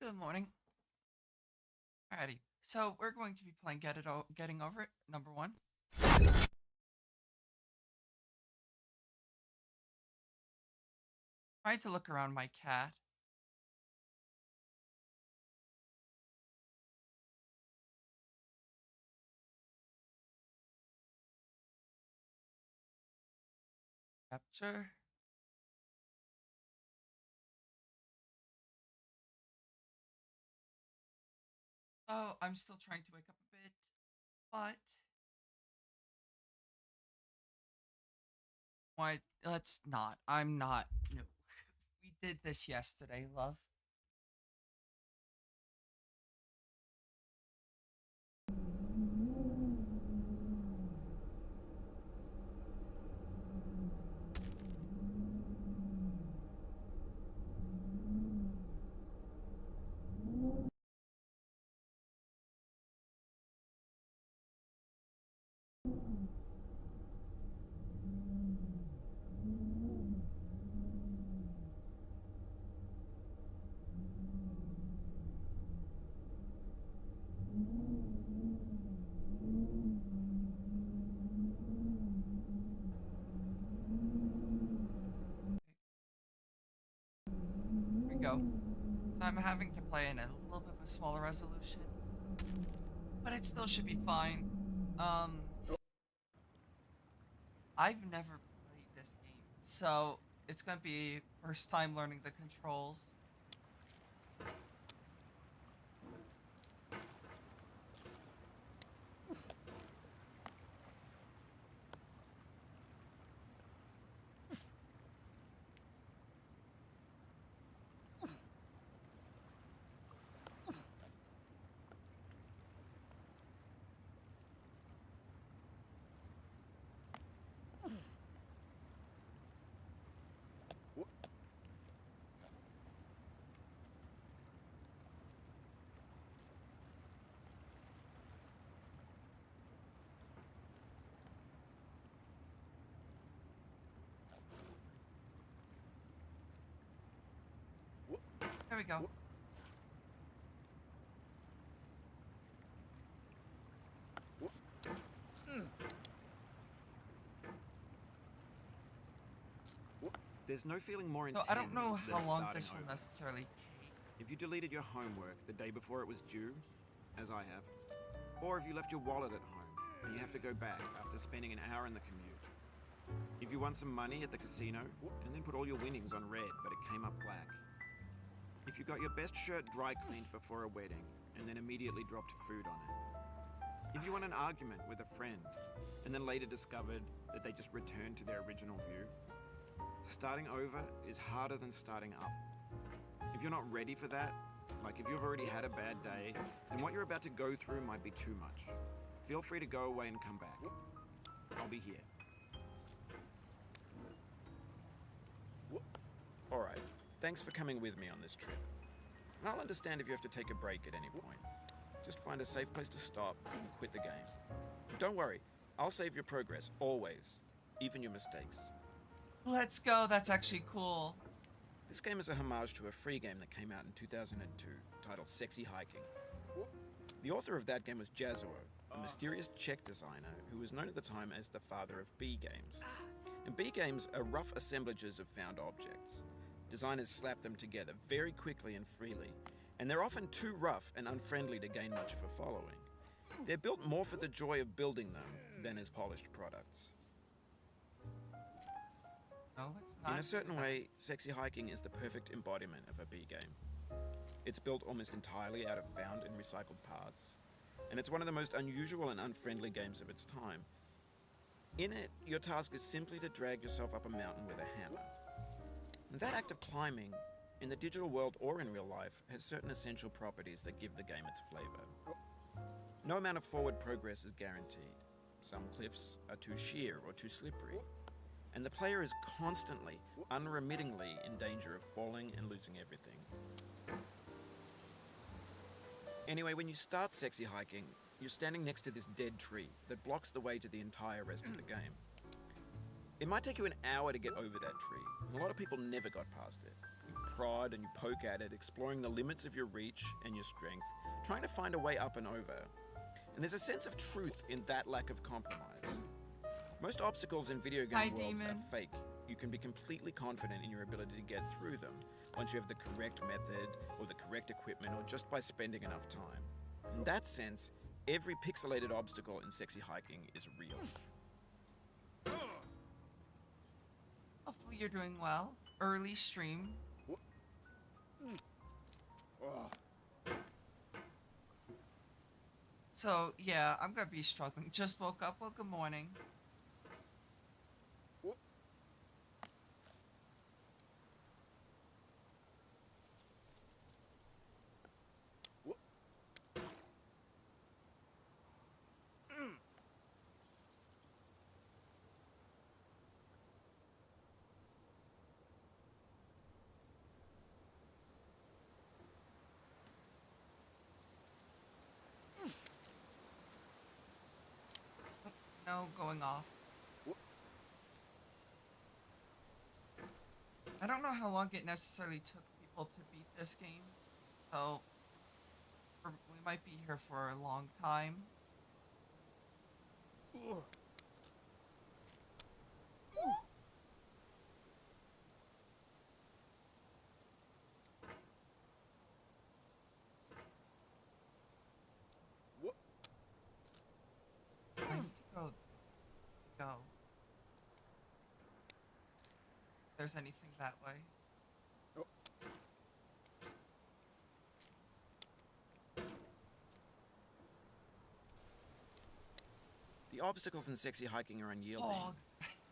Good morning. Alrighty. So we're going to be playing Getting Over It, number one. Trying to look around my cat. Capture. Oh, I'm still trying to wake up a bit, but why? Let's not. I'm not. No, we did this yesterday, love. Here we go. So I'm having to play in a little bit of a smaller resolution, but it still should be fine. Um, I've never played this game, so it's gonna be first time learning the controls. There we go. There's no feeling more So intense I don't know how than long starting this will over. necessarily take. If you deleted your homework the day before it was due, as I have, or if you left your wallet at home and you have to go back after spending an hour in the commute. If you won some money at the casino and then put all your winnings on red but it came up black. If you got your best shirt dry cleaned before a wedding and then immediately dropped food on it. If you won an argument with a friend and then later discovered that they just returned to their original view. Starting over is harder than starting up. If you're not ready for that, like if you've already had a bad day, then what you're about to go through might be too much. Feel free to go away and come back. I'll be here. Alright, thanks for coming with me on this trip. I'll understand if you have to take a break at any point. Just find a safe place to stop and quit the game. Don't worry, I'll save your progress, always. Even your mistakes. Let's go. That's actually cool. This game is a homage to a free game that came out in 2002, titled Sexy Hiking. The author of that game was Jazuo, a mysterious Czech designer who was known at the time as the father of B games. And B games are rough assemblages of found objects. Designers slap them together very quickly and freely, and they're often too rough and unfriendly to gain much of a following. They're built more for the joy of building them than as polished products. No, let's not. In a certain way, Sexy Hiking is the perfect embodiment of a B game. It's built almost entirely out of found and recycled parts, and it's one of the most unusual and unfriendly games of its time. In it, your task is simply to drag yourself up a mountain with a hammer. And that act of climbing, in the digital world or in real life, has certain essential properties that give the game its flavor. No amount of forward progress is guaranteed. Some cliffs are too sheer or too slippery, and the player is constantly, unremittingly in danger of falling and losing everything. Anyway, when you start Sexy Hiking, you're standing next to this dead tree that blocks the way to the entire rest of the game. It might take you an hour to get over that tree, and a lot of people never got past it. prod and you poke at it, exploring the limits of your reach and your strength, trying to find a way up and over. And there's a sense of truth in that lack of compromise. Most obstacles in video game Hi, worlds Demon. are fake. You can be completely confident in your ability to get through them once you have the correct method or the correct equipment or just by spending enough time. In that sense, every pixelated obstacle in Sexy Hiking is real. Hopefully you're doing well. Early stream. So, yeah, I'm gonna be struggling. Just woke up. Well, good morning. No going off. I don't know how long it necessarily took people to beat this game, so we might be here for a long time. I need to go. If there's anything that way. The obstacles in Sexy Hiking are unyielding, Dog.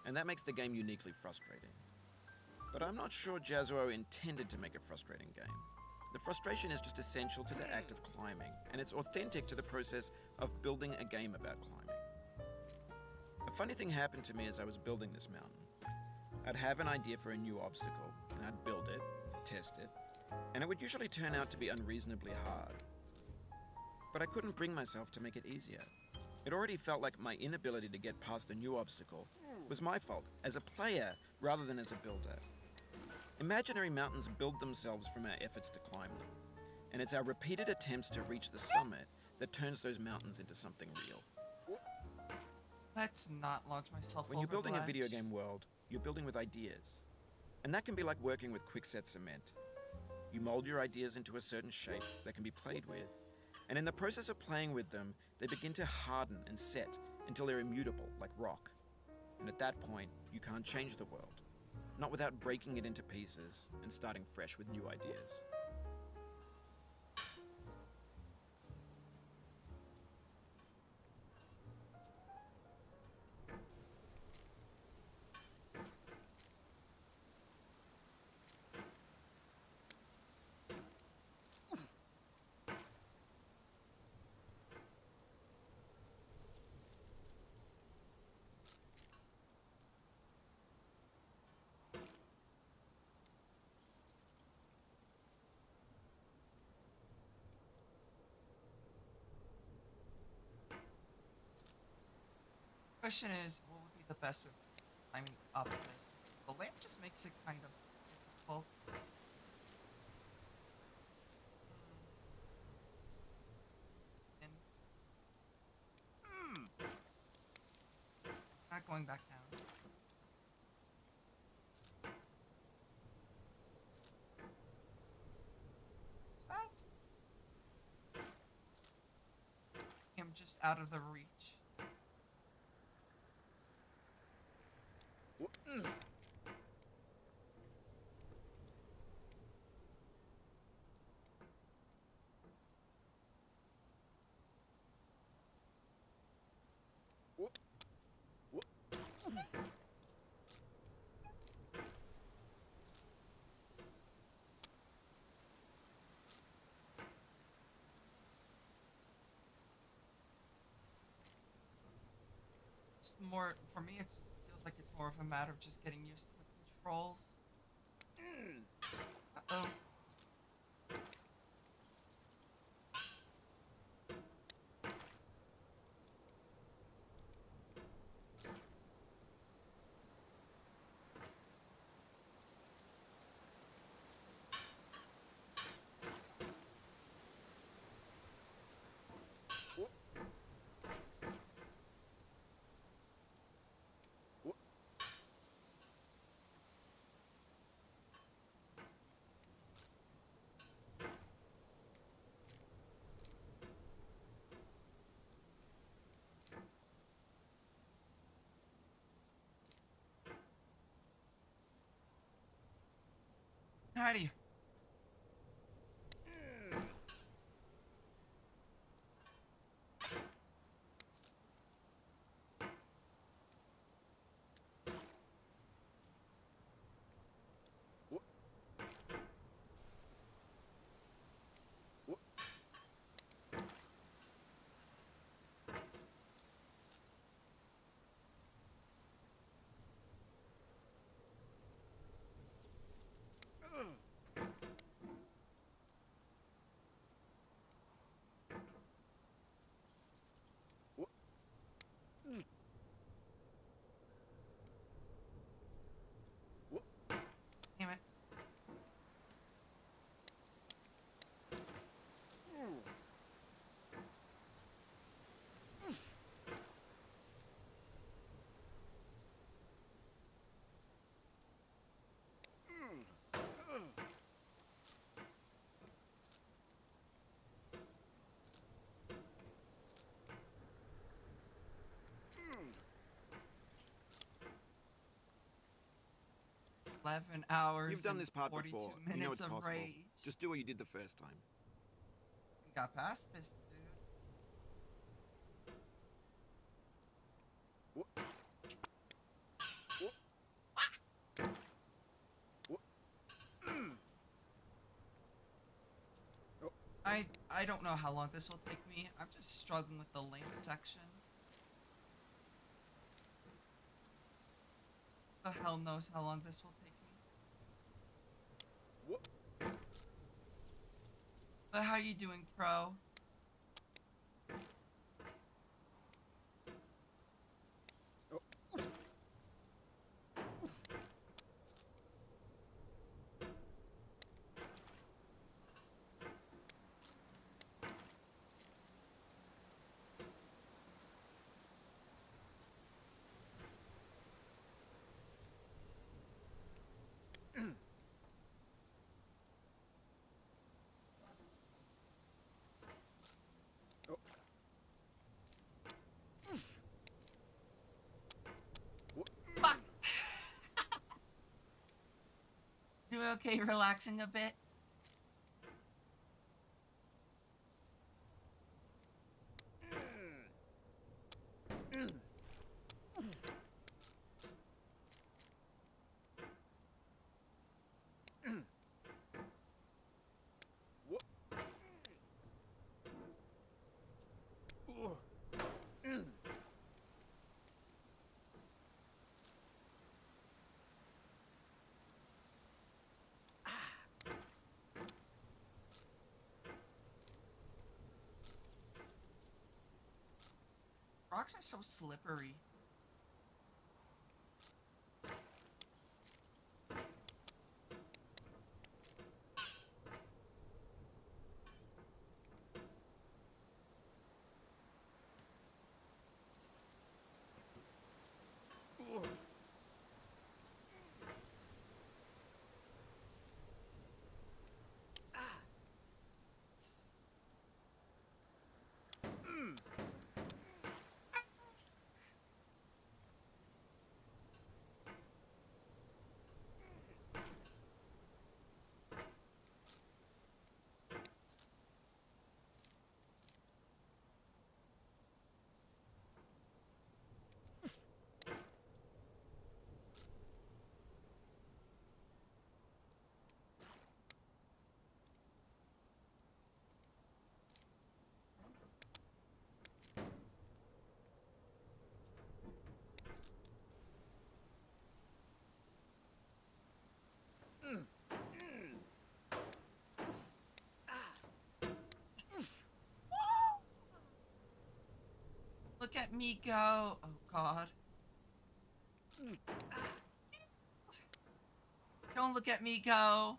and that makes the game uniquely frustrating. But I'm not sure Jazuo intended to make a frustrating game. The frustration is just essential to the act of climbing, and it's authentic to the process of building a game about climbing. A funny thing happened to me as I was building this mountain. I'd have an idea for a new obstacle, and I'd build it, test it, and it would usually turn out to be unreasonably hard. But I couldn't bring myself to make it easier. It already felt like my inability to get past a new obstacle was my fault as a player rather than as a builder. Imaginary mountains build themselves from our efforts to climb them, and it's our repeated attempts to reach the summit that turns those mountains into something real. Let's not launch myself When over you're building the a video ledge. game world, you're building with ideas. And that can be like working with quickset cement. You mold your ideas into a certain shape that can be played with, and in the process of playing with them, they begin to harden and set until they're immutable, like rock. And at that point, you can't change the world, not without breaking it into pieces and starting fresh with new ideas. Question is, what would be the best way of climbing up this? The lamp just makes it kind of difficult. And not going back down. Stop. I'm just out of the reach. It's more, for me, it feels like it's more of a matter of just getting used to the controls. Uh-oh. Alrighty. Damn it. $11 You've done and this part 42 before. minutes You know it's of possible. rage. Just do what you did the first time. Got past this, dude. I don't know how long this will take me. I'm just struggling with the lamp section. The hell knows how long this will take me. But how you doing, pro? Fuck! Doing okay, relaxing a bit? Rocks are so slippery. Look at me go. Oh, God. Don't look at me go.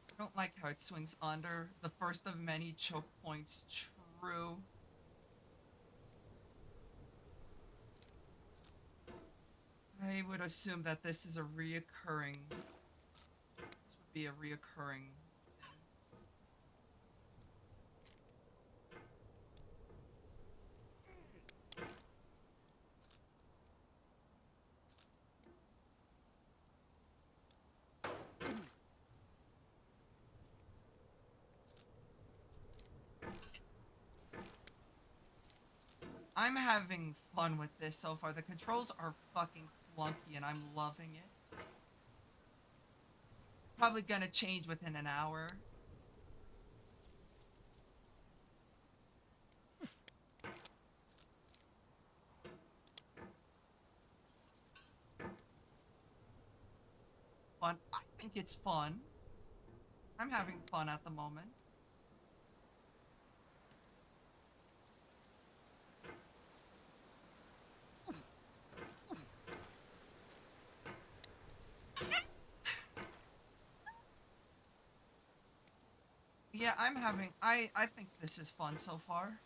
I don't like how it swings under. The first of many choke points. True. I would assume that this is a reoccurring. This would be a reoccurring thing. I'm having fun with this so far. The controls are fucking clunky and I'm loving it. Probably gonna change within an hour. Fun. I think it's fun. I'm having fun at the moment. Yeah, I think this is fun so far.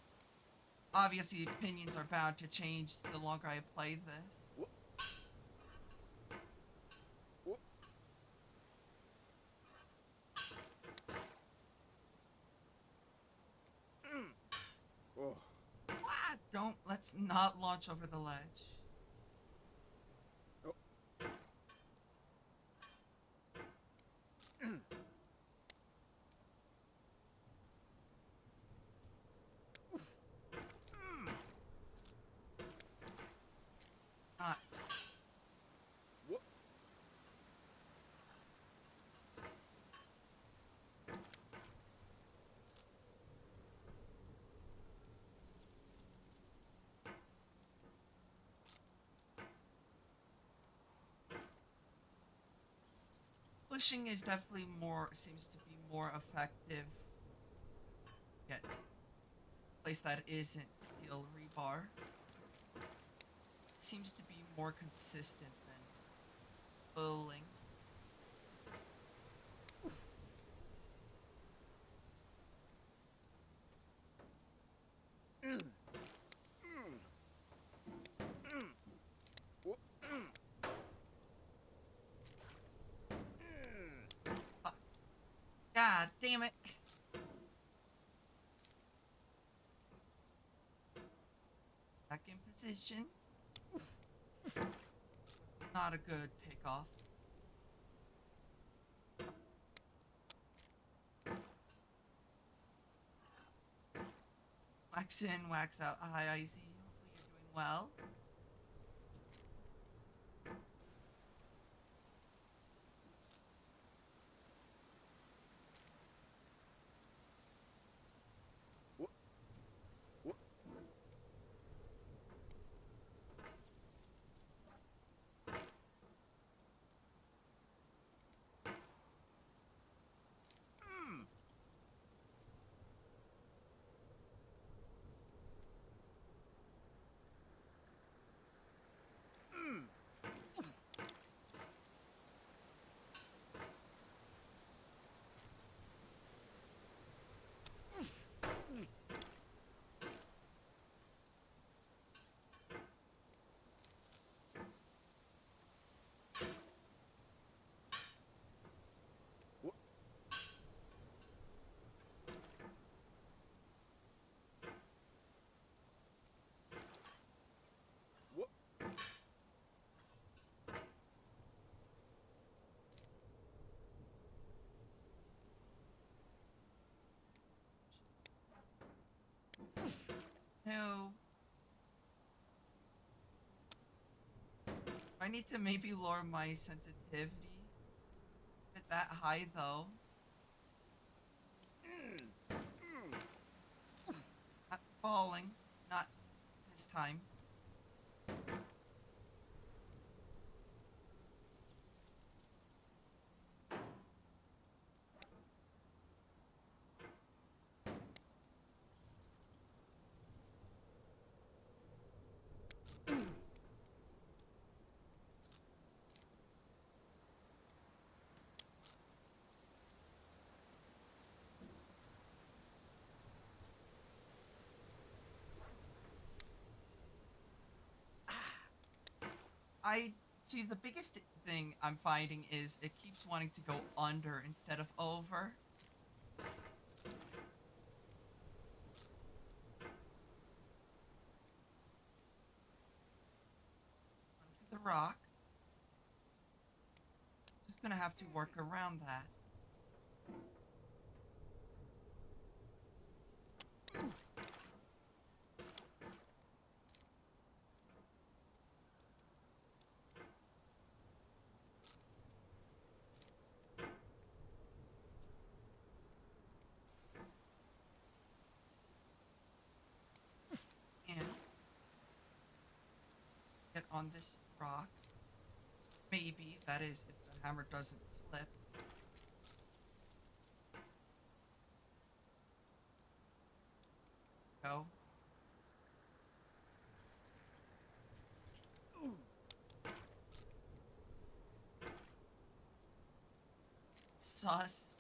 Obviously, opinions are bound to change the longer I play this. Oh. What? Let's not launch over the ledge. Oh. Not. What? Pushing is definitely seems to be more effective to get a place that isn't steel rebar. Seems to be more consistent than pulling. Fuck. God damn it. Back in position. Was not a good takeoff. Wax in, wax out. Hi, Izzy. Hopefully you're doing well. No. I need to maybe lower my sensitivity. At that high though. Not falling. Not this time. I See, the biggest thing I'm finding is it keeps wanting to go under instead of over. Onto the rock. Just gonna have to work around that. And get on this rock. Maybe, that is, if the hammer doesn't slip. Go. Sus.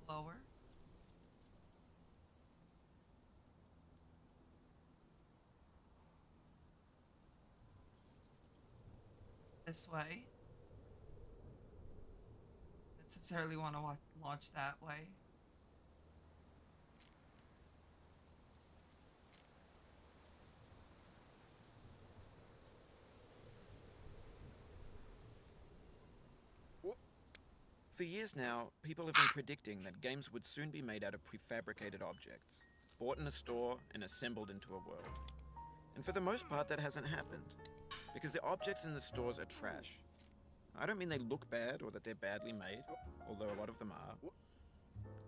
The lower. This way. Necessarily want to launch that way. For years now, people have been predicting that games would soon be made out of prefabricated objects, bought in a store and assembled into a world. And for the most part, that hasn't happened, because the objects in the stores are trash. I don't mean they look bad or that they're badly made, although a lot of them are.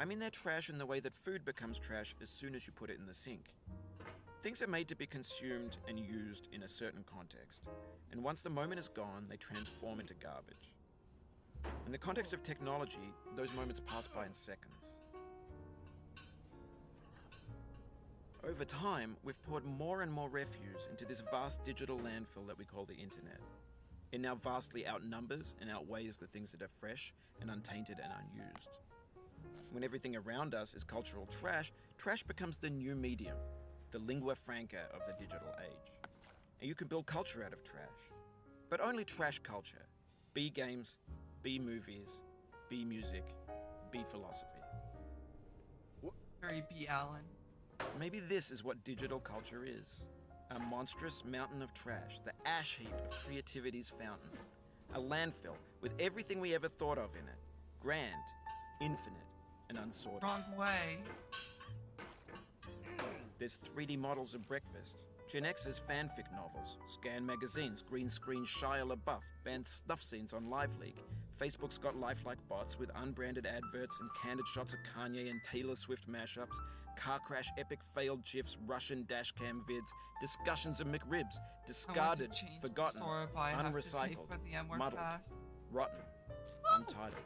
I mean they're trash in the way that food becomes trash as soon as you put it in the sink. Things are made to be consumed and used in a certain context, and once the moment is gone, they transform into garbage. In the context of technology, those moments pass by in seconds. Over time, we've poured more and more refuse into this vast digital landfill that we call the internet. It now vastly outnumbers and outweighs the things that are fresh and untainted and unused. When everything around us is cultural trash, trash becomes the new medium, the lingua franca of the digital age. And you can build culture out of trash. But only trash culture. B games, B movies, B music, B philosophy. Very B. Allen. Maybe this is what digital culture is. A monstrous mountain of trash, the ash heap of creativity's fountain. A landfill with everything we ever thought of in it. Grand, infinite, and unsorted. Wrong way. There's 3D models of breakfast, Gen X's fanfic novels, scan magazines, green screen Shia LaBeouf, banned snuff scenes on LiveLeak. Facebook's got lifelike bots with unbranded adverts and candid shots of Kanye and Taylor Swift mashups, car crash epic failed GIFs, Russian dashcam vids, discussions of McRibs, discarded, forgotten, unrecycled, muddled, rotten, untitled.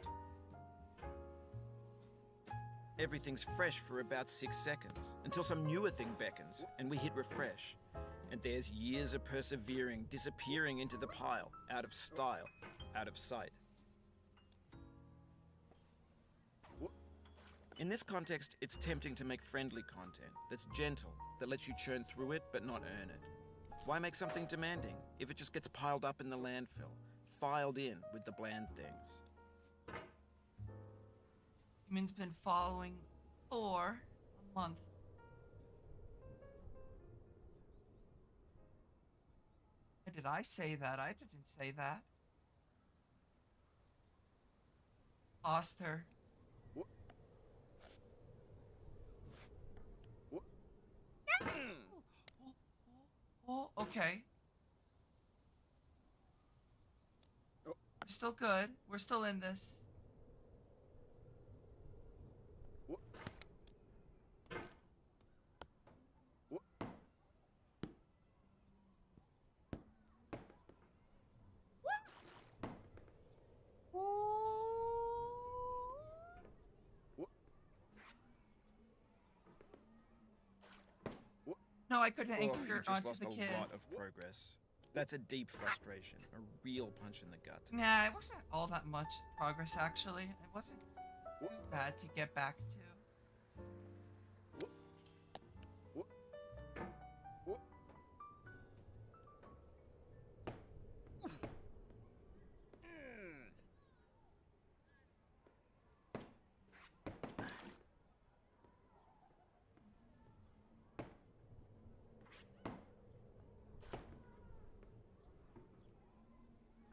Everything's fresh for about 6 seconds, until some newer thing beckons, and we hit refresh. And there's years of persevering, disappearing into the pile, out of style, out of sight. In this context, it's tempting to make friendly content that's gentle, that lets you churn through it but not earn it. Why make something demanding if it just gets piled up in the landfill, filed in with the bland things? Human's been following for a month. Why did I say that? I didn't say that. Foster. Wha- wha- Oh, oh, okay. Oh, We're still good. We're still in this. wha- wha- wha- wha- No, I couldn't Oh, anchor you just onto lost the a kid. lot of progress. That's a deep frustration, a real punch in the gut. Nah, it wasn't all that much progress, actually. It wasn't too bad to get back to. wha- wha-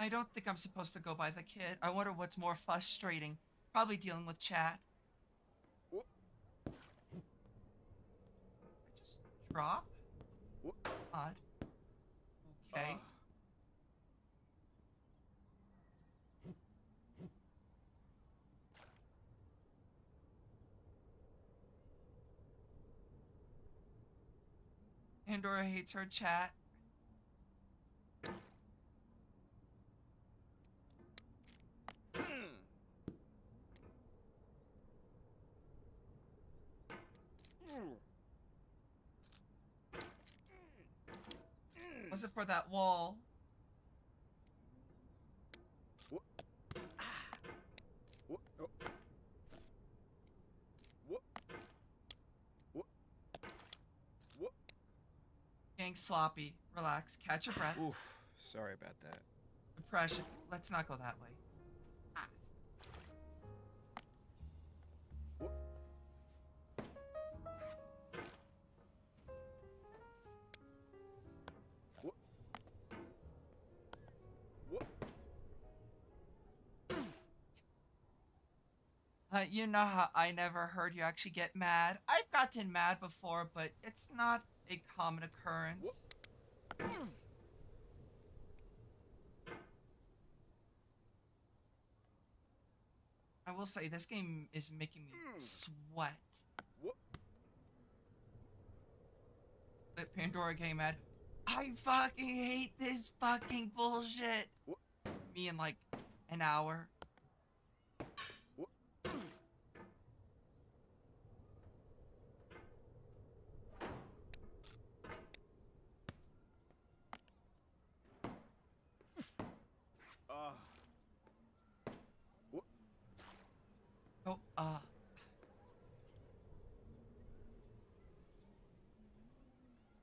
I don't think I'm supposed to go by the kid. I wonder what's more frustrating. Probably dealing with chat. wha- I just drop? wha- Odd. Okay. Ah. Pandora hates her chat. Was it for that wall? Wha- wha- oh. Wha- wha- wha- Getting sloppy. Relax. Catch your breath. Oof, sorry about that. Depression. Let's not go that way. Ah. wha- wha- wha- You know how I never heard you actually get mad? I've gotten mad before, but it's not a common occurrence. I will say, this game is making me sweat. wha- Let Pandora get mad. I fucking hate this fucking bullshit. wha- Me in like an hour. wha- Ah. Wha- Oh,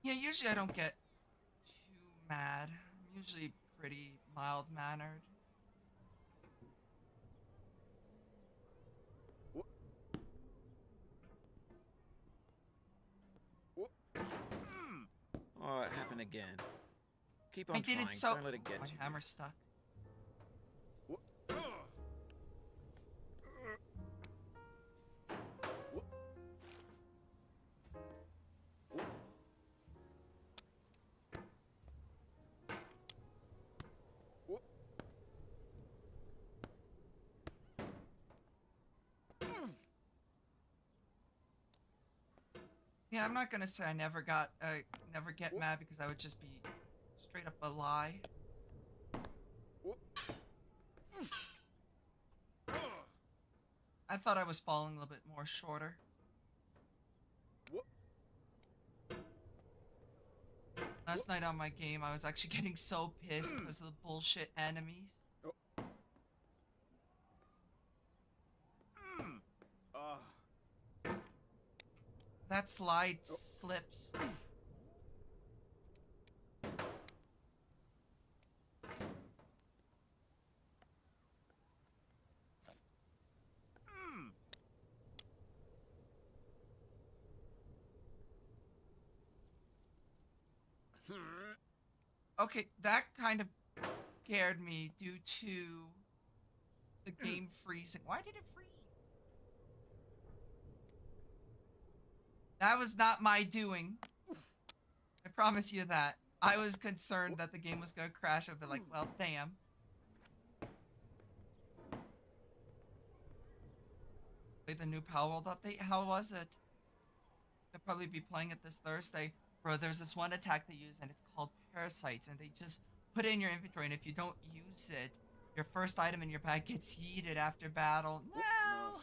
yeah, usually I don't get too mad. I'm usually pretty mild-mannered. wha- wha- Oh, it happened again. Keep I on did trying, it so. don't let it get My to you. hammer's stuck. wha- wha- Yeah, I'm not gonna say I never get mad, because I would just be straight up a lie. wha- I thought I was falling a little bit more shorter. wha- Last night on my game, I was actually getting so pissed because of the bullshit enemies. Ah. That slide slips. Okay, that kind of scared me due to the game freezing. Why did it freeze? That was not my doing. I promise you that. I was concerned that the game was gonna crash. I'd be like, well, damn. Play the new Power World update. How was it? I'll probably be playing it this Thursday. Bro, there's this one attack they use, and it's called Parasites, and they just put it in your inventory, and if you don't use it, your first item in your bag gets yeeted after battle. No!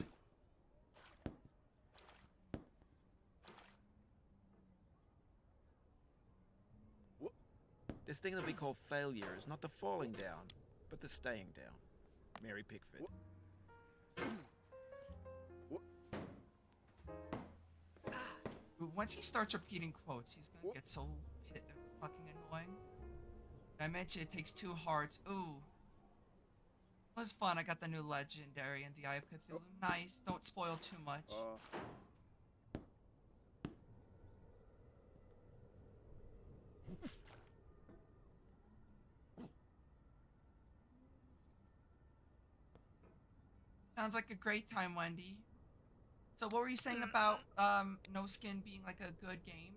This thing that we call failure is not the falling down, but the staying down. Mary Pickford. Once he starts repeating quotes, he's gonna get so fucking annoying. I mentioned it takes 2 hearts. Ooh. It was fun. I got the new legendary and the Eye of Cthulhu. Nice. Don't spoil too much. Sounds like a great time, Wendy. So what were you saying about No Skin being like a good game?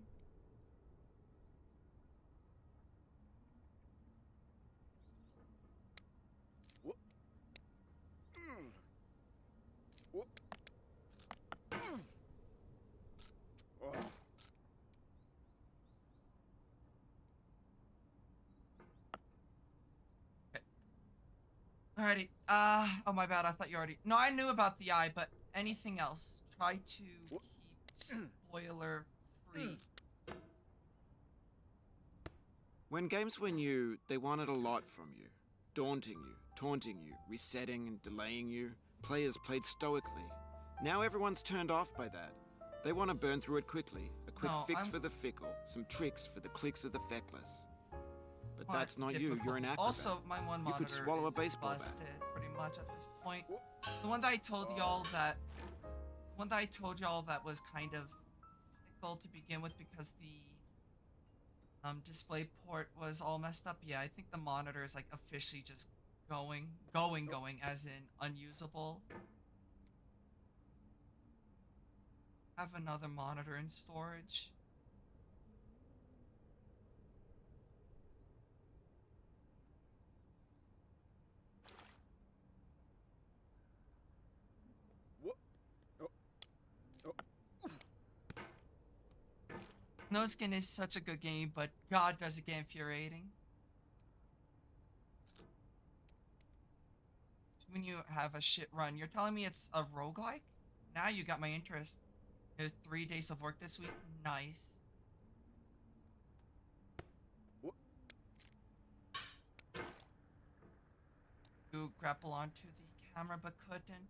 Alrighty. Oh my bad. I thought you already. No, I knew about the eye, but anything else? Try to keep spoiler free. When games were new, they wanted a lot from you. Daunting you, taunting you, resetting and delaying you. Players played stoically. Now everyone's turned off by that. They want to burn through it quickly. A quick fix for the fickle, some tricks for the clicks of the feckless. But that's not you, you're an acrobat. Also, my one monitor You could swallow a is baseball busted bat. pretty much at this point. The one that I told y'all that was kind of fickle to begin with because the display port was all messed up. Yeah, I think the monitor is like officially just going as in unusable. Have another monitor in storage. No Skin is such a good game, but God does it get infuriating. When you have a shit run, you're telling me it's a roguelike? Now you got my interest. 3 days of work this week? Nice. You grapple onto the camera but couldn't.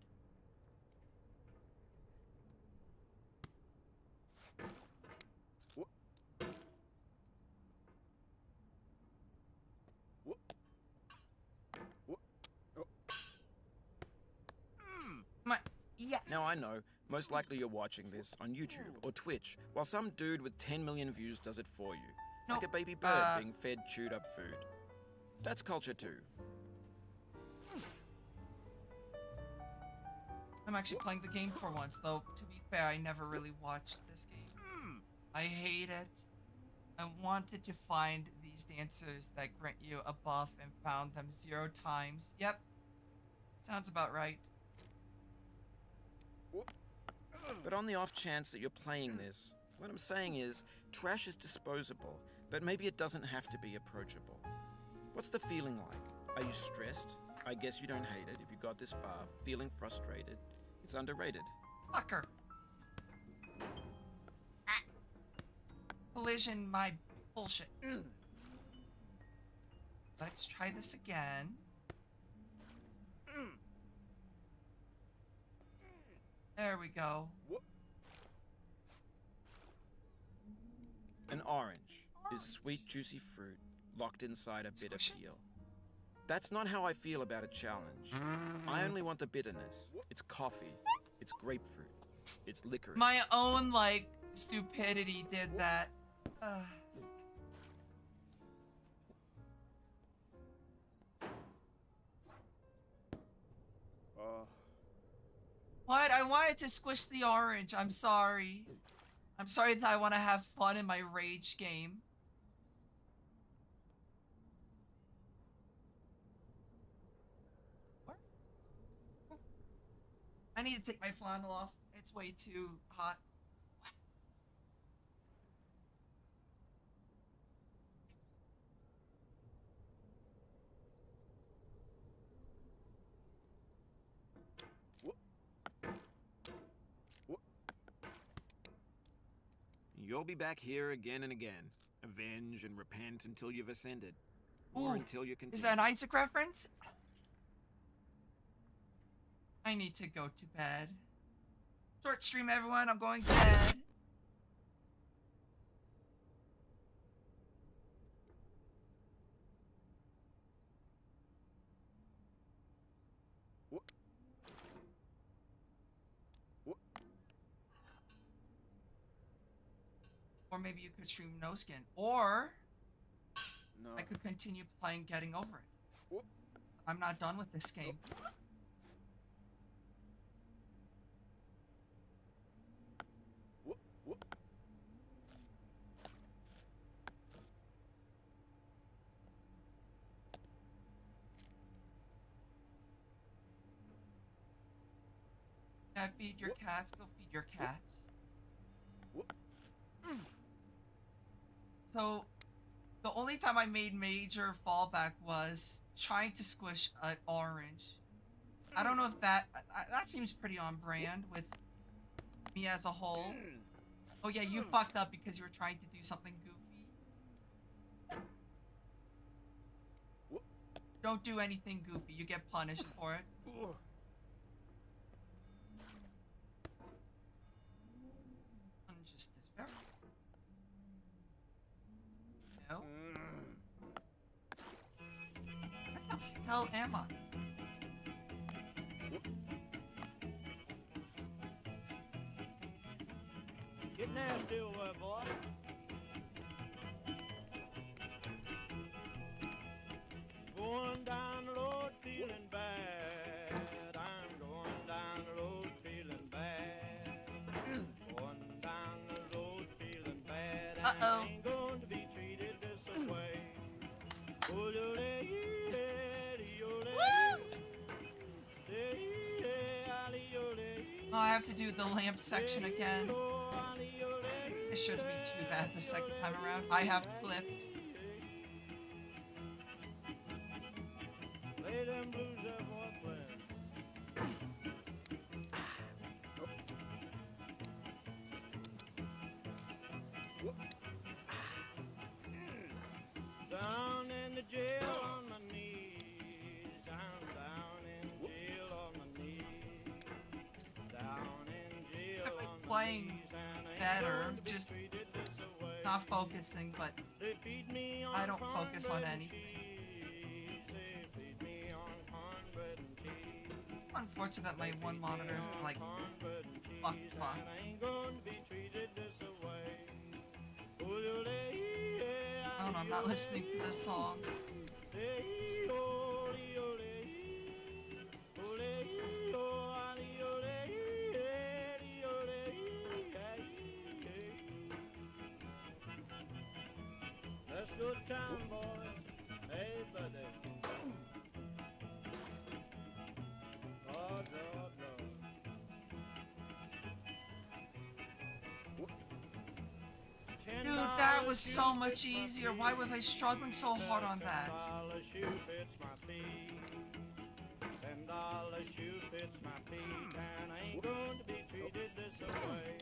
Yes. Now I know, most likely you're watching this on YouTube or Twitch, while some dude with 10 million views does it for you. Like a baby bird being fed chewed up food. That's culture too. I'm actually playing the game for once, though, to be fair, I never really watched this game. I hate it. I wanted to find these dancers that grant you a buff and found them 0 times. Yep. Sounds about right. But on the off chance that you're playing this, what I'm saying is, trash is disposable, but maybe it doesn't have to be approachable. What's the feeling like? Are you stressed? I guess you don't hate it if you got this far, feeling frustrated. It's underrated. Fucker. Collision, my bullshit. Let's try this again. There we go. An orange is sweet, juicy fruit locked inside a bitter peel. That's not how I feel about a challenge. I only want the bitterness. It's coffee. It's grapefruit. It's licorice. My own, like, stupidity did that. What? I wanted to squish the orange. I'm sorry. I'm sorry that I want to have fun in my rage game. What? I need to take my flannel off. It's way too hot. You'll be back here again and again. Avenge and repent until you've ascended. Or Ooh, until you're content. is that an Isaac reference? I need to go to bed. Short stream, everyone. I'm going to bed. Or maybe you could stream no skin. Or No. I could continue playing Getting Over It. I'm not done with this game. Yeah, feed your cats. Go feed your cats. So, the only time I made major fallback was trying to squish an orange. I don't know if that seems pretty on brand with me as a whole. Oh yeah, you fucked up because you were trying to do something goofy. Don't do anything goofy. You get punished for it. Just is very. No. Where the hell am I? Get nasty over there, boy. Going down the road feeling bad. I'm going down the road feeling bad. Going down the road feeling bad. And Uh-oh. I ain't going to be treated this way. Oh, I have to do the lamp section again. This shouldn't be too bad the second time around. I have Cliff. Lay them blues up, boy, friend. Down in the jail on my knees. I'm down in jail on my knees. Down in jail Definitely on my playing knees. And I ain't better, going to be just treated this way. not focusing, but They feed me on I don't focus on cornbread and anything. cheese. They feed me on cornbread and cheese. Unfortunate that my one monitor is like Cornbread and cheese. fuck. And I ain't going to be treated this way. Oh no, I'm not listening to this song. Let's go to town, boys. Hey, buddy. Lord, Lord, Lord. Dude, that was so much easier. Why was I struggling so hard on that? $10 shoe fits my feet. $10 shoe fits my feet, and I ain't going to be treated this way.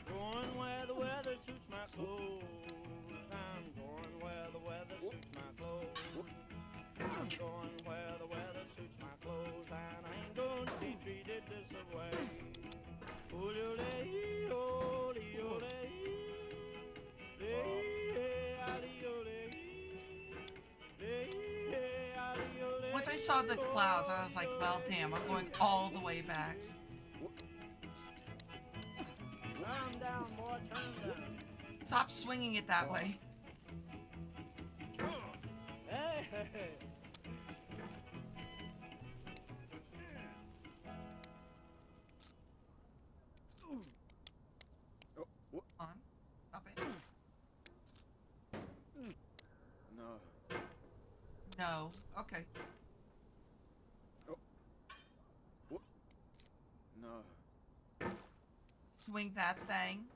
Going where the weather suits my clothes. I'm going where the weather suits my clothes. I'm going where the weather suits my clothes, and I ain't going to be treated this way. Once I saw the clouds, I was like, well, damn, I'm going all the way back. Turn down, boy, turn down. Stop swinging it that way. Hey. No. Okay. No. Swing that thing.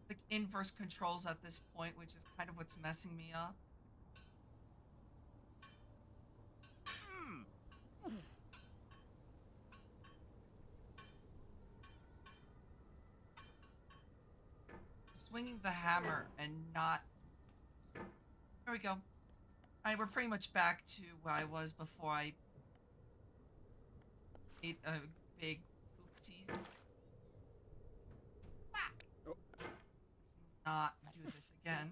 Like inverse controls at this point, which is kind of what's messing me up. Swinging the hammer and not. There we go. All right, we're pretty much back to where I was before I ate a big oopsies. Let's not do this again.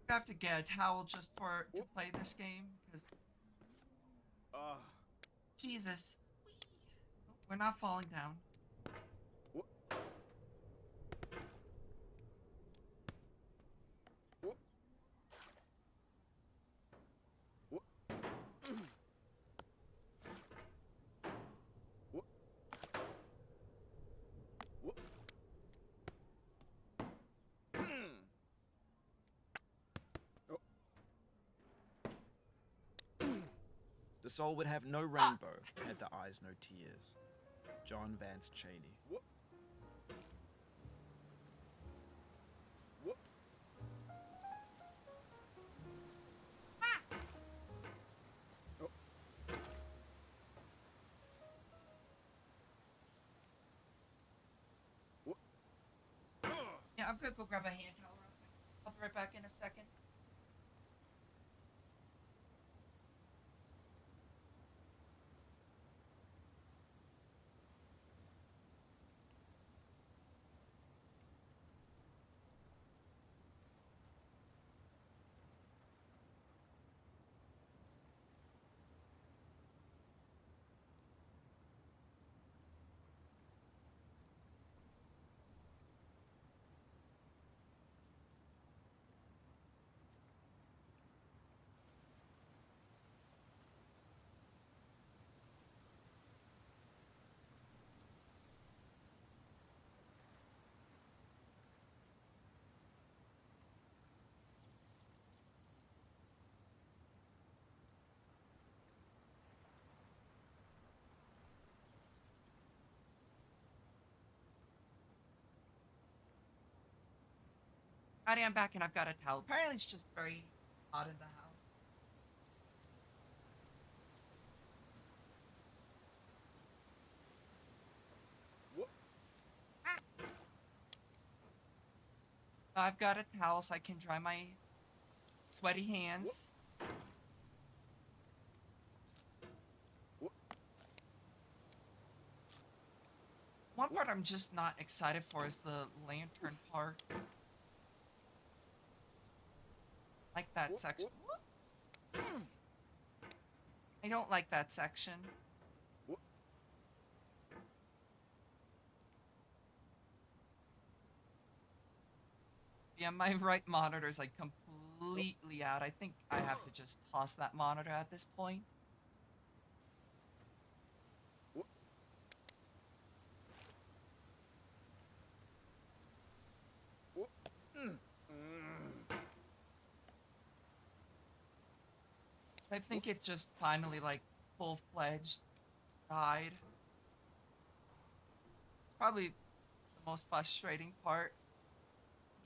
I have to get a towel just to play this game because Jesus, we're not falling down. The soul would have no rainbow, had the eyes no tears. John Vance Cheney. Yeah, I'm gonna go grab a hand towel real quick. I'll be right back in a second. Alrighty, I'm back and I've got a towel. Apparently it's just very hot in the house. I've got a towel so I can dry my sweaty hands. One part I'm just not excited for is the lantern part. Like that section. I don't like that section. Yeah, my right monitor is like completely out. I think I have to just toss that monitor at this point. I think it just finally, like, full-fledged died. Probably the most frustrating part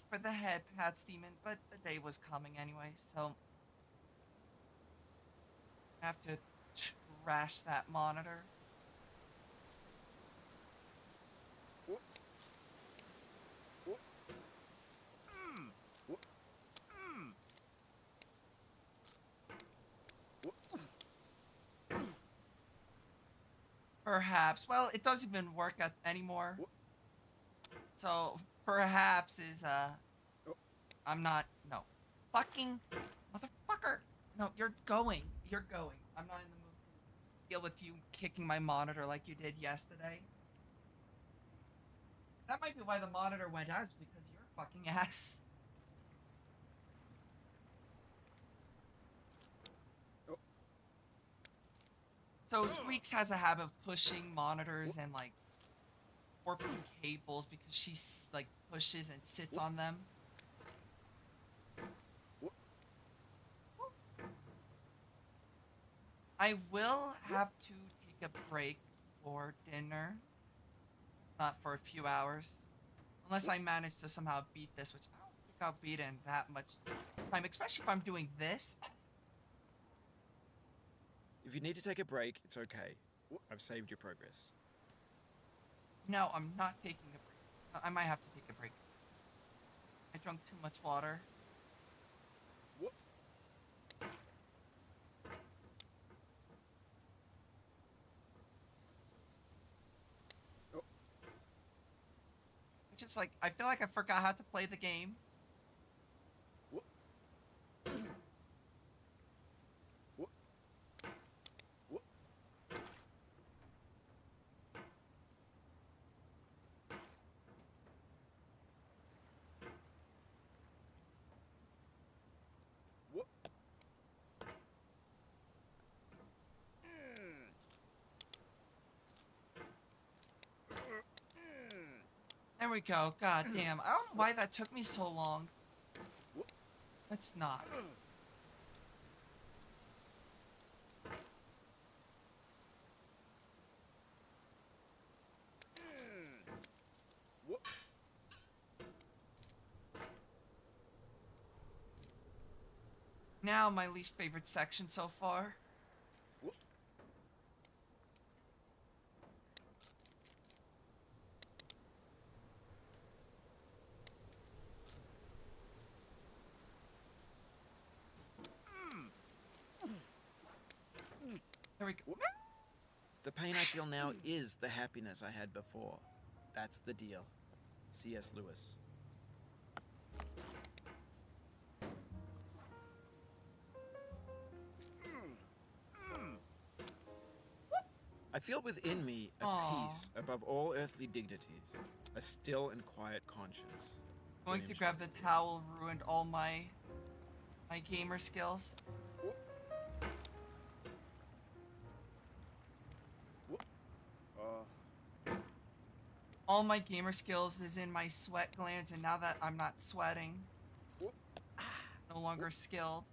for the head pats demon, but the day was coming anyway, so I have to trash that monitor. Perhaps. Well, it doesn't even work anymore. So perhaps is I'm not no. Fucking motherfucker. No, you're going. You're going. I'm not in the mood to deal with you kicking my monitor like you did yesterday. That might be why the monitor went out, is because you're a fucking ass. So Squeaks has a habit of pushing monitors and like warping cables because she like pushes and sits on them. I will have to take a break for dinner. It's not for a few hours. Unless I manage to somehow beat this, which I don't think I'll beat in that much time, especially if I'm doing this. If you need to take a break, it's okay. I've saved your progress. No, I'm not taking a break. I might have to take a break. I drank too much water. It's just like, I feel like I forgot how to play the game. There we go. God damn. I don't know why that took me so long. Let's not. Now my least favorite section so far. There we go. The pain I feel now is the happiness I had before. That's the deal. C.S. Lewis. I feel within me a Aw. peace above all earthly dignities, a still and quiet conscience. Going to grab the towel ruined all my gamer skills. All my gamer skills is in my sweat glands, and now that I'm not sweating, no longer skilled.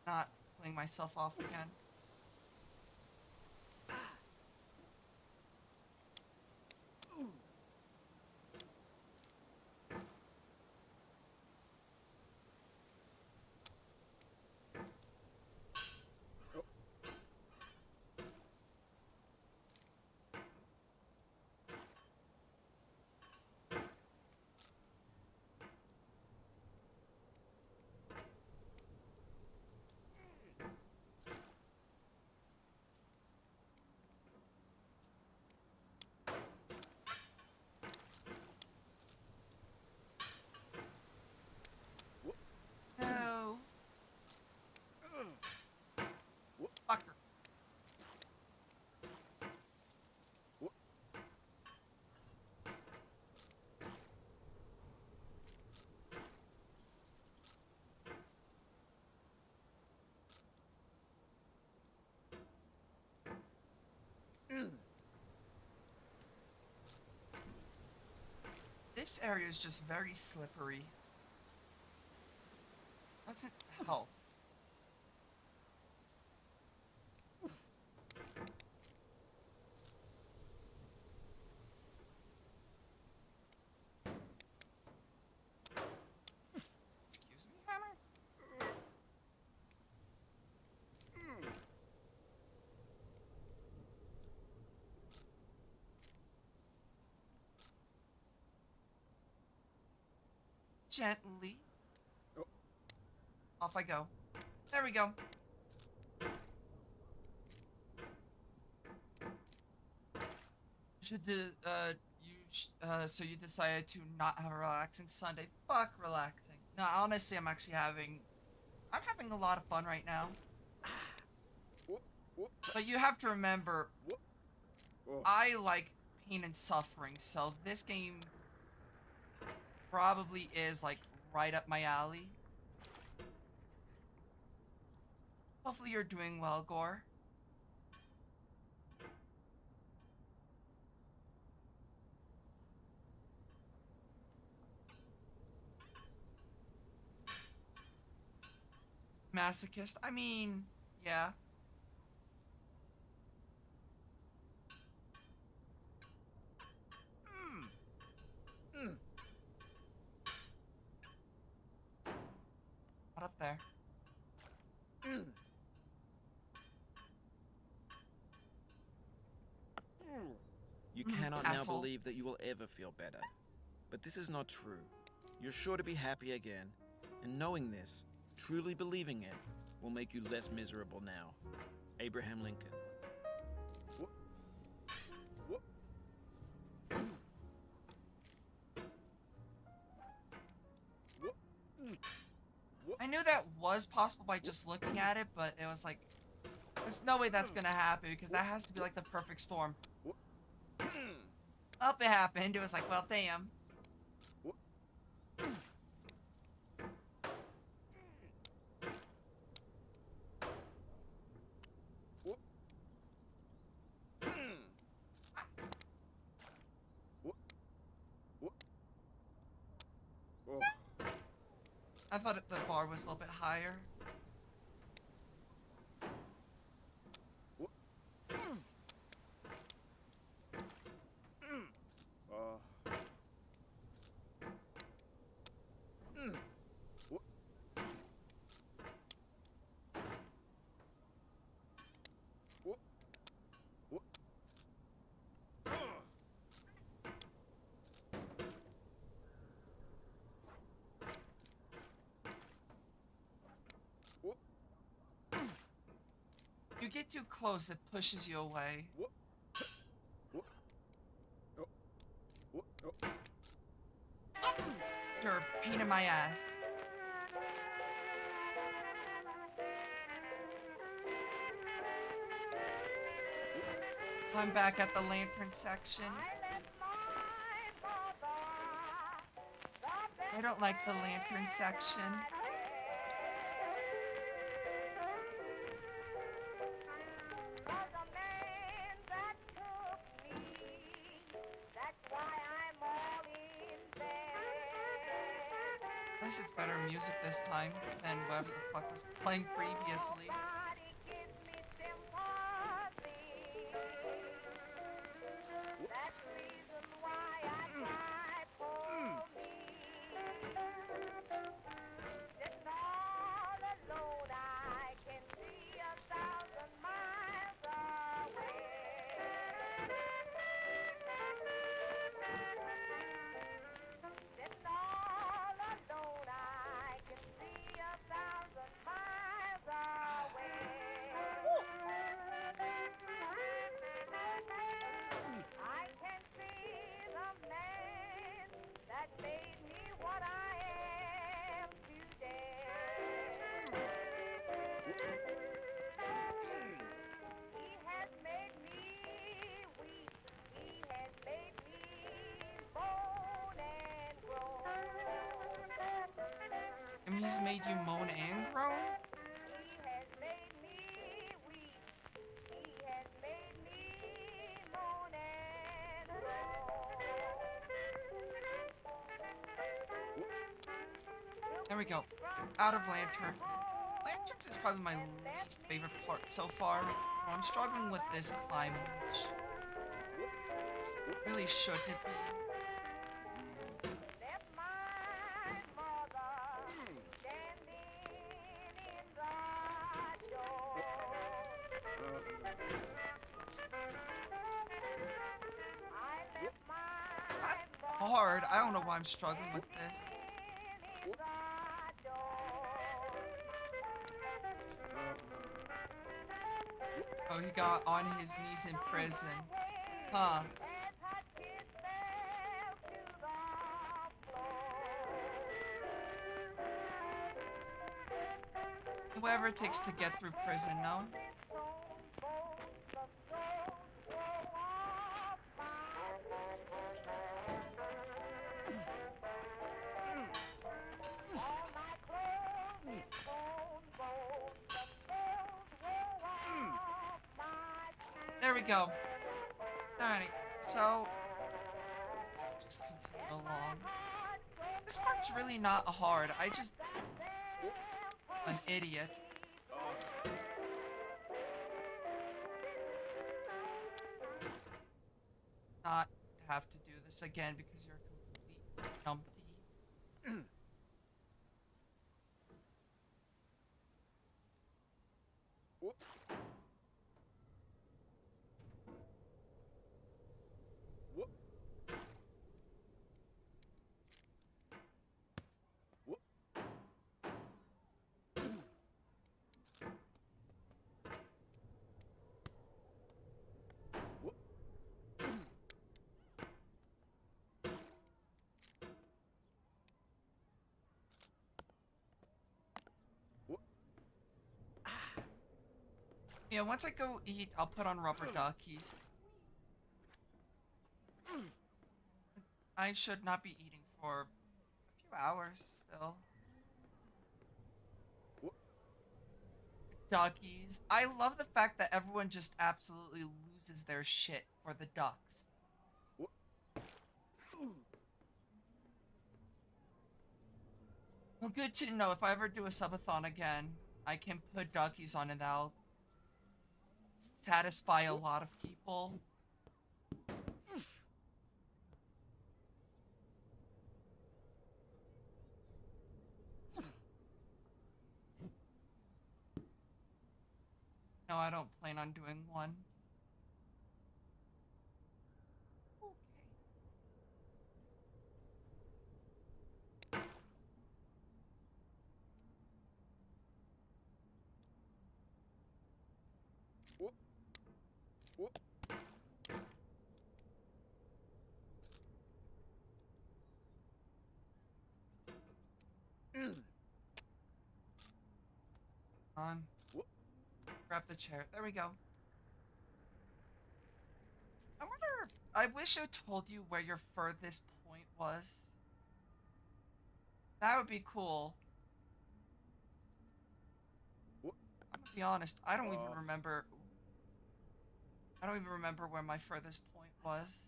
Not pulling myself off again. This area is just very slippery. Doesn't help. Excuse me, Hammer? Gently. Off I go. There we go. So you decided to not have a relaxing Sunday. Fuck relaxing. No, honestly, I'm having a lot of fun right now. But you have to remember, I like pain and suffering, so this game probably is like right up my alley. Hopefully you're doing well, Gore. Masochist? I mean, yeah. Not up there. You cannot now asshole. believe that you will ever feel better. But this is not true. You're sure to be happy again, and knowing this, truly believing it, will make you less miserable now. Abraham Lincoln. I knew that was possible by just looking at it, but it was like, there's no way that's gonna happen because that has to be like the perfect storm. Oh, it happened. It was like, well, damn. I thought the bar was a little bit higher. You get too close, it pushes you away. You're a pain in my ass. I'm back at the lantern section. I don't like the lantern section. At least it's better music this time than whatever the fuck was playing previously. I mean, he's made you moan and groan? we go. Out of lanterns. Lanterns is probably my least favorite part so far. I'm struggling with this climb, which really shouldn't be. Not hard. I don't know why I'm struggling with this. Oh, he got on his knees in prison. Huh. Whatever it takes to get through prison, no? There we go. Alrighty, so let's just continue along. This part's really not hard. I just an idiot. Not have to do this again because you're a complete numpty. Yeah, once I go eat, I'll put on rubber duckies. I should not be eating for a few hours still. Duckies. I love the fact that everyone just absolutely loses their shit for the ducks. Well, good to know. If I ever do a subathon again, I can put duckies on and that'll satisfy a lot of people. No, I don't plan on doing one. On. Grab the chair. There we go. I wonder. I wish I told you where your furthest point was. That would be cool. I'm gonna be honest. I don't even remember. I don't even remember where my furthest point was.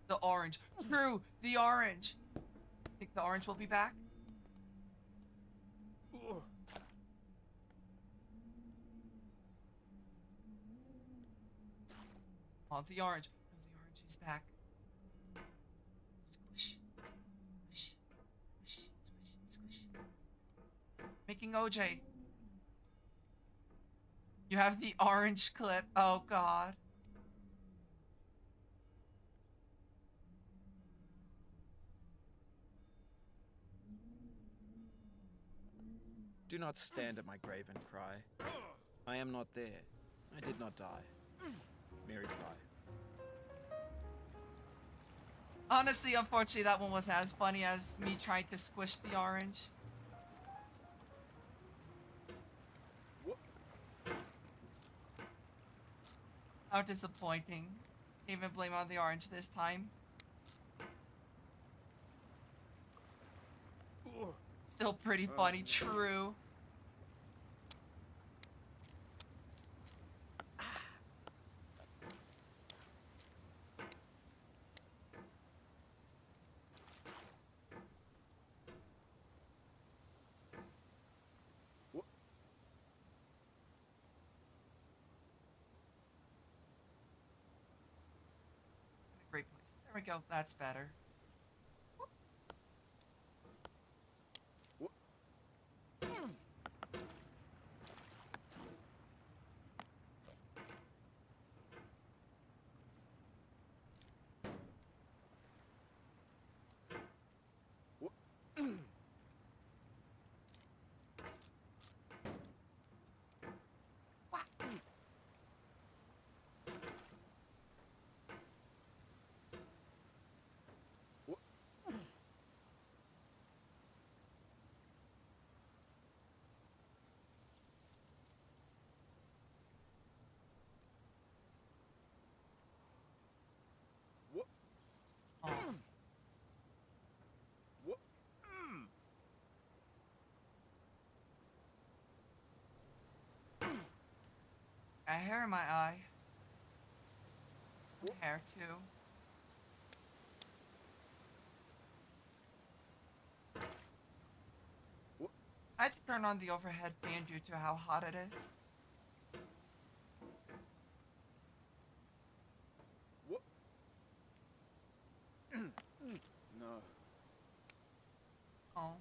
The orange. True, the orange. Think the orange will be back? Oh, the orange. Oh, the orange is back. Squish. Squish. Squish. Squish. Squish. Making OJ. You have the orange clip. Oh, God. Do not stand at my grave and cry. I am not there. I did not die. Mary Fry. Honestly, unfortunately, that one wasn't as funny as me trying to squish the orange. How disappointing. Can't even blame on the orange this time. Still pretty funny, true. Great place. There we go. That's better. Oh. Got hair in my eye. Hair too. I had to turn on the overhead fan due to how hot it is. No. Oh.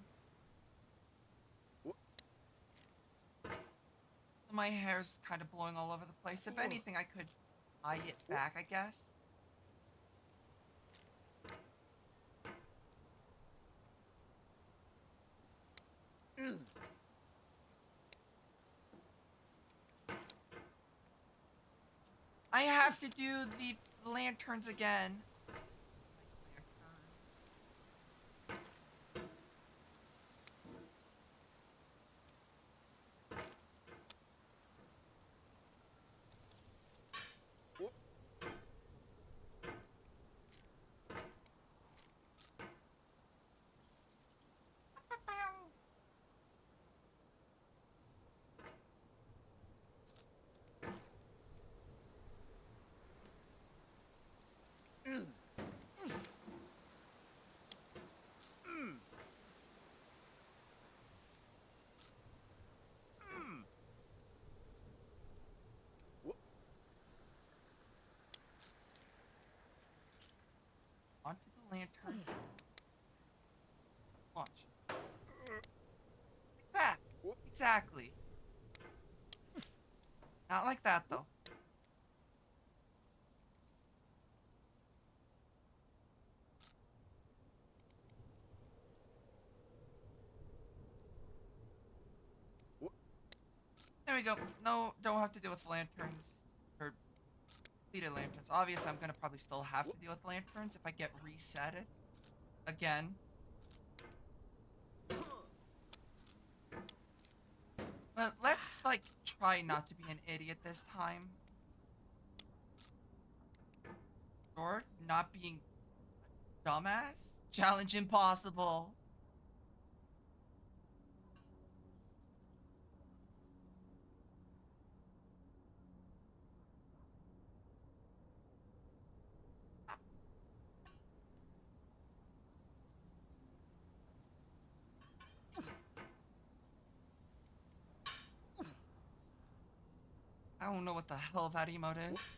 So my hair's kind of blowing all over the place. If anything, I could tie it back, I guess. I have to do the lanterns again. Onto the lantern. Launch. Like that. Exactly. Not like that, though. There we go. No, don't have to deal with lanterns. Or completed lanterns. Obviously, I'm gonna probably still have to deal with lanterns if I get resetted again. But let's, like, try not to be an idiot this time. Or not being a dumbass. Challenge impossible. I don't know what the hell that emote is.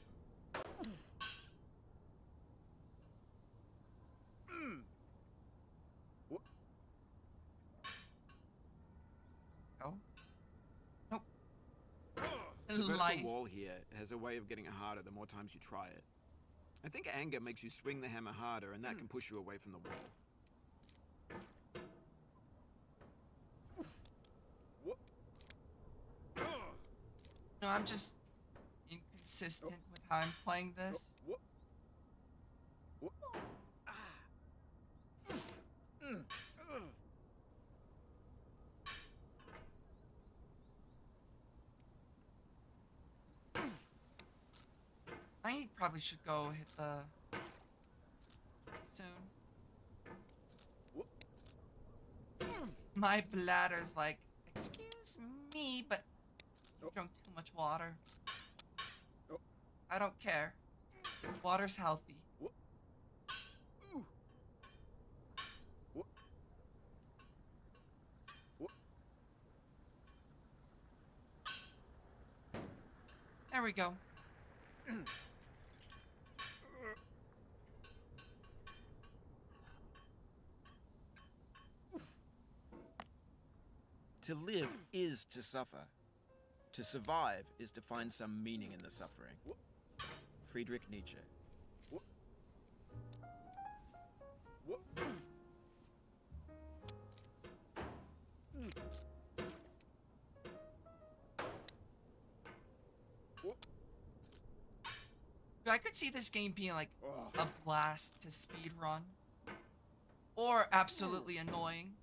Oh. Nope. The vertical Life. wall here has a way of getting harder the more times you try it. I think anger makes you swing the hammer harder, and that can push you away from the wall. No, I'm just inconsistent with how I'm playing this. I I probably should go hit the soon. My bladder's like, excuse me, but you drunk too much water. I don't care. Water's healthy. There we go. To live is to suffer. To survive is to find some meaning in the suffering. Friedrich Nietzsche. I could see this game being like a blast to speedrun. Or absolutely annoying.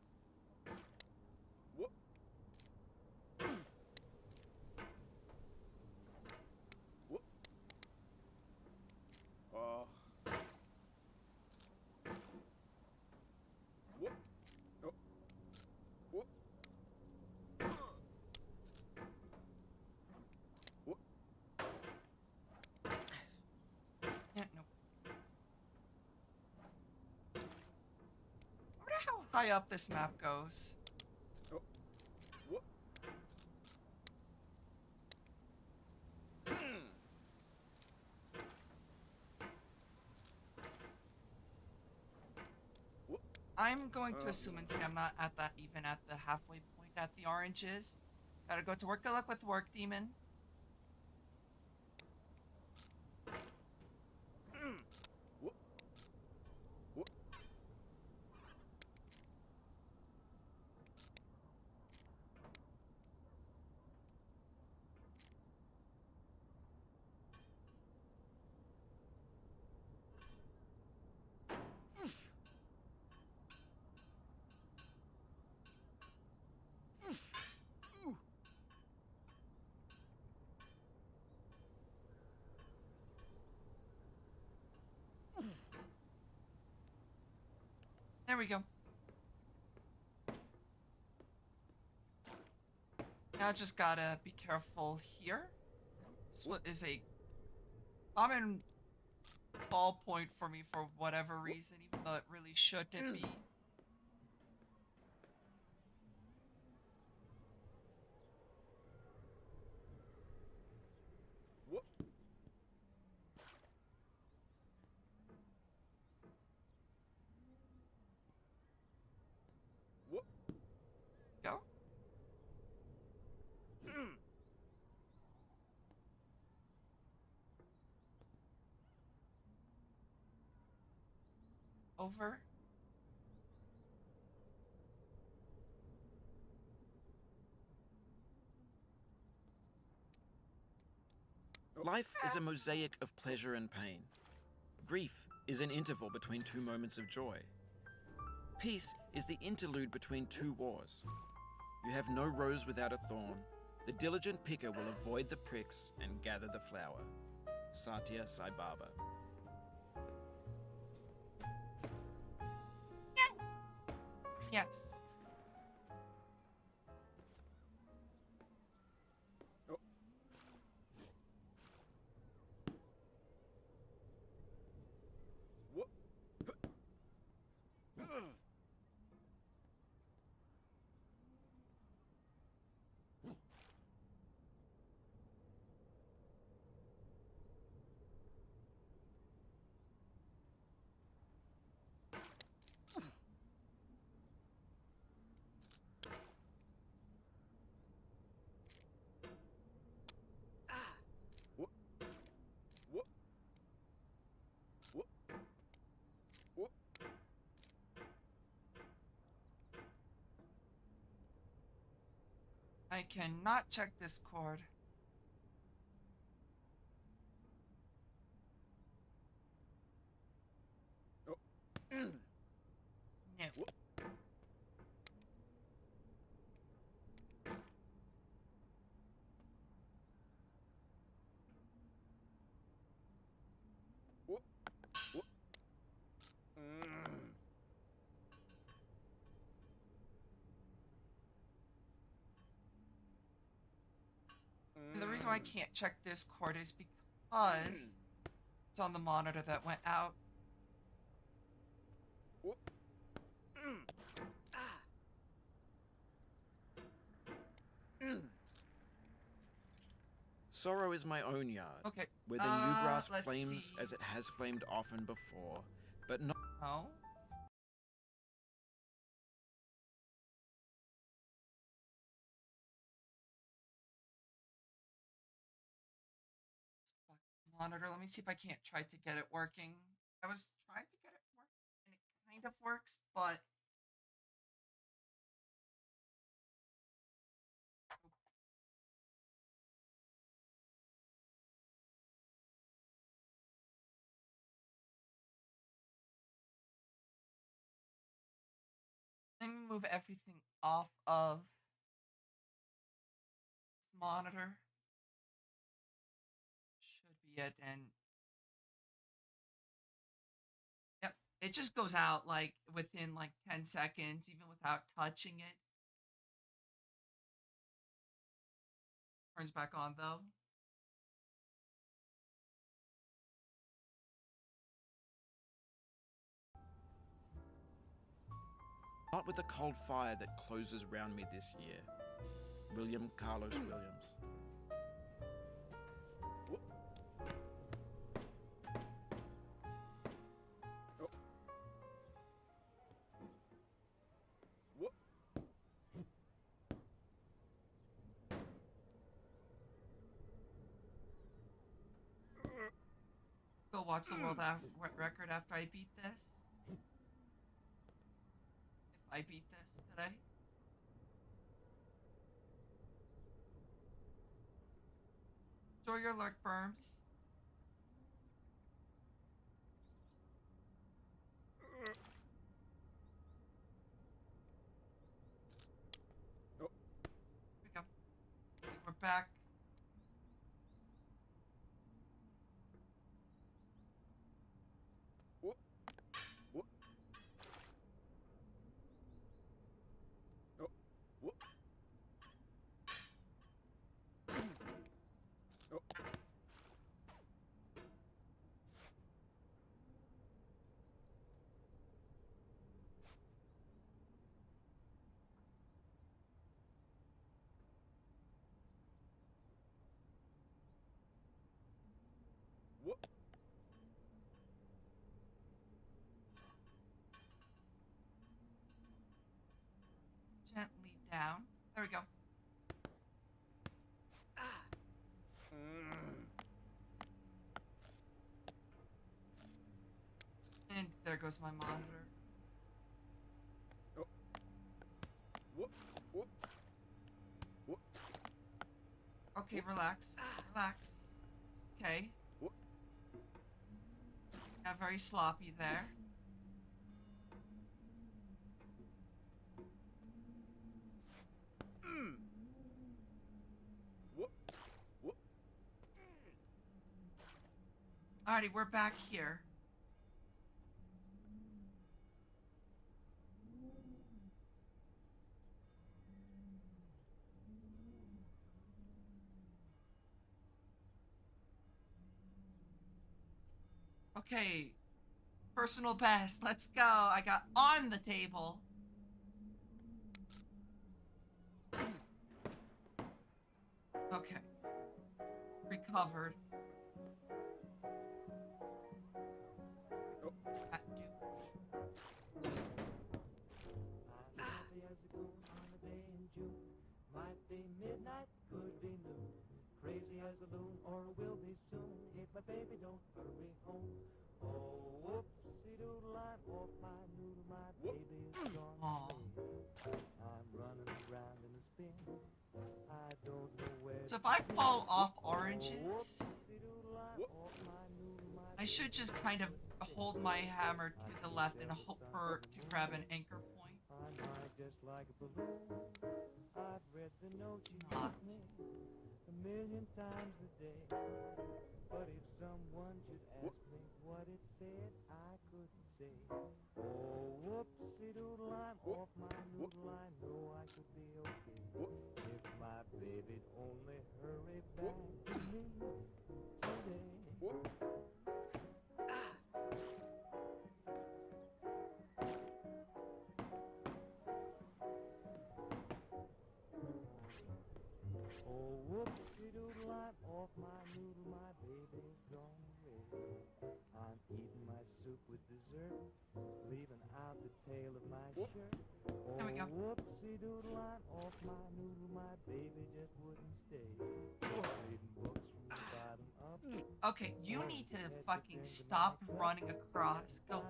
Yeah, no. I wonder how high up this map goes. I'm going to assume and say I'm not at that even at the halfway point at the oranges. Gotta go to work. Good luck with work, demon. There we go. Now just gotta be careful here. This is a common ball point for me for whatever reason, even though it really shouldn't be. Go. Over. Life is a mosaic of pleasure and pain. Grief is an interval between two moments of joy. Peace is the interlude between two wars. You have no rose without a thorn. The diligent picker will avoid the pricks and gather the flower. Satya Sai Baba. Yes. I cannot check this cord. No. reason why I can't check Discord is because it's on the monitor that went out. Sorrow is my own yard, Okay. where the new grass let's flames see. as it has flamed often before, but not. No. Monitor. Let me see if I can't try to get it working. I was trying to get it working, and it kind of works, but let me move everything off of this monitor. Should be it, and yep, it just goes out like within like 10 seconds, even without touching it. Turns back on though. Not with the cold fire that closes round me this year. William Carlos Williams. Go watch the world record after I beat this. If I beat this today. Enjoy your lurk, Berms. Here we go. Okay, we're back. Gently down. There we go. And there goes my monitor. Okay, relax. Relax. It's okay. Got very sloppy there. Alrighty, we're back here. Okay, personal best. Let's go. I got on the table. Okay. Recovered. That do. Happy as a goon on a day in June. Might be midnight, could be noon. Crazy as a loon, or will be soon. If my baby don't hurry home. Oh, whoopsie doodle, I'm off my noodle. My baby is gone Aw. away. I'm running around in a spin. I don't know where. So if I fall off oranges, Whoopsie doodle, I'm off my noodle. My I should just kind of hold my hammer to the left and hope for to grab an anchor point. I'm high just like a balloon. I've read the note you Not. gave me 1,000,000 times a day. But if someone should ask me what it said, I couldn't say. Oh, whoopsie doodle, I'm off my noodle. I know I could be okay if my baby baby, only hurry back to me today. Oh, whoopsie-doodle, I'm off my noodle, my baby's gone away. I'm eating my soup with dessert, leaving out the tail of my shirt. There we go. Oh, whoopsie-doodle, I'm off my noodle, my baby just wouldn't stay. Reading books from the bottom up. Okay, you need to fucking stop running across. Go.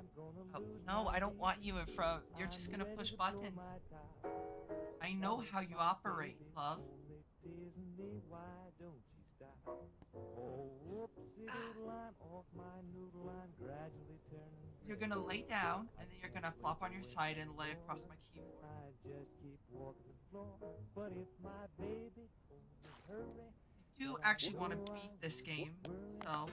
Oh, no, I don't want you in front. You're just gonna push buttons. I know how you operate, love. You're gonna lay down, and then you're gonna flop on your side and lay across my keyboard. I just keep walking the floor, but if my baby only hurry, I do actually want to beat this game, so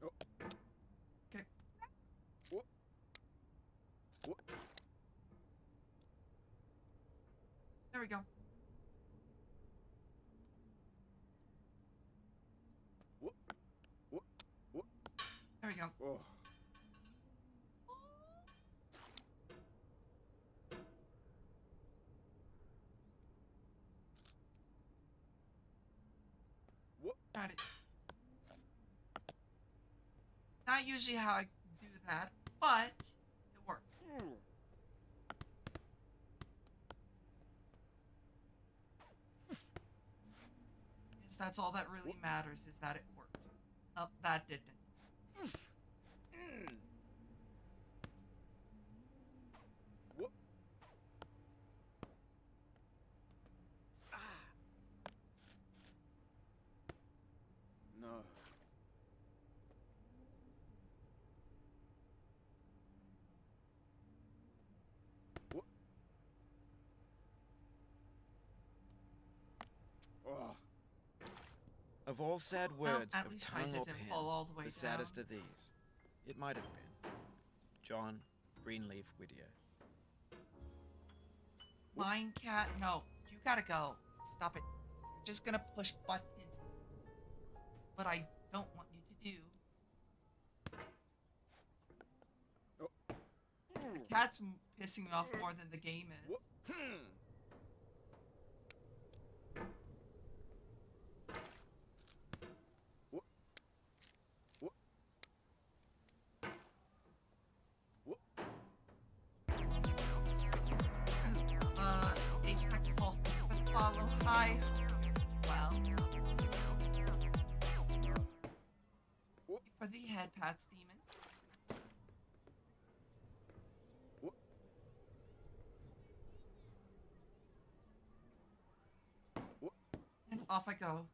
Oh, okay. There we go. There we go. Oh. Got it. Not usually how I do that, but it worked. Because that's all that really matters, is that it worked. Oh, that didn't. No. Oh. Of all sad Well, words at of least I tongue or didn't pen, fall all the way the down. saddest of these. It might have been. John Greenleaf Whittier. Mine cat, no. You gotta go. Stop it. You're just gonna push buttons. But I don't want you to do. The cat's pissing me off more than the game is. Apex Pulse, thank you for the follow. Hi. Well. Thank you for the head pats, demon. And off I go.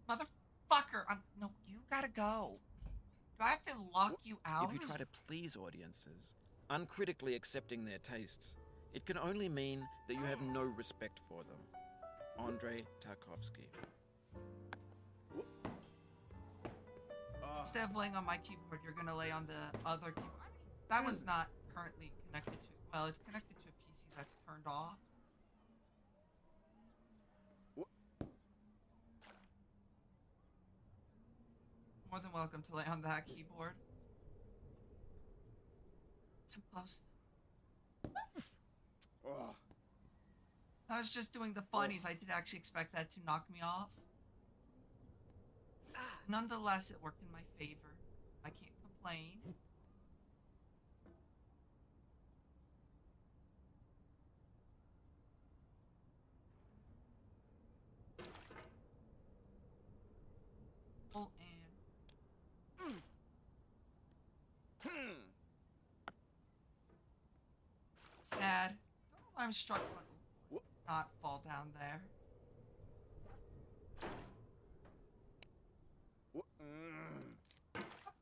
Motherfucker! No, you gotta go. Do I have to lock you out? If you try to please audiences, uncritically accepting their tastes, it can only mean that you have no respect for them. Andrei Tarkovsky. Instead of laying on my keyboard, you're gonna lay on the other keyboard. I mean, that one's not currently connected to. Well, it's connected to a PC that's turned off. More than welcome to lay on that keyboard. So close. Oh. I was just doing the funnies. I did actually expect that to knock me off. Nonetheless, it worked in my favor. I can't complain. Oh, and sad. Don't know why I'm struggling. Not fall down there.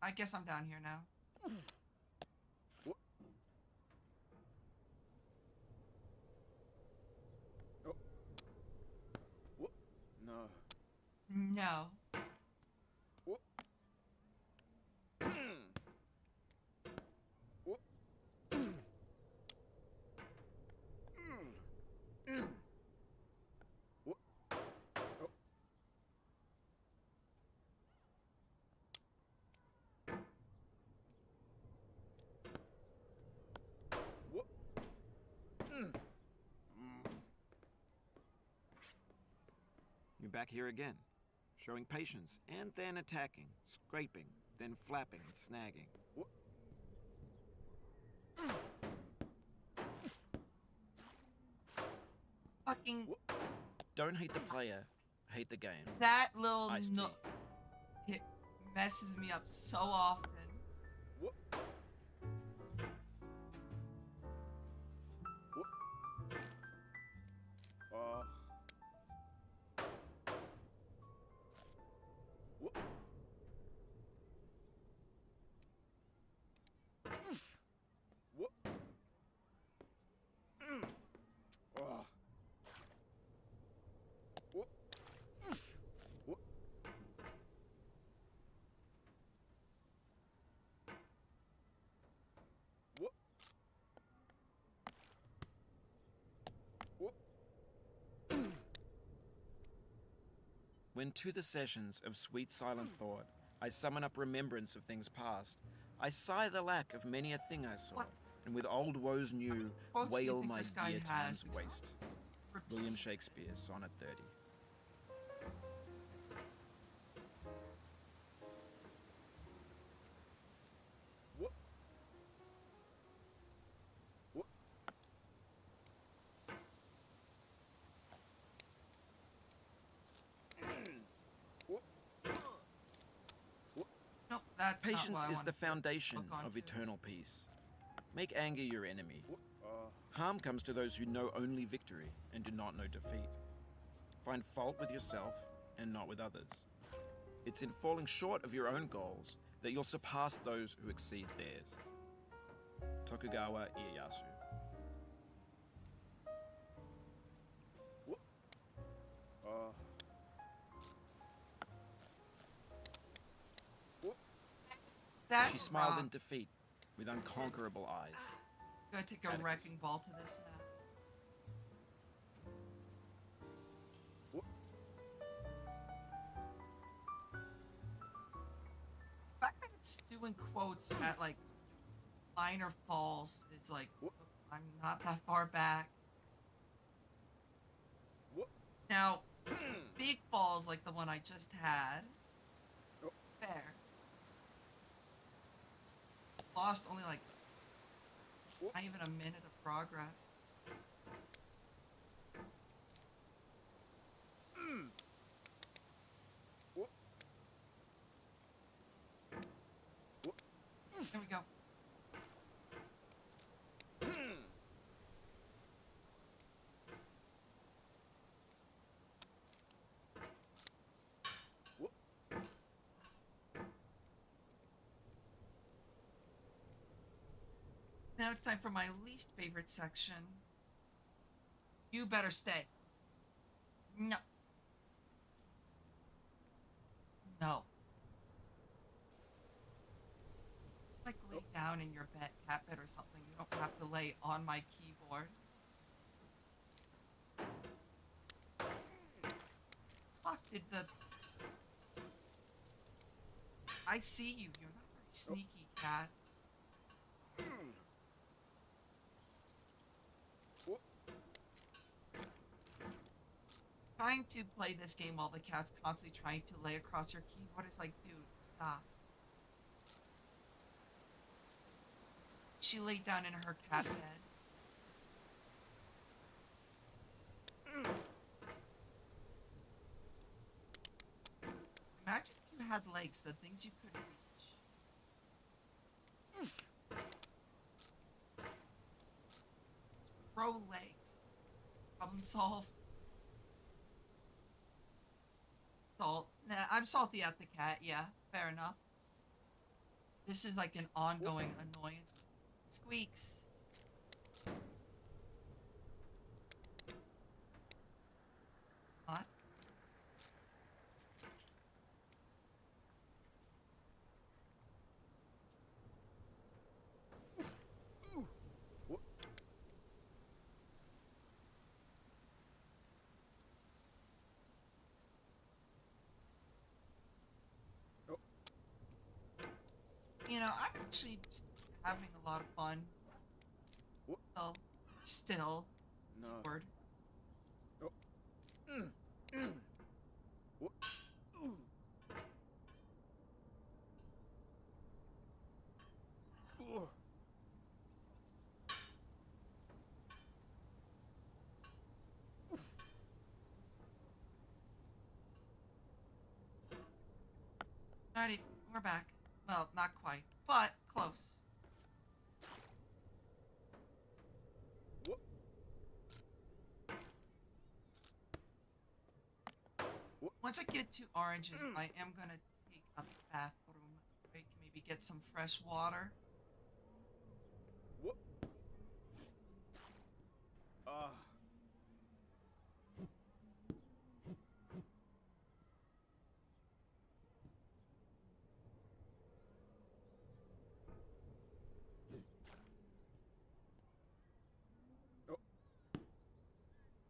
I guess I'm down here now. No. No. You're back here again, showing patience, and then attacking, scraping, then flapping and snagging. Fucking Don't hate the player, hate the game. that little Iced tea. nook. It messes me up so often. When to the sessions of sweet silent thought I summon up remembrance of things past, I sigh the lack of many a thing I saw, What and with old woes new, quotes do you wail think my this guy dear has? time's Because waste. repeat. William Shakespeare, Sonnet 30. Nope, that's not Patience what I is wanted the to foundation hook on of to. eternal peace. Make anger your enemy. Harm comes to those who know only victory and do not know defeat. Find fault with yourself and not with others. It's in falling short of your own goals that you'll surpass those who exceed theirs. Tokugawa Ieyasu. That She smiled rock. in defeat with unconquerable eyes. Gonna take a Atticus. wrecking ball to this now. The fact that it's doing quotes at like minor falls is like, I'm not that far back. Now, big falls like the one I just had. There. Lost only like not even a minute of progress. Here we go. Now it's time for my least favorite section. You better stay. No. No. Like lay down in your bed, cat bed or something. You don't have to lay on my keyboard. Fuck did the... I see you. You're not very sneaky, cat. Trying to play this game while the cat's constantly trying to lay across your keyboard is like, dude, stop. She laid down in her cat bed. Imagine if you had legs, the things you could reach. Grow legs. Problem solved. Salt. Nah, I'm salty at the cat. Yeah, fair enough. This is like an ongoing annoyance. Squeaks. What? What? Oh, You know, I'm actually just having a lot of fun. what? Oh, still. No. Word. Oh. What? Oh. Alrighty, we're back. Well, not quite, but close. What? What? Once I get to oranges, I am gonna take a bathroom break, maybe get some fresh water. What? Ah. Oh.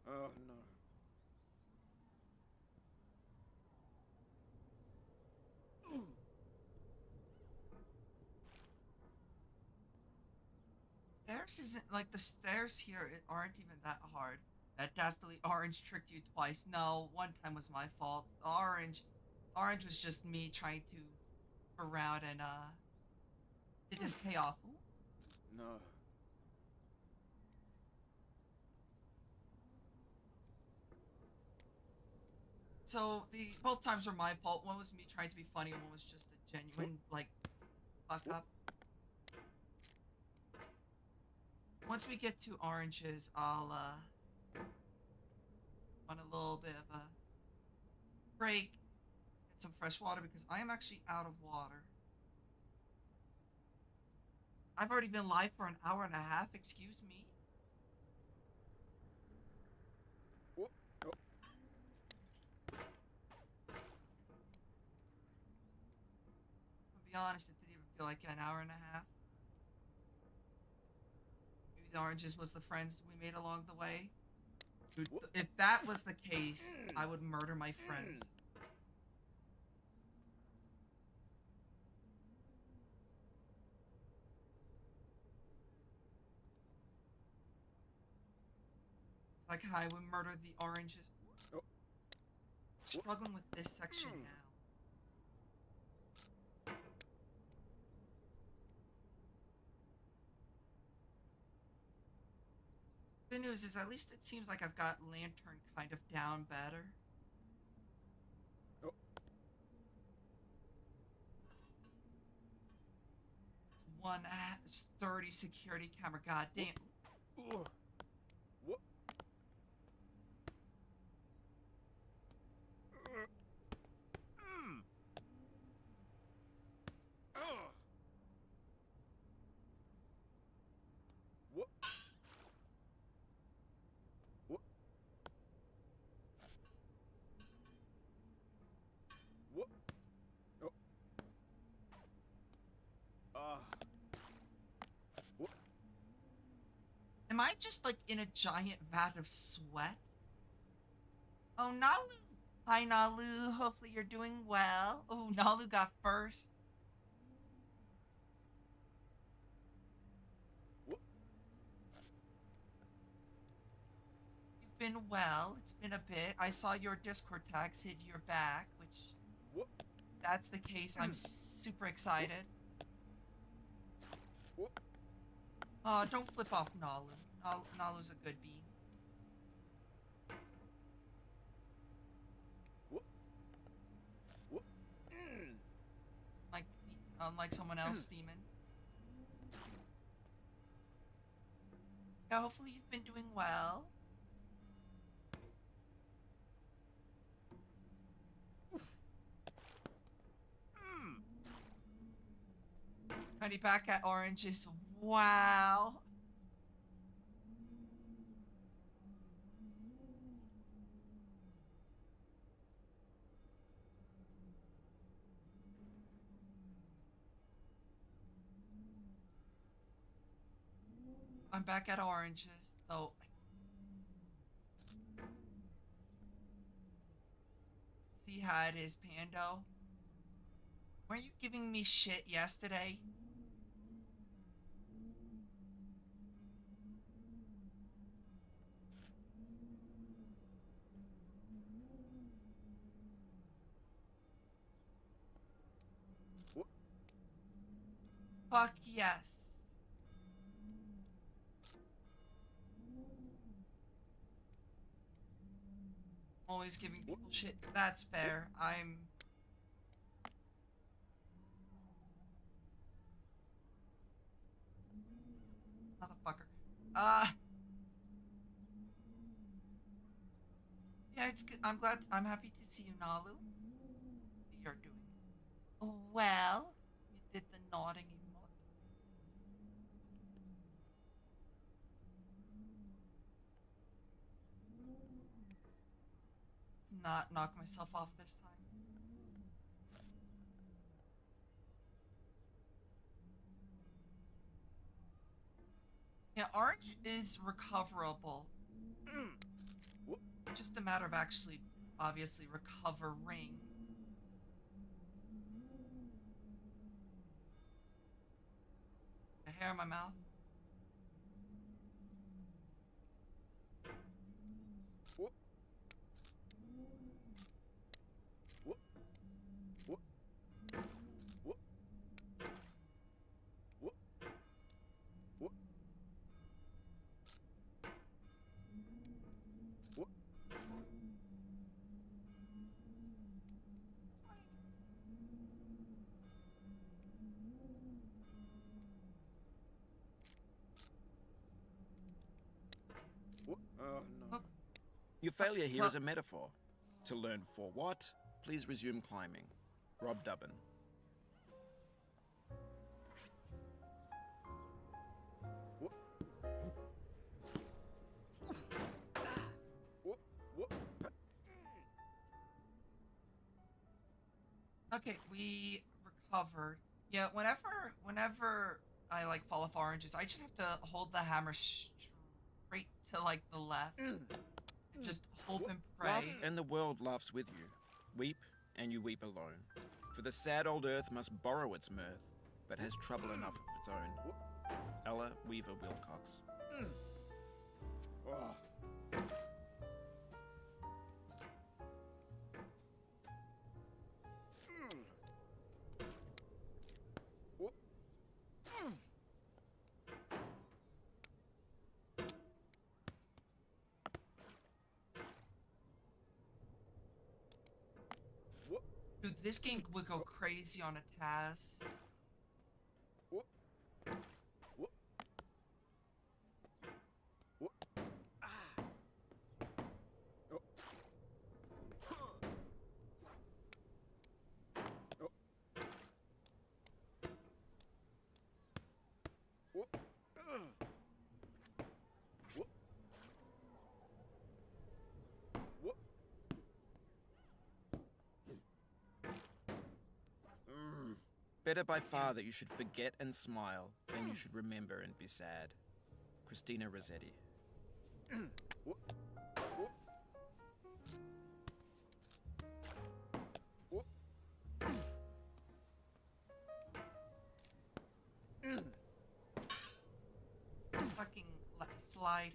Oh no. Stairs isn't like the stairs here aren't even that hard. That dastardly orange tricked you twice. No, one time was my fault. Orange was just me trying to around and it didn't pay off. Ooh. No. So the both times were my fault. One was me trying to be funny, and one was just a genuine like fuck up. Once we get to oranges, I'll want a little bit of a break, get some fresh water because I am actually out of water. I've already been live for an hour and a half. Excuse me. What? Oh. I'll be honest, it didn't even feel like an hour and a half. Maybe the oranges was the friends we made along the way. Dude, if that was the case, I would murder my friends. It's like how I would murder the oranges. Oh. Struggling with this section now. The news is at least it seems like I've got Lantern kind of down better. Oh. It's one it's 30 security camera. God damn. Oh. What? Oh. What? What? What? Oh. Ah. What? Am I just like in a giant vat of sweat? Oh, Nalu. Hi, Nalu. Hopefully you're doing well. Oh, Nalu got first. What? You've been well. It's been a bit. I saw your Discord tag said you're back, which What? that's the case. I'm super excited. What? Don't flip off Nalu. Nalu's a good bee. What? What? Like, unlike someone else, Demon. Yeah, hopefully you've been doing well. Honey, back at Oranges. Wow. I'm back at Oranges, though. See how it is, Pando. Weren't you giving me shit yesterday? Fuck yes. Always giving people shit. That's fair. I'm. Motherfucker. Yeah, it's good. I'm glad. I'm happy to see you, Nalu. You're doing well. You did the nodding emote. Let's not knock myself off this time. Yeah, orange is recoverable. Just a matter of actually, obviously, recovering. The hair in my mouth. Oh no. Oop. Your failure here is a metaphor. To learn for what, please resume climbing. Rob Dubbin. Okay, we recovered. Yeah, whenever I like fall off oranges, I just have to hold the hammer straight to like the left and just hope and Laugh, pray. and the world laughs with you. Weep, and you weep alone. For the sad old earth must borrow its mirth, but has trouble enough of its own. Ella Weaver Wilcox. Oh. Dude, this game would go crazy on a Taz. Better by far that you should forget and smile than you should remember and be sad. Christina Rossetti. Fucking slide.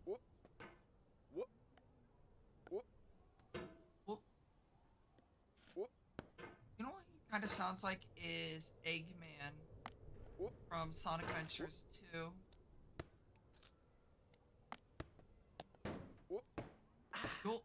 Whoop. You know what he kind of sounds like is Eggman from Sonic Adventures 2. Cool.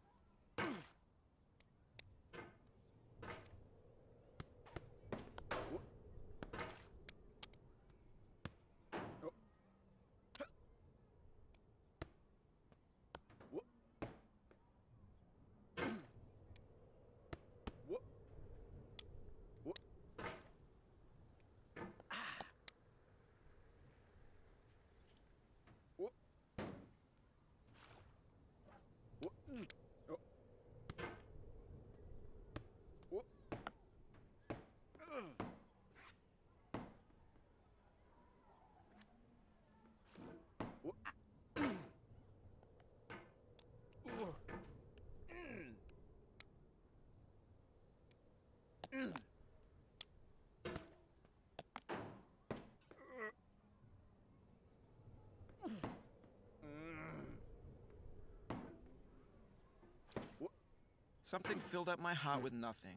Something filled up my heart with nothing.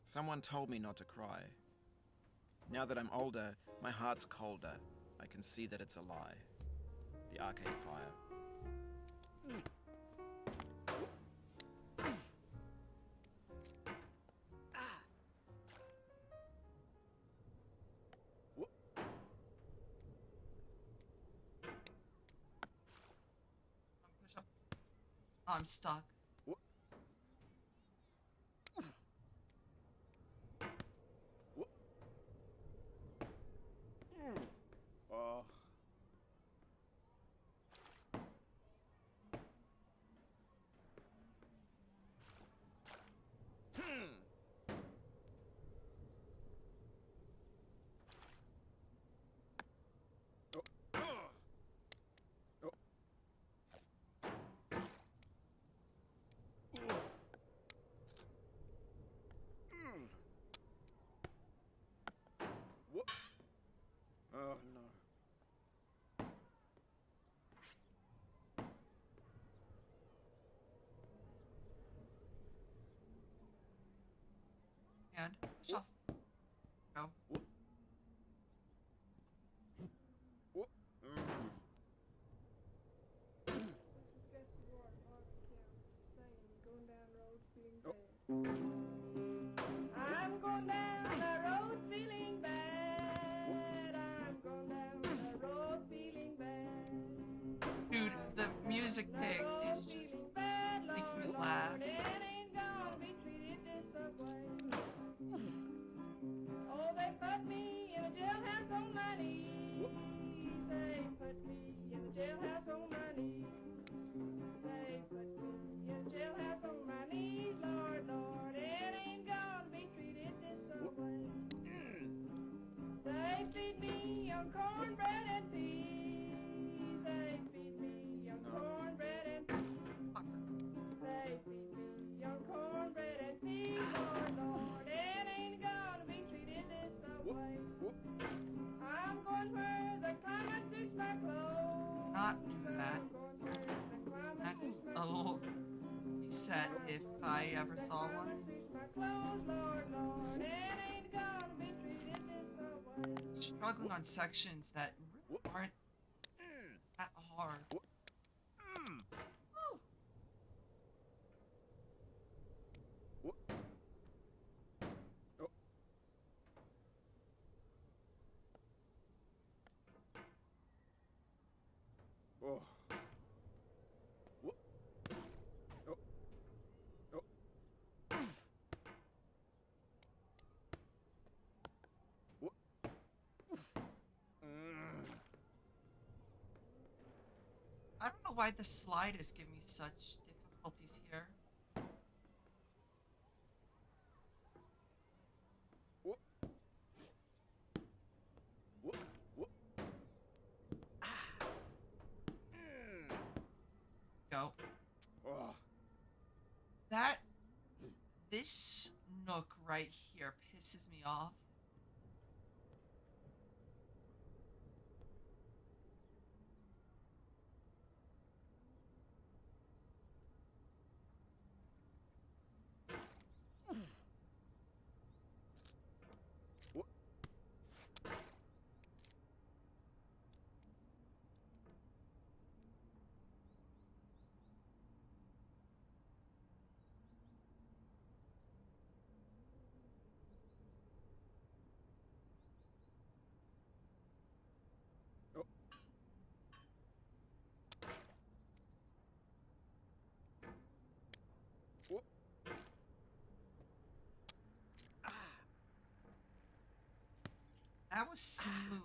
Someone told me not to cry. Now that I'm older, my heart's colder. I can see that it's a lie. The arcade fire. Push up. Oh, I'm stuck. Oh. Oh no. And push off. Go. I'm going down the road feeling bad. I'm going down the road feeling bad. Dude, the music pick is just makes me laugh. It ain't gonna be treated this way. Oh, they put me in a jailhouse on my knees. They put me in a jailhouse on my knees. They put me in a jailhouse on my knees, Lord, Lord. It ain't gonna be treated this way. They feed me on cornbread and peas. They feed me on cornbread and peas. They feed me on cornbread and peas, Lord, Lord. It ain't gonna be treated this way. I'm going where the climate suits my clothes. Not do that. I'm going where the climate That's suits my a little clothes. reset if I ever The saw one. climate suits my clothes, Lord, Lord. It ain't gonna be treated this way. Struggling on sections that really aren't that hard. Woo. Oh. I don't know why the sliders give me such difficulties here. Go. Oh. This nook right here pisses me off. That was smooth.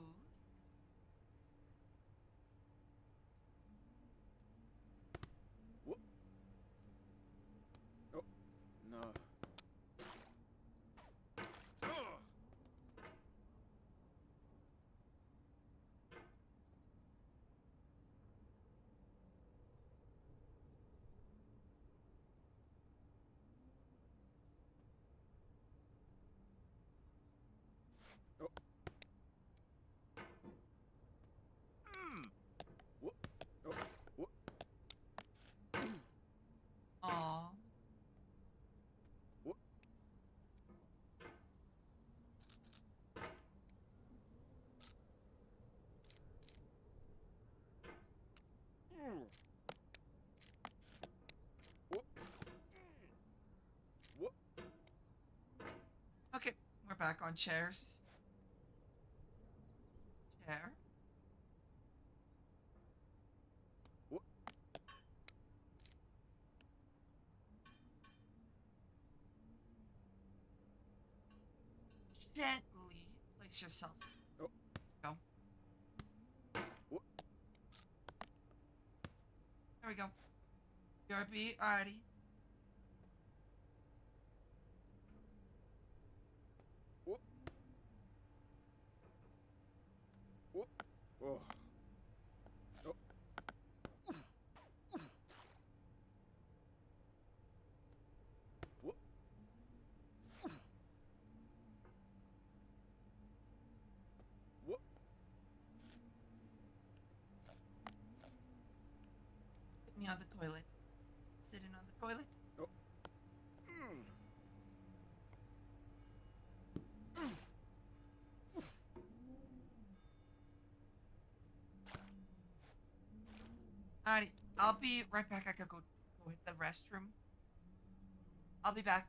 back on chairs. Chair. Wha- Gently place yourself. Oh. Go. Wha- There we go. BRB, alrighty. Wha- wha- Oh. Oh. Wha- wha- Put me on the toilet. Sitting on the toilet. Oh. Mm. Alrighty. I'll be right back. I could go hit the restroom. I'll be back.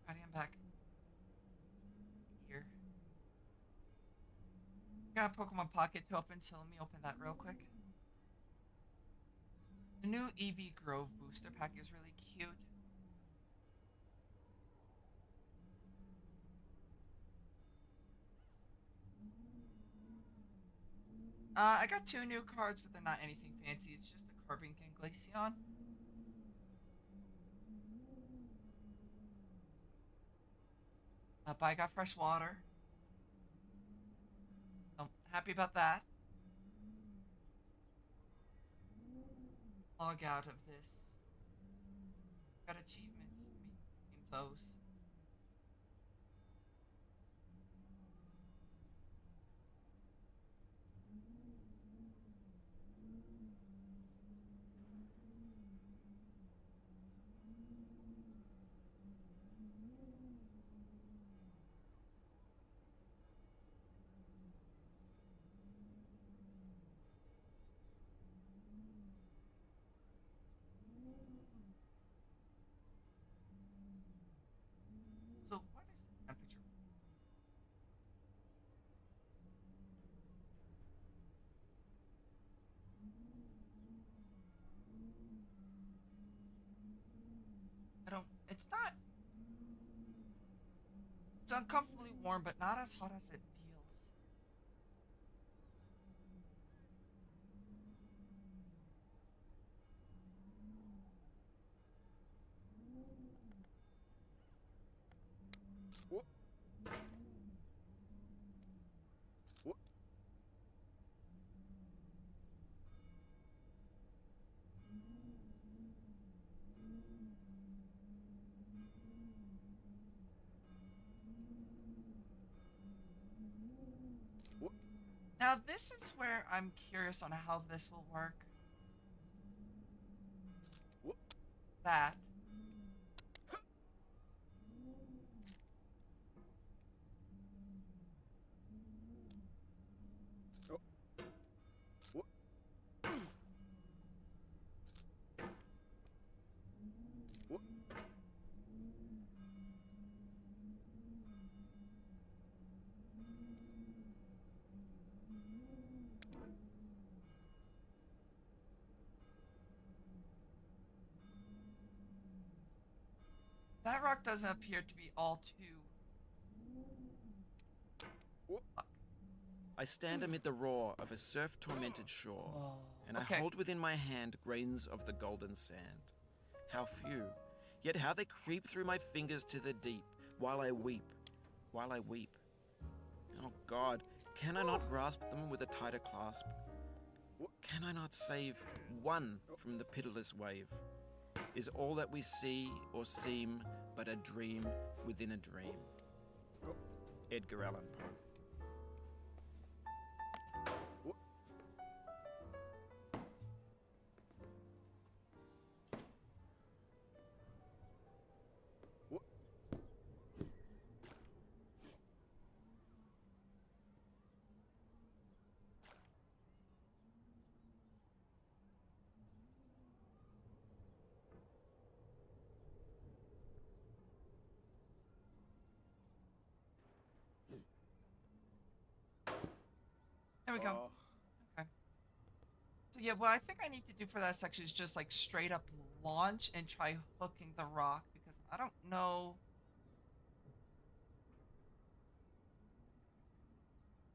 Alrighty, I'm back. Here. Got a Pokemon Pocket to open, so let me open that real quick. The new EV Grove booster pack is really cute. I got 2 new cards, but they're not anything fancy. It's just a Carbon and Glaceon. But I got fresh water. So happy about that. Log out of this. Got achievements. Let me name those. It's uncomfortably warm, but not as hot as it feels. Whoop. Whoop. Whoop. Now, this is where I'm curious on how this will work. Whoop. That. Oh. Whoop. Whoop. That rock doesn't appear to be all too. Whoop. I stand amid the roar of a surf-tormented shore, and I Okay. hold within my hand grains of the golden sand. How few, yet how they creep through my fingers to the deep, while I weep, while I weep. Oh God, can I not grasp them with a tighter clasp? Can I not save one from the pitiless wave? Is all that we see or seem but a dream within a dream? Edgar Allan Poe. There we go. Okay. So yeah, what I think I need to do for that section is just like straight up launch and try hooking the rock because I don't know.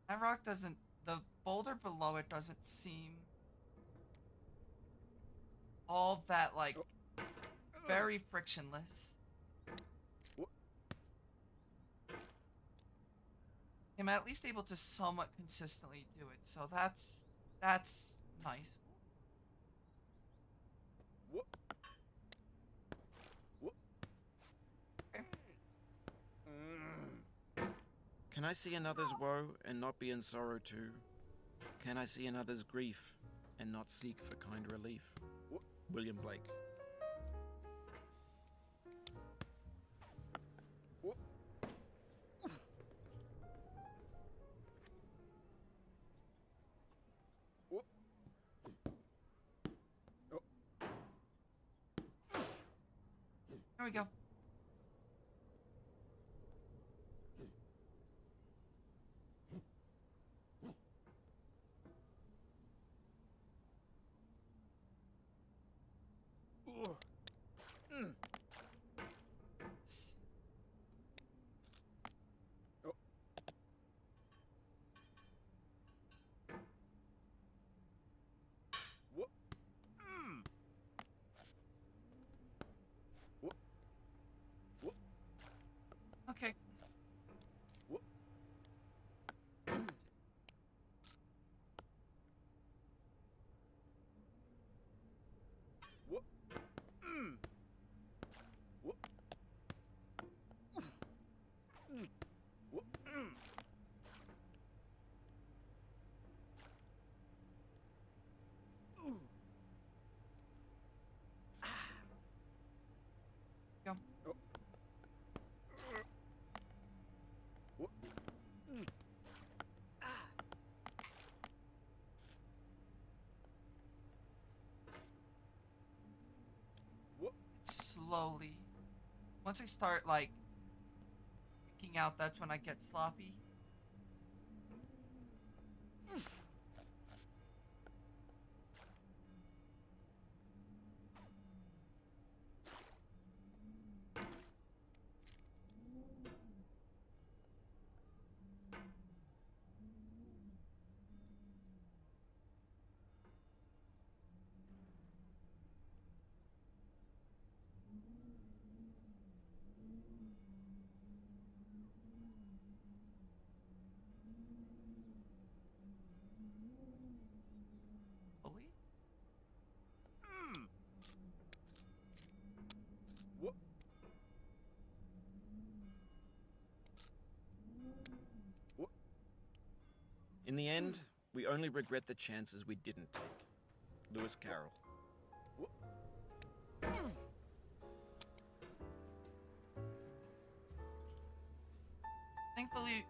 That rock doesn't, the boulder below it doesn't seem all that like very frictionless. I'm at least able to somewhat consistently do it, so that's nice. Okay. Can I see another's woe and not be in sorrow too? Can I see another's grief and not seek for kind relief? William Blake. There we go. S- Okay. Go. Slowly. Once I start like picking out, that's when I get sloppy. In the end, we only regret the chances we didn't take. Lewis Carroll. Thankfully,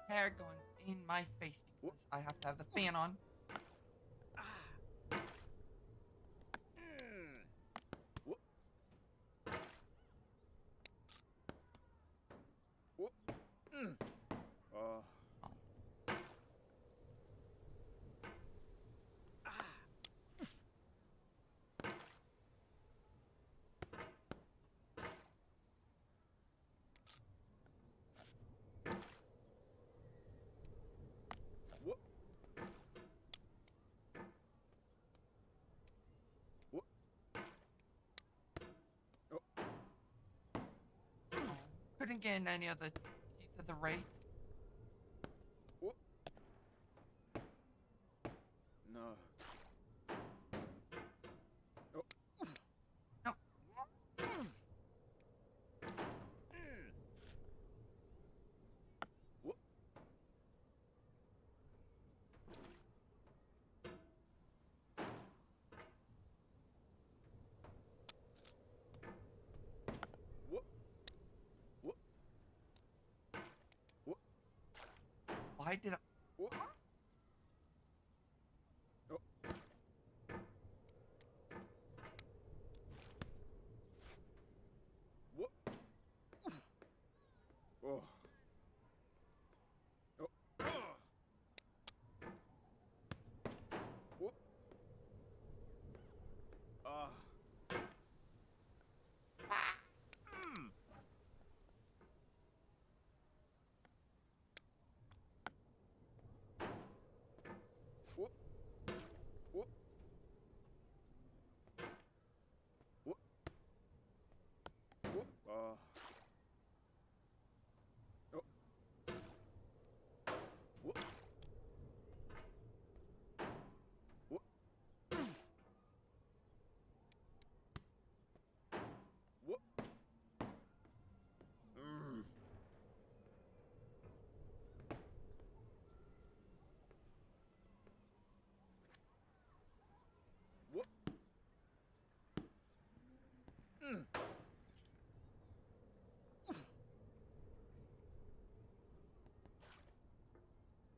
hair going in my face because I have to have the fan on. Couldn't get in any of the teeth of the rake. No. No. Why did I?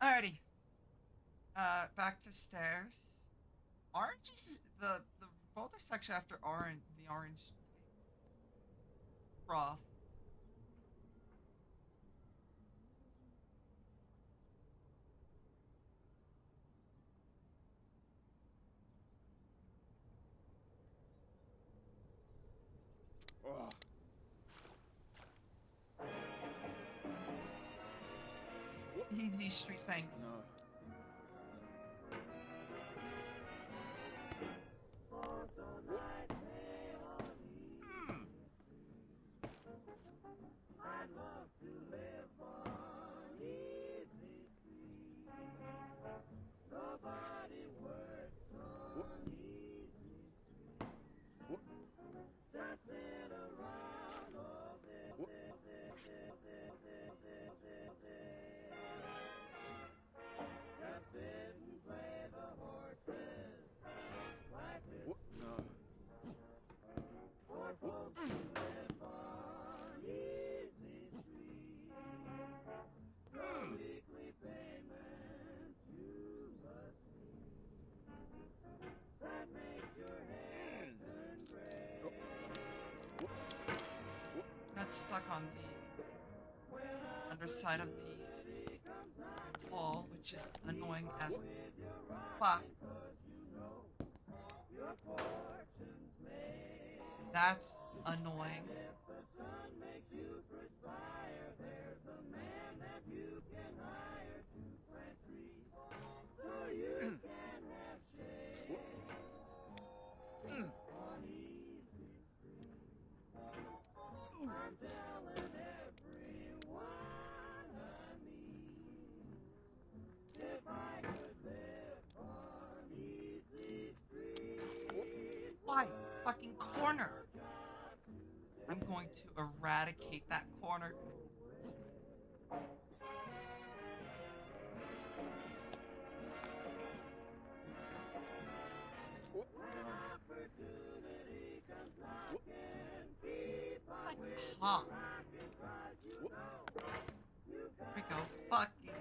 Alrighty. Back to stairs. Orange is the boulder section after orange. The orange rough. Easy street, thanks. That's stuck on the underside of the wall, which is annoying as fuck. That's annoying. Why? Fucking corner. I'm going to eradicate that corner. Aha. There we go. Fuck you.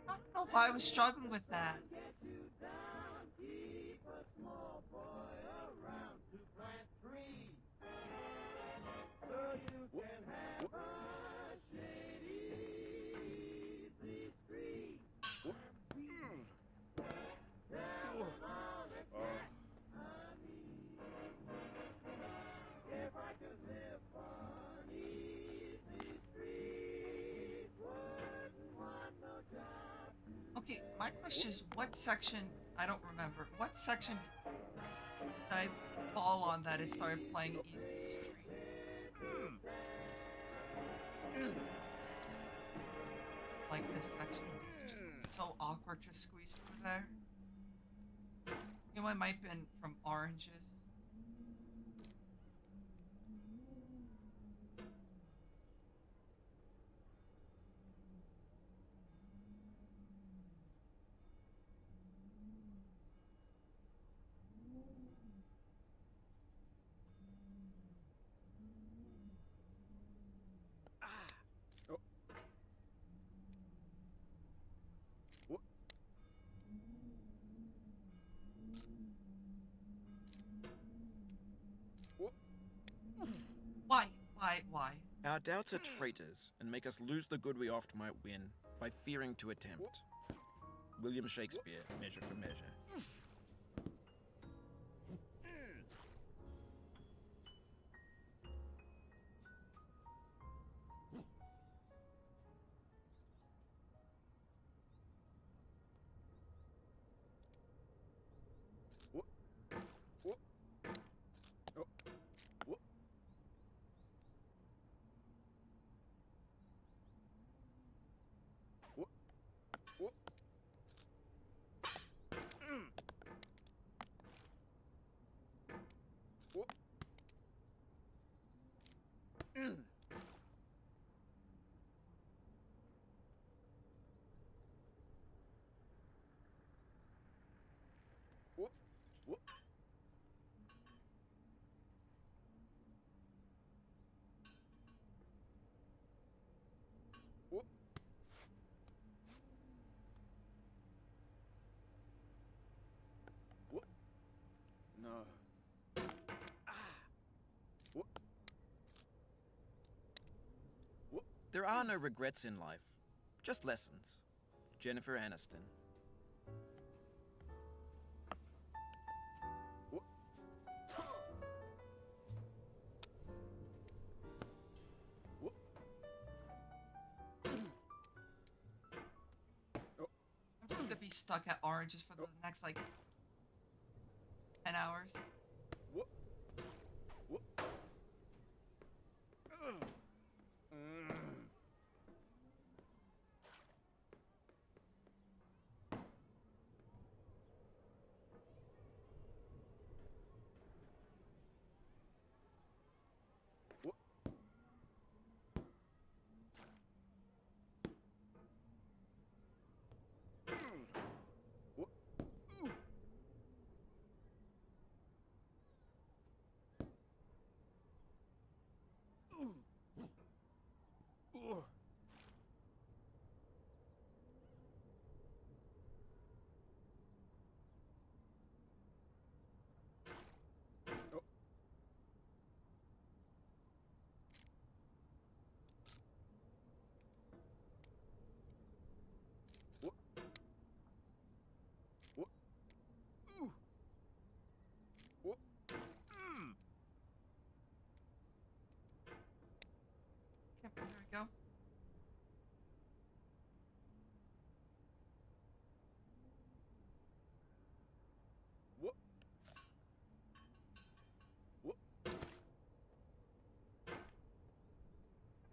I don't know why I was struggling with that. Okay, my question is, what section? I don't remember. What section did I fall on that it started playing Easy Street? Like this section. It's just so awkward to squeeze through there. You know, I might have been from Oranges. Why? Why? Our doubts are traitors and make us lose the good we oft might win by fearing to attempt. William Shakespeare, Measure for Measure. No. There are no regrets in life, just lessons. Jennifer Aniston. I'm just gonna be stuck at Oranges for the next, like, 10 hours. Yep, there we go.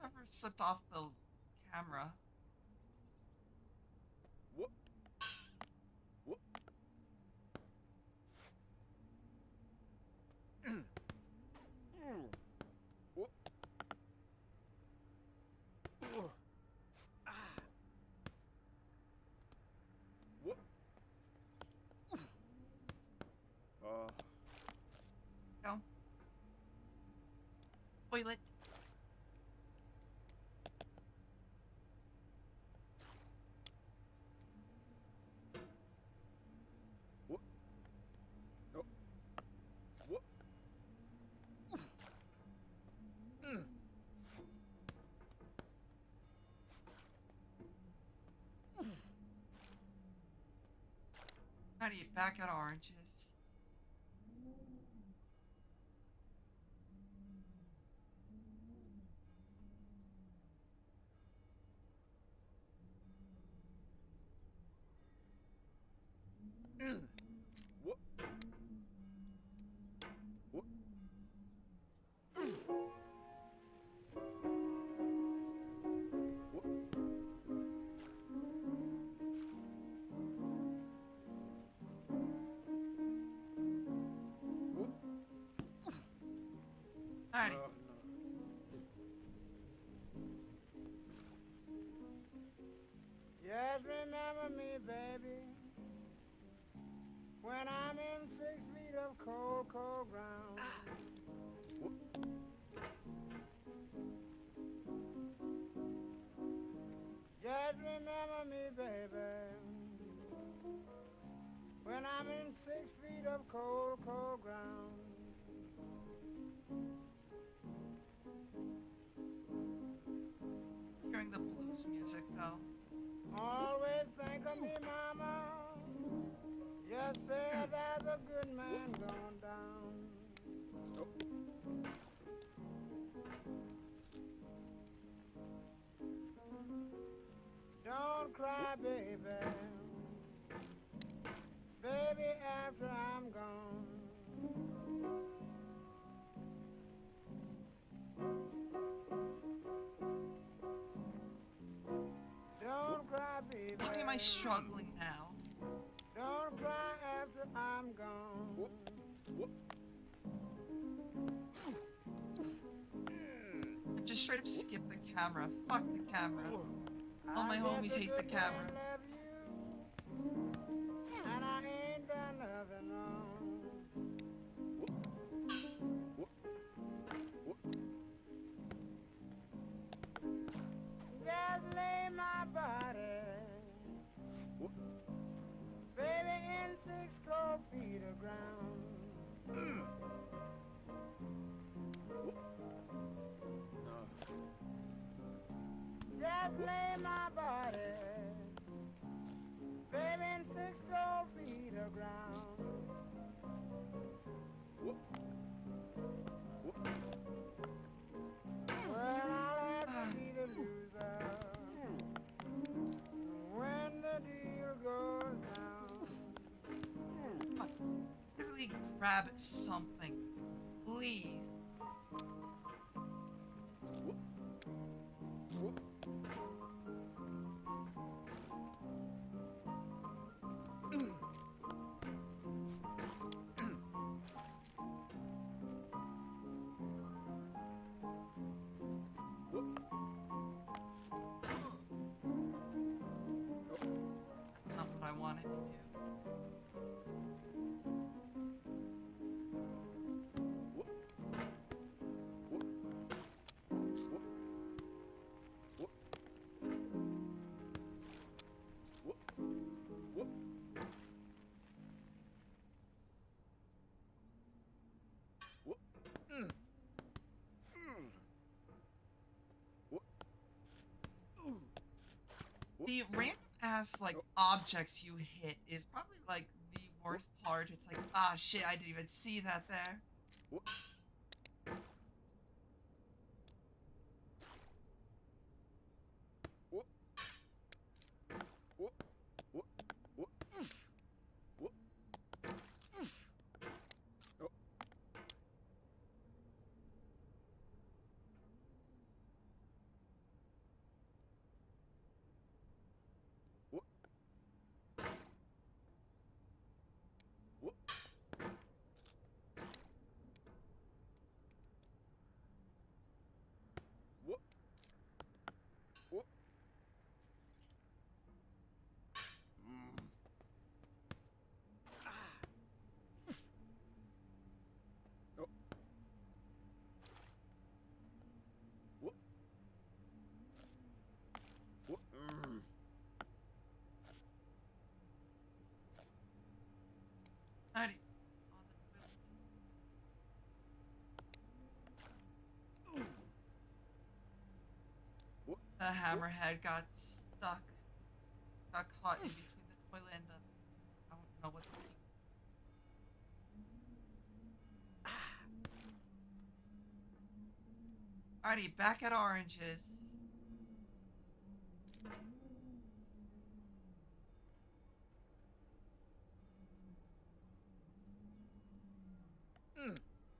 I've never slipped off the camera. Go. toilet. What? Oh. What? How do you back at oranges? What? What? What? Alrighty. Oh, no. Just remember me, baby, when I'm in 6 feet of cold, cold ground. What? Just remember me, baby, when I'm in 6 feet of cold, cold ground. Hearing the blues music though. Always think of me, mama. Just say there's a good man gone down. Oh. Don't cry, baby. Baby, after I'm gone. Don't cry, baby. Why am I struggling now? Don't cry after I'm gone. What? What? I just straight up skip the camera. Fuck the camera. All my I homies guess a hate the good camera. man love you, and I ain't done nothing wrong. What? What? Just lay my body, What? baby, in 6 cold feet of ground. Just lay my body, baby, in 6 cold feet of ground. What? What? Well, I'll have to be the loser when the deal goes down. Fuck. Literally grab something. Please. What? That's not what I wanted to do. The random ass like objects you hit is probably like the worst part. It's like, ah shit, I didn't even see that there. The hammerhead got got caught in between the toilet and the. I don't know what. Alrighty, back at oranges.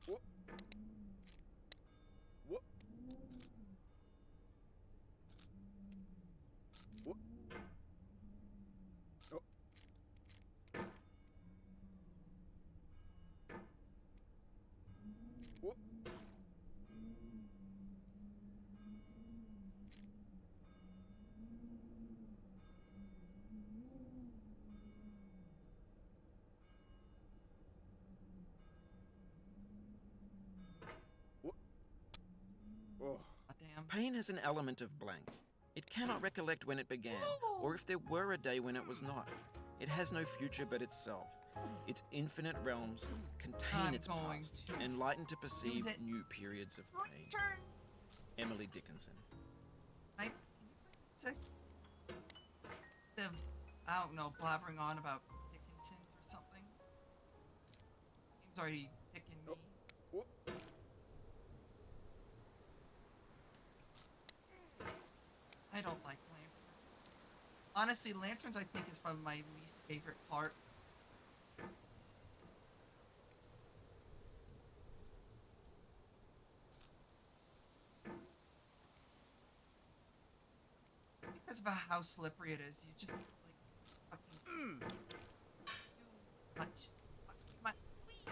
Whoop. Whoop. Whoop. Oh. Whoop. Whoop. Oh. Damn. Pain has an element of blank. It cannot recollect when it began, or if there were a day when it was not. It has no future but itself. Its infinite realms contain I'm its going past, to enlightened to perceive use it. new periods of pain. Turn. Emily Dickinson. Sick. I don't know, blabbering on about Dickinsons or something. Seems already dicking me. Whoop. I don't like lanterns. Honestly, lanterns I think is probably my least favorite part. It's because of how slippery it is. You just like fucking too much. Come on. Whee!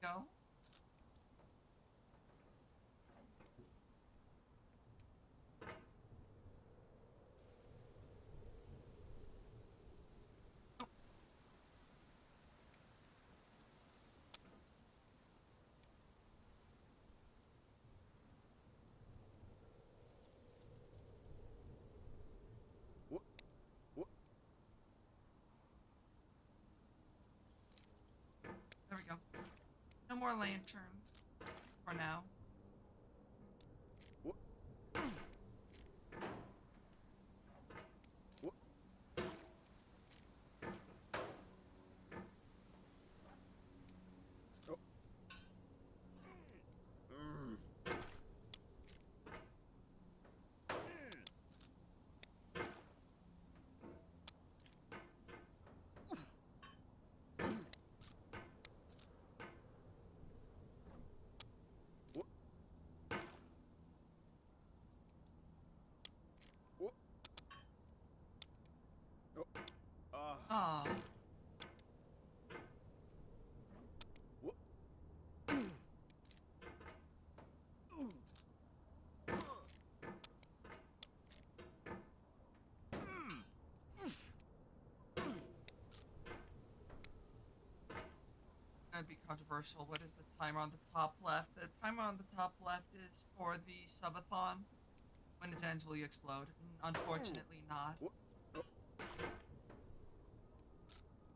Go. Whoop. Whoop. There we go. No more lantern for now. Whoop. Whoop. Oh. Whoop. Whoop. Oh. Oh. Whoop. Gonna be controversial. What is the timer on the top left? The timer on the top left is for the subathon. When it ends, will you explode? Unfortunately, not. Whoop. Oh.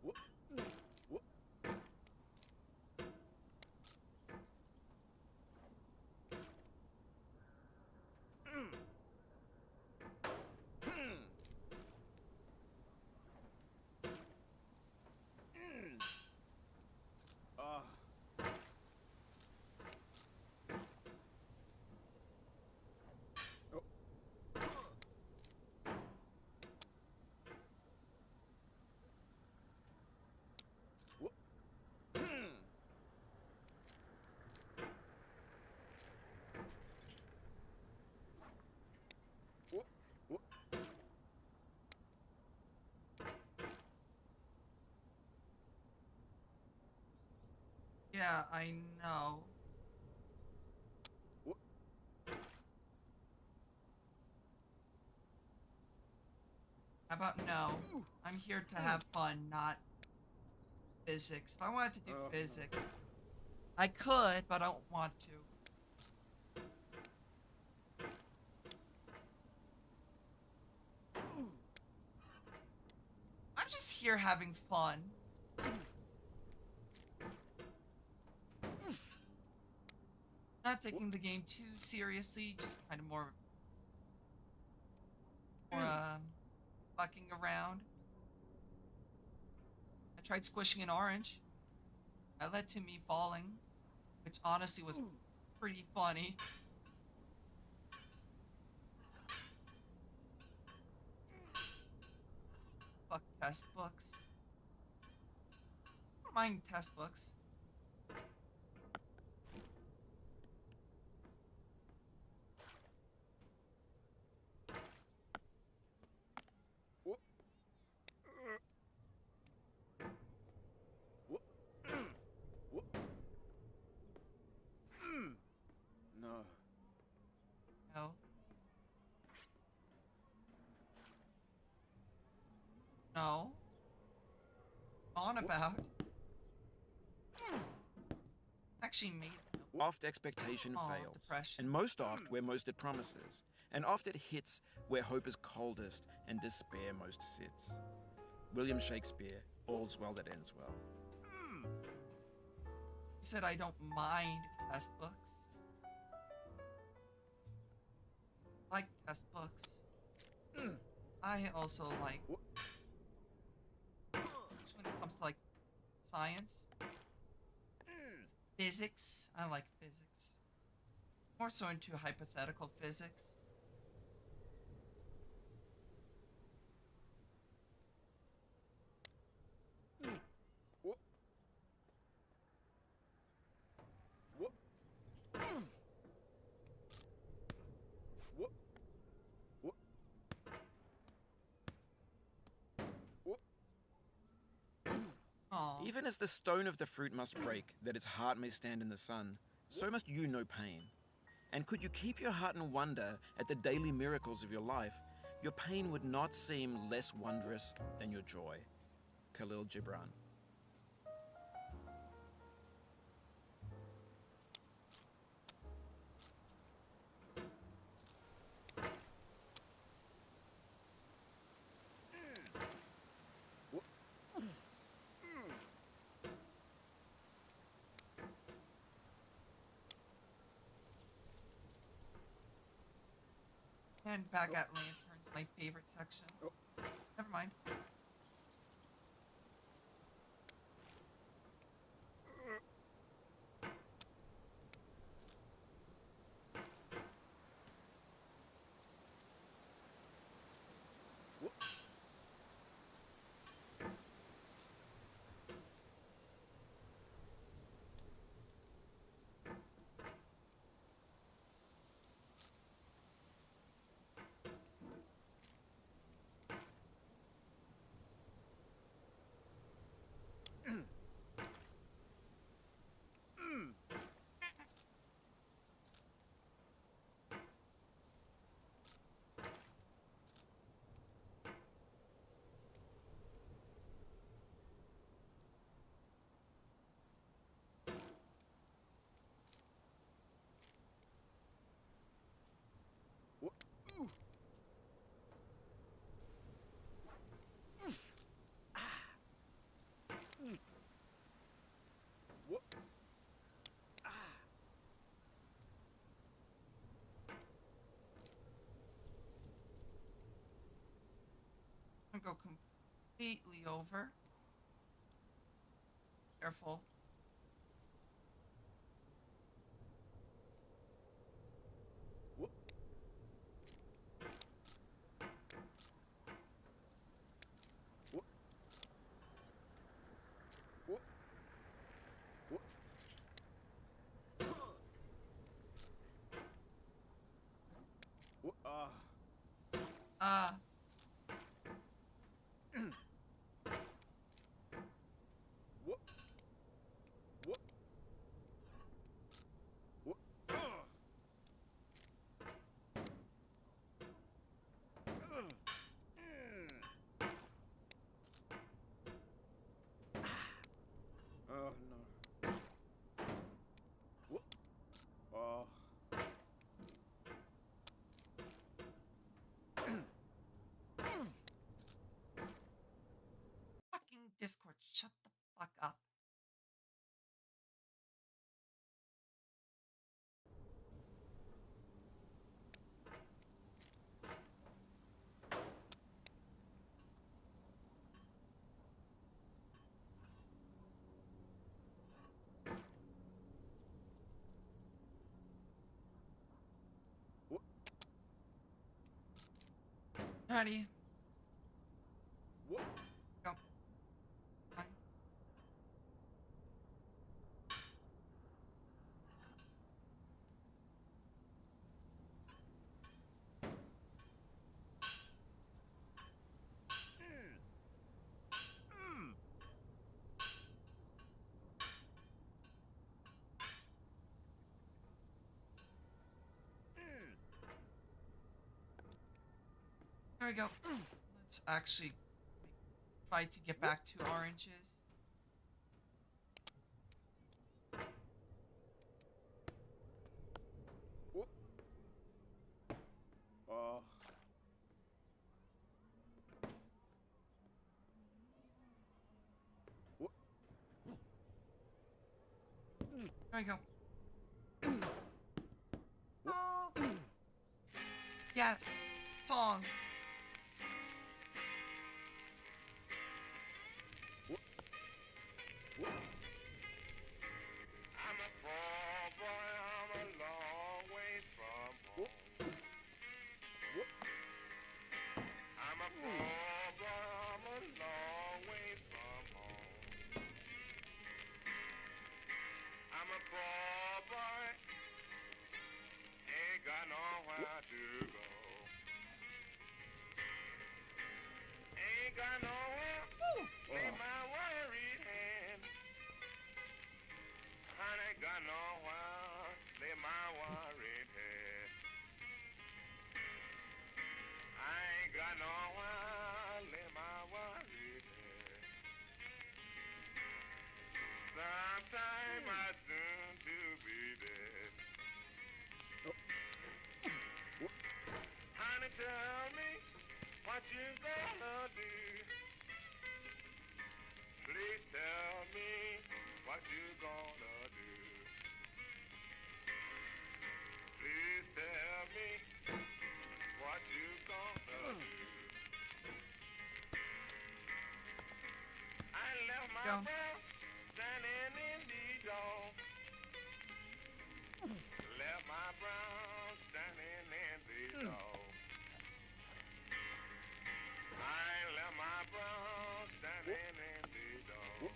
Whoop. Whoop. Ah. Oh. Whoop. Whoop. Whoop. Yeah, I know. Whoop. How about no? I'm here to have fun, not physics. If I wanted to do Oh. physics, I could, but I don't want to. just here having fun. Not taking the game too seriously, just kind of more fucking around. I tried squishing an orange. That led to me falling, which honestly was pretty funny. Fuck test books. I don't mind test books. No. No. No. On about. Actually made no. Oft expectation Oh, fails, depression. and most oft where most it promises, and oft it hits where hope is coldest and despair most sits. William Shakespeare, all's well that ends well. Said I don't mind test books. Like test books. I also like, especially when it comes to like science, physics. I like physics. More so into hypothetical physics. Aw. Even as the stone of the fruit must break, that its heart may stand in the sun, so must you know pain. And could you keep your heart in wonder at the daily miracles of your life, your pain would not seem less wondrous than your joy. Khalil Gibran. And back at lanterns, my favorite section. Never mind. I'm gonna go completely over. Careful. Ah. Discord. Shut the fuck up. Alrighty. Go. One. There we go. Let's actually try to get back to oranges. There we go. Oh. Yes. Songs. I'm a poor boy, I'm a long way from home. I'm a poor boy, I'm a long way from home. I'm a poor boy, ain't got nowhere to go. Ain't got nowhere, lay my worried hand. Honey, got nowhere, lay my worried head. I ain't got nowhere, lay my worried head. Sometime I soon to be dead. Honey, tell me what you gonna do. Please tell me what you gonna do. Please tell me what you gonna do. I left my Go. brown standing in the door. Left my brown standing in the door. I left my brown standing in the door.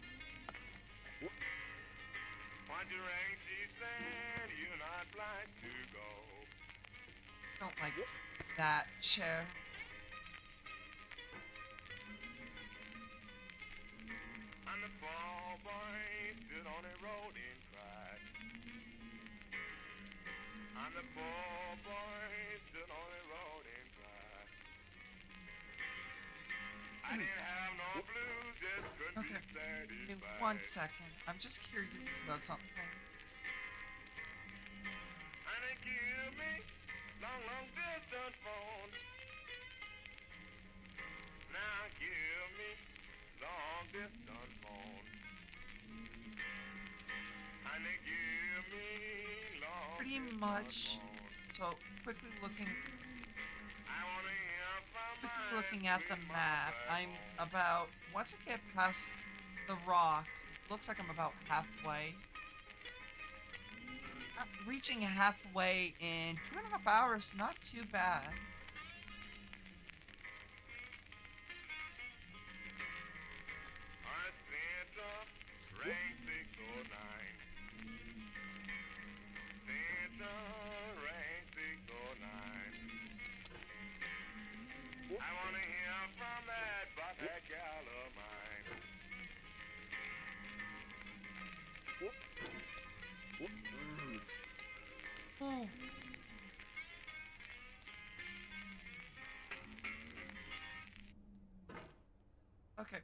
When you rang, she said, you're not obliged to go. Don't like that chair. And the poor boy stood on the road and cried. And the poor boy stood on the road and cried. I didn't have no blues, just couldn't Okay. be satisfied. Give 1 second. I'm just curious about something. And they give me long, long distance phone. Now give me long distance phone. And they give me long Pretty distance much. phone. So quickly looking I wanna hear from quickly my looking at the sweet map. mother I'm home. about once I get past the rocks, it looks like I'm about halfway. Reaching halfway in 2.5 hours, not too bad. I sent up rank 609. Sent up rank 609. I wanna hear from that gal of mine. Oh. Okay.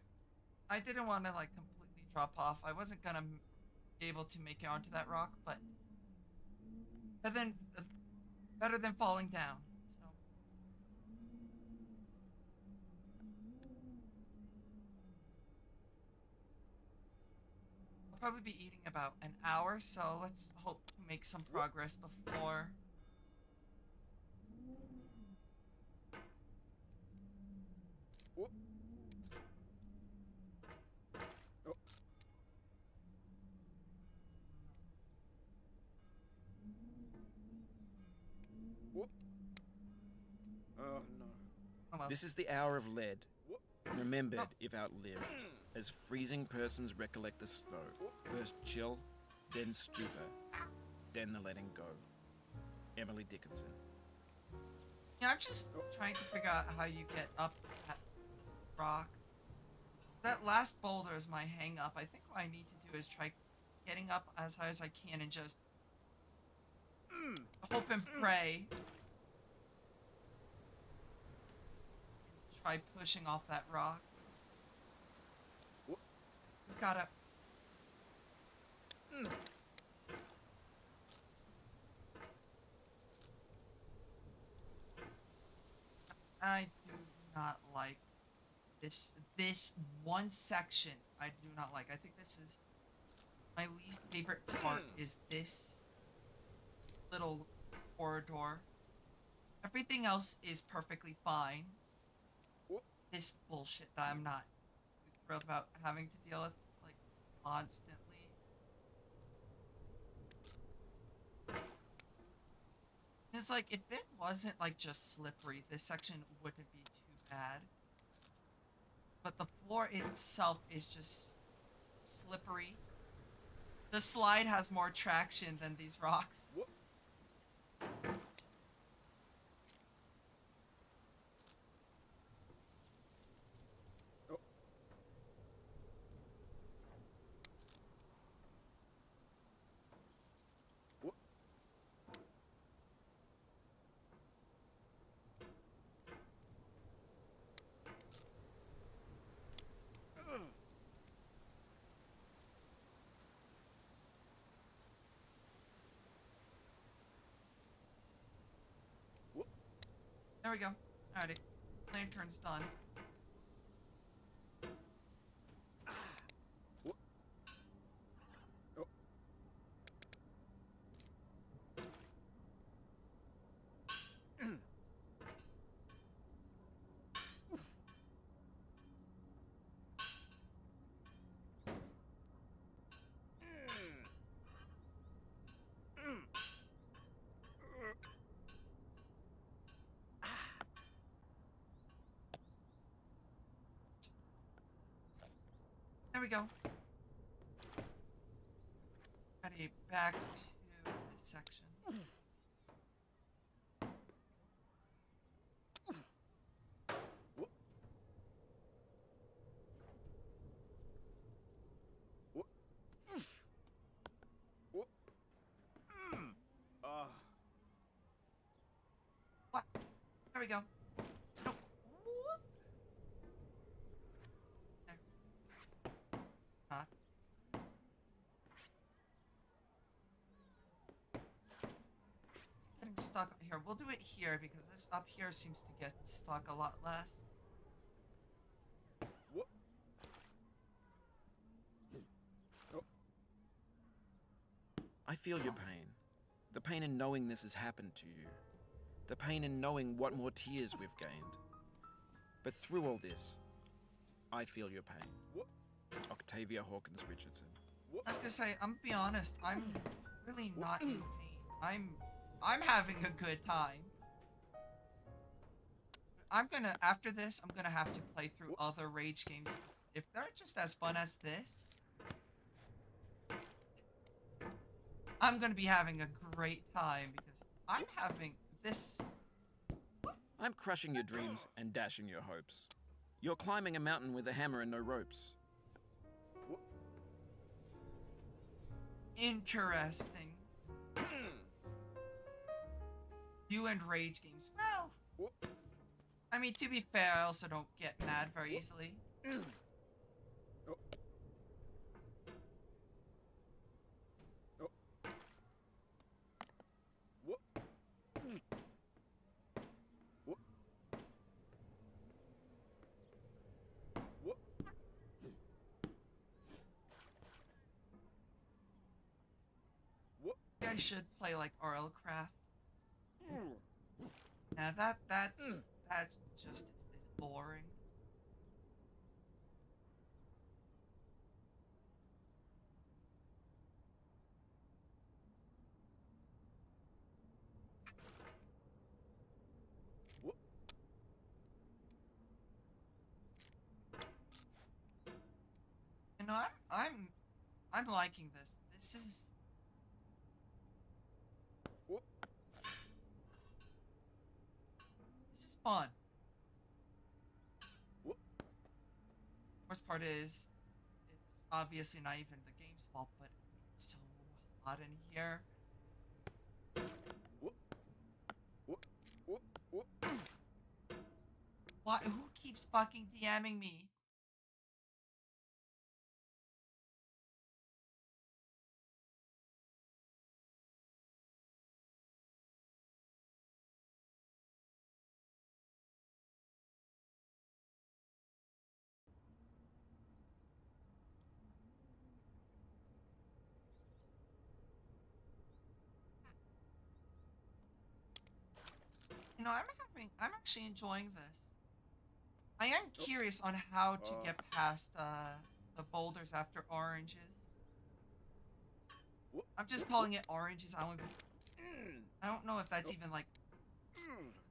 I didn't want to like completely drop off. I wasn't gonna be able to make it onto that rock, but better than falling down. So probably be eating about an hour, so let's hope to make some progress before. Whoop. Oh. Whoop. Oh no. Oh well. This is the hour of lead, Whoop. remembered Oh. if outlived, as freezing persons recollect the snow. First chill, then stupor, then the letting go. Emily Dickinson. Yeah, I'm just trying to figure out how you get up that rock. That last boulder is my hang up. I think what I need to do is try getting up as high as I can and just hope and pray. Try pushing off that rock. Just gotta. I do not like this one section. I do not like. I think this is my least favorite part. Is this little corridor? Everything else is perfectly fine. This bullshit that I'm not too thrilled about having to deal with, like, constantly. It's like, if it wasn't, like, just slippery, this section wouldn't be too bad. But the floor itself is just slippery. The slide has more traction than these rocks. There we go. Alrighty. Lantern's done. There we go. Alrighty, back to this section. What? There we go. Nope. Whoop. There. Not. Getting stuck here. We'll do it here because this up here seems to get stuck a lot less. I feel your pain. The pain in knowing this has happened to you. The pain in knowing what more tears we've gained. But through all this, I feel your pain. Octavia Hawkins Richardson. I was gonna say, I'm gonna be honest, I'm really not in pain. I'm having a good time. After this, I'm gonna have to play through other Rage games. If they're just as fun as this, I'm gonna be having a great time because I'm having this. I'm crushing your dreams and dashing your hopes. You're climbing a mountain with a hammer and no ropes. Interesting. You and Rage games. Well, I mean, to be fair, I also don't get mad very easily. I should play like RL Craft. Yeah, that just is boring. You know, I'm liking this. This is fun. Worst part is, it's obviously not even the game's fault, but it's so hot in here. Why? Who keeps fucking DMing me? You know, I'm actually enjoying this. I am curious on how to get past the boulders after oranges. I'm just calling it oranges. I don't know if that's even like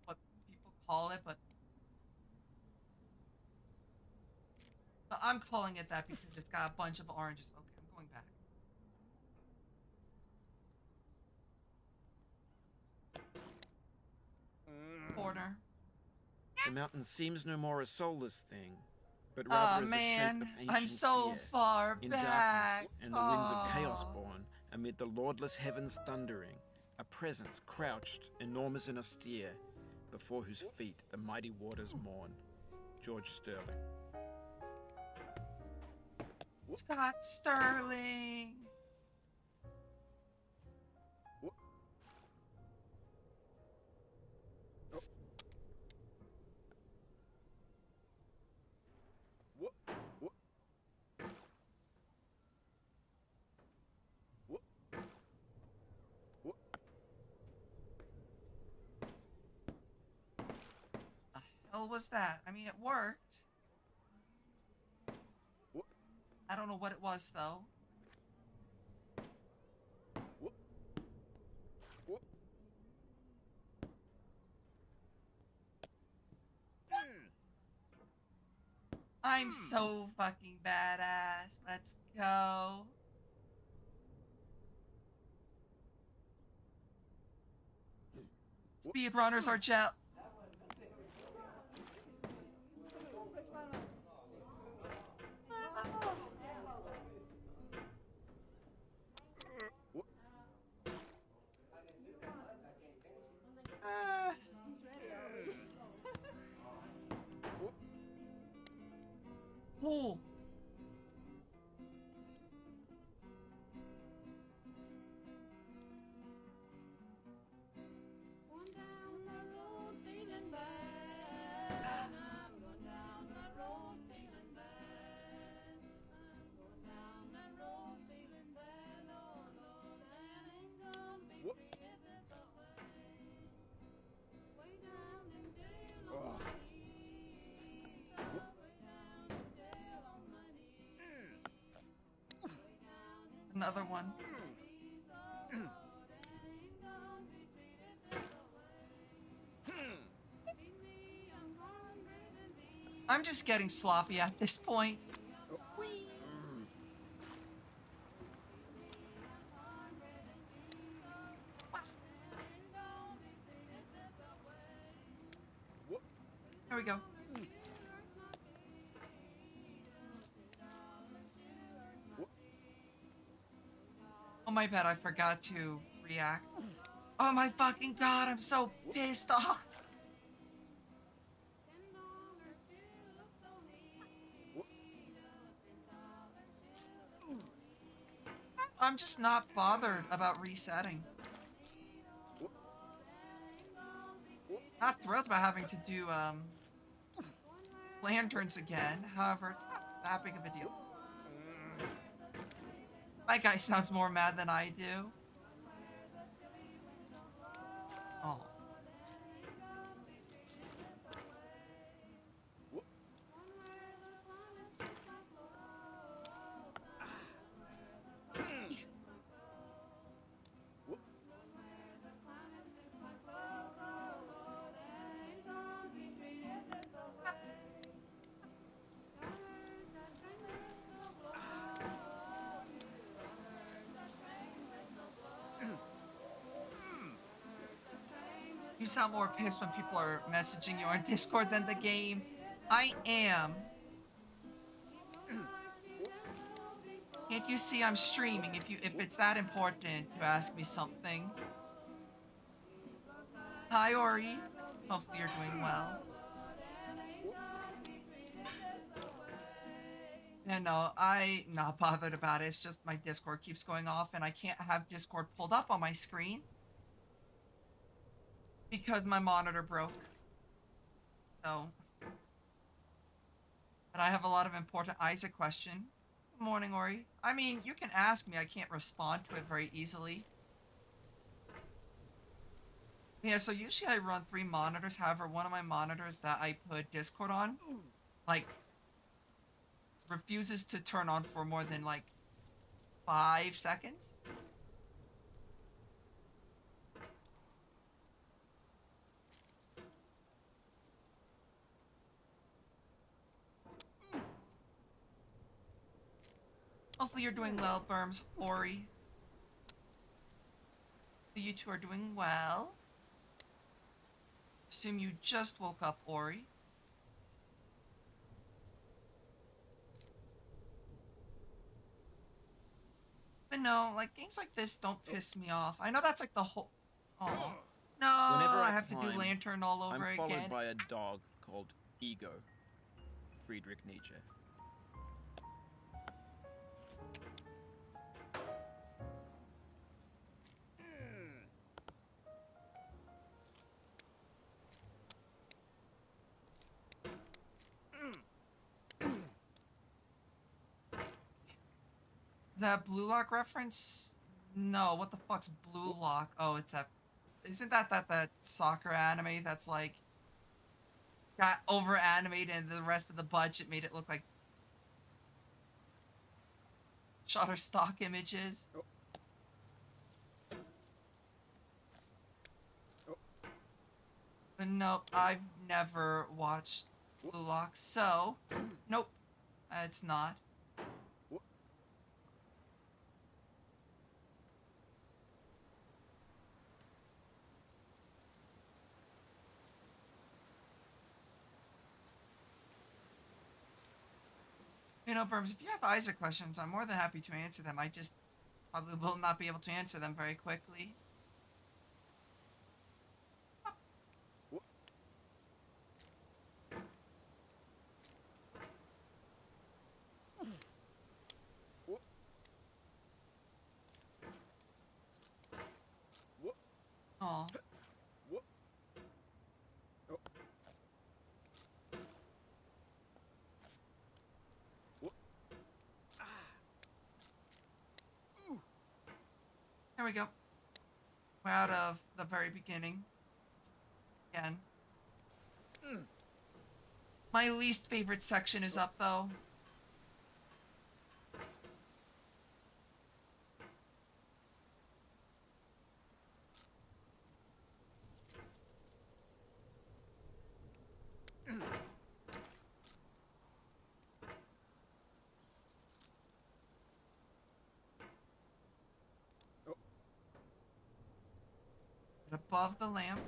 what people call it, but I'm calling it that because it's got a bunch of oranges. Okay, I'm going back. Corner. The mountain seems no more a soulless thing, but Aw, rather as a shape man, of I'm ancient so fear, far in back. darkness and the winds of chaos Oh. born, amid the lordless heavens thundering, a presence crouched, enormous and austere, before whose feet the mighty waters mourn. George Sterling. Scott Sterling. The hell was that? I mean, it worked. I don't know what it was though. I'm so fucking badass. Let's go. Speedrunners are gel. Ah. Ooh. Going down the road feeling bad. I'm going down the road feeling bad. I'm going down the road feeling bad. Oh Lord, I ain't gonna be treated this way. Way down in jail on my knees. Way down in jail on my knees. Way down in Another one. knees. Oh Lord, I ain't gonna be treated this way. Feed me on cornbread and beans. I'm just getting sloppy at this point. Whee. There we go. Oh my bad, I forgot to react. Oh my fucking god, I'm so pissed off. I'm just not bothered about resetting. Not thrilled about having to do lanterns again. However, it's not that big of a deal. My guy sounds more mad than I do. You sound more pissed when people are messaging you on Discord than the game. I am. Can't you see I'm streaming if it's that important to ask me something? Hi Ori. Hopefully you're doing well. And no, I not bothered about it. It's just my Discord keeps going off and I can't have Discord pulled up on my screen because my monitor broke. So, but I have a lot of important Isaac question. Good morning, Ori. I mean, you can ask me. I can't respond to it very easily. Yeah, so usually I run 3 monitors. However, one of my monitors that I put Discord on, like, refuses to turn on for more than, like, 5 seconds. Hopefully you're doing well, Burms, Ori. You two are doing well. Assume you just woke up, Ori. But no, like, games like this don't piss me off. I know that's like the whole... Oh. No, Whenever I have to do climb, Lantern all over I'm followed again. by a dog called Ego. Friedrich Nietzsche. Is that a Blue Lock reference? No, what the fuck's Blue Lock? Oh, it's that... Isn't that soccer anime that's like... got over animated and the rest of the budget made it look like... Shutterstock images? But nope, I've never watched Blue Lock, so... Nope, it's not. You know, Burms, if you have Isaac questions, I'm more than happy to answer them. I just probably will not be able to answer them very quickly. Oh. There we go. We're out of the very beginning. Again. My least favorite section is up, though. Above the lamp.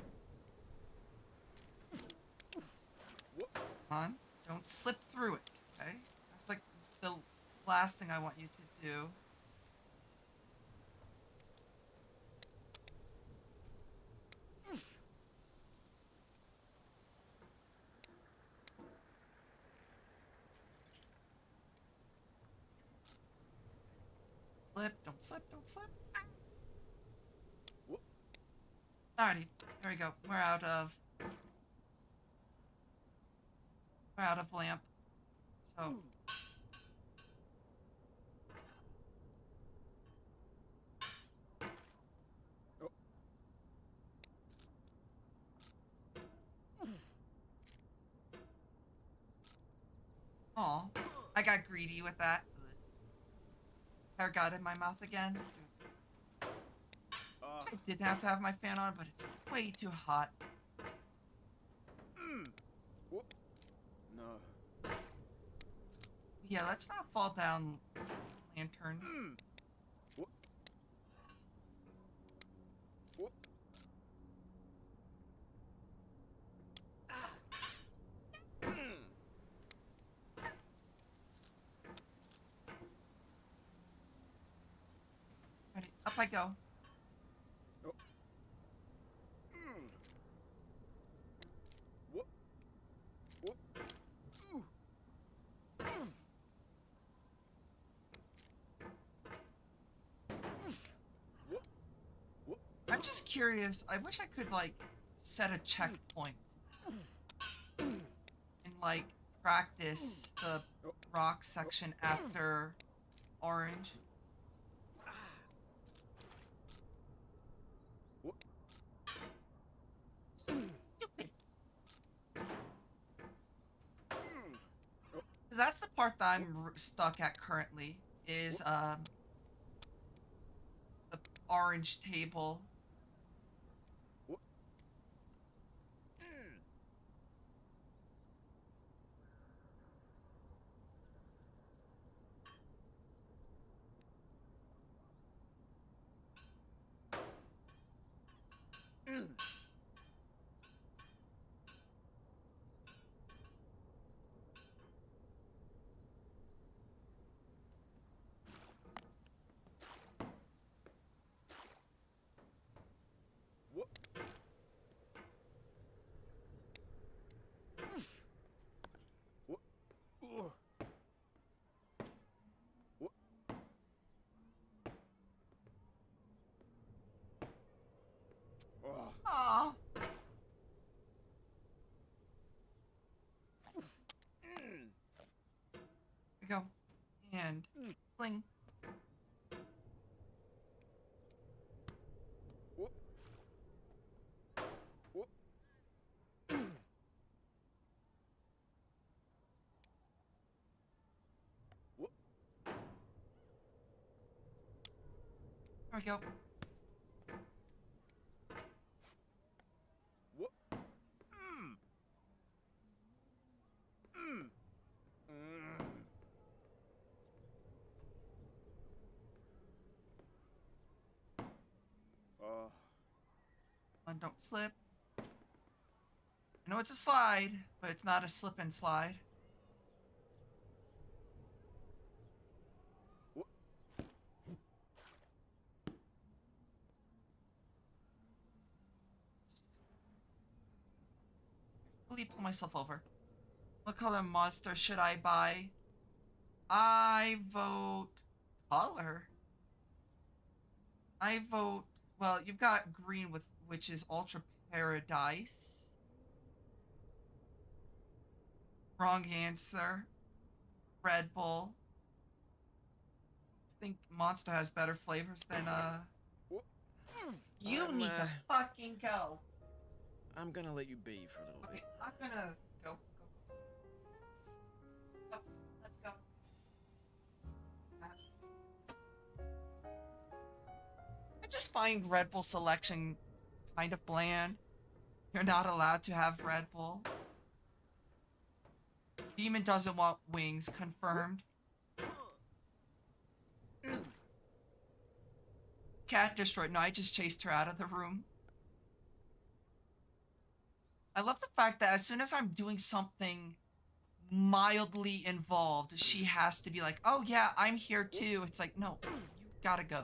Come on. Don't slip through it, okay? That's like the last thing I want you to do. Slip, don't slip, don't slip. Alrighty, there we go. We're out of lamp. So oh, I got greedy with that. Hair got in my mouth again. I did have to have my fan on, but it's way too hot. No. Yeah, let's not fall down lanterns. Alright, up I go. What? What? I'm just curious. I wish I could like set a checkpoint and like practice the rock section after orange. Stupid. Because that's the part that I'm stuck at currently is the orange table. Aw. We go. And fling. There we go. And don't slip. I know it's a slide, but it's not a slip and slide. Really pull myself over. What color monster should I buy? I vote color. I vote, well, you've got green with which is Ultra Paradise. Wrong answer. Red Bull. I think Monster has better flavors than You I'm, need to fucking go. I'm gonna let you be for a little Okay, bit. I'm gonna go. Oh, let's go. Pass. I just find Red Bull selection kind of bland. You're not allowed to have Red Bull. Demon doesn't want wings, confirmed. Cat destroyed. No, I just chased her out of the room. I love the fact that as soon as I'm doing something mildly involved, she has to be like, oh yeah, I'm here too. It's like, no, you gotta go.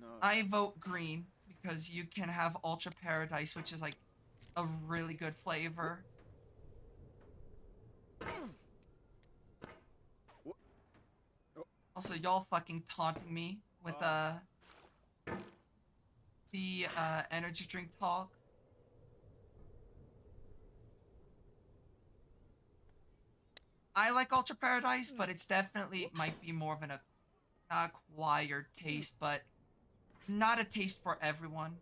No. I vote green because you can have Ultra Paradise, which is like a really good flavor. Also, y'all fucking taunting me with the energy drink talk. I like Ultra Paradise, but it's definitely might be more of an acquired taste, but not a taste for everyone.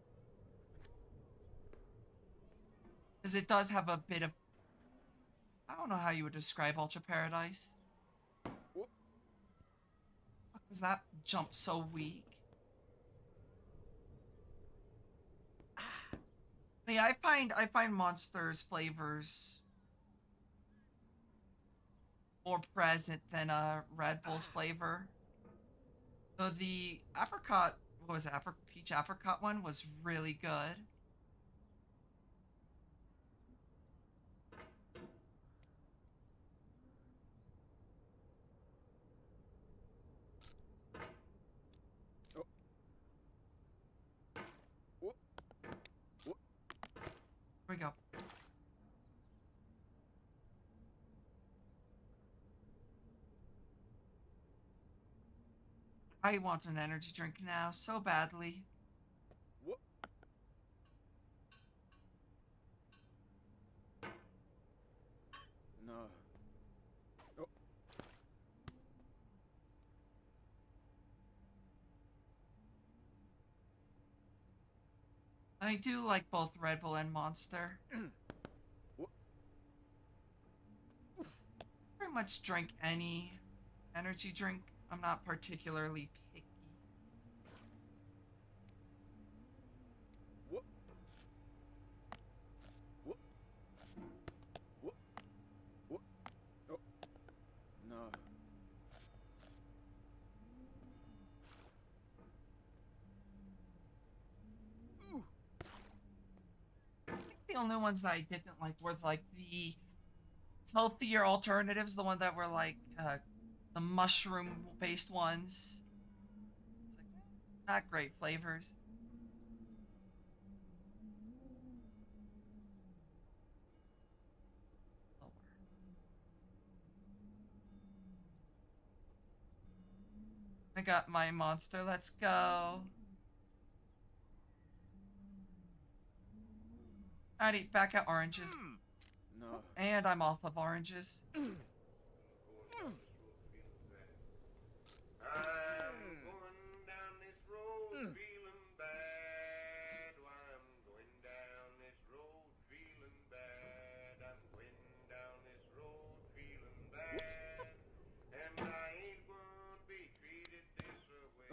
Because it does have a bit of, I don't know how you would describe Ultra Paradise. Fuck, was that jump so weak? But yeah, I find Monster's flavors more present than Red Bull's flavor. Though the apricot, what was it, peach apricot one was really good. we go. I want an energy drink now so badly. What? No. Oh. I do like both Red Bull and Monster. What? Pretty much drink any energy drink. I'm not particularly picky. What? What? What? What? Oh. No. The only ones that I didn't like were like the healthier alternatives, the one that were like the mushroom based ones. It's like not great flavors. Lower. I got my monster. Let's go. Alrighty, back at oranges. No. And I'm off of oranges. I'm going down this road feeling bad. Why I'm going down this road feeling bad. I'm going down this road feeling bad. And I ain't gonna be treated this way.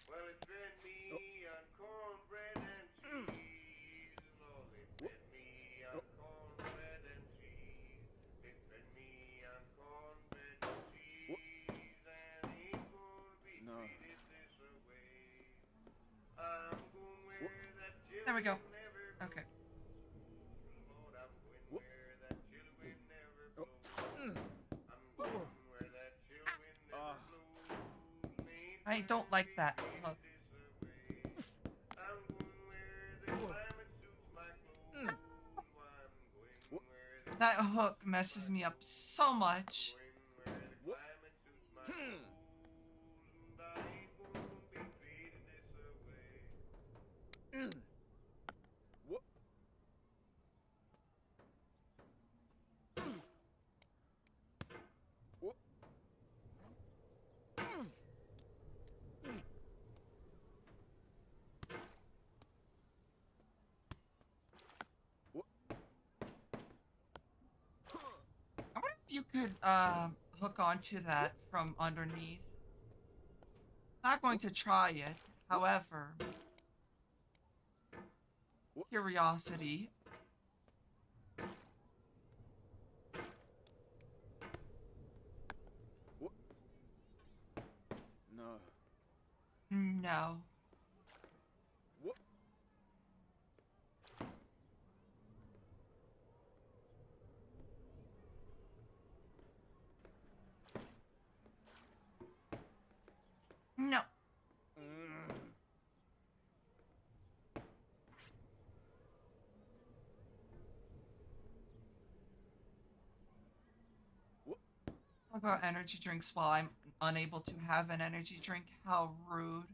Well, it fed me on cornbread and cheese. Lord, it fed me on cornbread and cheese. It fed me on cornbread and cheese. And ain't gonna be No. treated this way. I'm going where that There we go. chili wind never Okay. blows. Lord, I'm going Whoop. where that chili wind never Oh. blows. I'm going where that chili wind never Ah. blows. Ain't I don't like that hook. I'm going where the climate suits my clothes. Why I'm going where the That hook messes me up so much. going where the climate suits my clothes. And I ain't gonna be treated this way. What? What? I wonder if you could hook onto that from underneath. Not going to try it. However, curiosity. What? No. No. What? No. What? Talk about energy drinks while I'm unable to have an energy drink. How rude.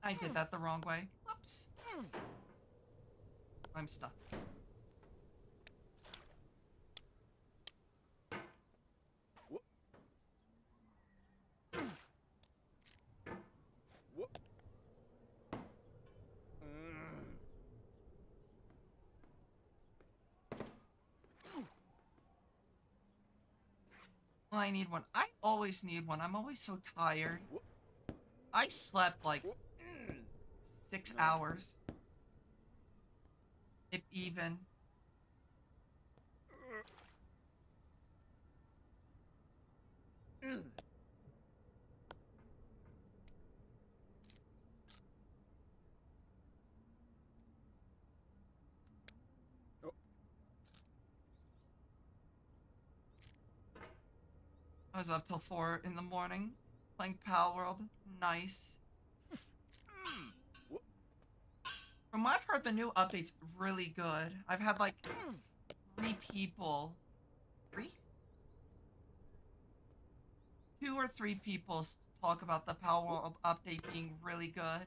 I did that the wrong way. Whoops. I'm stuck. What? What? Well, I need one. I always need one. I'm always so tired. What? I slept like What? 6 No. hours. If even. Oh. I was up till 4 in the morning playing Pal World. Nice. From what I've heard, the new update's really good. I've had like 3 people, three, 2 or 3 people talk about the Pal World update being really good.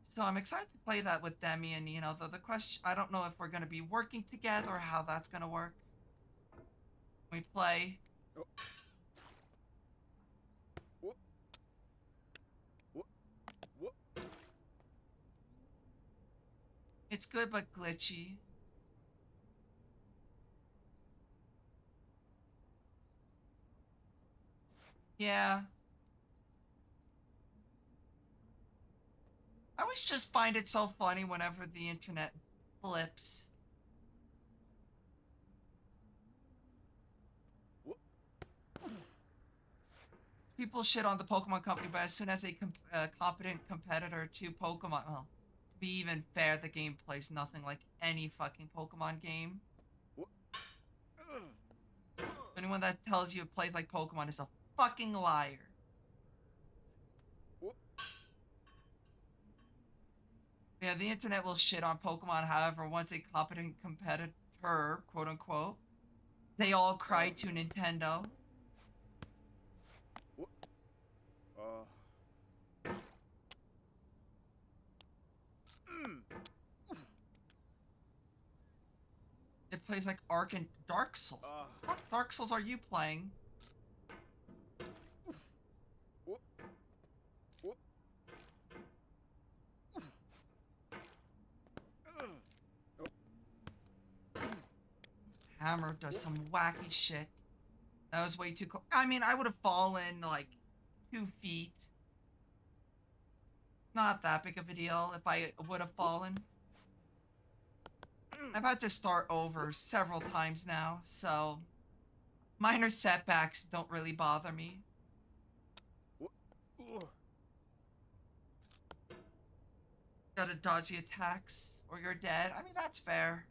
So I'm excited to play that with Demi and Nino. Though the question, I don't know if we're gonna be working together or how that's gonna work. We play. It's good but glitchy. Yeah. I always just find it so funny whenever the internet flips. People shit on the Pokemon Company, but as soon as a competent competitor to Pokemon, well, to be even fair, the game plays nothing like any fucking Pokemon game. Anyone that tells you it plays like Pokemon is a fucking liar. Yeah, the internet will shit on Pokemon, however, once a competent competitor, quote unquote, they all cry to Nintendo. It plays like Ark and Dark Souls. What Dark Souls are you playing? Hammer does some wacky shit. That was way too close. I mean, I would have fallen like 2 feet. Not that big of a deal if I would have fallen. I've had to start over several times now, so minor setbacks don't really bother me. Gotta dodge the attacks or you're dead. I mean, that's fair.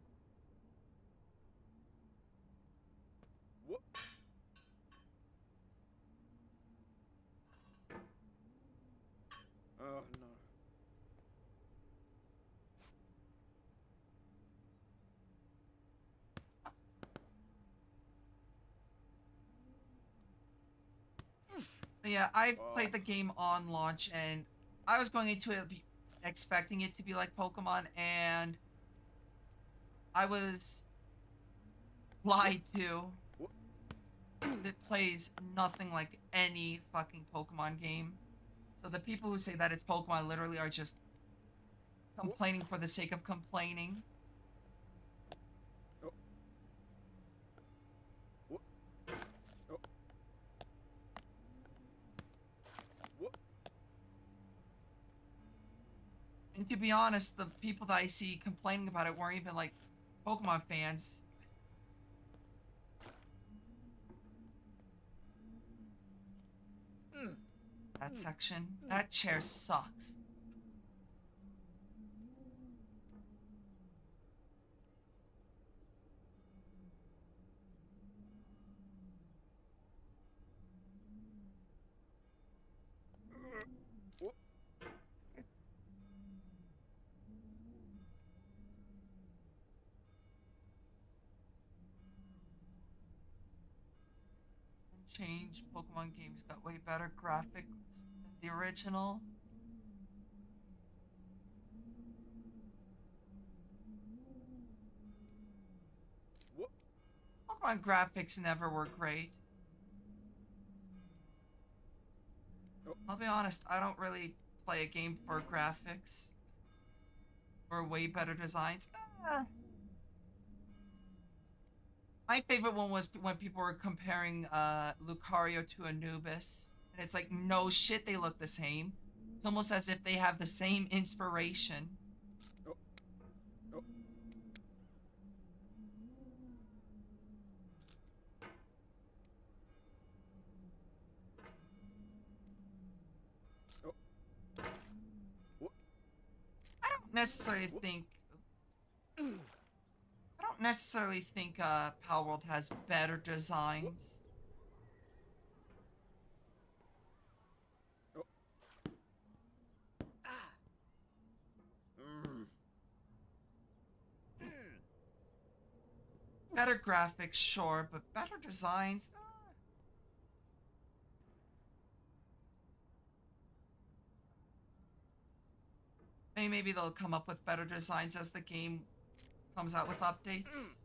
Oh no. But yeah, I've played the game on launch and I was going into it expecting it to be like Pokemon, and I was lied to. It plays nothing like any fucking Pokemon game. So the people who say that it's Pokemon literally are just complaining for the sake of complaining. And to be honest, the people that I see complaining about it weren't even like Pokemon fans. That section, that chair sucks. Change. Pokemon games got way better graphics than the original. Pokemon graphics never were great. I'll be honest, I don't really play a game for graphics or way better designs. My favorite one was when people were comparing Lucario to Anubis. And it's like, no shit, they look the same. It's almost as if they have the same inspiration. I don't necessarily think Pal World has better designs. Better graphics, sure, but better designs. Maybe they'll come up with better designs as the game comes out with updates.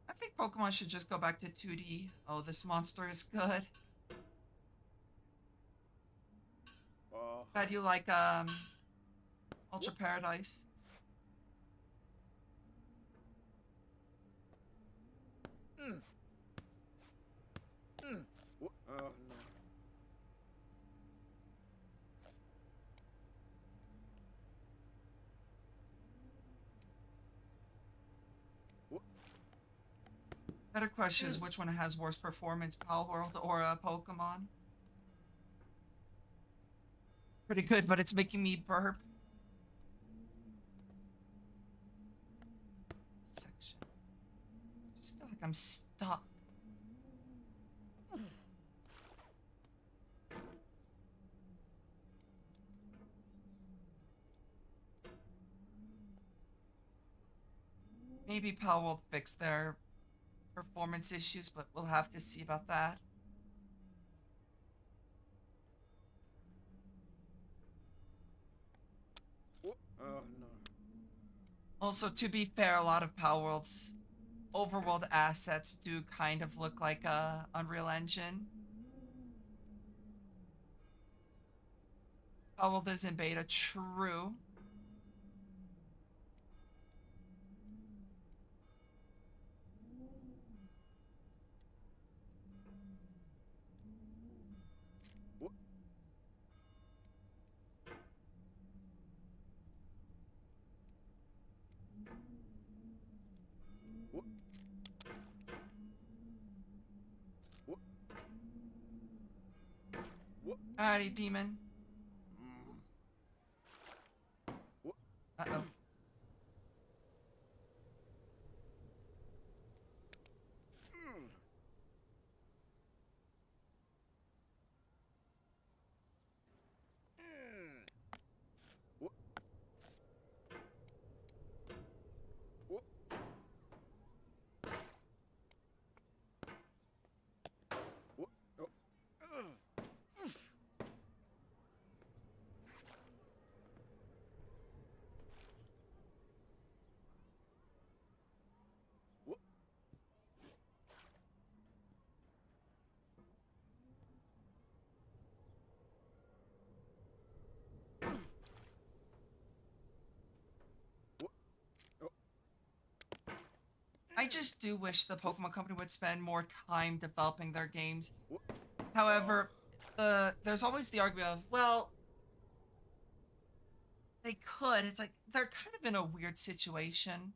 I think Pokemon should just go back to 2D. Oh, this monster is good. Glad you like Ultra Paradise. Oh no. Better question is which one has worse performance, Pal World or Pokemon? Pretty good, but it's making me burp. Section. I just feel like I'm stuck. Maybe Pal World fix their performance issues, but we'll have to see about that. Oh no. Also, to be fair, a lot of Pal World's overworld assets do kind of look like a Unreal Engine. Pal World is in beta, true. Alrighty, demon. Uh-oh. I just do wish the Pokemon Company would spend more time developing their games. However, there's always the argument of, well, they could. It's like they're kind of in a weird situation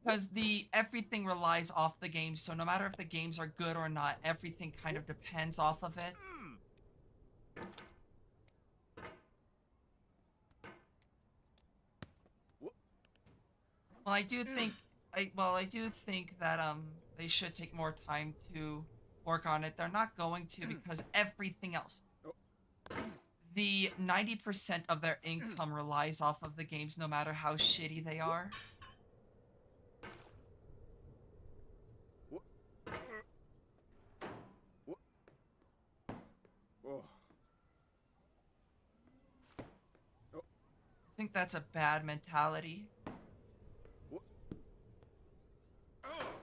because the everything relies off the games. So no matter if the games are good or not, everything kind of depends off of it. Well, I do think that they should take more time to work on it. They're not going to because everything else. The 90% of their income relies off of the games no matter how shitty they are. I think that's a bad mentality.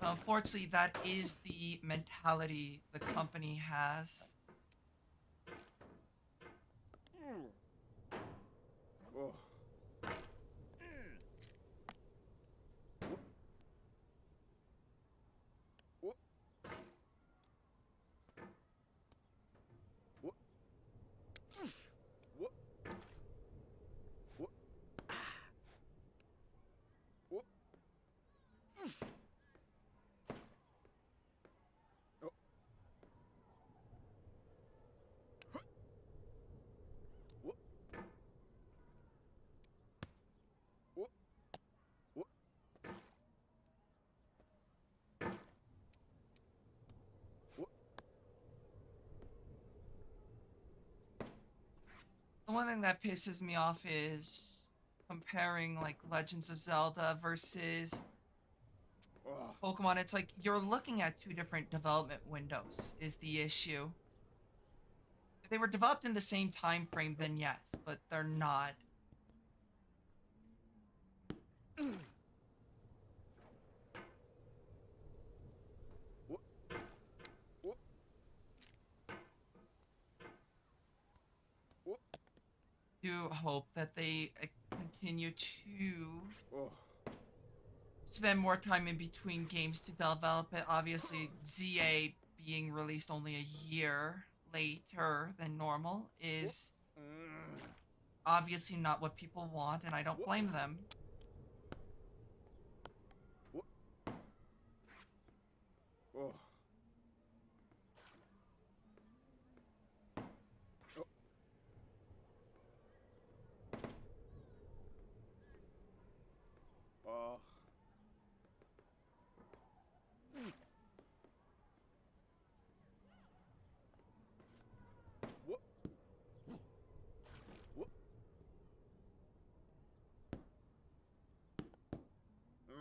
Unfortunately, that is the mentality the company has. The one thing that pisses me off is comparing like Legends of Zelda versus Ugh. Pokemon. It's like you're looking at two different development windows is the issue. If they were developed in the same time frame, then yes, but they're not. Do hope that they continue to Ugh. spend more time in between games to develop it. Obviously, ZA being released only a year later than normal is obviously not what people want, and I don't blame them. Ugh. Ugh.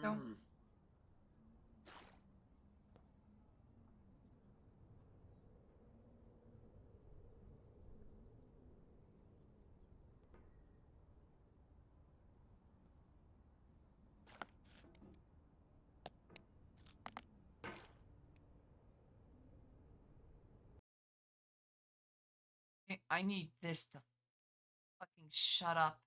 So, I need this to fucking shut up.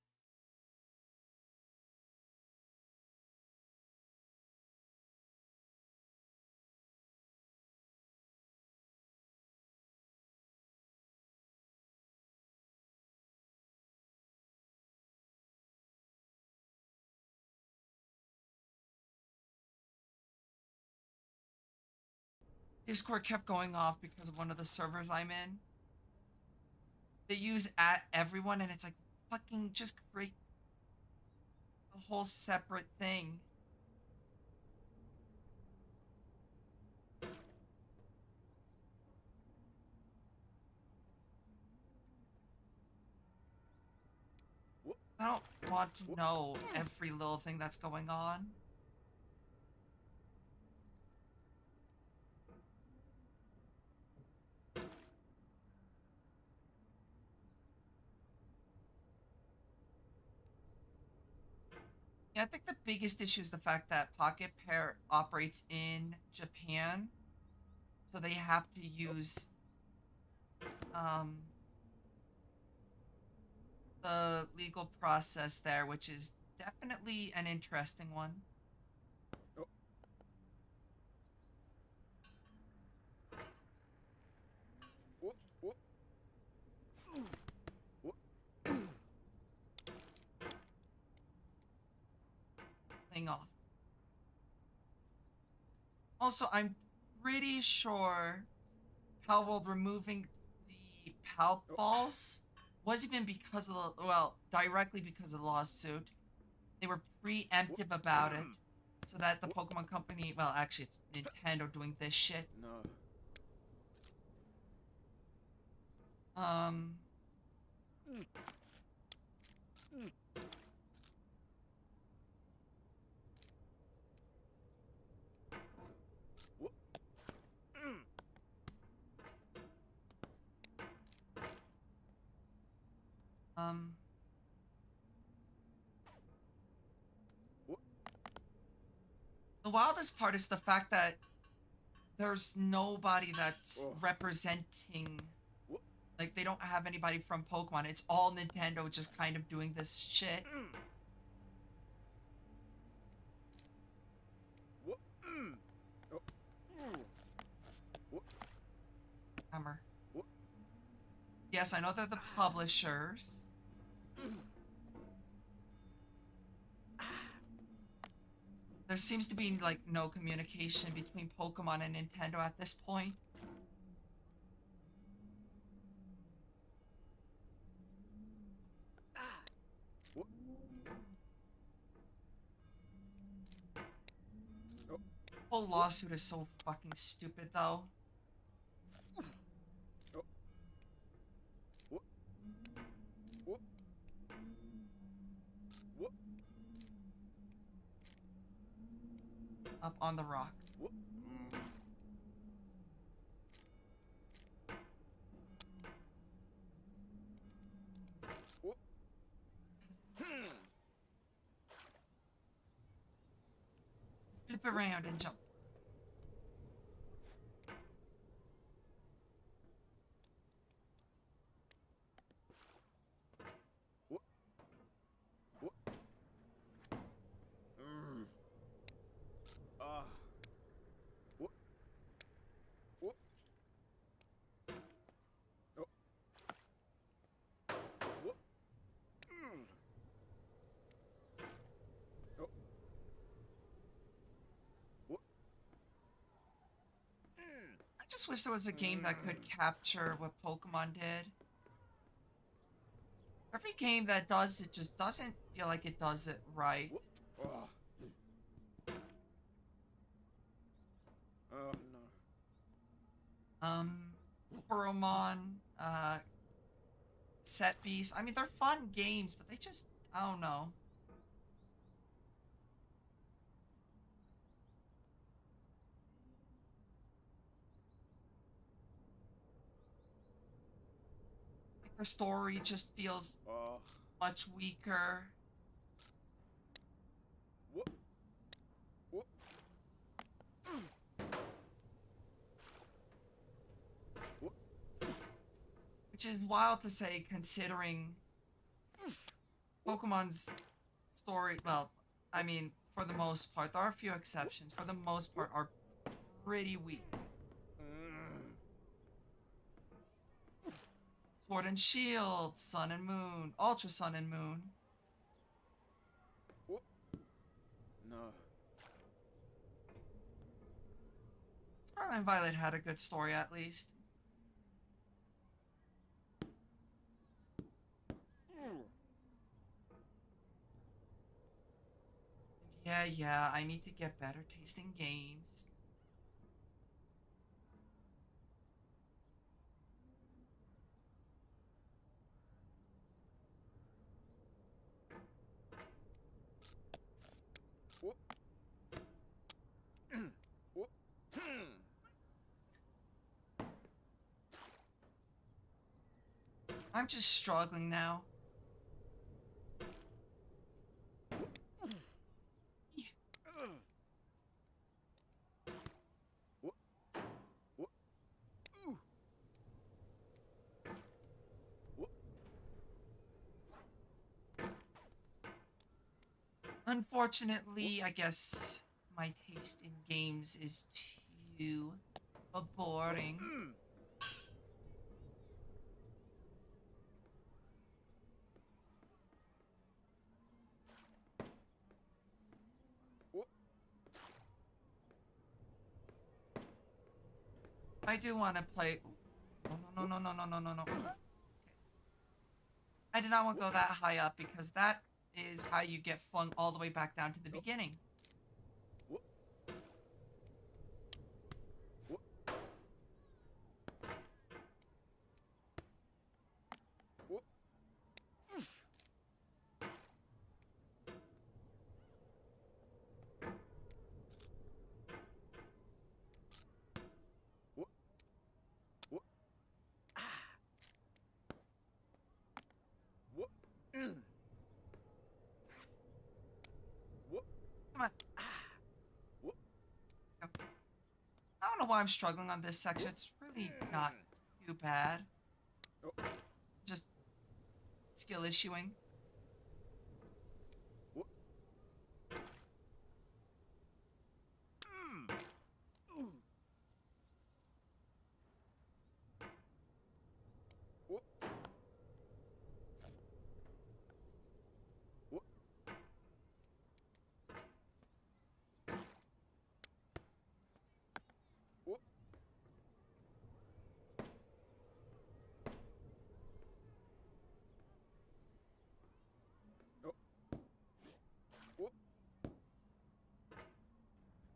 Discord kept going off because of one of the servers I'm in. They use at everyone, and it's like, fucking just create a whole separate thing. I don't want to know every little thing that's going on. Yeah, I think the biggest issue is the fact that Pocket Pair operates in Japan, so they have to use um, the legal process there, which is definitely an interesting one. Thing off. Also, I'm pretty sure Palworld removing the Palp balls was even because of the, well, directly because of the lawsuit. They were preemptive about it, so that the Pokemon Company, well, actually, it's Nintendo doing this shit. No. Um, um, the wildest part is the fact that there's nobody that's representing, like, they don't have anybody from Pokemon. It's all Nintendo just kind of doing this shit. Hammer. Yes, I know they're the publishers. There seems to be, like, no communication between Pokemon and Nintendo at this point. Whole lawsuit is so fucking stupid, though. Up on the rock. Flip around and jump. I just wish there was a game that could capture what Pokemon did. Every game that does it just doesn't feel like it does it right. Oh no. Pokemon, Set Beast. I mean, they're fun games, but they just, I don't know. Like their story just feels Oh. much weaker. Whoop. Whoop. Which is wild to say considering Pokemon's story, well, I mean, for the most part, there are a few exceptions. For the most part, are pretty weak. Sword and Shield, Sun and Moon, Ultra Sun and Moon. No. Scarlet and Violet had a good story at least. Yeah, I need to get better tasting games. I'm just struggling now. Unfortunately, I guess my taste in games is too boring. I do want to play. No. I did not want to go that high up because that is how you get flung all the way back down to the beginning. Come on. I don't know why I'm struggling on this section. It's really not too bad. Just skill issuing.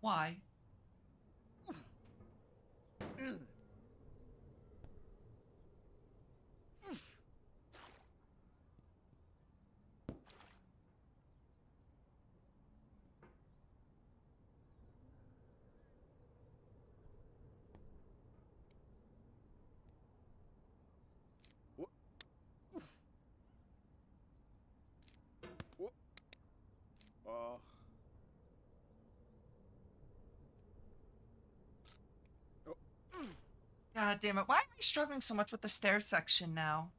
Why? God damn it. Why am I struggling so much with the stair section now?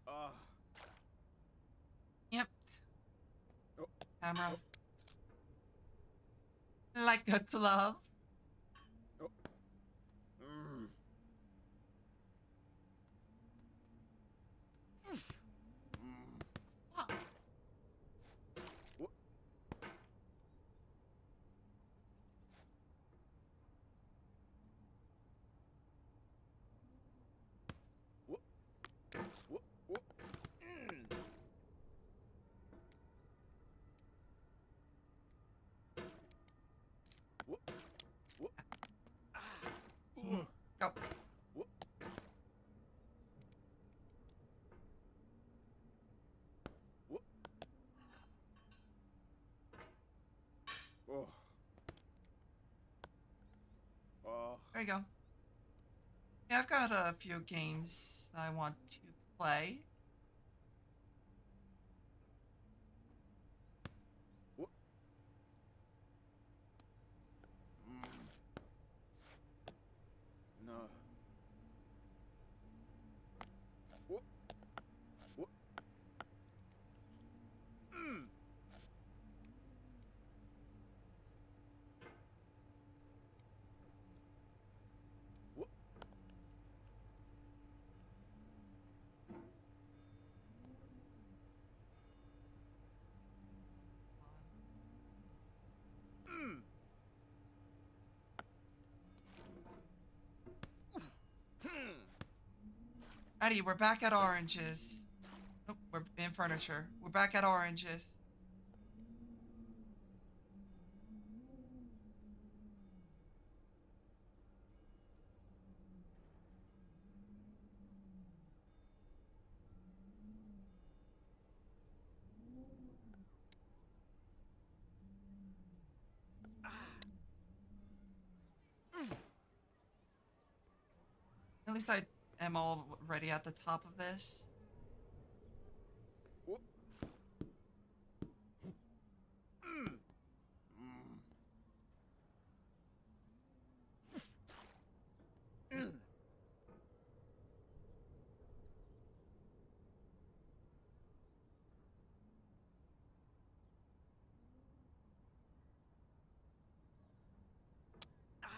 Ah. Yep. Oh. Camera. Like a glove. Mm. Mm. Fuck. What? What? What? What? Mm. What? What? Ah. Ugh. Go. What? What? Oh. Oh. There you go. Yeah, I've got a few games that I want to play. What? Mm. No. What? What? Mm. What? Mm. Hmm. Eddie, we're back at oranges. Nope, we're in furniture. We're back at oranges. At least I am already at the top of this. What? Mm. Mm. Mm. Ah.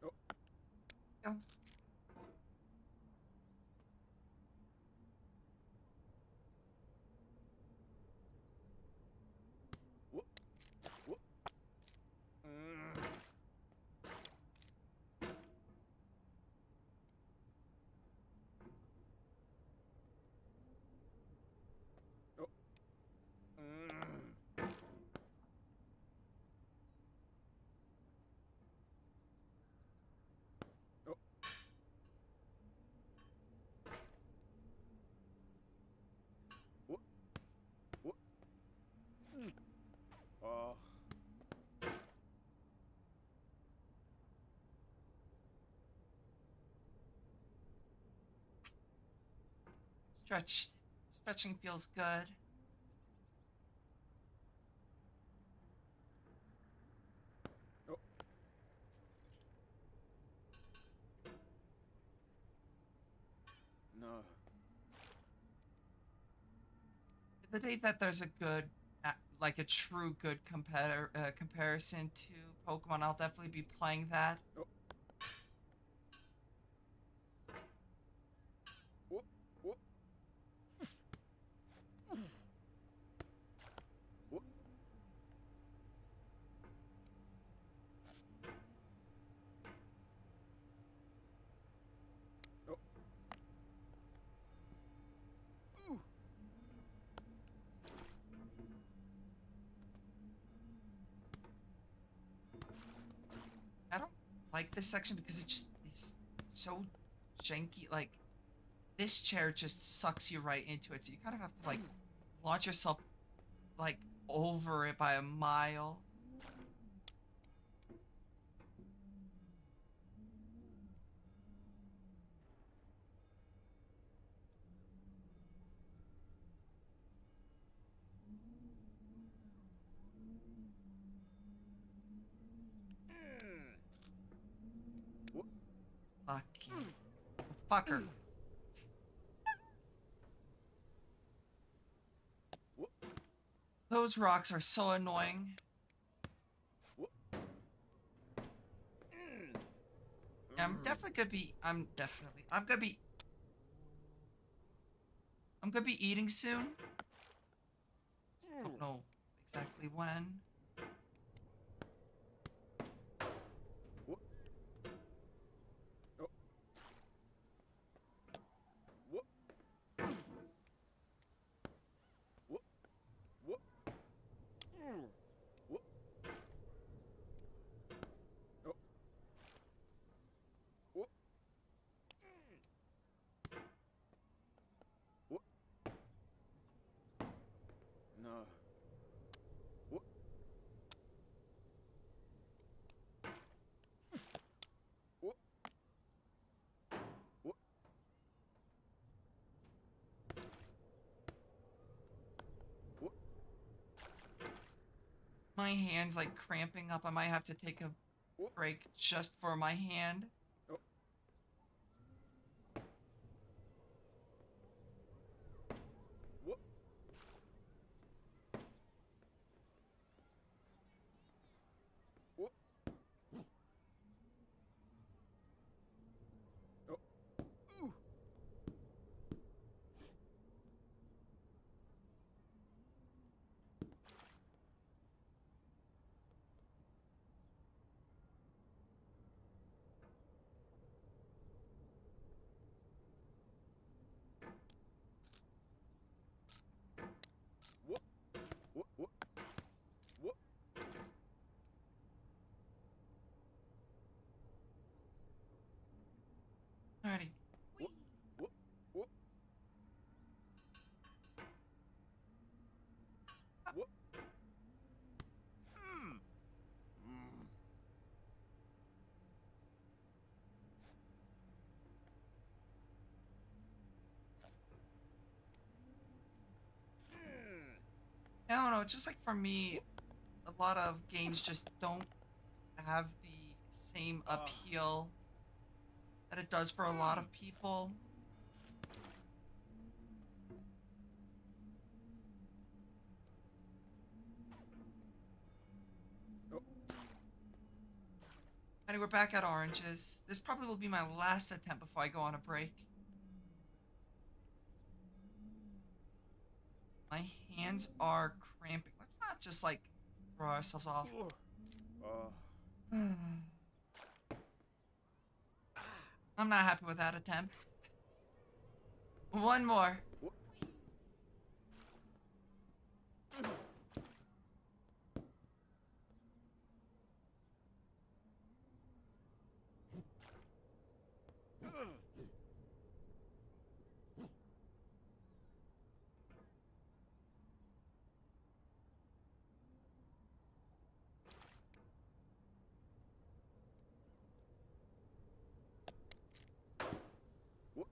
Oh. Go. What? What? Mm. Oh. Mm. Oh. What? What? Mm. Oh. Stretched. Stretching feels good. Oh. No. The day that there's a good, like a true good comparison to Pokemon, I'll definitely be playing that. Oh. Whoop, whoop. Whoop. Oh. Ooh. I don't like this section because it just is so janky. Like, this chair just sucks you right into it, so you kind of have to, like, launch yourself, like, over it by a mile. Whoop. Fucking fucker. Whoop. Those rocks are so annoying. Whoop. Yeah, I'm gonna be eating soon. Don't know exactly when. Whoop. Oh. Whoop. Whoop. Whoop. Whoop. Oh. Whoop. Whoop. No. Whoop. Whoop. Whoop. Whoop. My hand's like cramping up. I might have to take a Whoop. break just for my hand. Oh. Whoop. Whoop. Oh. Ooh. Whoop. Whoop. Whoop. Whoop. Alrighty. Whoop. Whoop. Whoop. Whoop. Mm. I don't know. Just like for me, a lot of games just don't have the same appeal that it does for a lot of people. Oh. Anyway, we're back at oranges. This probably will be my last attempt before I go on a break. My hands are cramping. Let's not just like throw ourselves off. Oh. I'm not happy with that attempt. One more. Whoop. Whoop.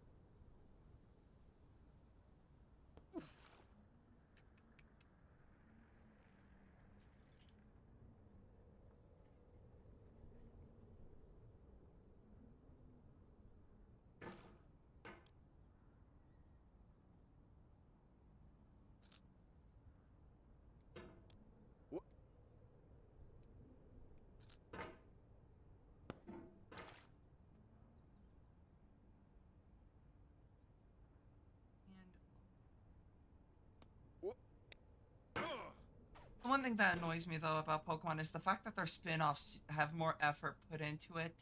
one thing that annoys me though about Pokemon is the fact that their spin-offs have more effort put into it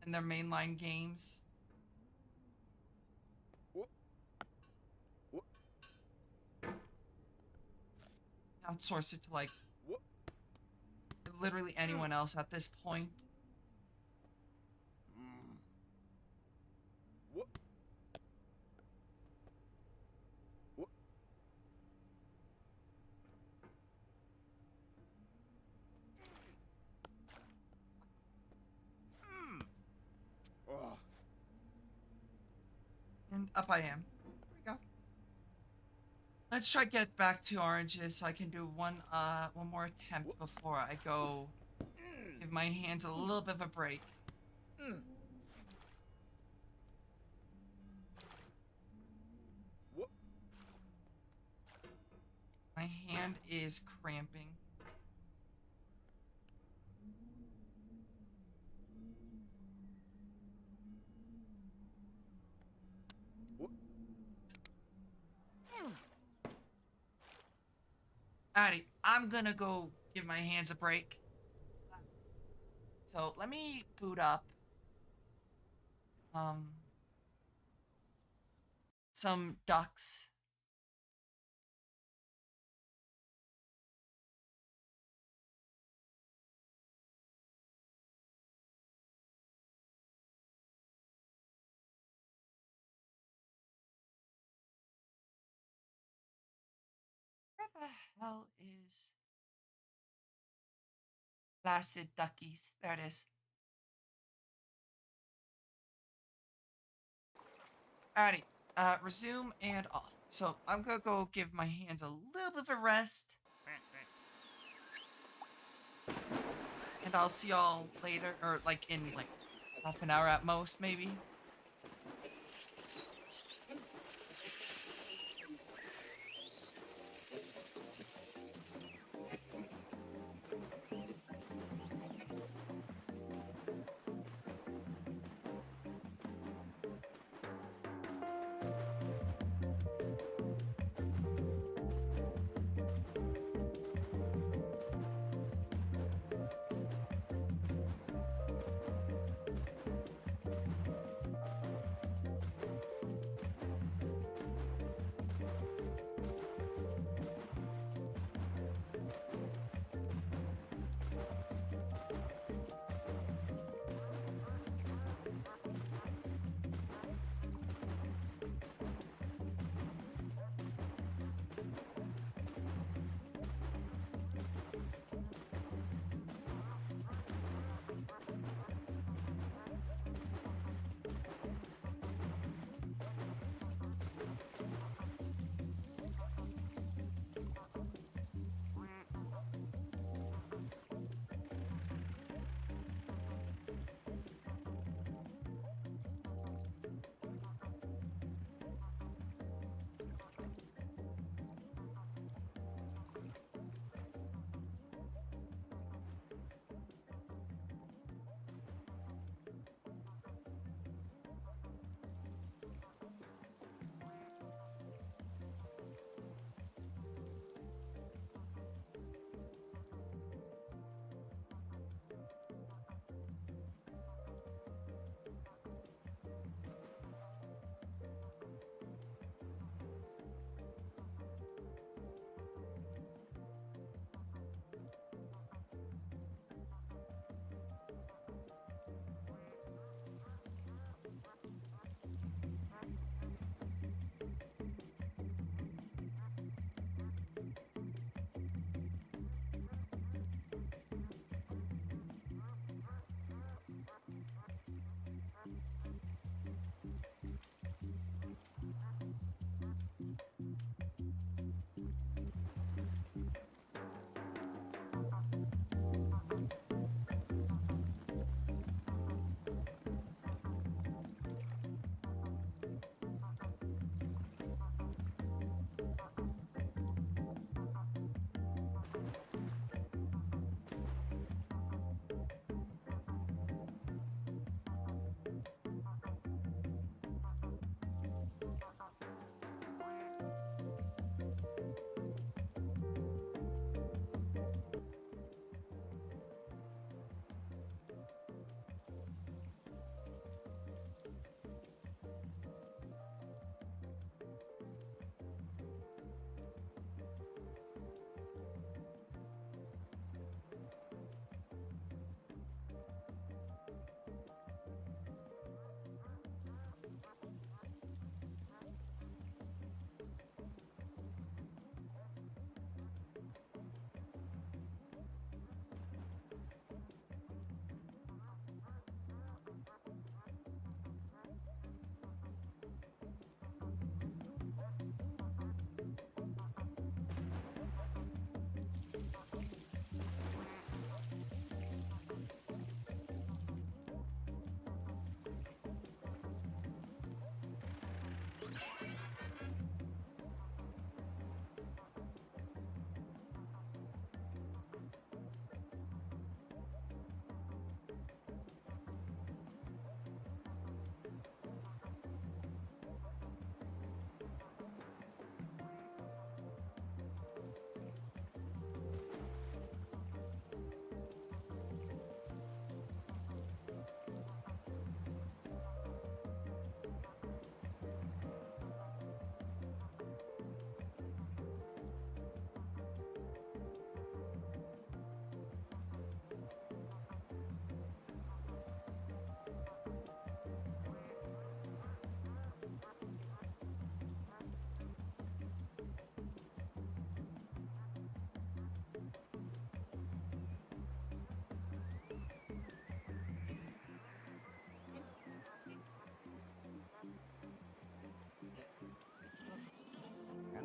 than their mainline games. Outsource it to like literally anyone else at this point. And up I am. Here we go. Let's try get back to oranges so I can do one more attempt before I go give my hands a little bit of a break. My hand is cramping. Alrighty, I'm gonna go give my hands a break. So let me boot up um some ducks. Where the hell is Placid Duckies? There it is. Alrighty, resume and off. So I'm gonna go give my hands a little bit of a rest. And I'll see y'all later, or like in like half an hour at most, maybe.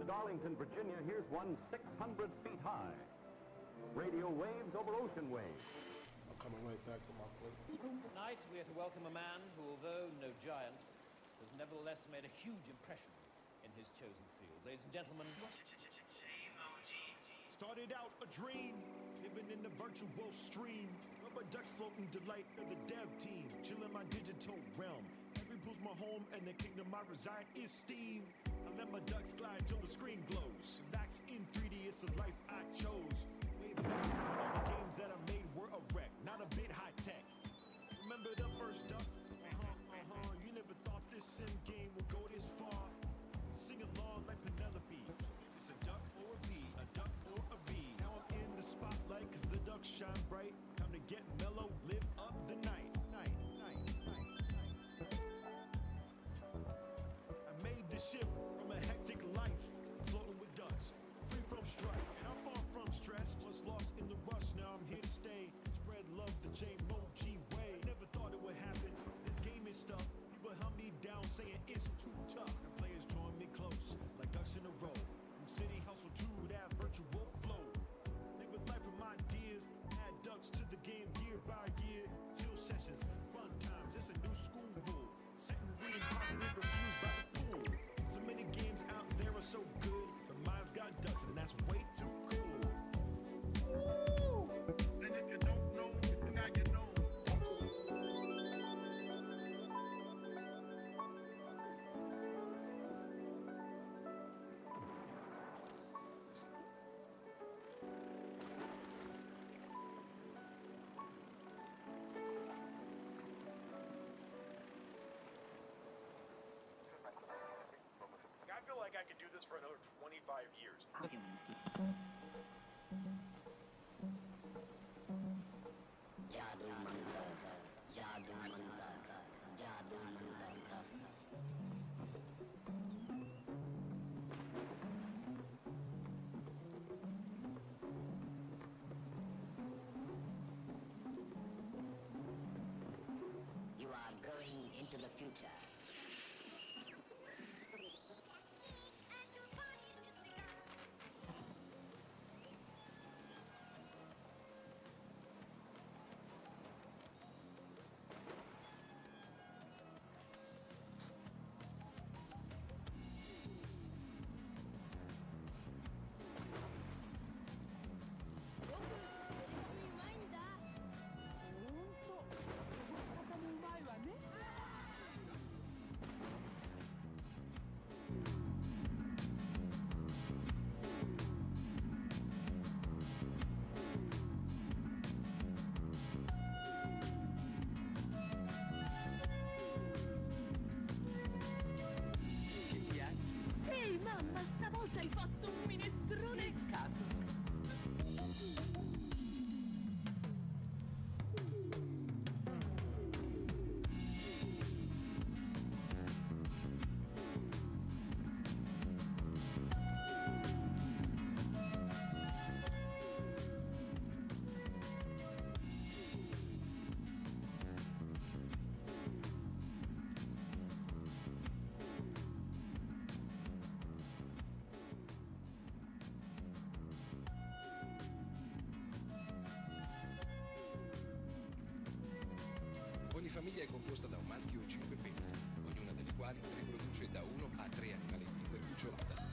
Darlington, Virginia, here's one 600 feet high. Radio waves over ocean waves. I'm coming right back to my place. Tonight, we are to welcome a man who, although no giant, has nevertheless made a huge impression in his chosen field. Ladies and gentlemen, Started out a dream, living in the virtual stream. Rubber ducks floating delight of the dev team. Chilling my digital realm. Every pool's my home, and the kingdom I reside is Steam. I let my ducks glide till the screen glows. Relax in 3D, it's the life I chose. Way back, all the games that I made were a wreck, not a bit high tech. Remember the first duck? You never thought this sim game would go this far. Sing along like Penelope. It's a duck or a bee, a duck or a bee. Now I'm in the spotlight cause the ducks shine bright. Time to get mellow, live up the night. I made the shift from a hectic life, floating with ducks, free from strife. Not far from stress, was lost in the rush, now I'm here to stay. Spread love the J-Mo-G way. Never thought it would happen, this game is stuff. People held me down saying it's too tough. And players join me close, like ducks in a row. From city hustle to that virtual flow. Living life from ideas, add ducks to the game year by year. Chill sessions, fun times, it's a new school rule. Sitting reading positive reviews by the pool. So many games out there are so good, but mine's got ducks and that's way too cool. And if you don't know, now you know. I feel like I could do this for another 25 years. जादू मंतर जादू मंतर जादू Mantar You are going into the future. Ehi mamma, stavolta hai fatto un minestrone caso. Ogni famiglia è composta da un maschio e 5 femmine, ognuna delle quali riproduce da 1 a 3 animaletti per cucciolata.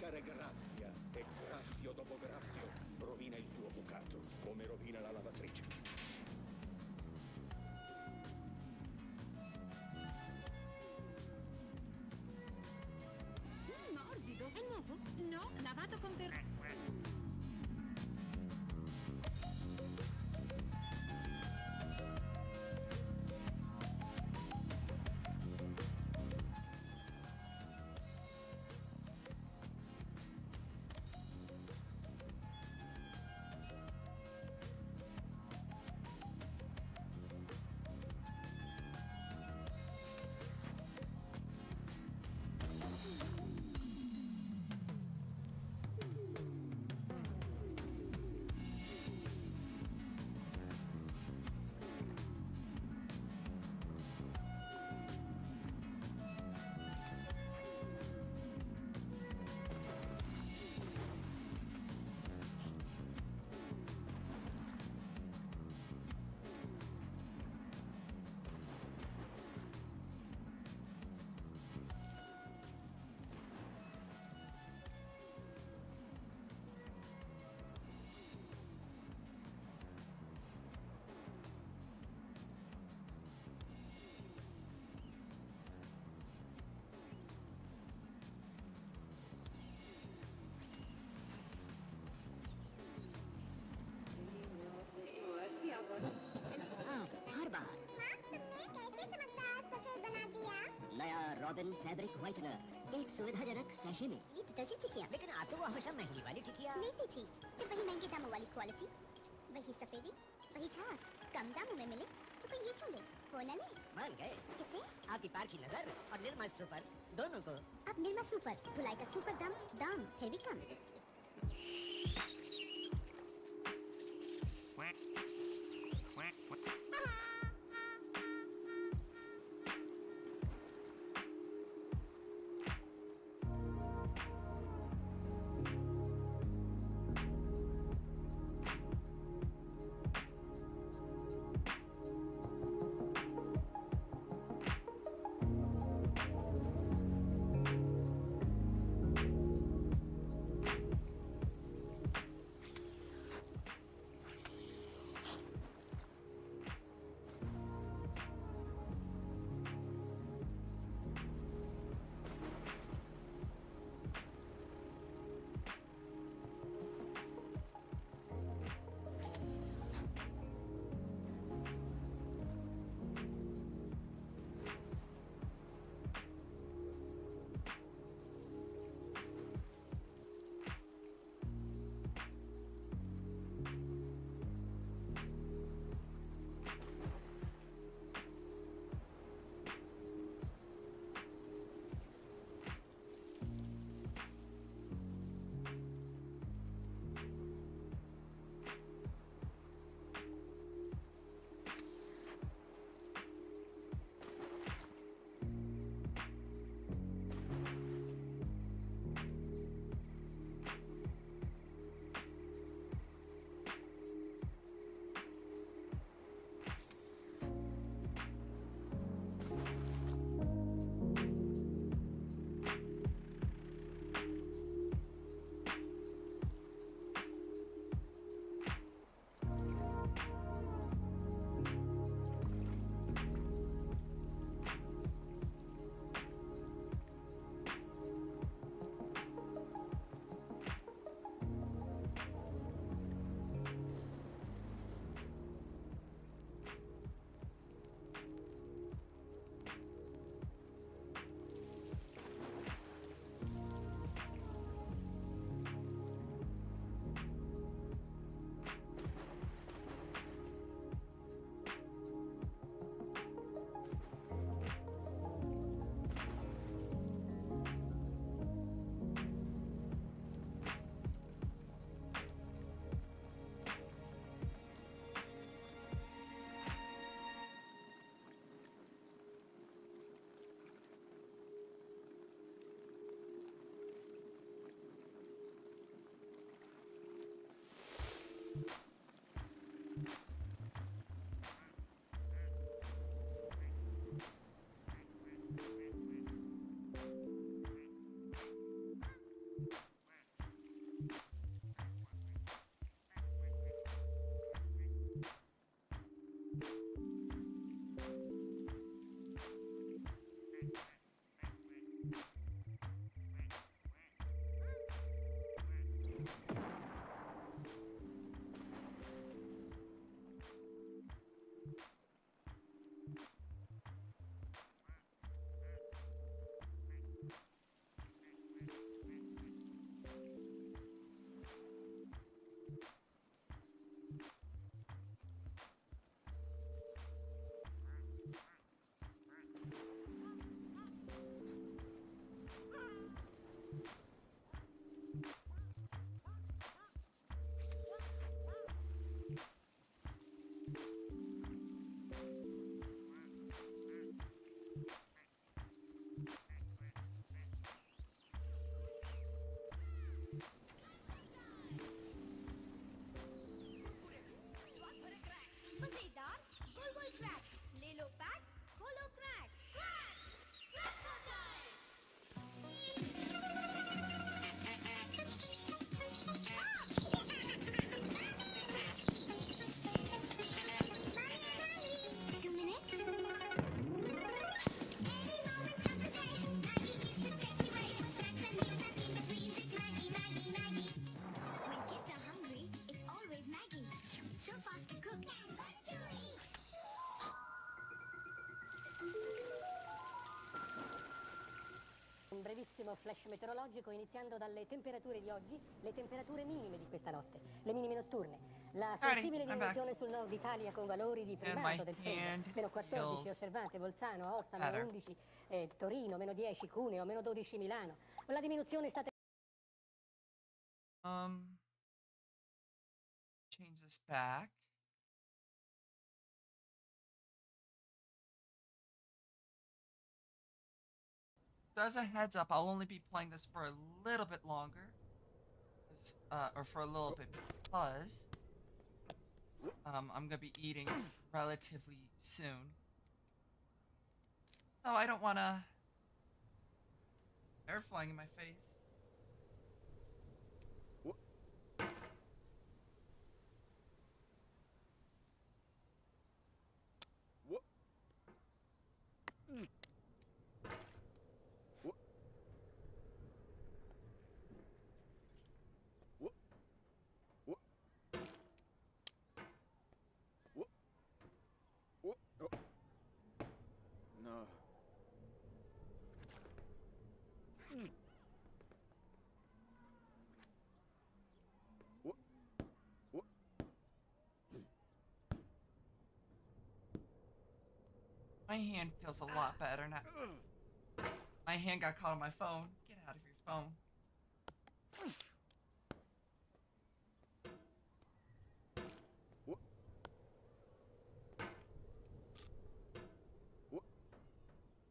cercare grazia e grazio dopo grazio rovina il tuo bucato, come rovina la lavatrice. Morbido. È nuovo? No, lavato con हर बात तुमने कैसे चमकदार सफेद बना दिया? नया robin fabric whitener, एक सुविधाजनक सैशे में। ये डिटर्जेंट टिकिया, लेकिन आप तो वो हमेशा महंगी वाली टिकिया लेती थी। जब वही महंगे दामों वाली क्वालिटी, वही सफेदी, वही झाग, कम दामों में मिले तो कोई ये क्यों ले? वो न ले। मान गए। किसे? आपकी पार की नजर और निर्मा सुपर दोनों को। अब निर्मा सुपर, धुलाई का सुपर दाम है भी कम। brevissimo flash meteorologico iniziando dalle temperature di oggi, le temperature minime di questa notte, le minime notturne. La sensibile I'm back. diminuzione sul nord Italia con valori di And my primato del freddo. hand Meno 14 feels osservate Bolzano, Aosta, better. meno 11 Torino, meno 10 Cuneo, meno 12 Milano. La diminuzione è stata... Change this back. So as a heads up, I'll only be playing this for a little bit longer. Or for a little bit because I'm gonna be eating relatively soon. So I don't wanna air flying in my face. No. My hand feels a lot better now. My hand got caught on my phone. Get out of your phone.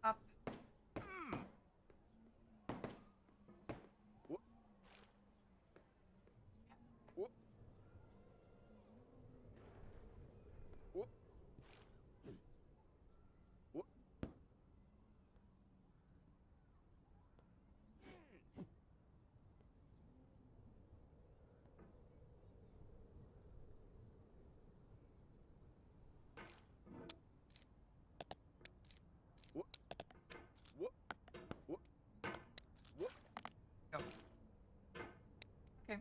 Up. Go. Okay.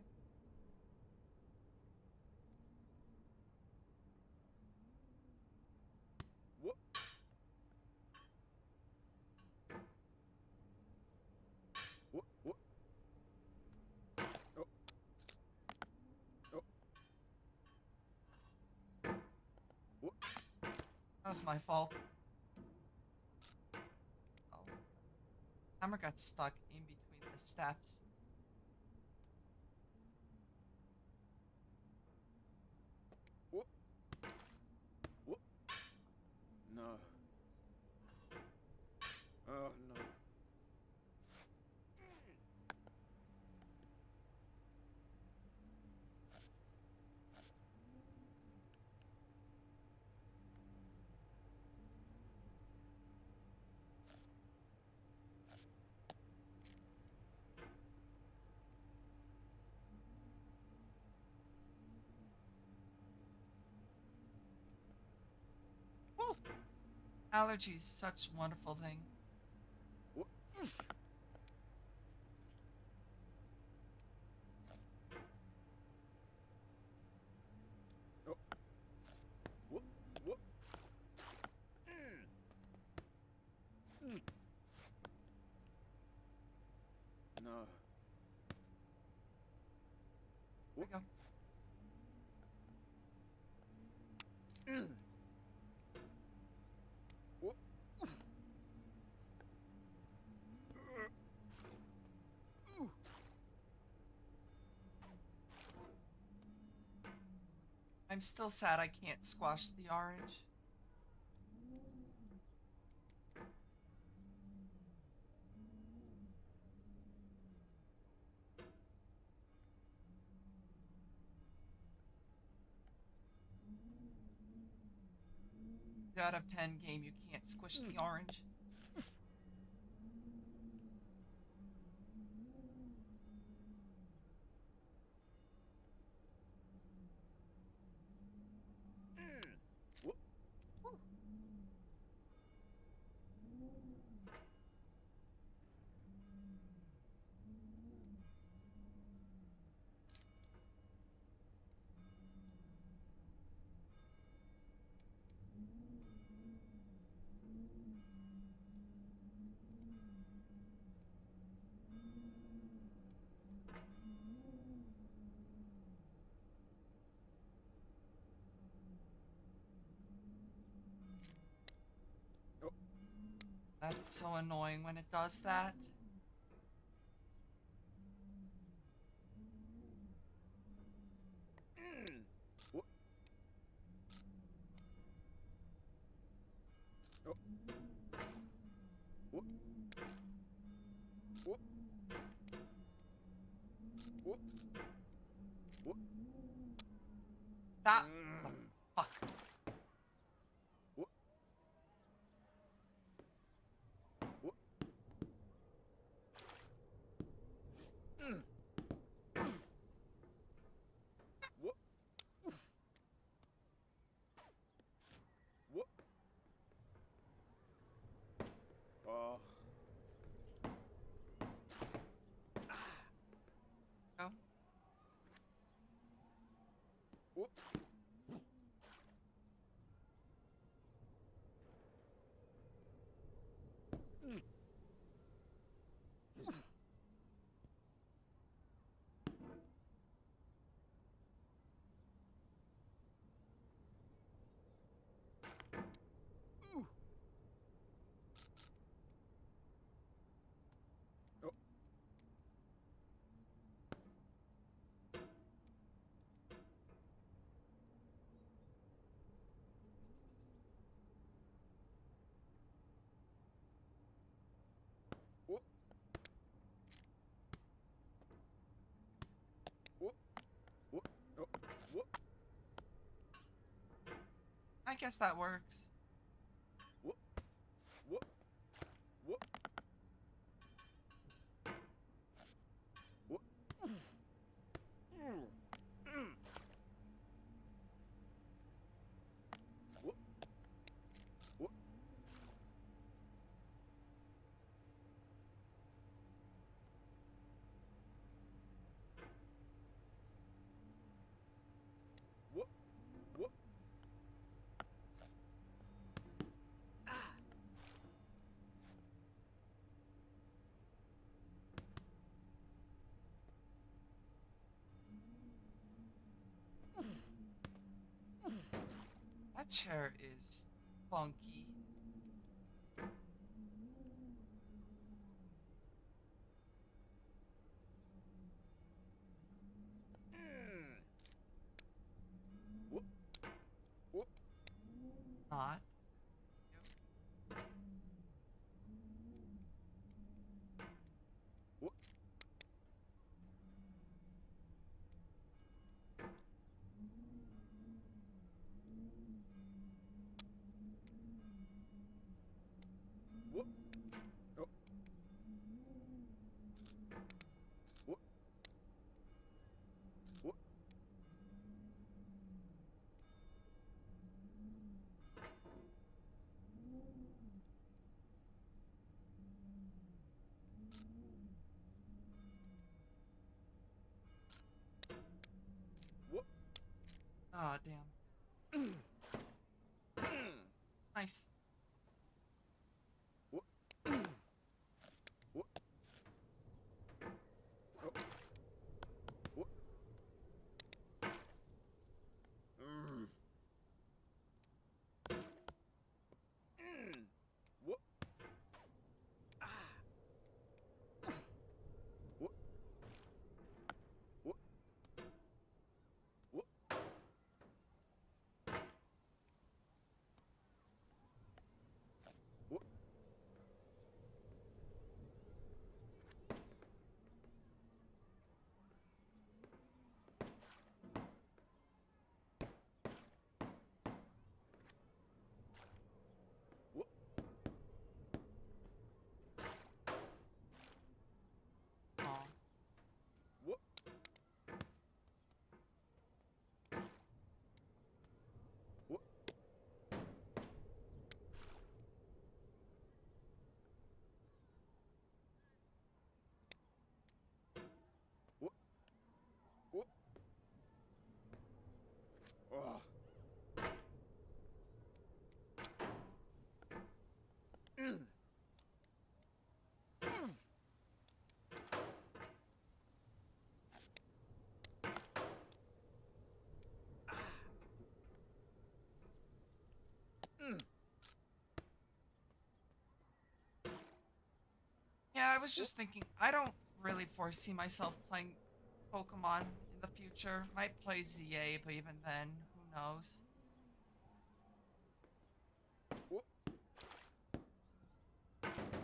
That was my fault. Oh. Hammer got stuck in between the steps. No. Oh, no. Woo! Allergies, such a wonderful thing. No. There we go. I'm still sad I can't squash the orange. Out of 10 game, you can't squish the orange. That's so annoying when it does that. Stop! The fuck. Oh. Go. I guess that works. That chair is funky. Not. Oh, damn. Nice. was just thinking, I don't really foresee myself playing Pokemon in the future. Might play ZA, but even then, who knows?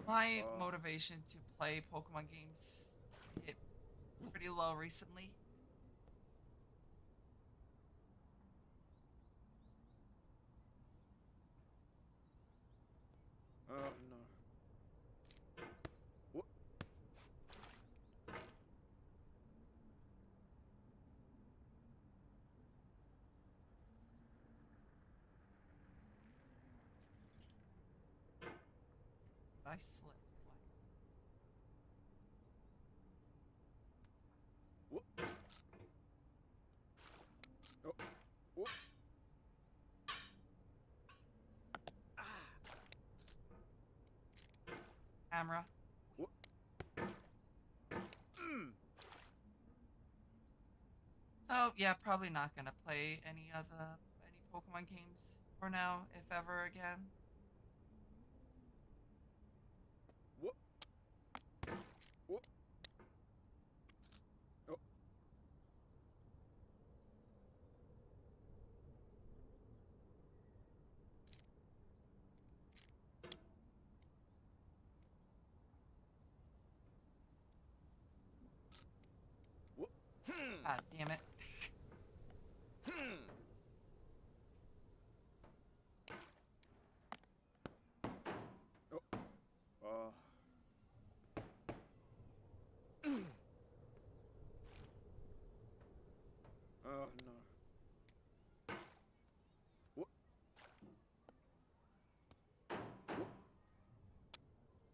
My motivation to play Pokemon games hit pretty low recently. Oh no. What? I slipped. What? Oh. What? Camera. What? So yeah, probably not gonna play any Pokemon games for now, if ever again. What? What? Oh. What? God damn it. Oh. Oh. Oh no. What? What?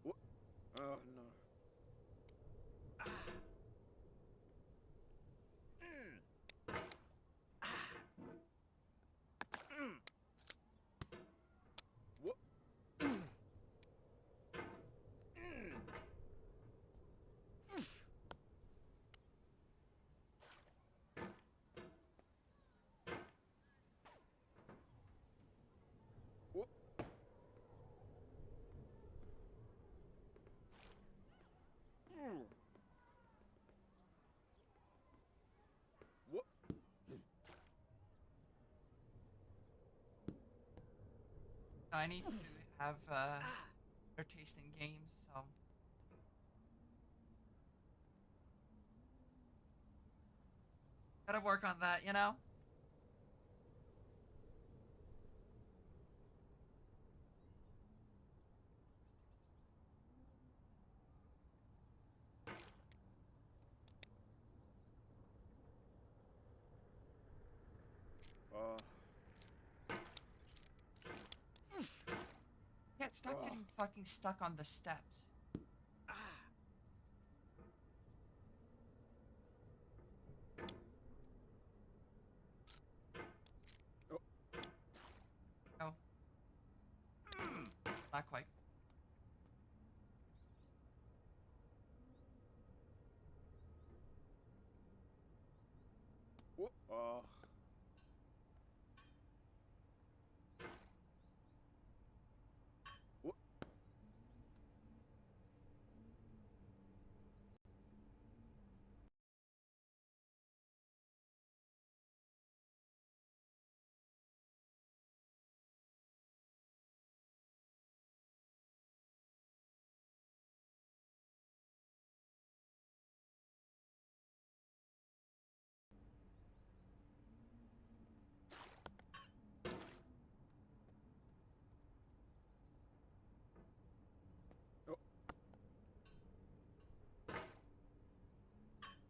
What? Oh no. What? What? What? I need to have better taste in games, so gotta work on that, you know? Oh. Can't stop getting fucking stuck on the steps. Oh. No. Not quite. What? Oh.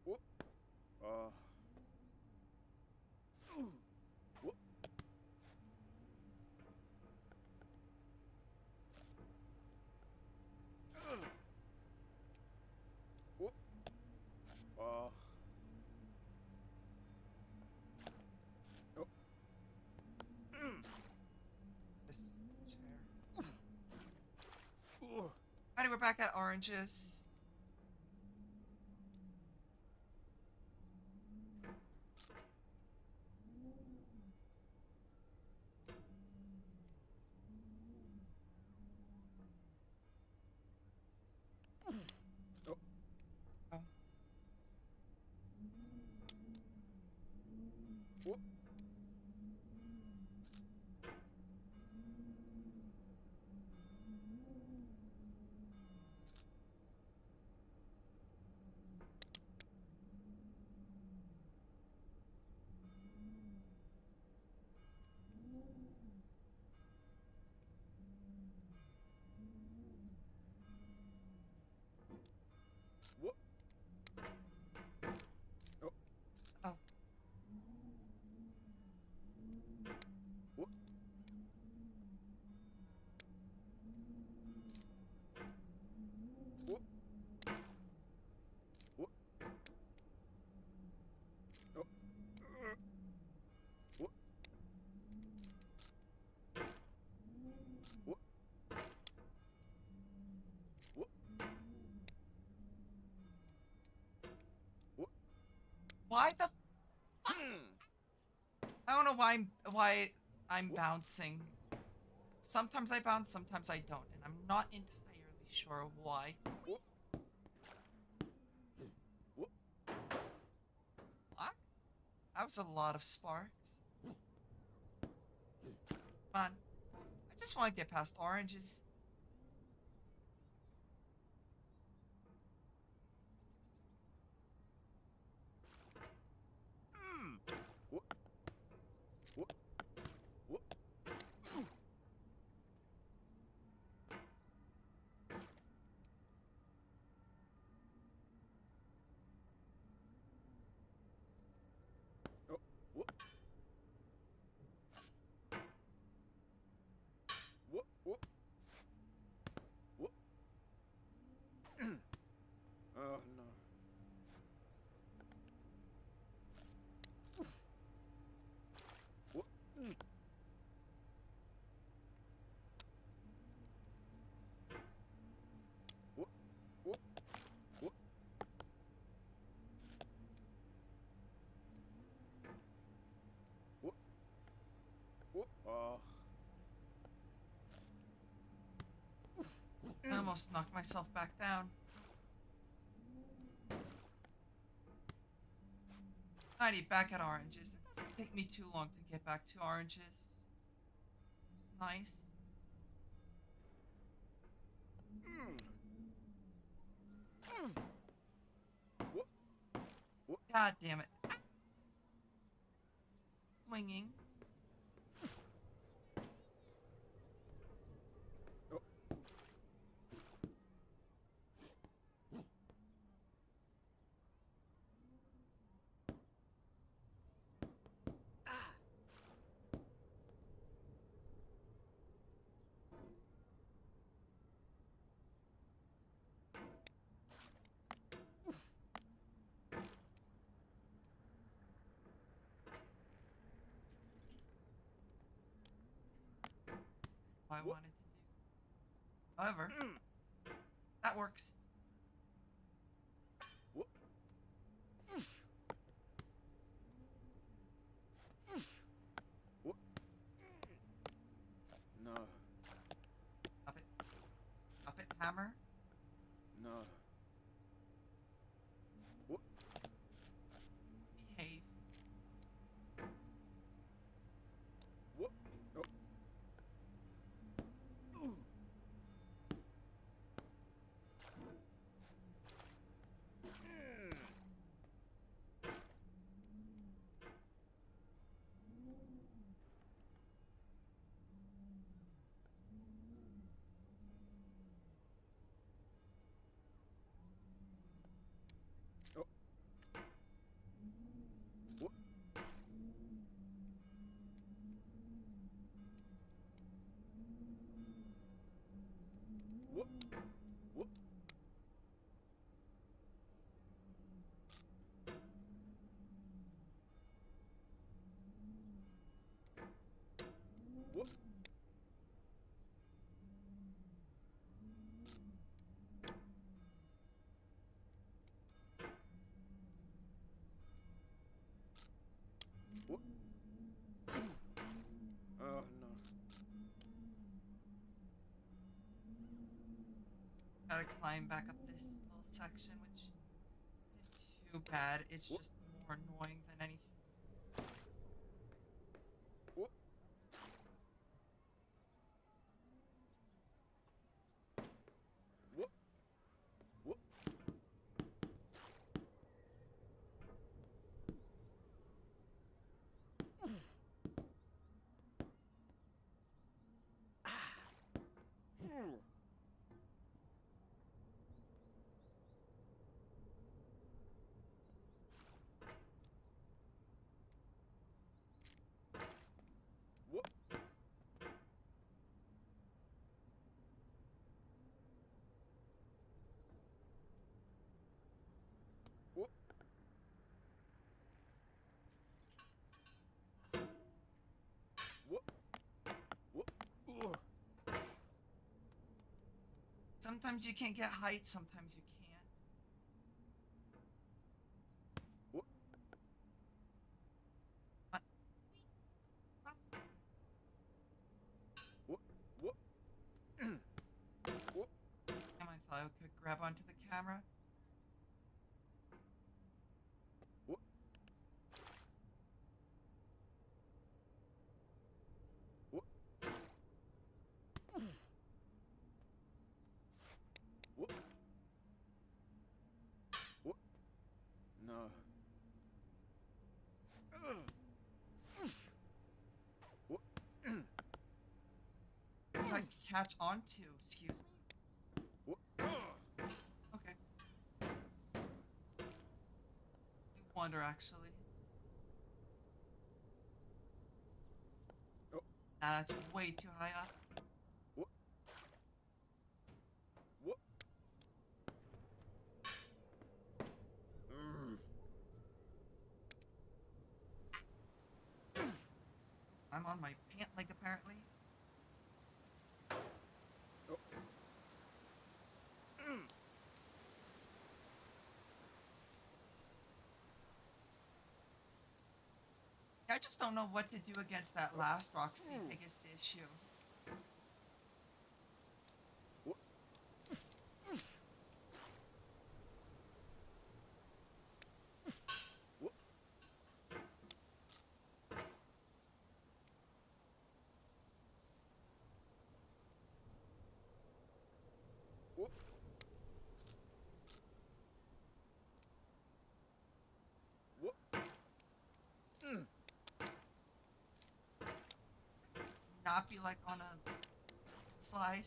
What? Oh. What? Oh. What? What? Oh. Oh. This chair. Ugh. Alrighty, we're back at oranges. Why the fuck? I don't know why I'm bouncing. Sometimes I bounce, sometimes I don't, and I'm not entirely sure why. What? That was a lot of sparks. Come on. I just want to get past oranges. Oh no. Oh. I almost knocked myself back down. Alrighty, back at oranges. It doesn't take me too long to get back to oranges. Which is nice. God damn it. Swinging. What I wanted to do. However, that works. No. Up it. Up it, hammer. No. Behave. Oh no. Gotta climb back up this little section, which isn't too bad. It's just more annoying than anything. Sometimes you can't get height, sometimes you can't. grab onto the camera. No. If I catch onto, excuse me. Okay. I wonder actually. That's way too high up. I'm on my pant leg apparently. I just don't know what to do against that last rock's the biggest issue. Not be like on a slide.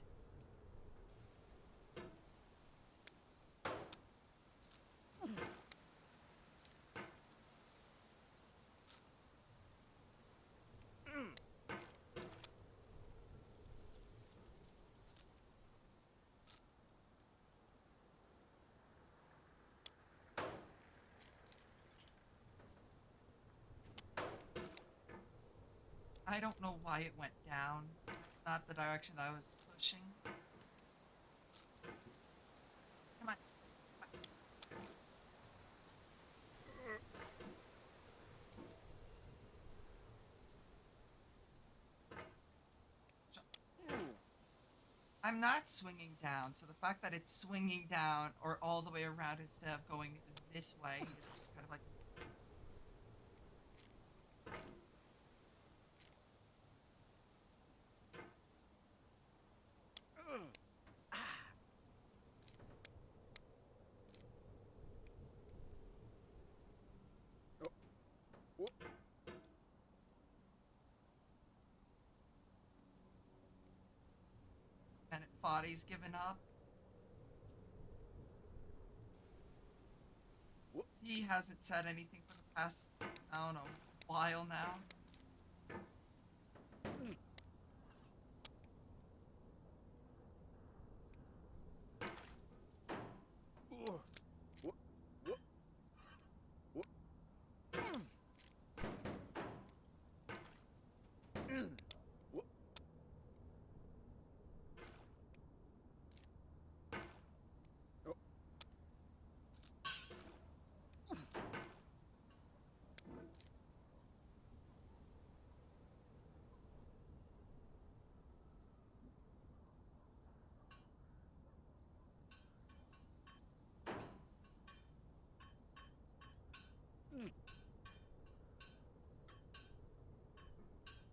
I don't know why it went down. It's not the direction that I was pushing. Come on. I'm not swinging down, so the fact that it's swinging down or all the way around instead of going this way is just kind of like. And body's given up. He hasn't said anything for the past, I don't know, while now.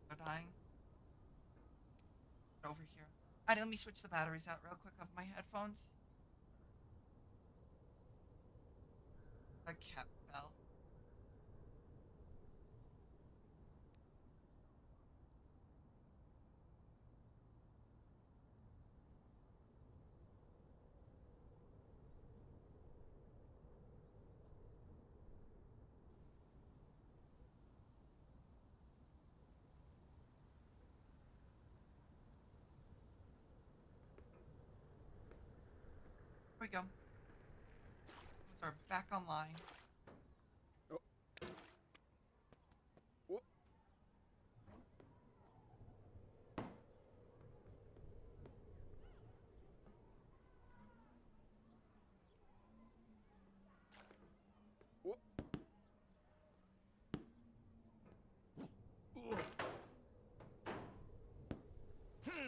They're dying. Over here. Alright, let me switch the batteries out real quick of my headphones. The cat fell. Here we go. Phones are back online.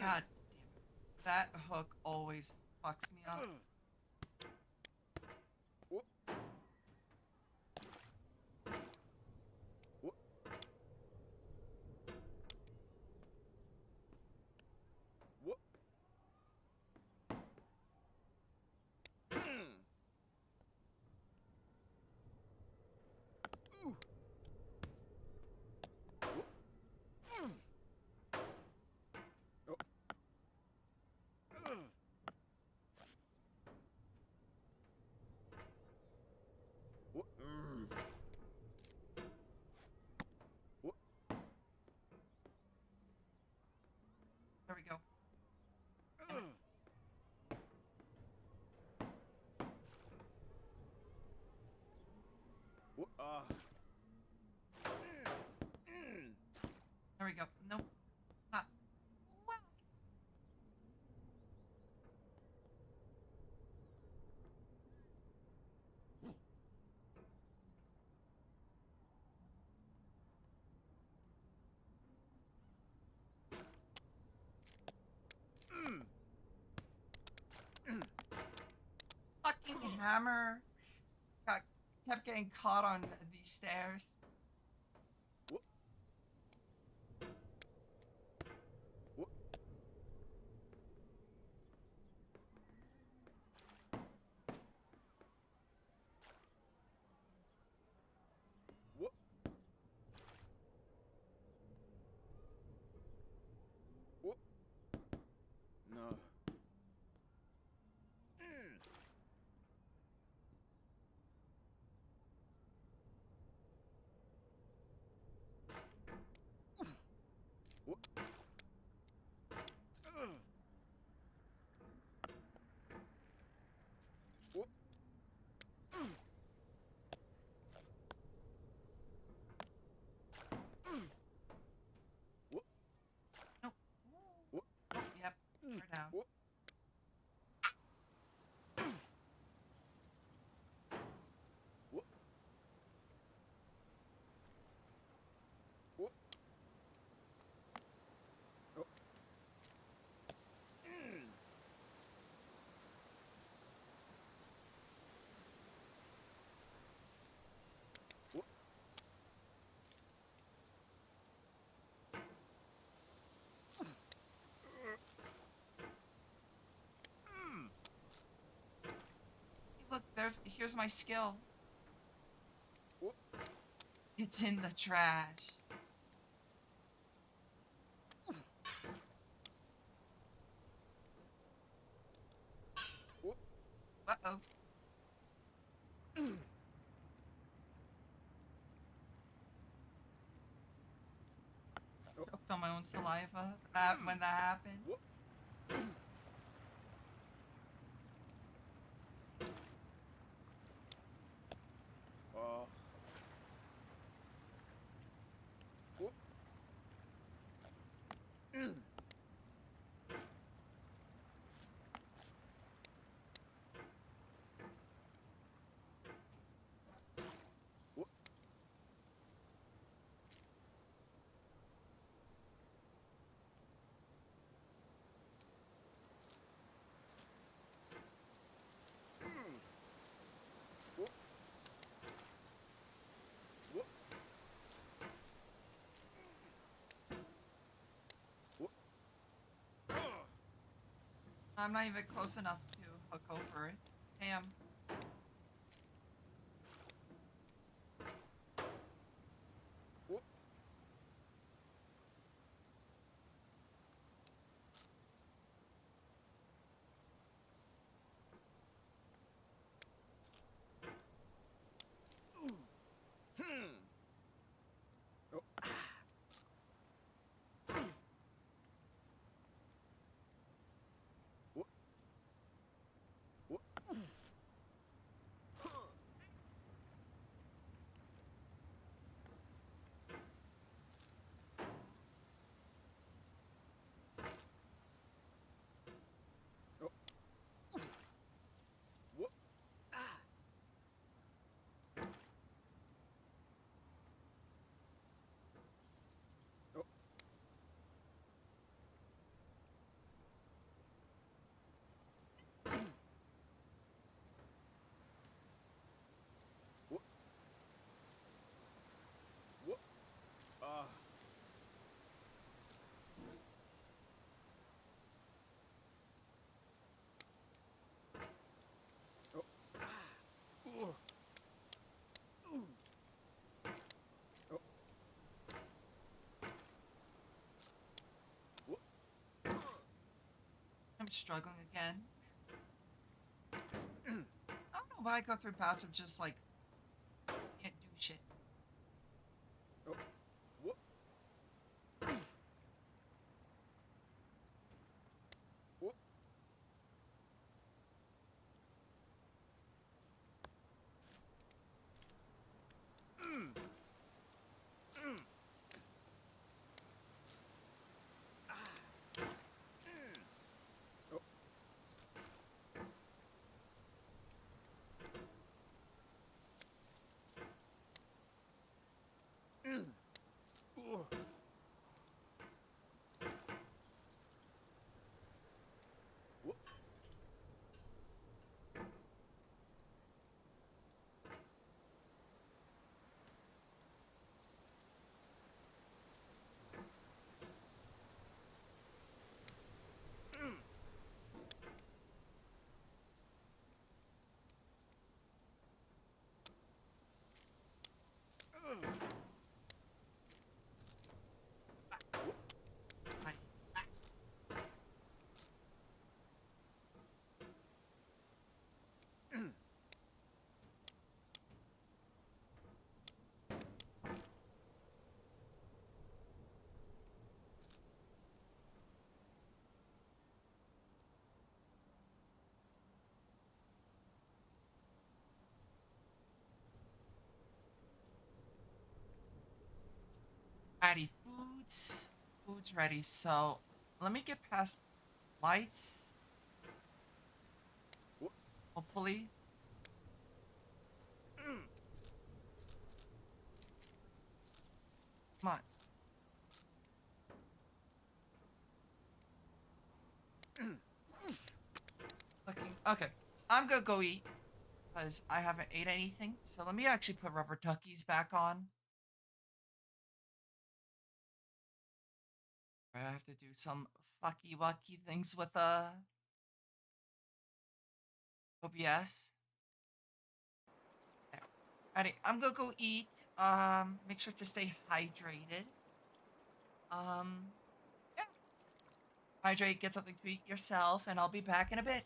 God damn it. That hook always fucks me up. we go. Damn it. There we go. Nope. Ah. Wow. Fucking hammer. Kept getting caught on these stairs. No. Nope. Oh, yep. We're down. Look, here's my skill. It's in the trash. Uh-oh. Choked on my own saliva when that happened. I'm not even close enough to hook over it. Damn. I'm struggling again. I don't know why I go through bouts of just like can't do shit. Alrighty, food's ready. So let me get past lights. Hopefully. Come on. Looking okay. I'm gonna go eat because I haven't ate anything. So let me actually put rubber duckies back on. I have to do some fucky wucky things with OBS. There. Alrighty, I'm gonna go eat. Make sure to stay hydrated. Yeah. Hydrate, get something to eat yourself, and I'll be back in a bit.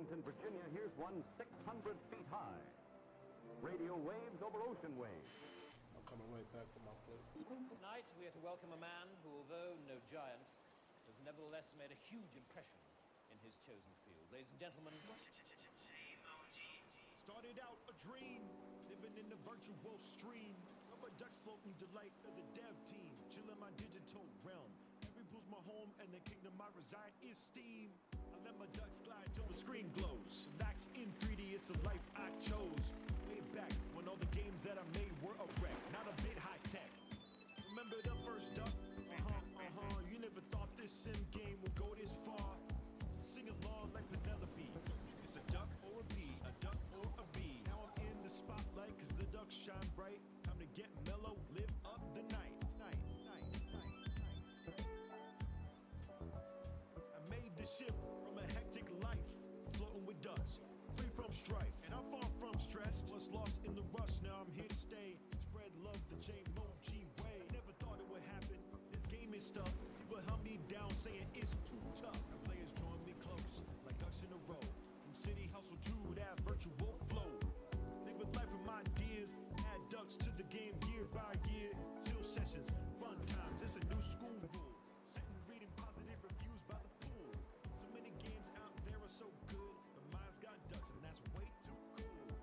Arlington, Virginia, here's one 600 feet high. Radio waves over ocean waves. I'm coming right back to my place. Tonight, we are to welcome a man who, although no giant, has nevertheless made a huge impression in his chosen field. Ladies and gentlemen, Started out a dream, living in the virtual stream. Rubber ducks floating delight of the dev team. Chilling my digital realm. Every pool's my home, and the kingdom I reside is Steam. I let my ducks glide till the screen glows. Relax in 3D, it's the life I chose. Way back when all the games that I made were a wreck, not a bit high tech. Remember the first duck? You never thought this sim game would go this far. Sing along like Penelope. It's a duck or a bee, a duck or a bee. Now I'm in the spotlight cause the ducks shine bright. Time to get mellow, live up the night. I made the shift from a hectic life, floating with ducks, free from strife. And I'm far from stressed, was lost in the rush, now I'm here to stay. Spread love the J-Mo-G way. Never thought it would happen, this game is stuff. People held me down saying it's too tough. Now players join me close, like ducks in a row. From city hustle to that virtual flow. Live with life with my ideas, add ducks to the game year by year. Chill sessions, fun times, it's a new school rule. Sitting reading positive reviews by the pool. So many games out there are so good, but mine's got ducks and that's way too cool.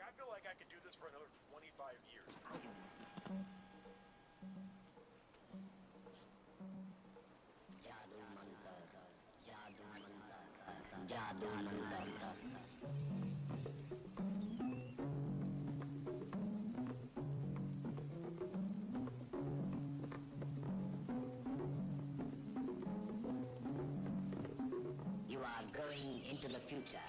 I feel like I could do this for another 25 years. जादू Mantar You are going into the future.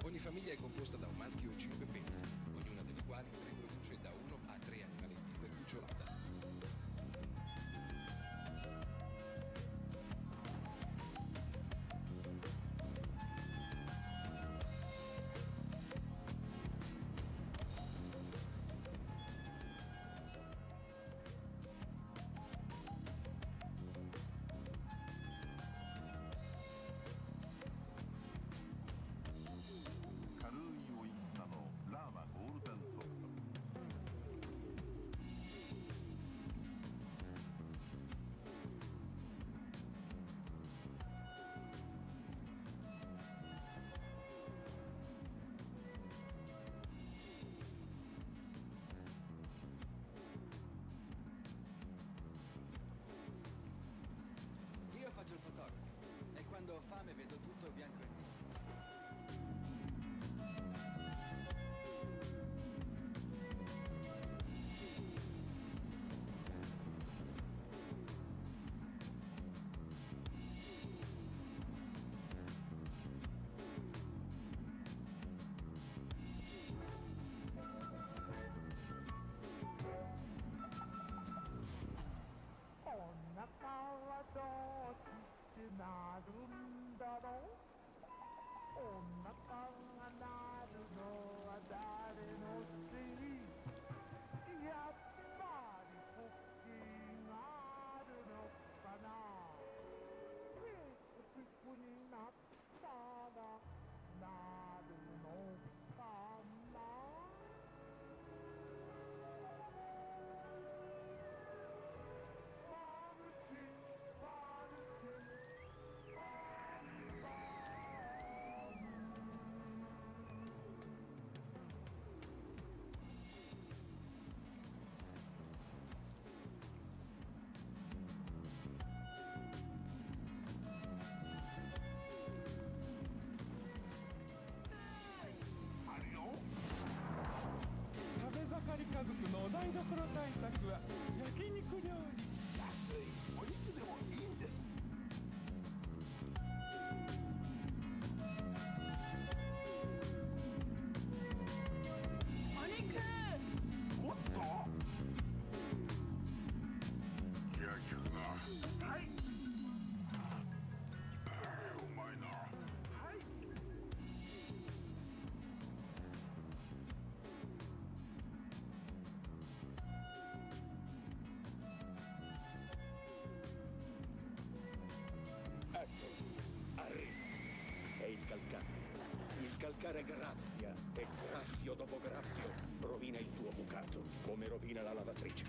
Ogni famiglia è composta da un maschio e 5 femmine, ognuna delle quali riproduce da 1 a 3 animaletti per cucciolata. プロ対策は焼肉料理。安いお肉でもいいんです。お肉。おっと。いやけどな。はい。うまいな。はい。Ecco, arriva. È il calcare. Il calcare graffia e graffio dopo graffio rovina il tuo bucato, come rovina la lavatrice.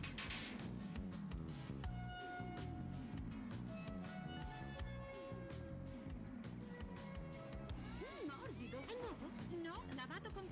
Morbido. È nuovo? No, lavato con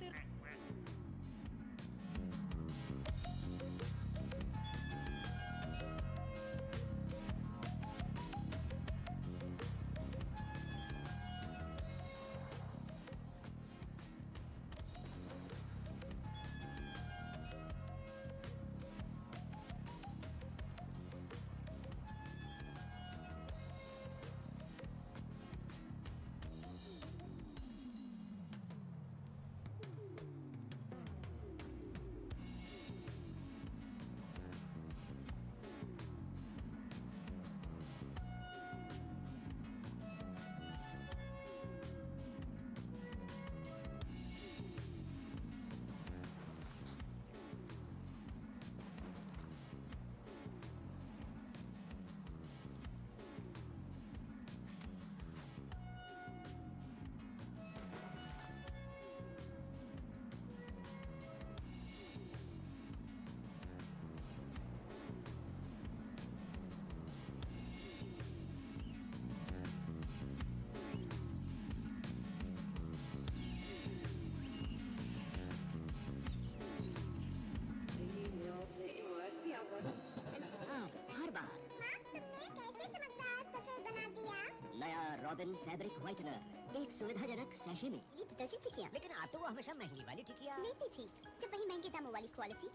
हर बार माँ, तुमने कैसे चमकदार सफेद बना दिया? नया robin fabric whitener एक सुविधाजनक सैशे में। ये डिटर्जेंट टिकिया लेकिन आप तो वो हमेशा महंगी वाली टिकिया लेती थी। जब वही महंगे दामों वाली क्वालिटी,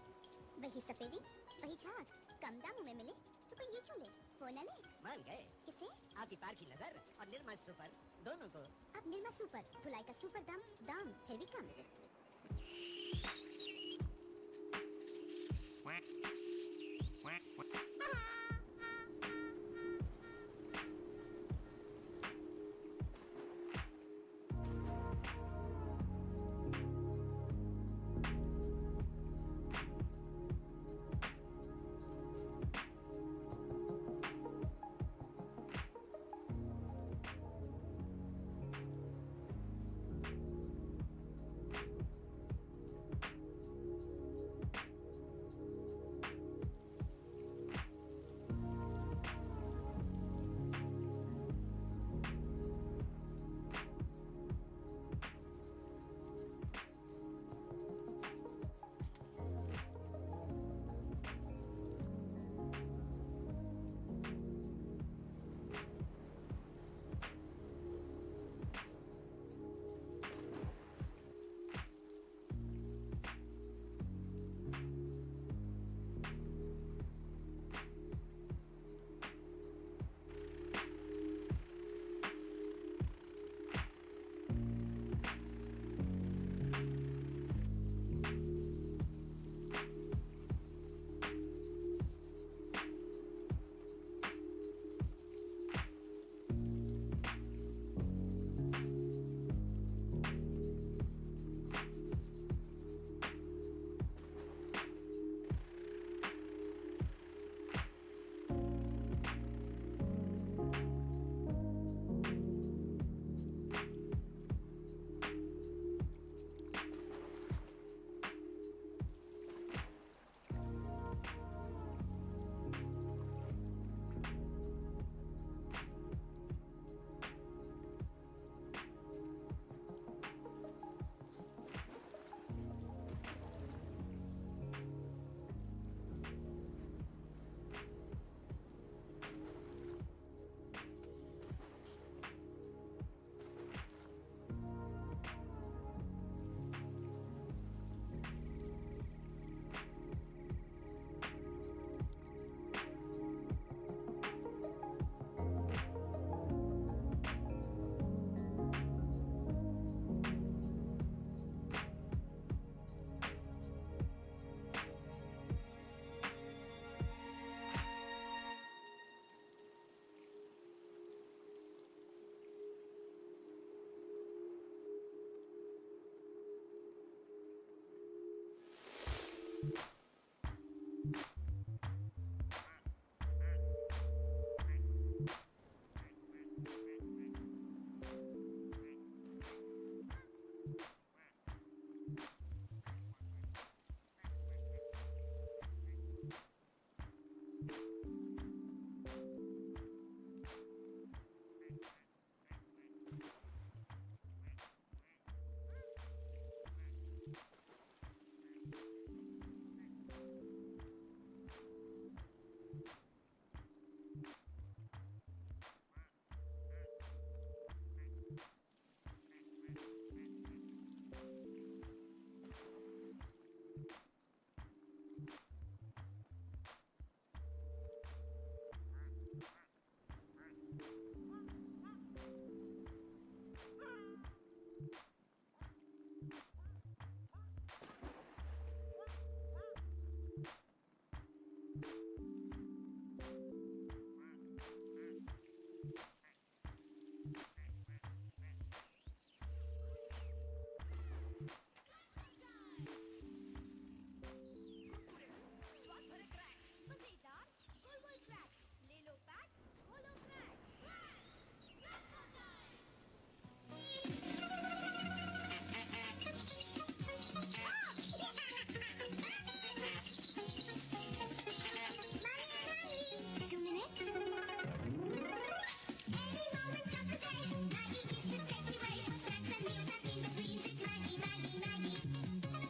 वही सफेदी, वही झाग कम दामों में मिले तो कोई ये क्यों ले? वो न ले। मान गए किसे? आपकी पार की नजर और निर्मा सुपर दोनों को। अब निर्मा सुपर धुलाई का सुपर दाम है भी कम।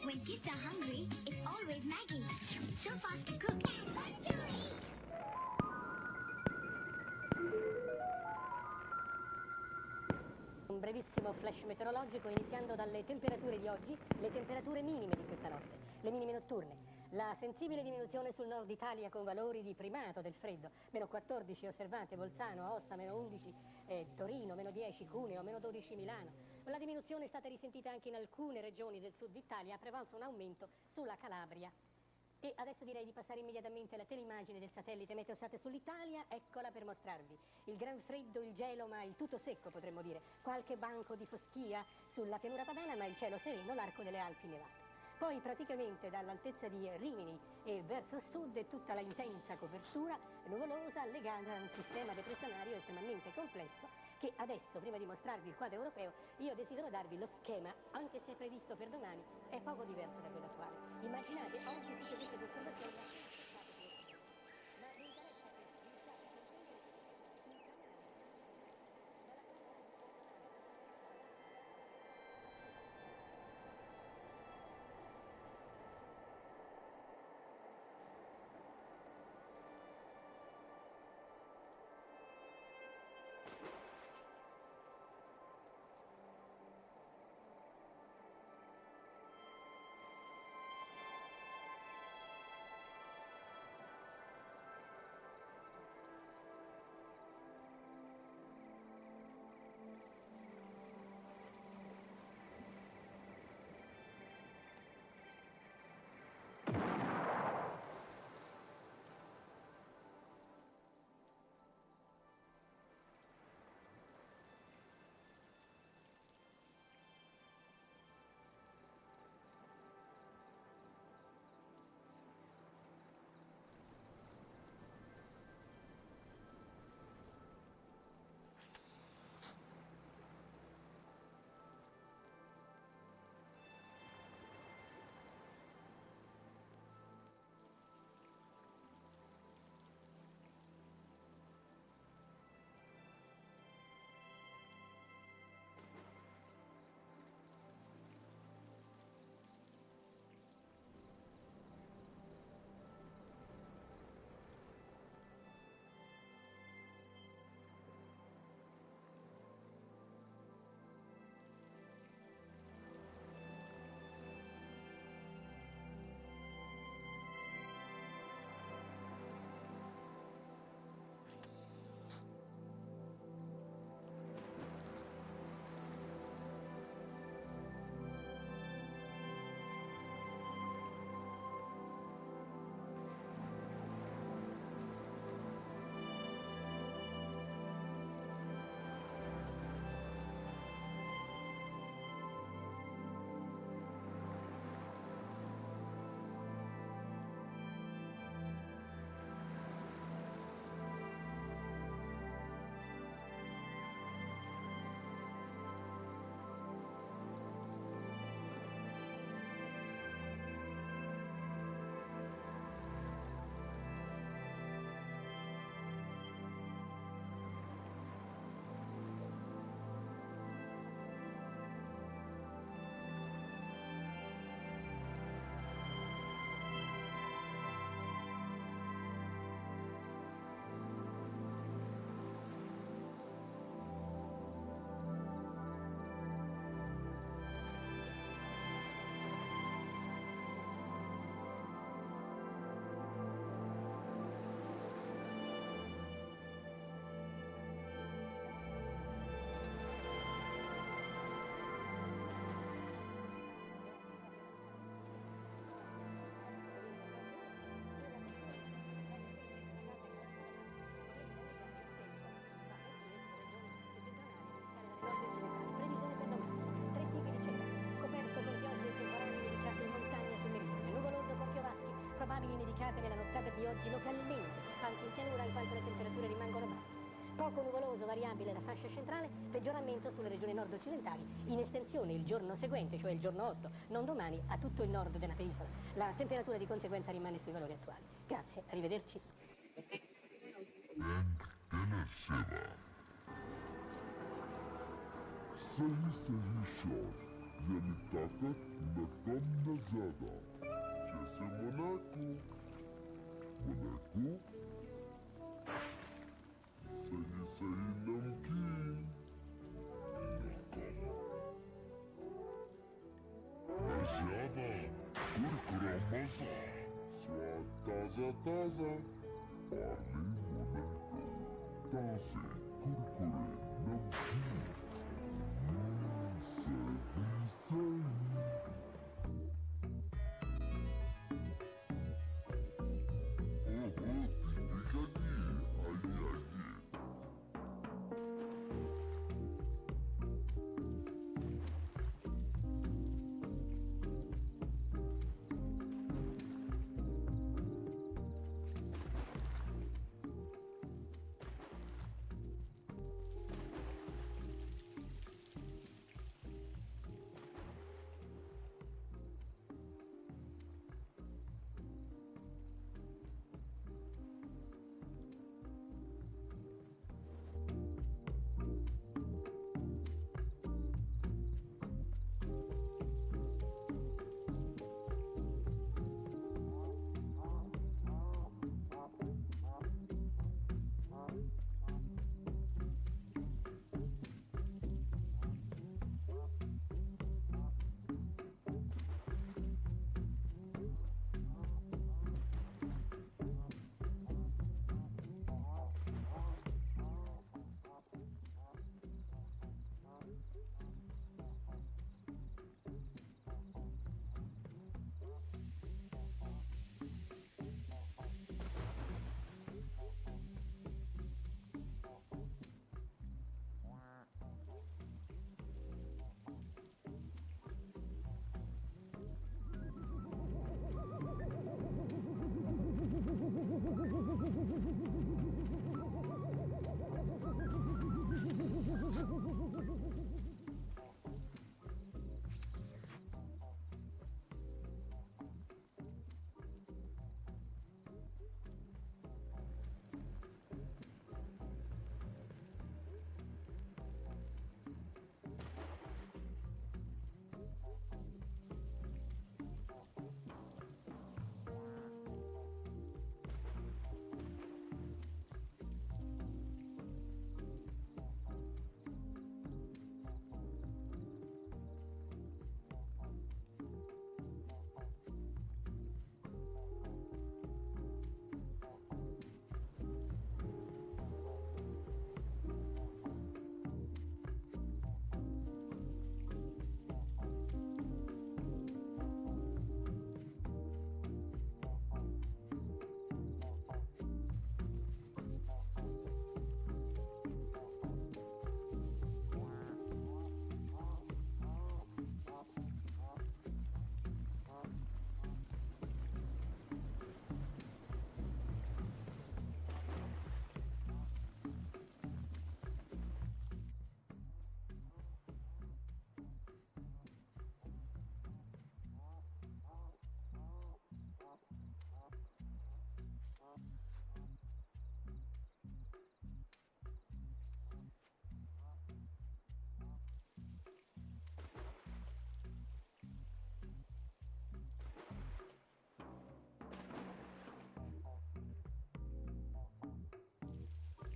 When kids are hungry, it's always Maggie. So fast to cook. Un brevissimo flash meteorologico iniziando dalle temperature di oggi, le temperature minime di questa notte, le minime notturne. La sensibile diminuzione sul nord Italia con valori di primato del freddo, meno 14 osservate Bolzano, Aosta, meno 11 Torino, meno 10 Cuneo, meno 12 Milano. La diminuzione è stata risentita anche in alcune regioni del sud Italia, ha prevalso un aumento sulla Calabria. E adesso direi di passare immediatamente alla teleimmagine del satellite Meteosat sull'Italia, eccola per mostrarvi. Il gran freddo, il gelo, ma il tutto secco potremmo dire. Qualche banco di foschia sulla pianura padana, ma il cielo sereno, l'arco delle Alpi nevate. Poi praticamente dall'altezza di Rimini e verso sud è tutta la intensa copertura nuvolosa legata a un sistema depressionario estremamente complesso che adesso, prima di mostrarvi il quadro europeo, io desidero darvi lo schema, anche se è previsto per domani, è poco diverso da quello attuale. Immaginate oggi tutte queste perturbazioni. Ma vi interessa che iniziate a comprendere che in camera nevicate nella nottata di oggi localmente, anche in pianura in quanto le temperature rimangono basse. Poco nuvoloso variabile la fascia centrale, peggioramento sulle regioni nord-occidentali, in estensione il giorno seguente, cioè il giorno 8, non domani, a tutto il nord della penisola. La temperatura di conseguenza rimane sui valori attuali. Grazie, arrivederci. सही सही shot यानी ताकत न कम न ज्यादा जैसे Monaco Monaco सही सही नमकीन न कम न ज्यादा कुरकुरा मजा स्वाद ताजा ताजा पार्ले मोनाको ताजे कुरकुरे नमकीन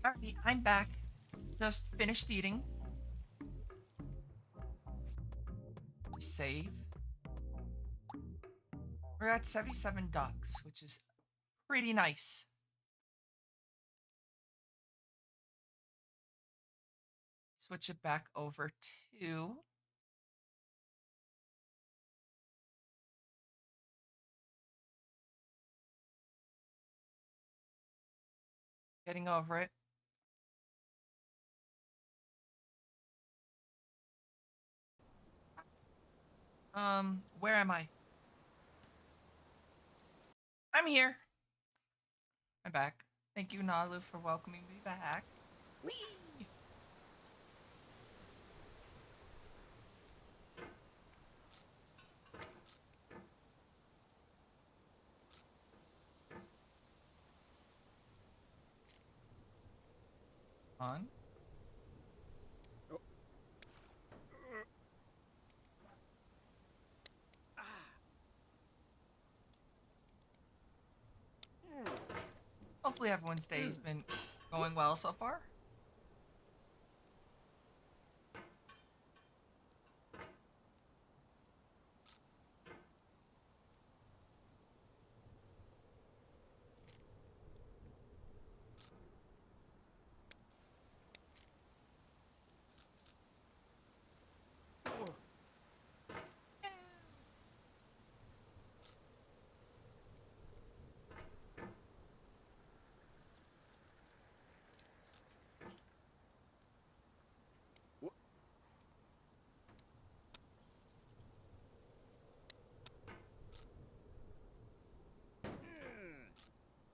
Alrighty, I'm back. Just finished eating. Save. We're at 77 ducks, which is pretty nice. Switch it back over to getting over it. Where am I? I'm here. I'm back. Thank you, Nalu, for welcoming me back. Whee! On. Hopefully everyone's day's been going well so far.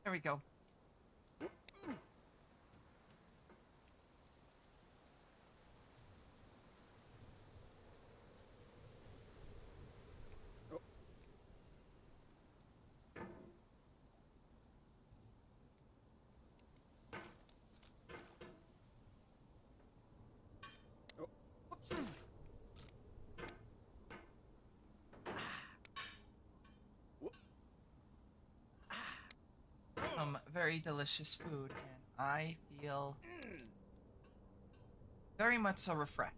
There we go. Whoops. Some very delicious food, and I feel very much so refreshed.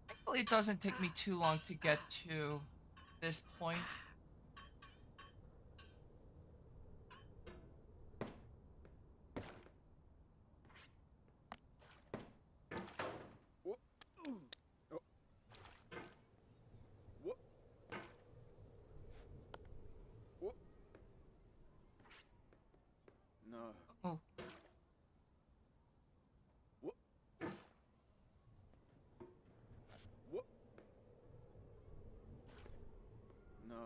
Thankfully, it doesn't take me too long to get to this point. No. Oh. No.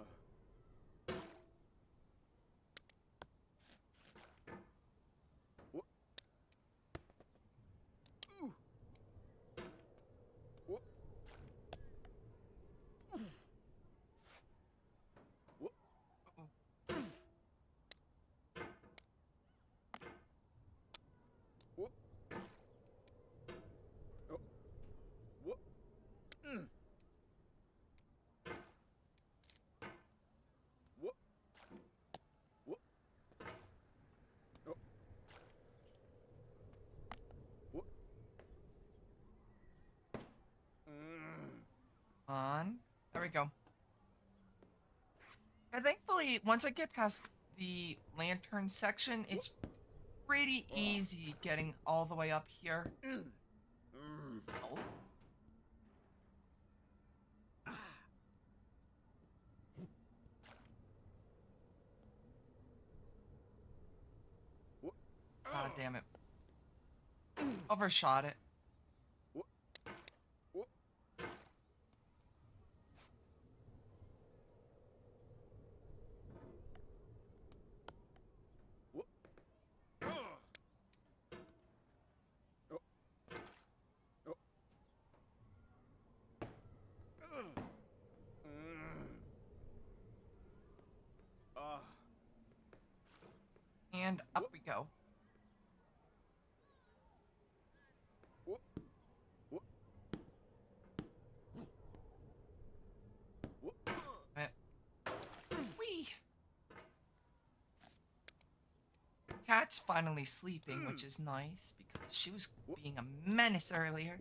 On. There we go. And thankfully, once I get past the lantern section, it's pretty easy getting all the way up here. Oh. God damn it. Overshot it. And up we go. Whee! Cat's finally sleeping, which is nice because she was being a menace earlier.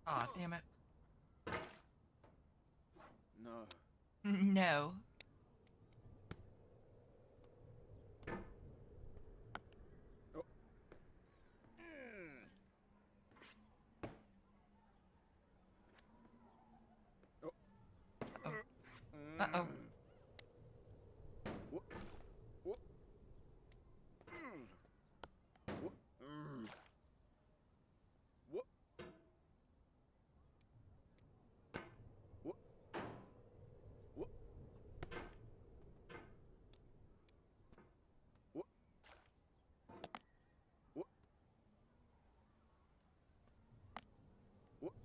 Aw, damn it. No. No. Oh. Oh. Uh-oh. Uh-oh. What? What? What? What? What? What? What? What? What? What?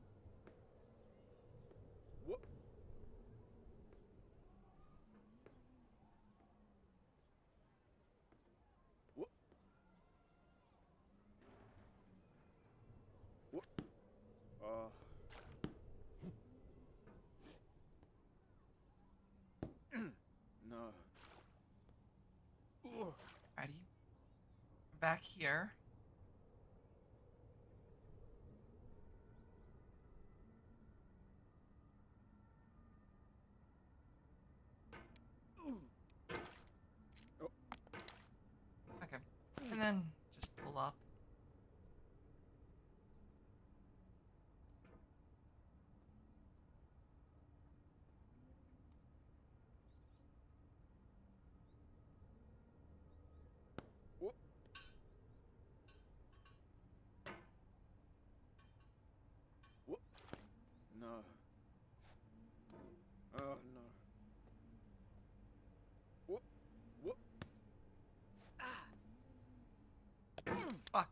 What? What? No. Ready? Back here. Okay. And then just pull up. What? What? No. Oh no. What? What? Fuck.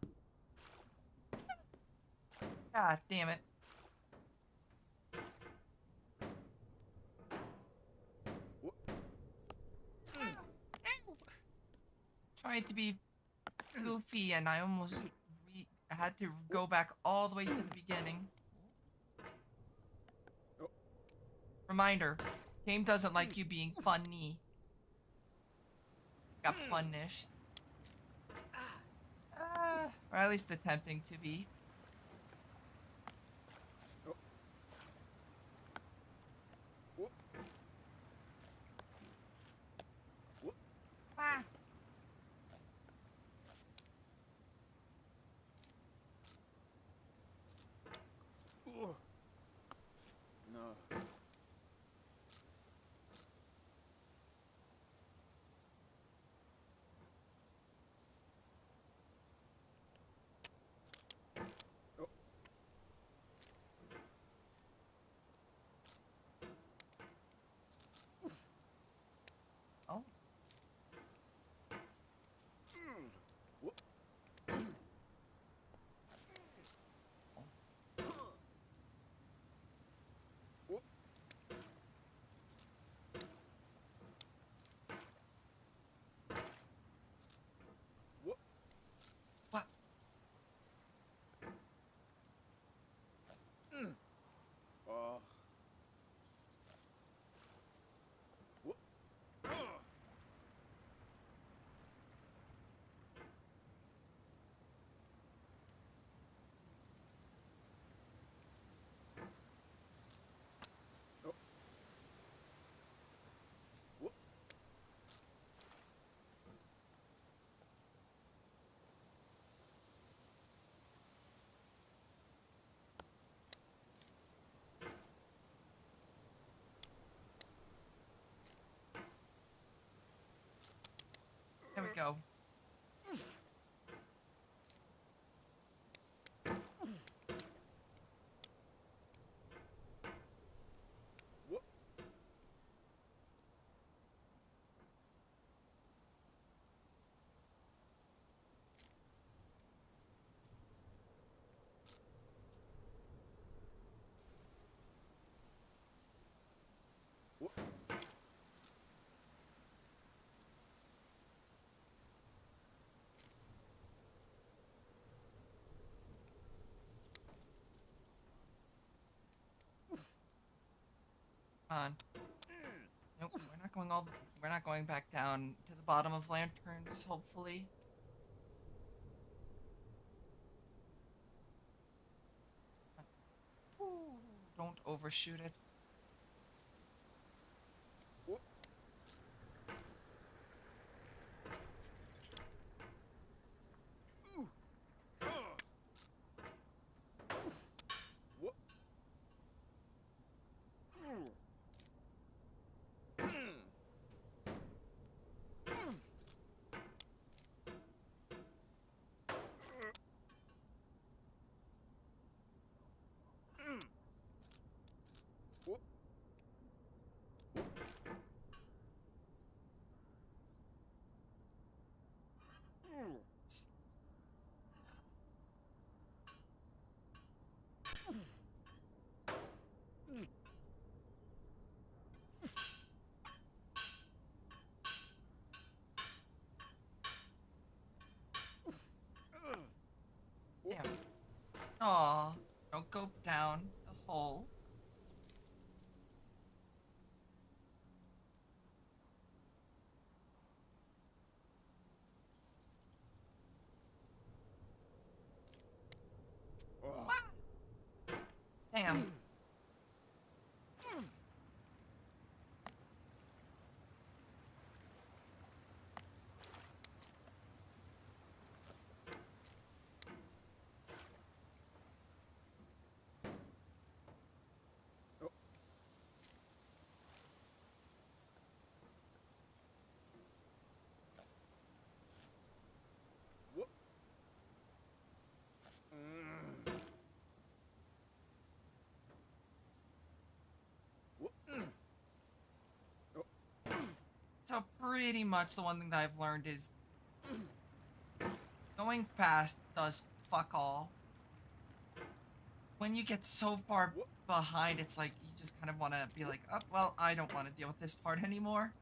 God damn it. What? Trying to be goofy and I almost had to go back all the way to the beginning. Oh. Reminder, game doesn't like you being funny. Got punished. Or at least attempting to be. Oh. What? What? Ah. No. Oh. Oh. What? What? What? What? Oh. What? Oh. What? There we go. What? What? On. Nope, we're not going back down to the bottom of lanterns, hopefully. don't overshoot it. Damn. Aw, don't go down the hole. Damn. So pretty much the one thing that I've learned is going fast does fuck all. When you get so far behind, it's like you just kind of want to be like, oh, well, I don't want to deal with this part anymore.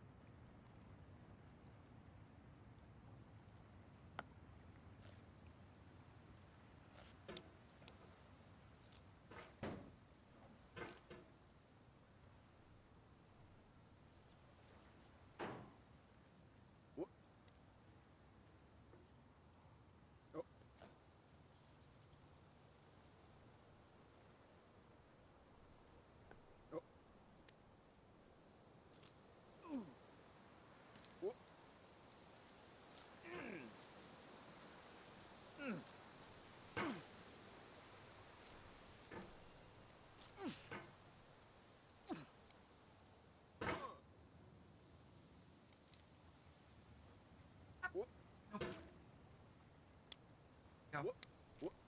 Go.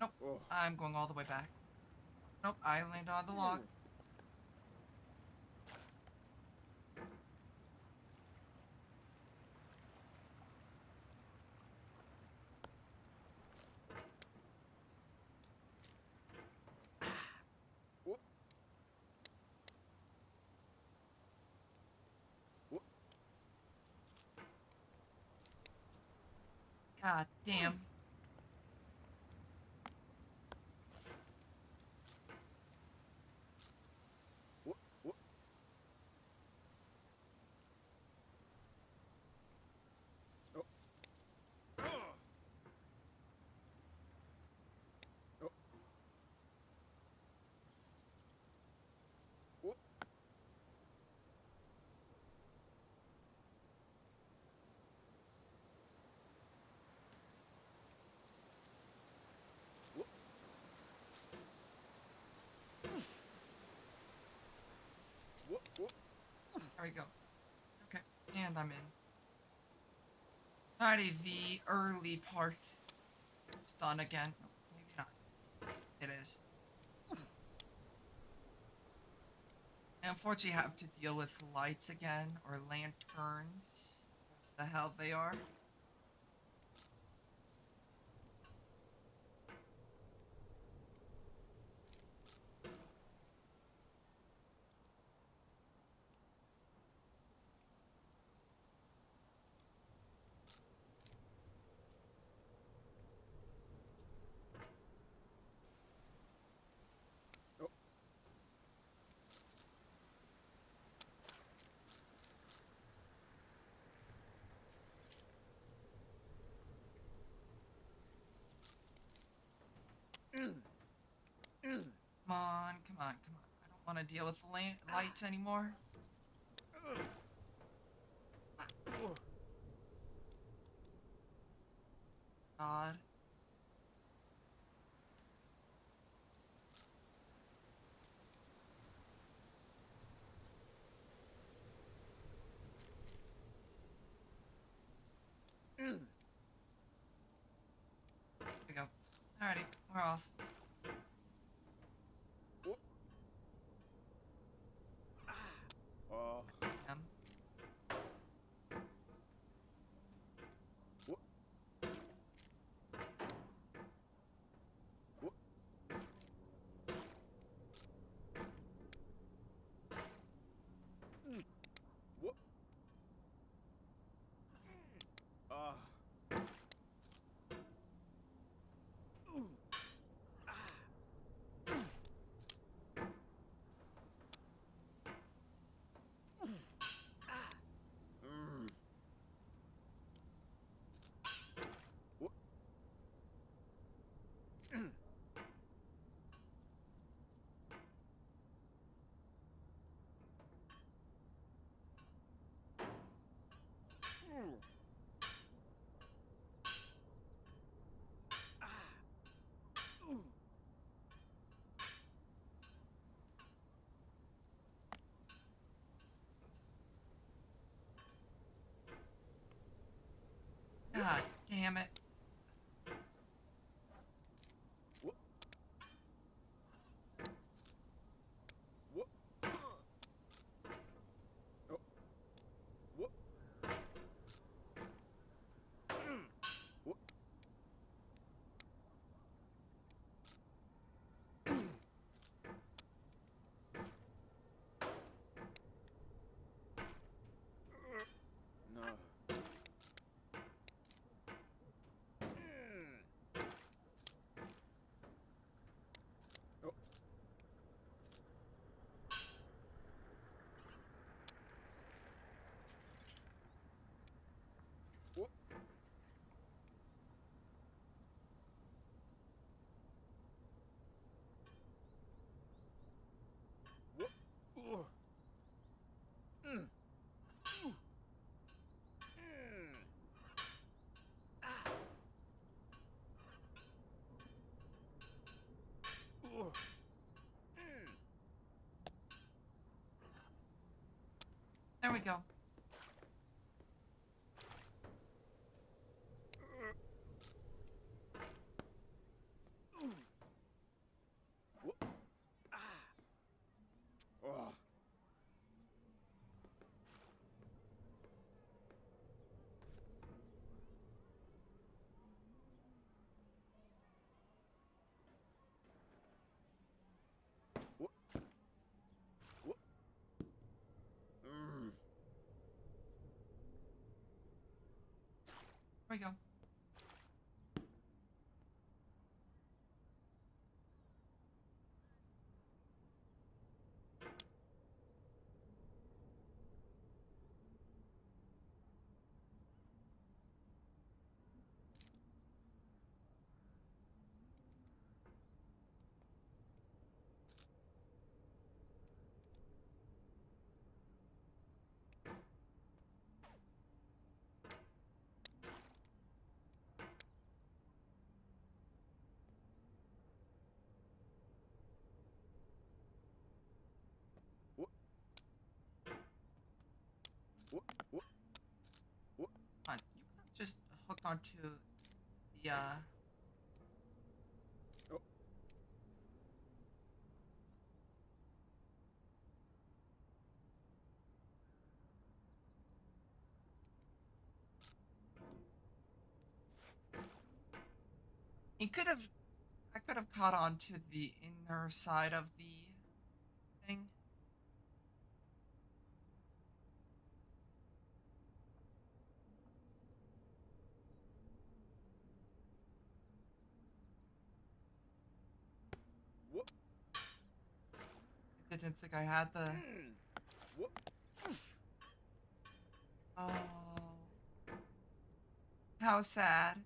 Nope. I'm going all the way back. Nope. I landed on the log. God damn. There we go. Okay, and I'm in. Alrighty, the early part. It's done again. No, maybe not. It is. I unfortunately have to deal with lights again, or lanterns. What the hell they are. want to deal with the lights anymore. God. There we go. Alrighty, we're off. Oh. Damn. Ah. God damn it. No. There we go. Oh. There we go. Come on, you could have just hooked onto the He could have. I could have caught on to the inner side of the thing. I didn't think I had the. Oh. How sad.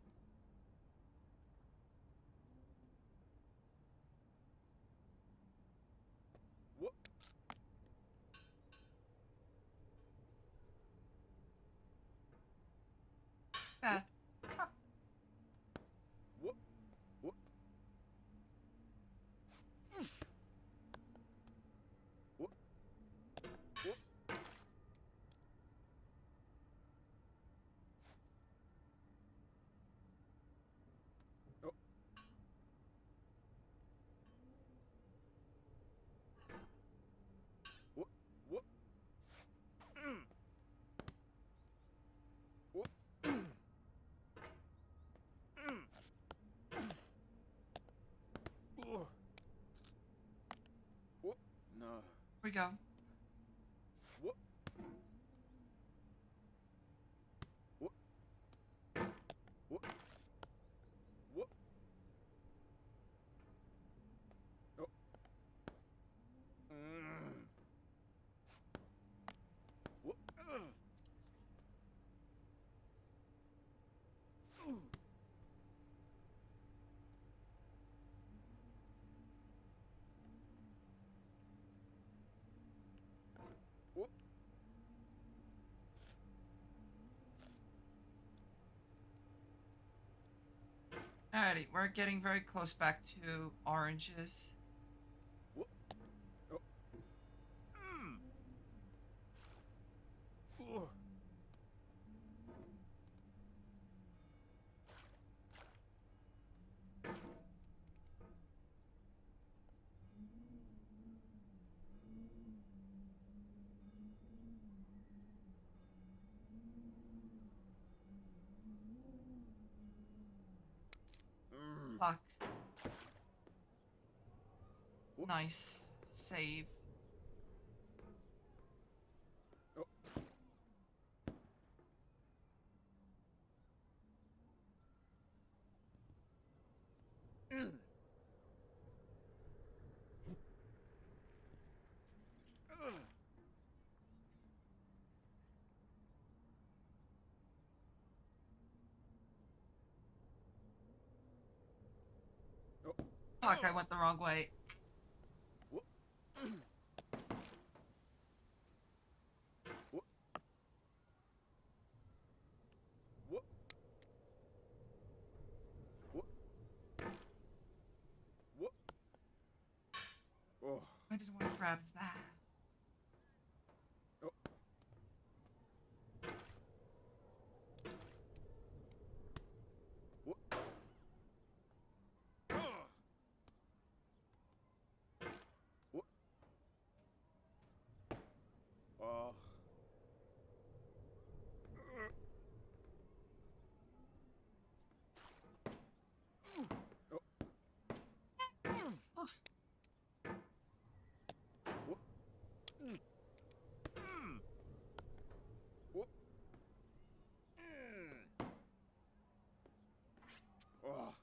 go. What? What? What? What? Oh. What? What? Alrighty, we're getting very close back to oranges. What? Oh. Oh. Fuck. Nice save. Oh. Fuck, I went the wrong way. What? What? What? What? What? Oh. I didn't want to grab that. Oh. What? What? Oh. Oh. What? What? Oh.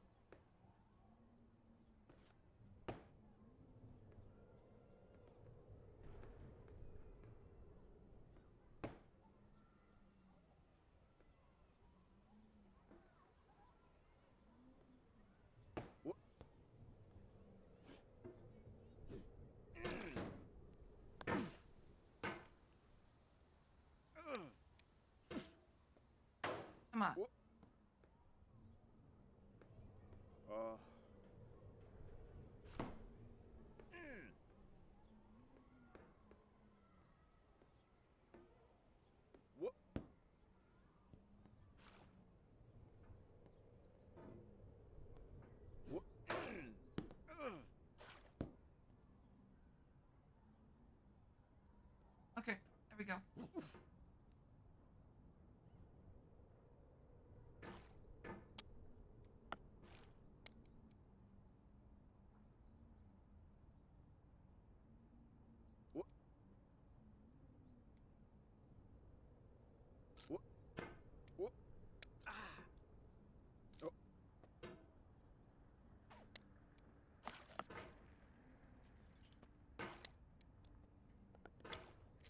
What? Come on. What? Oh. What? What? Okay, there we go. What? What? What? Ah. Oh.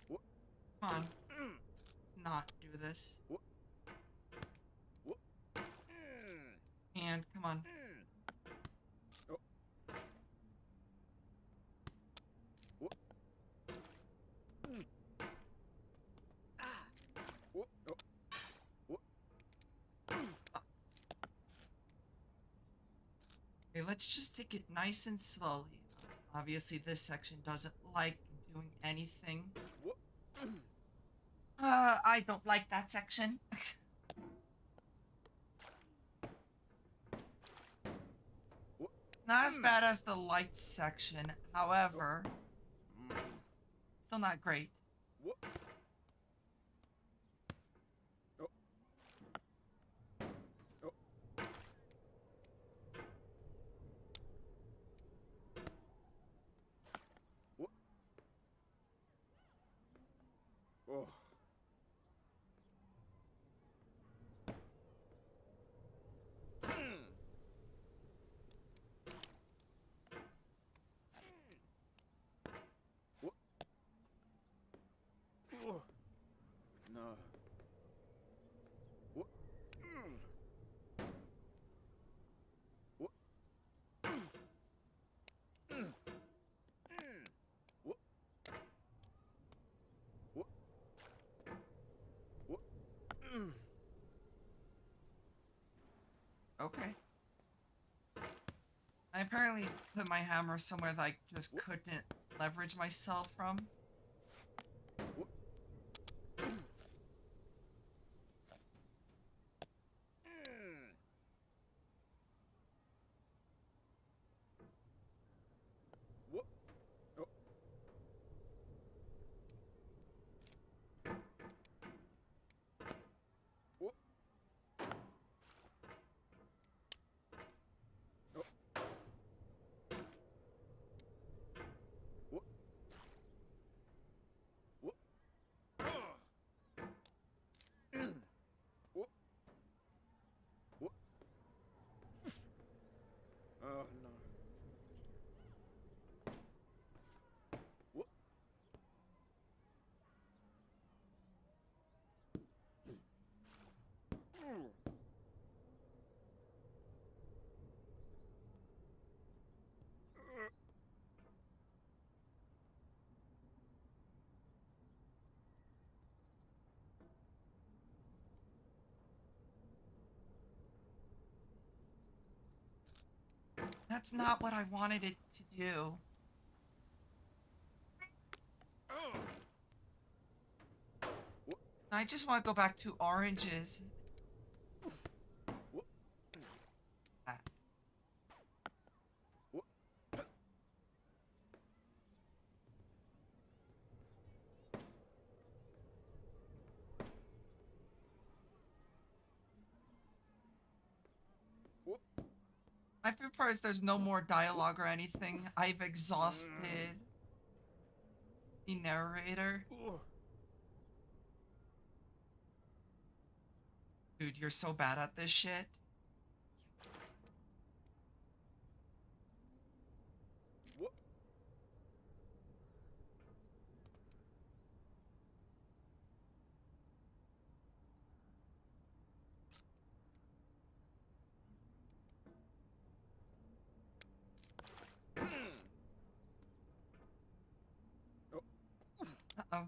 What? Come on. Let's not do this. What? What? And come on. Oh. What? Ah. What? Oh. What? Okay, let's just take it nice and slowly. Obviously, this section doesn't like doing anything. What? I don't like that section. What? Not as bad as the lights section, however, still not great. What? Oh. Oh. What? Okay. I apparently put my hammer somewhere that I just couldn't leverage myself from. Oh no. That's not what I wanted it to do. I just want to go back to oranges. Ah. My favorite part is there's no more dialogue or anything. I've exhausted the narrator. Dude, you're so bad at this shit. Uh-oh.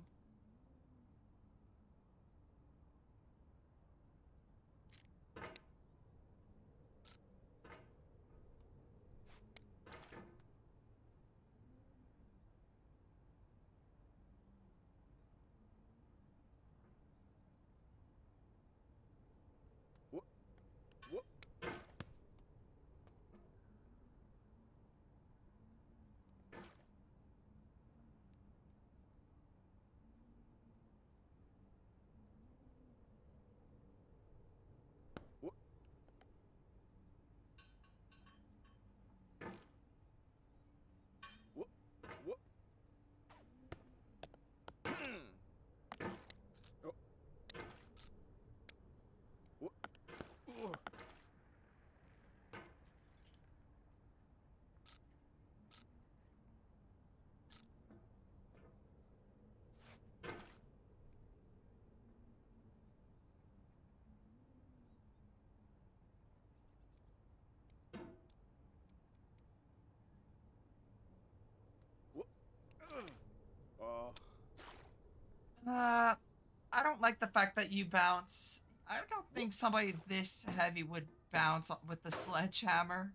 I don't like the fact that you bounce. I don't think somebody this heavy would bounce with the sledgehammer.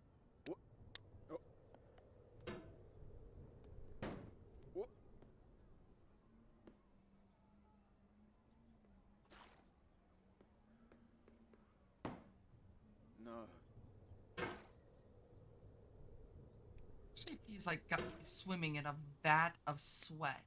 No. Especially if he's like swimming in a vat of sweat.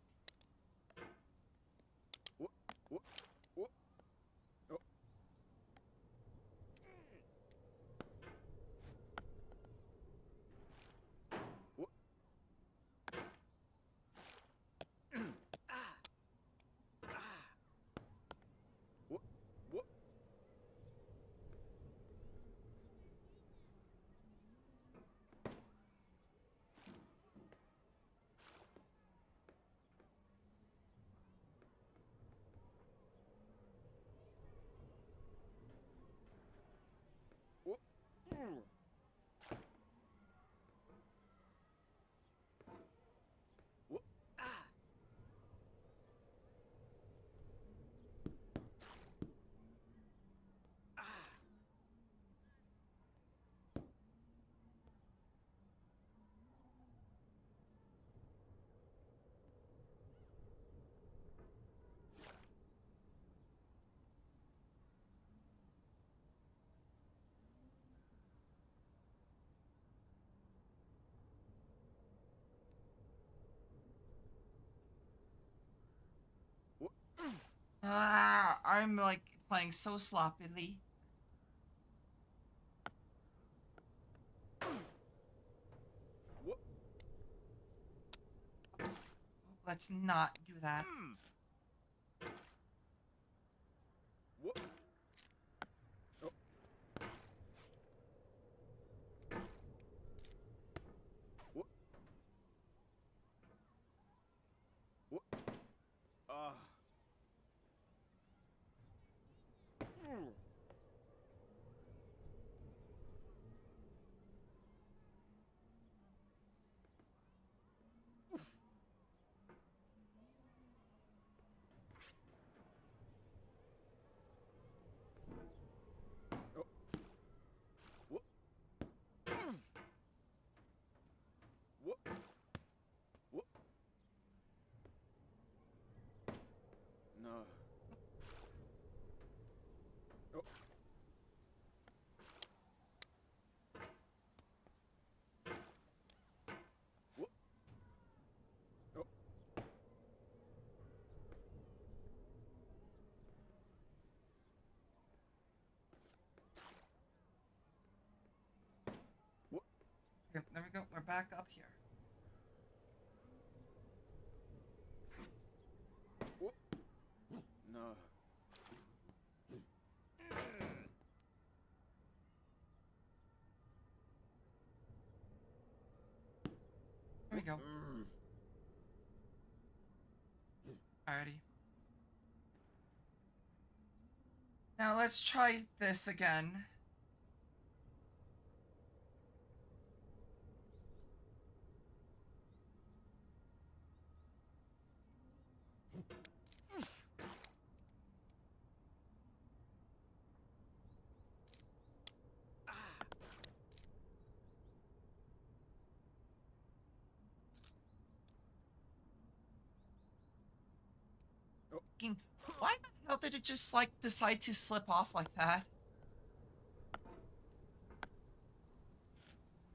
I'm like playing so sloppily. Oops. Let's not do that. No. Here, there we go. We're back up here. No. There we go. Alrighty. Now let's try this again. Why the hell did it just like decide to slip off like that?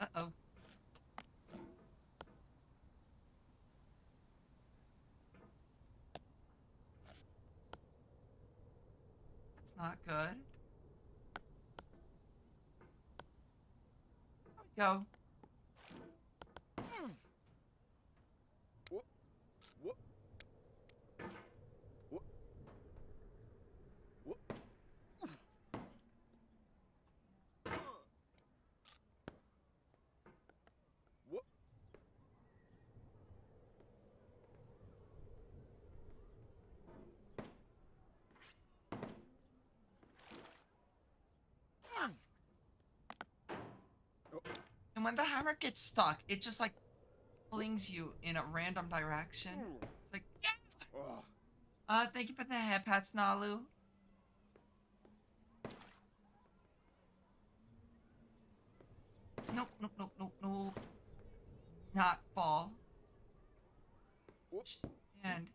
Uh-oh. That's not good. There we go. And when the hammer gets stuck, it just like flings you in a random direction. It's like, yeah! Thank you for the head pats, Nalu. Nope, nope, nope, nope, nope. Not fall. And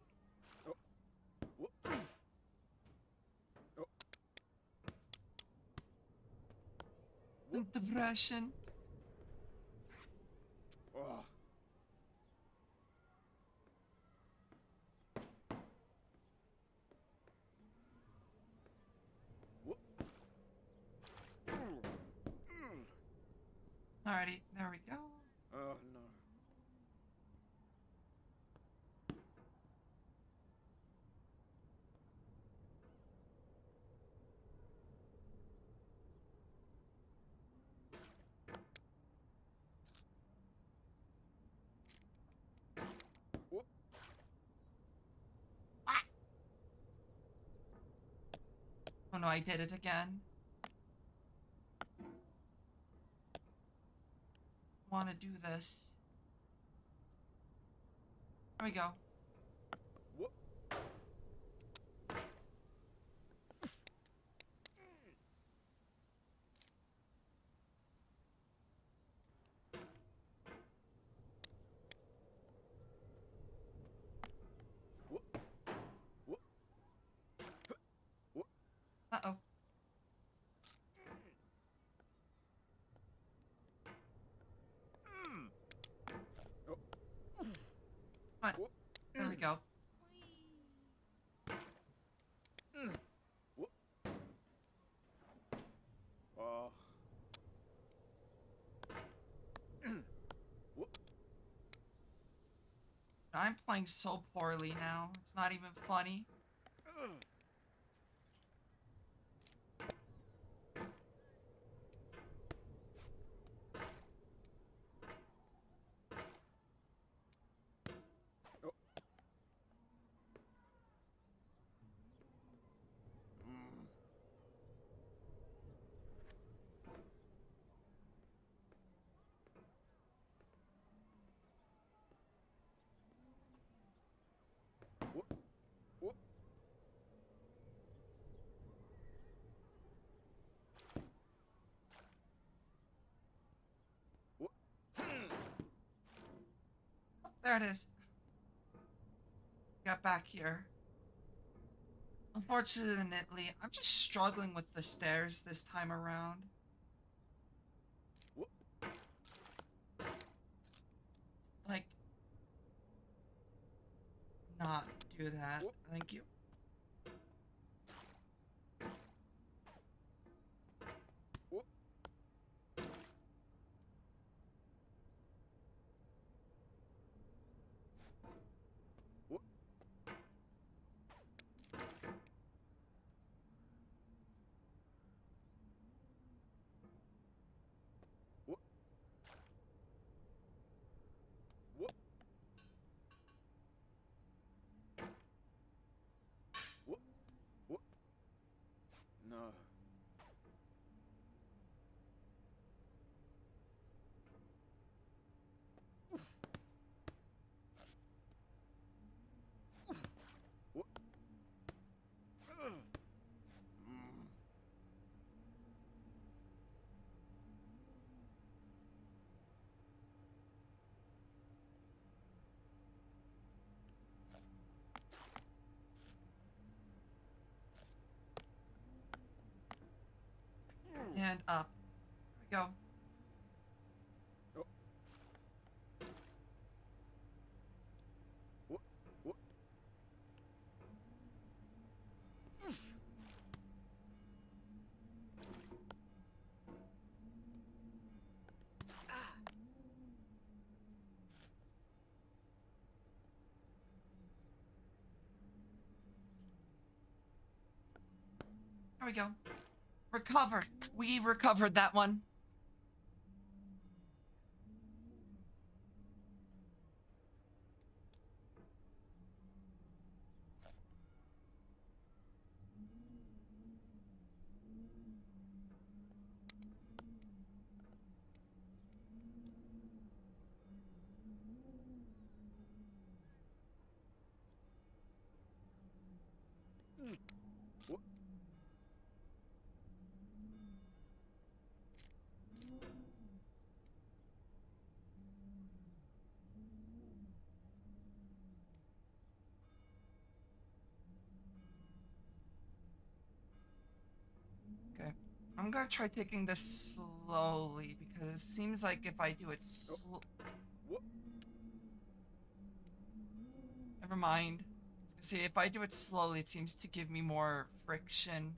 depression. Alrighty, there we go. Oh no. Oh no, I did it again. Want to do this. There we go. Uh-oh. Come on. I'm playing so poorly now. It's not even funny. There it is. Got back here. Unfortunately, I'm just struggling with the stairs this time around. Like, not do that. Thank you. No. And up. There we go. There we go. Recovered. We recovered that one. Okay. I'm gonna try taking this slowly because it seems like if I do it Never mind. See, if I do it slowly, it seems to give me more friction.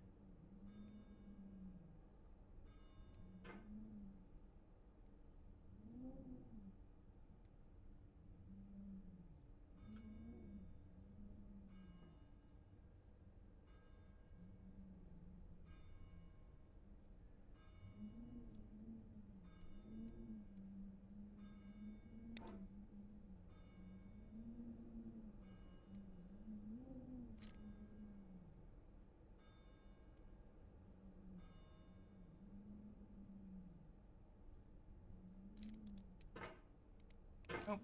Nope.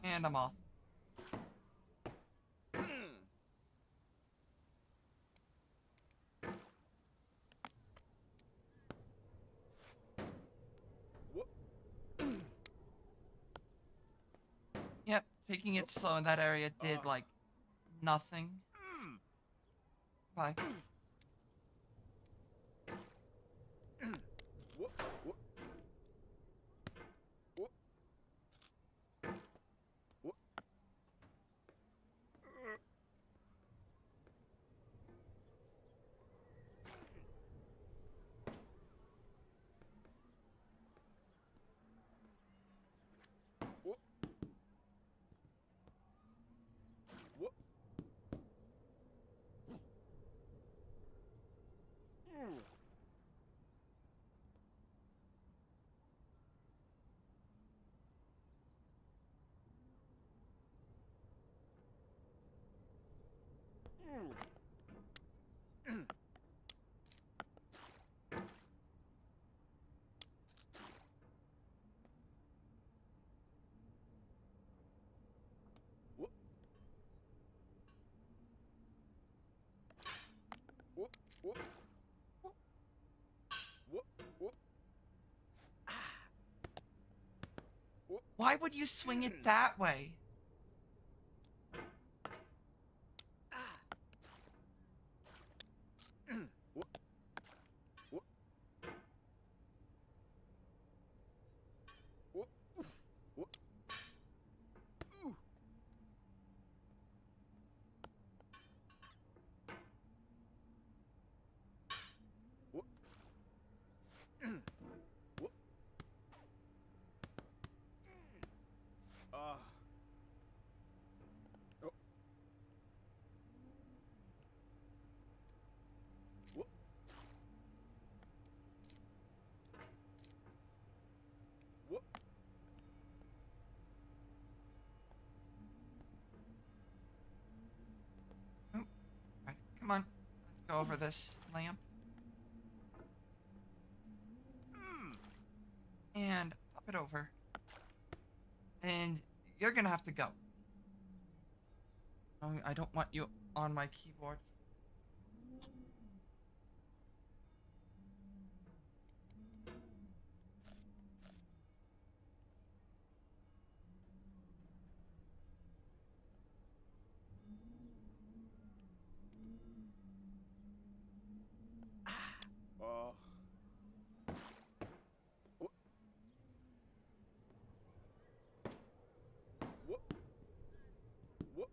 And I'm off. Yep, taking it slow in that area did like nothing. Bye. Whoop. Whoop. Mm. Mm. Mm. Whoop. Whoop. Whoop. Whoop. Whoop. Whoop. Why would you swing it that way? Whoop. Whoop. Whoop. Whoop. Ooh. Whoop. Whoop. Ah. Oh. Whoop. Whoop. Oh, right. Come on. Let's go over this lamp. And pop it over. And you're gonna have to go. Oh, I don't want you on my keyboard. Oh. Whoop. Whoop. Whoop.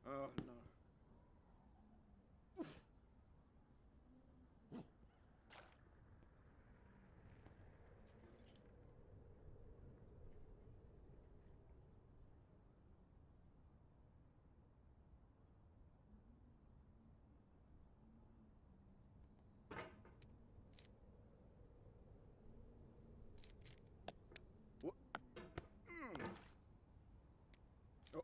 Oh no. Whoop. Oh.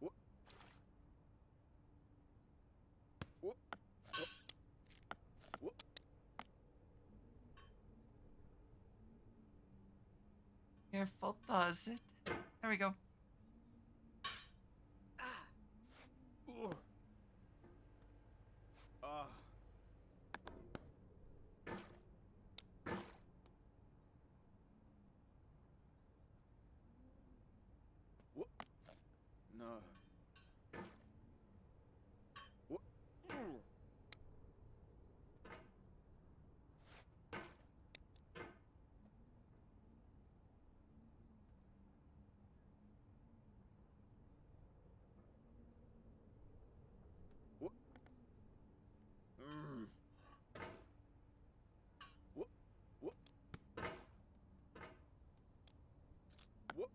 Whoop. Whoop. Oh. Whoop. Careful, does it? There we go. Ooh. Ah. Whoop. No. Whoop. Whoop. Mm. Whoop. Whoop. Whoop.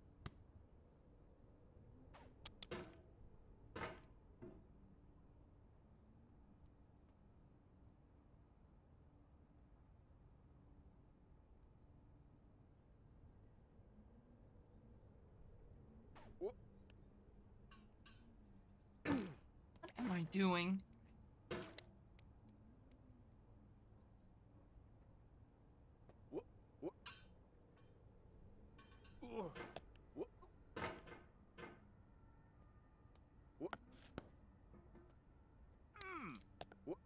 Whoop. What am I doing? Whoop. Whoop. Ooh. Whoop. Whoop. Whoop. Whoop.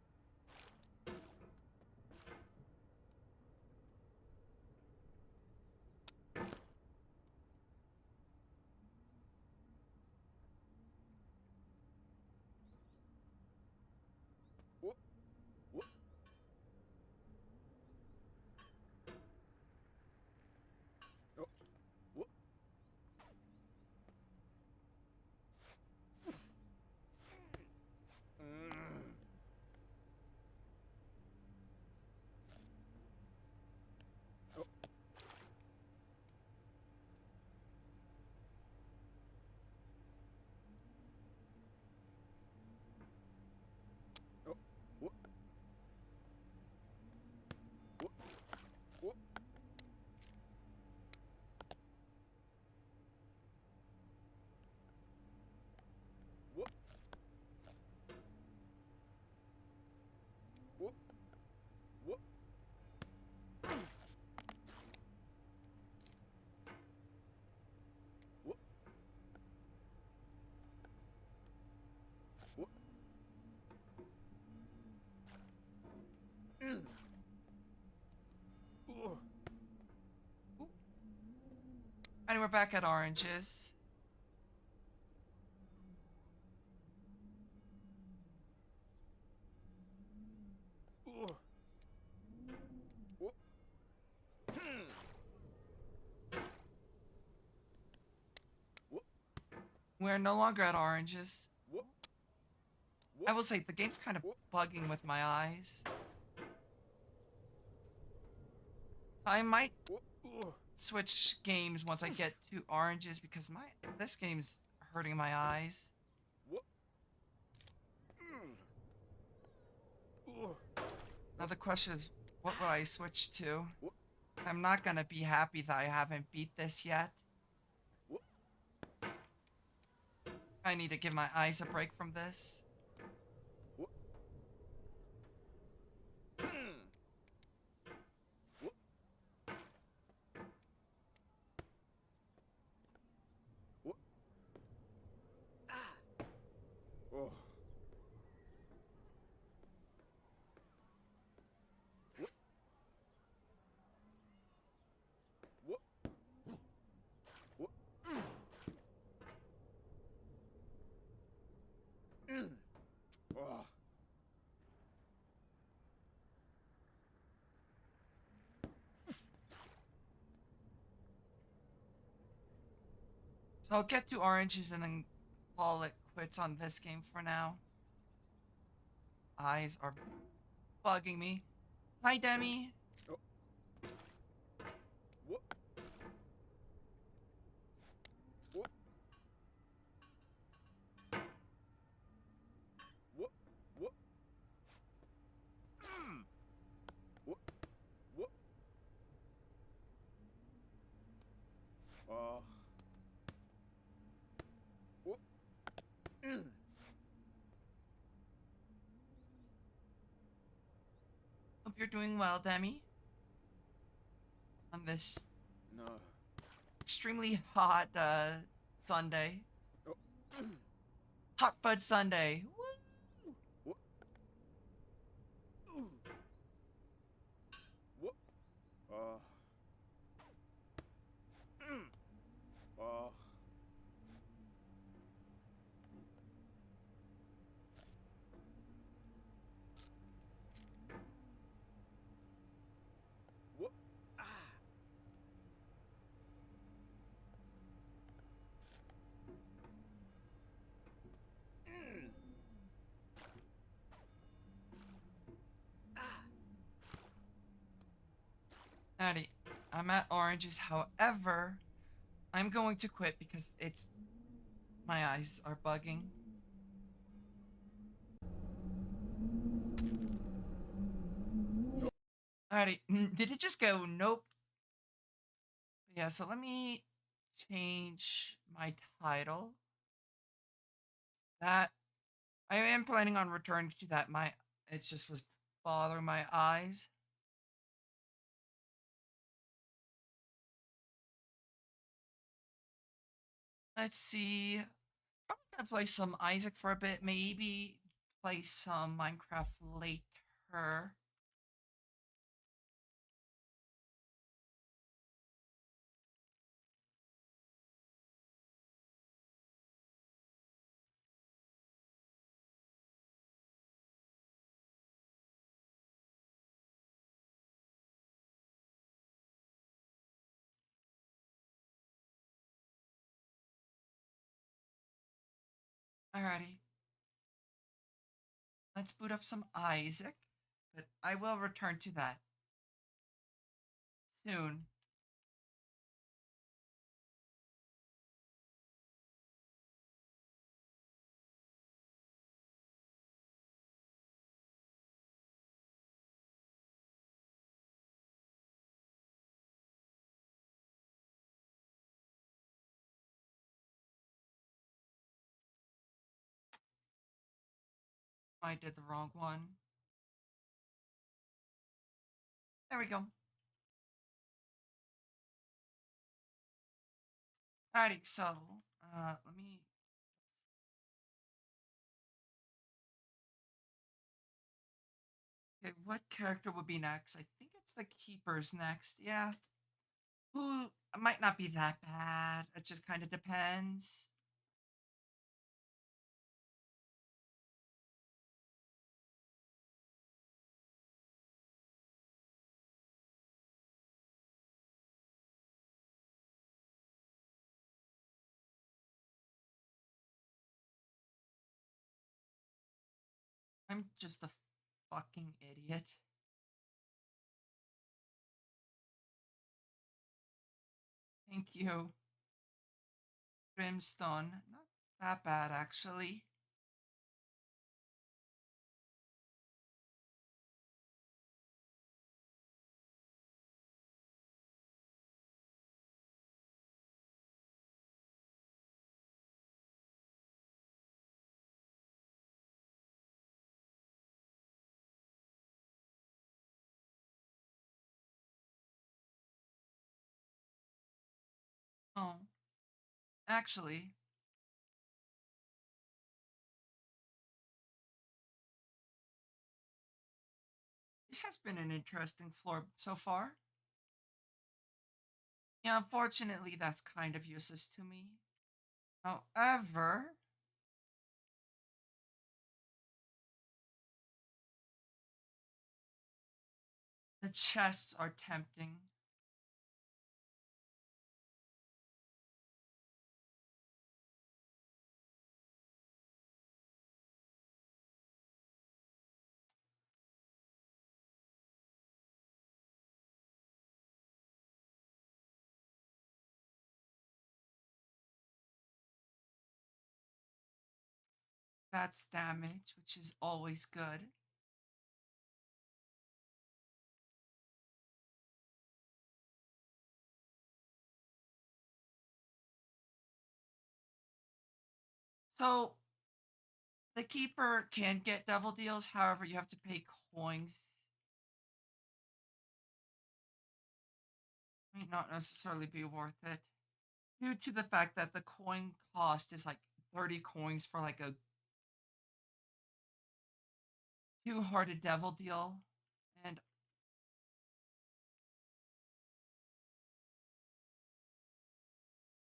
Whoop. Oh. Whoop. we're back at oranges. We're no longer at oranges. I will say the game's kind of bugging with my eyes. So I might switch games once I get to oranges because this game's hurting my eyes. Now the question is, what would I switch to? I'm not gonna be happy that I haven't beat this yet. I need to give my eyes a break from this. So I'll get to oranges and then call it quits on this game for now. Eyes are bugging me. Hi, Demi. Hope you're doing well, Demi. On this extremely hot Sunday. Hot Fudge Sunday. Woo! Alrighty, I'm at oranges. However, I'm going to quit because my eyes are bugging. Alrighty, did it just go? Nope. Yeah, so let me change my title. That I am planning on returning to that. It just was bothering my eyes. Let's see. Probably gonna play some Isaac for a bit. Maybe play some Minecraft later. Alrighty. Let's boot up some Isaac, but I will return to that soon. I did the wrong one. There we go. Alrighty, so let me. Okay, what character would be next? I think it's the Keeper's next. Yeah. Who it might not be that bad. It just kind of depends. I'm just a fucking idiot. Thank you. Brimstone. Not that bad, actually. Oh, actually, this has been an interesting floor so far. Yeah, unfortunately, that's kind of useless to me. However, the chests are tempting. That's damage, which is always good. So, the keeper can get devil deals, however, you have to pay coins. Might not necessarily be worth it. Due to the fact that the coin cost is like 30 coins for like a two-hearted devil deal. And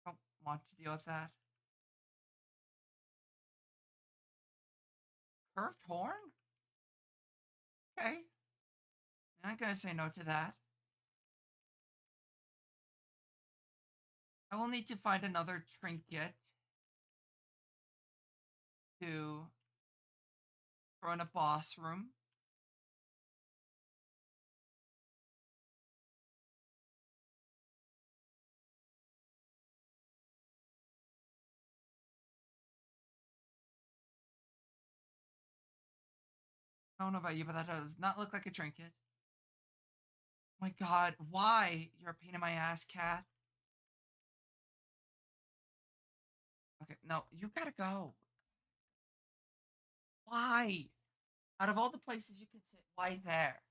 I don't want to deal with that. Curved horn? Okay. I'm gonna say no to that. I will need to find another trinket to throw in a boss room. I don't know about you, but that does not look like a trinket. Oh my god, why? You're a pain in my ass, cat. Okay, no, you gotta go. Why? Out of all the places you could sit, why there?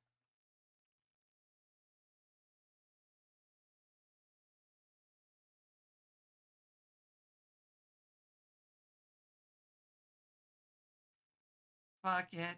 Fuck it.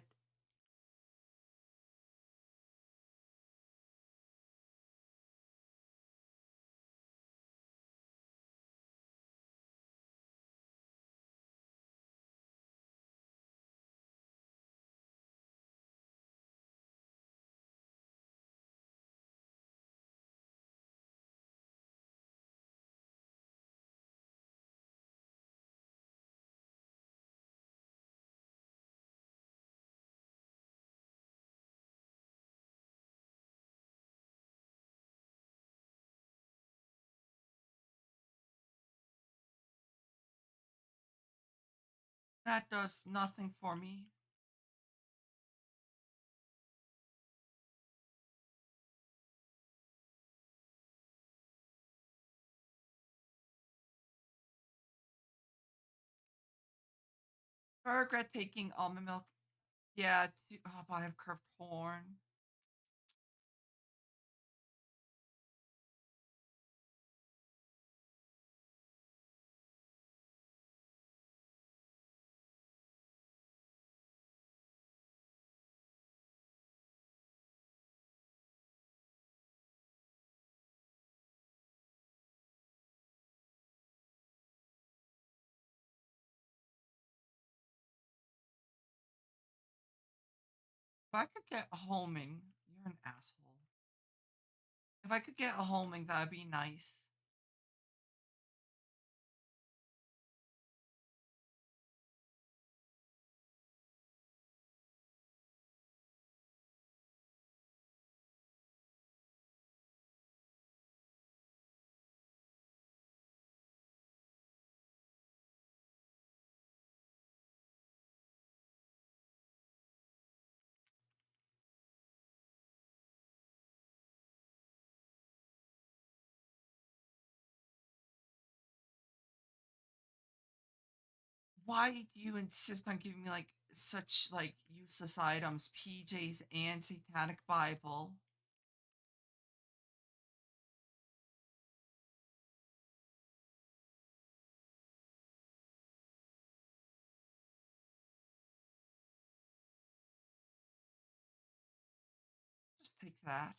That does nothing for me. I regret taking almond milk. Yeah, but I have curved horn. If I could get a homing, you're an asshole. If I could get a homing, that'd be nice. Why do you insist on giving me like such like useless items, PJs and Satanic Bible? Just take that.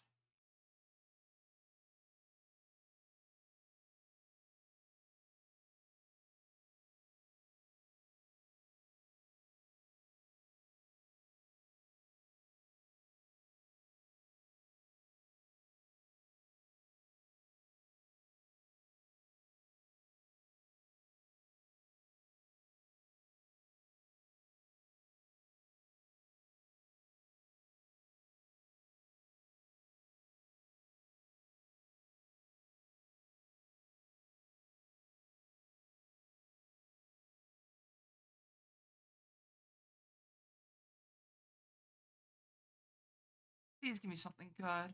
Please give me something good.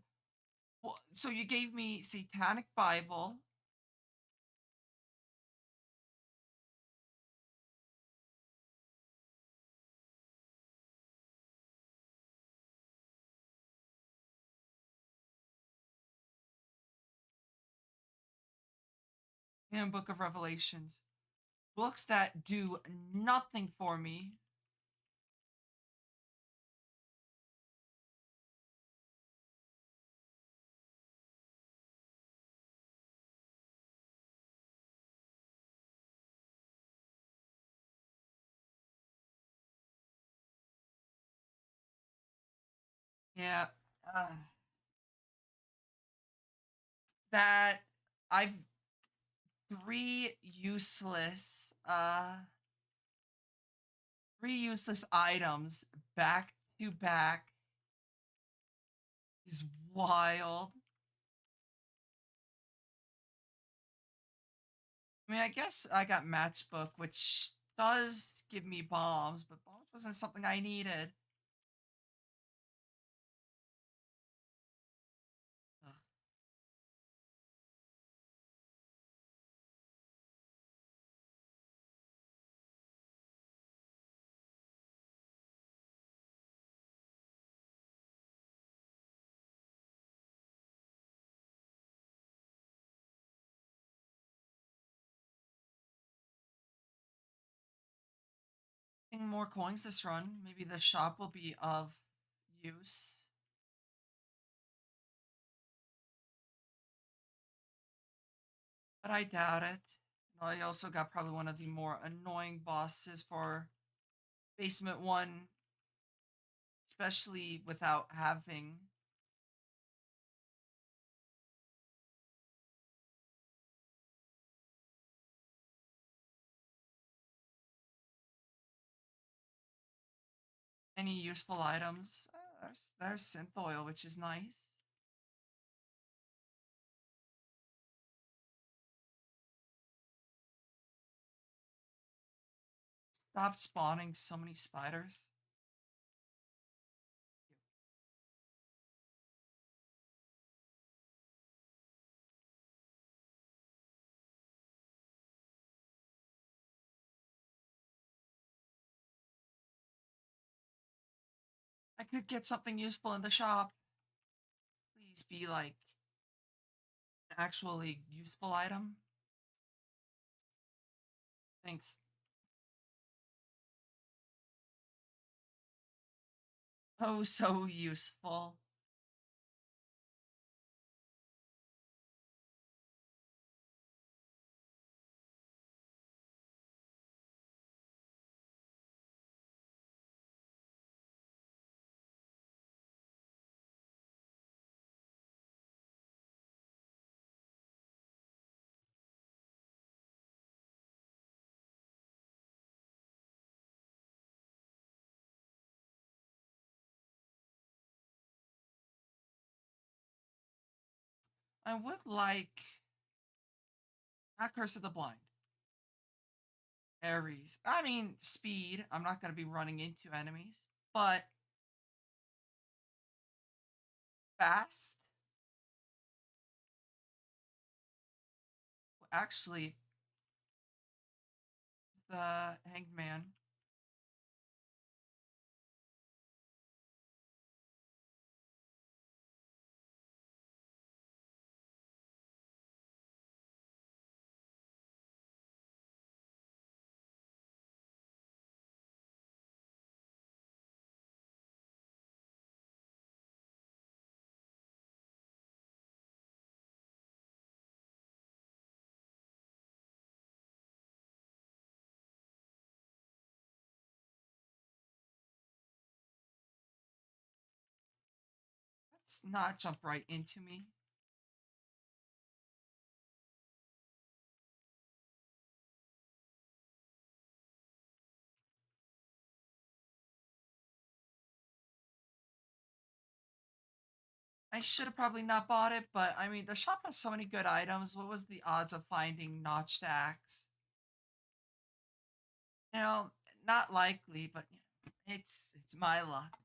Well, so you gave me Satanic Bible, and Book of Revelations. Books that do nothing for me. Yeah. Uh, that I've three useless items back to back is wild. I mean, I guess I got Matchbook, which does give me bombs, but bombs wasn't something I needed. Ugh. Getting more coins this run. Maybe the shop will be of use. But I doubt it. I also got probably one of the more annoying bosses for Basement 1, especially without having any useful items. There's synth oil, which is nice. Stop spawning so many spiders. I could get something useful in the shop. Please be like an actually useful item. Thanks. Oh, so useful. I would like not Curse of the Blind. Aries. I mean, speed. I'm not going to be running into enemies, but fast. Well, actually, the Hanged Man. Let's not jump right into me. I should have probably not bought it, but I mean, the shop has so many good items. What was the odds of finding notched axe? You know, not likely, but you know, it's my luck.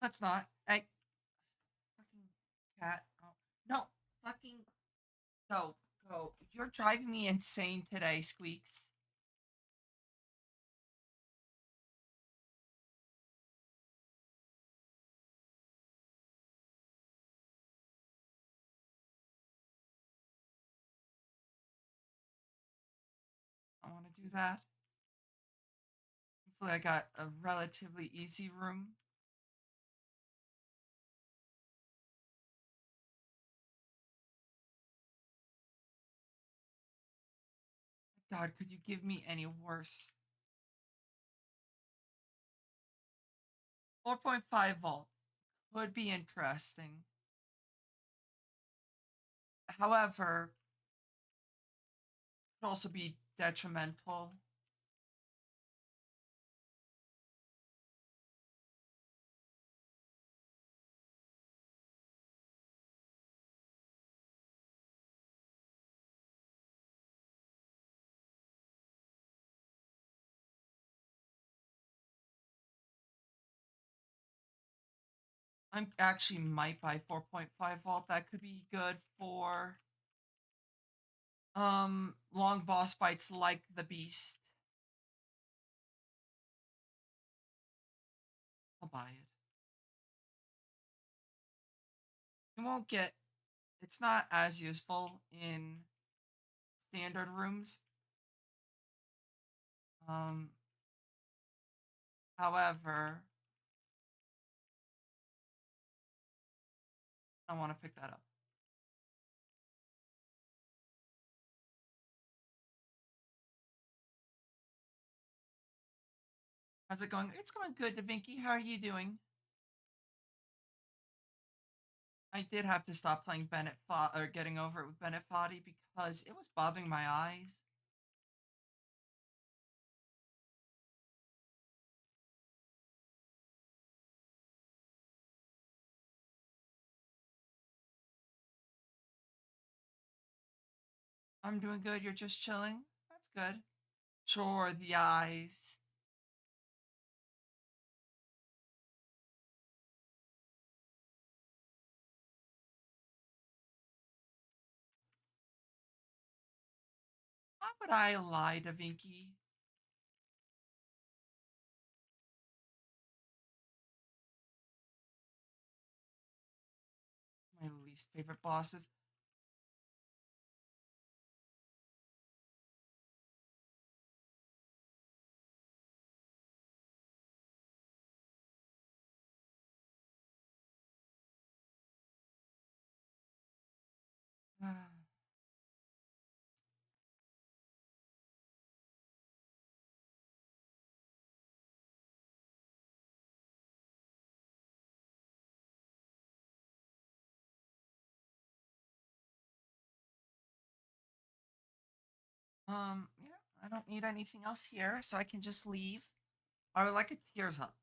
Let's not. Hey, fucking cat. Oh, no, fucking go, go. You're driving me insane today, Squeaks. I want to do that. Hopefully, I got a relatively easy room. God, could you give me any worse? 4.5 volt would be interesting. However, could also be detrimental. I actually might buy 4.5 volt. That could be good for long boss fights like the Beast. I'll buy it. You won't get it's not as useful in standard rooms. Um However, I want to pick that up. How's it going? It's going good, DaVinci. How are you doing? I did have to stop playing or getting over it with Bennett Foddy because it was bothering my eyes. I'm doing good. You're just chilling. That's good. Sure, the eyes. How would I lie to Vinky? My least favorite bosses. Yeah, I don't need anything else here, so I can just leave. I would like a tears up.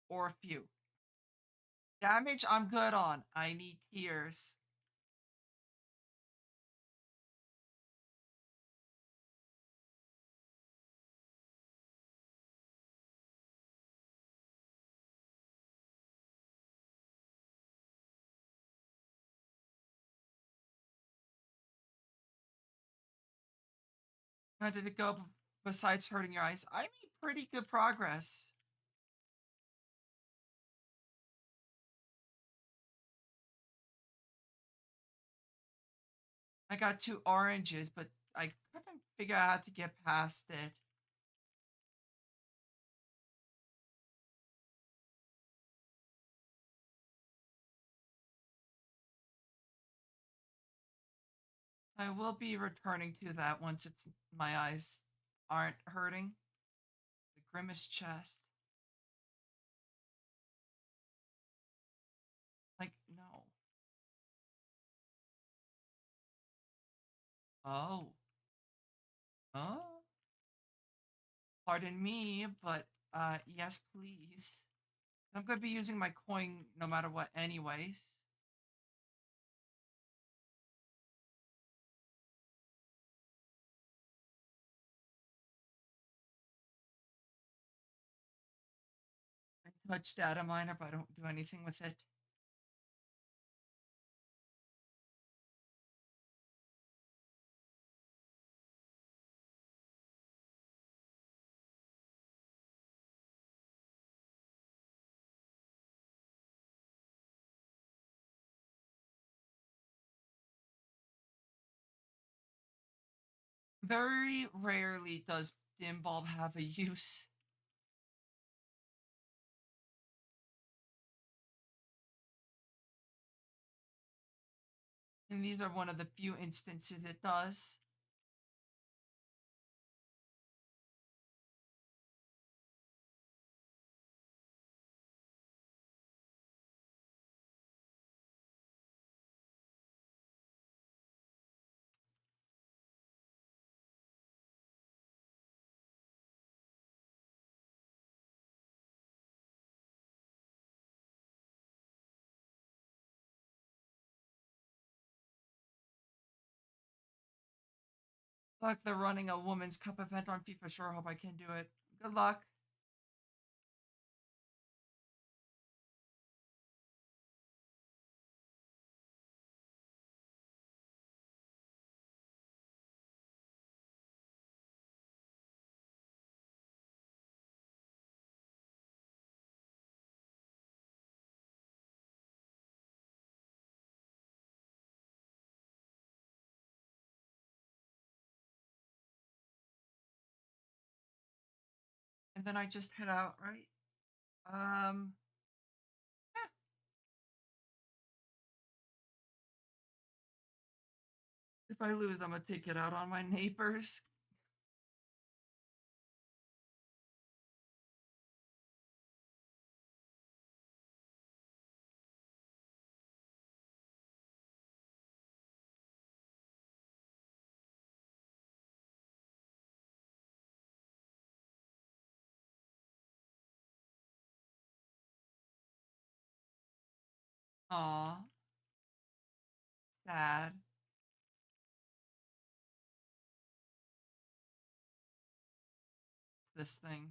Or a few. Damage, I'm good on. I need tears. How did it go besides hurting your eyes? I made pretty good progress. I got 2 oranges, but I couldn't figure out how to get past it. I will be returning to that once it's my eyes aren't hurting. The grimace chest. Like, no. Oh. Oh. Pardon me, but yes, please. I'm gonna be using my coin no matter what anyways. I touch data miner, but I don't do anything with it. Very rarely does dim bulb have a use. And these are one of the few instances it does. Like they're running a women's cup event on FIFA. Sure, hope I can do it. Good luck. And then I just head out, right? Yeah. If I lose, I'm gonna take it out on my neighbors. Aw, sad. this thing.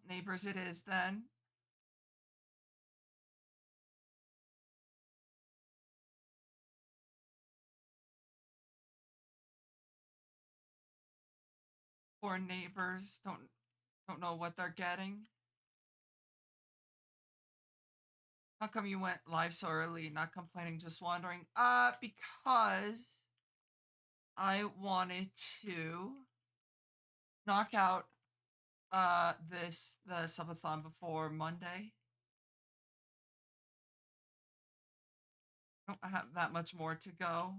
Neighbors it is then. Poor neighbors don't know what they're getting. How come you went live so early? Not complaining, just wondering. Because I wanted to knock out the subathon before Monday. I don't have that much more to go.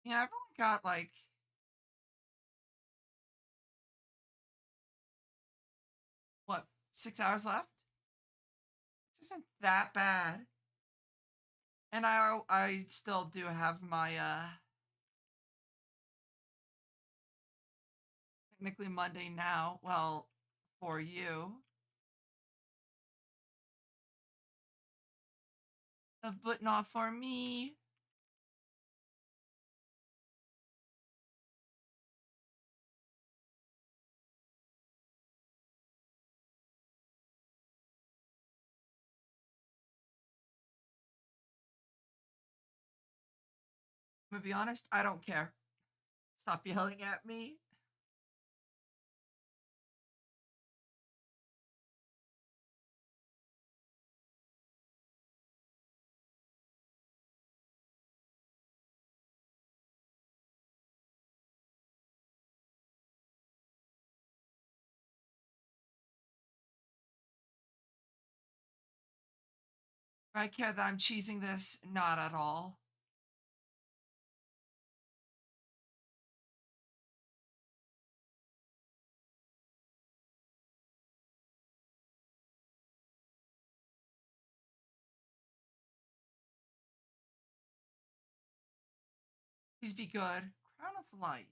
Yeah, I've only got like what 6 hours left. Which isn't that bad. And I still do have my technically Monday now. Well, for you. But not for me. I'm gonna be honest, I don't care. Stop yelling at me. I care that I'm cheesing this, not at all. Please be good. Crown of Light.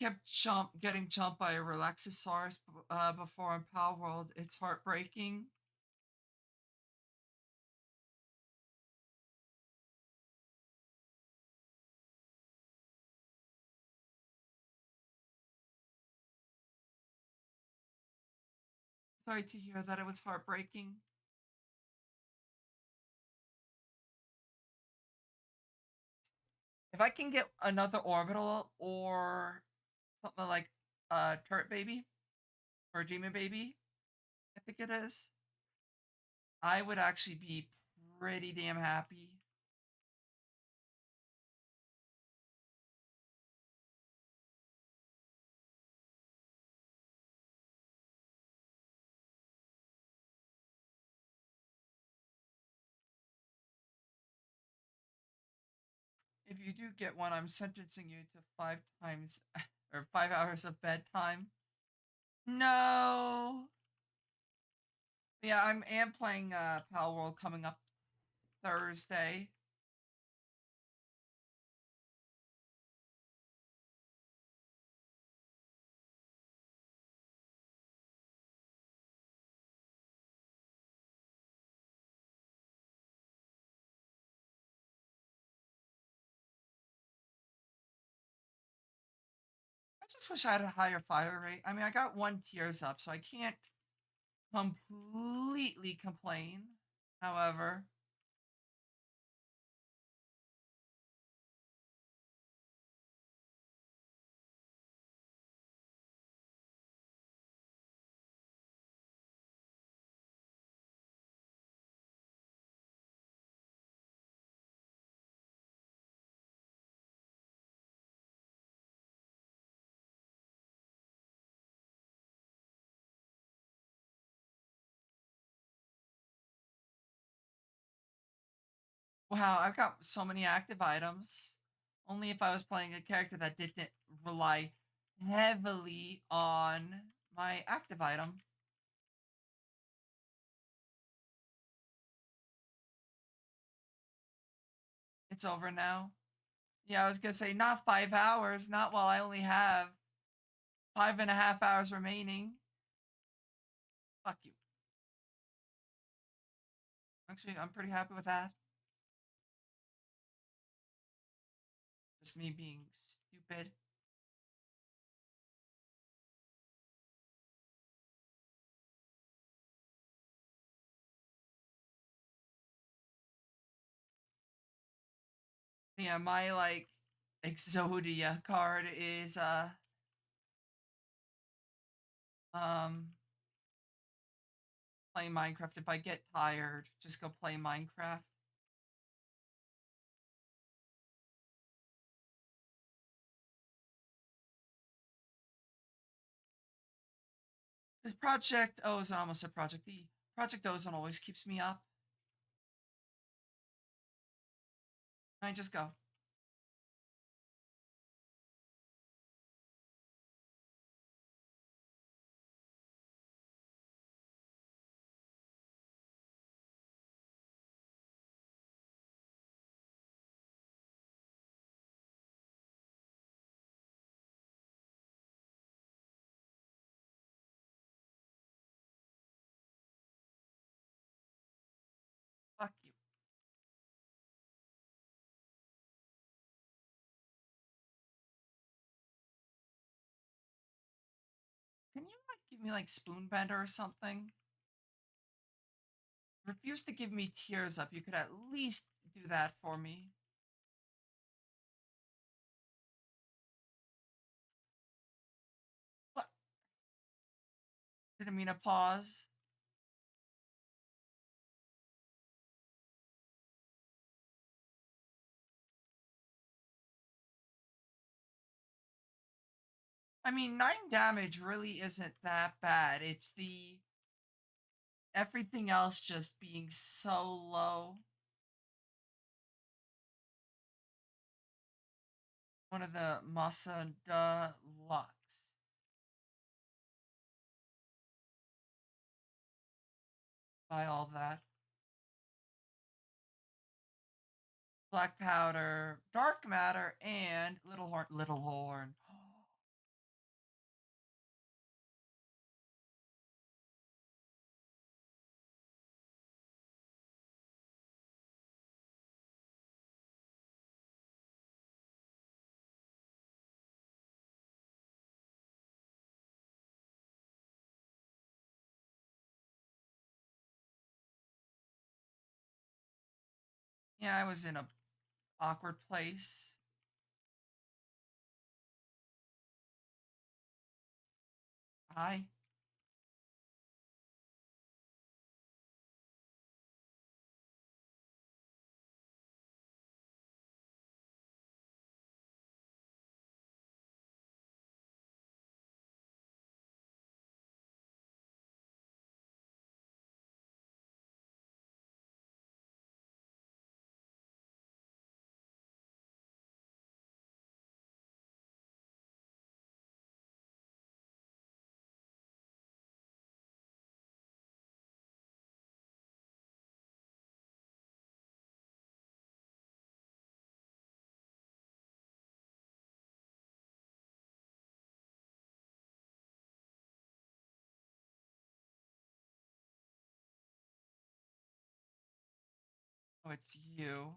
I kept getting jumped by a Relaxosaurus before in Pal World. It's heartbreaking. Sorry to hear that it was heartbreaking. If I can get another orbital or something like Turret Baby or Demon Baby, I think it is, I would actually be pretty damn happy. If you do get one, I'm sentencing you to 5 times or 5 hours of bedtime. No. Yeah, am playing Pal World coming up Thursday. I just wish I had a higher fire rate. I mean, I got 1 tears up, so I can't completely complain. However, wow, I've got so many active items. Only if I was playing a character that didn't rely heavily on my active item. It's over now. Yeah, I was gonna say not 5 hours, not while I only have 5.5 hours remaining. Fuck you. Actually, I'm pretty happy with that. Just me being stupid. Yeah, my like Exodia card is um play Minecraft. If I get tired, just go play Minecraft. This Project Ozone, almost a Project E. Project Ozone always keeps me up. I just go. Fuck you. Can you like give me like spoon bender or something? Refuse to give me tears up. You could at least do that for me. What? Didn't mean to pause. I mean, 9 damage really isn't that bad. It's the everything else just being so low. One of the Masa Deluxe. Buy all that. Black powder, dark matter, and little horn. Little horn. Yeah, I was in a awkward place. Hi. Oh, it's you.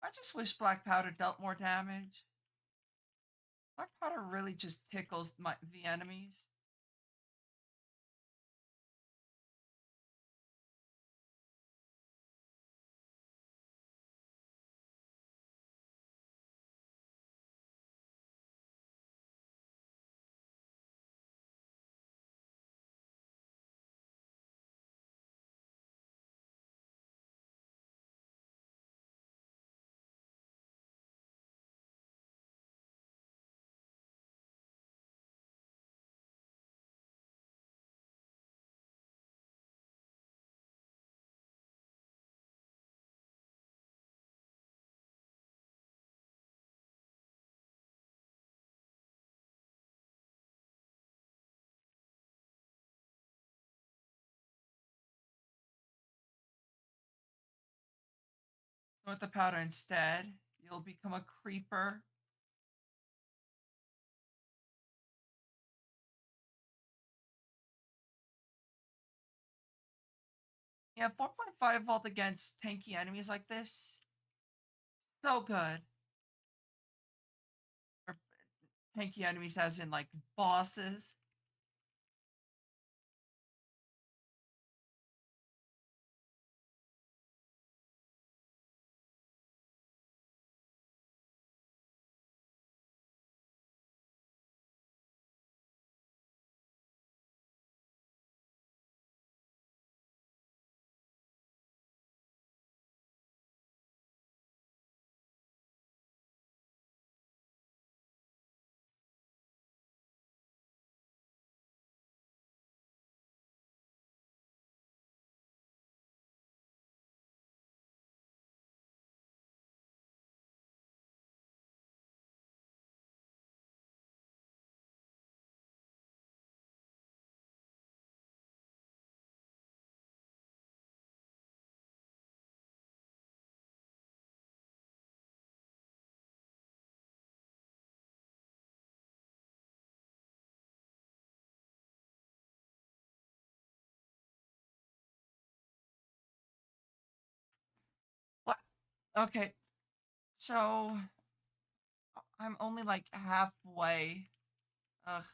I just wish black powder dealt more damage. Black powder really just tickles the enemies. So with the powder instead, you'll become a creeper. Yeah, 4.5 volt against tanky enemies like this. So good. Or tanky enemies as in like bosses. What? Okay, so I'm only like halfway. Ugh.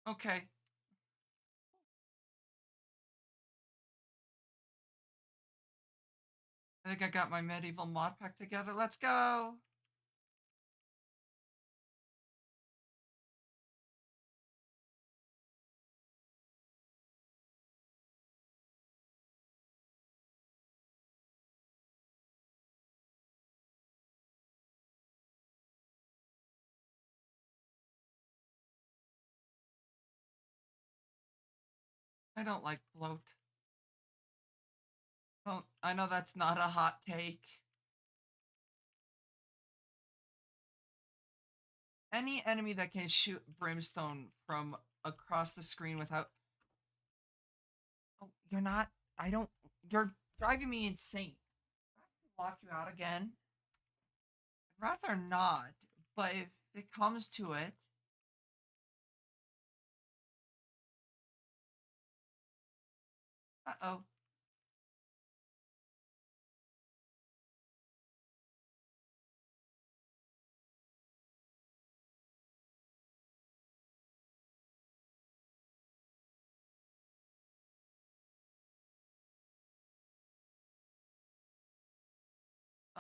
Okay. I think I got my medieval mod pack together. Let's go. I don't like bloat. Don't I know that's not a hot take. Any enemy that can shoot brimstone from across the screen without. Oh, you're not. I don't. You're driving me insane. Lock you out again? I'd rather not, but if it comes to it. Uh oh.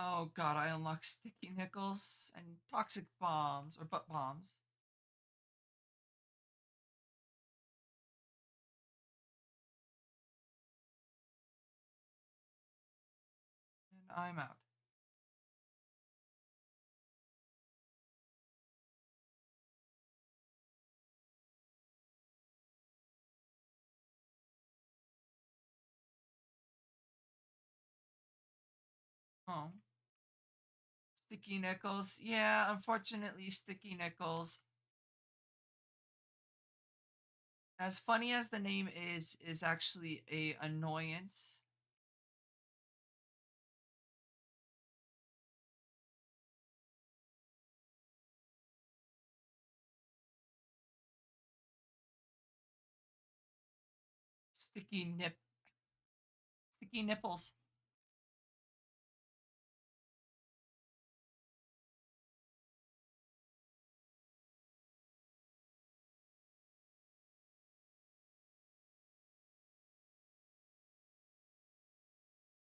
Oh god, I unlocked sticky nickels and toxic bombs or butt bombs. And I'm out. Oh. Sticky nickels. Yeah, unfortunately, sticky nickels. As funny as the name is actually a annoyance. Sticky nip. Sticky nipples.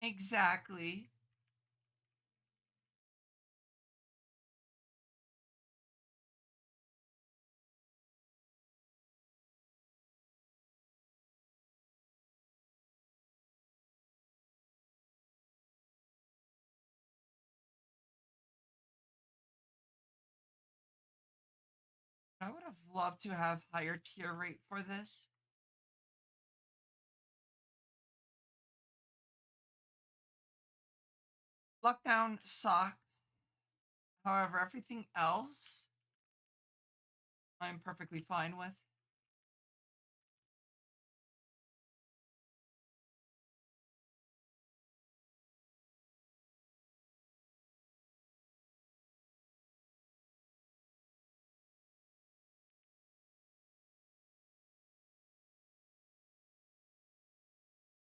Exactly. I would have loved to have higher tier rate for this. Lockdown sucks. However, everything else I'm perfectly fine with.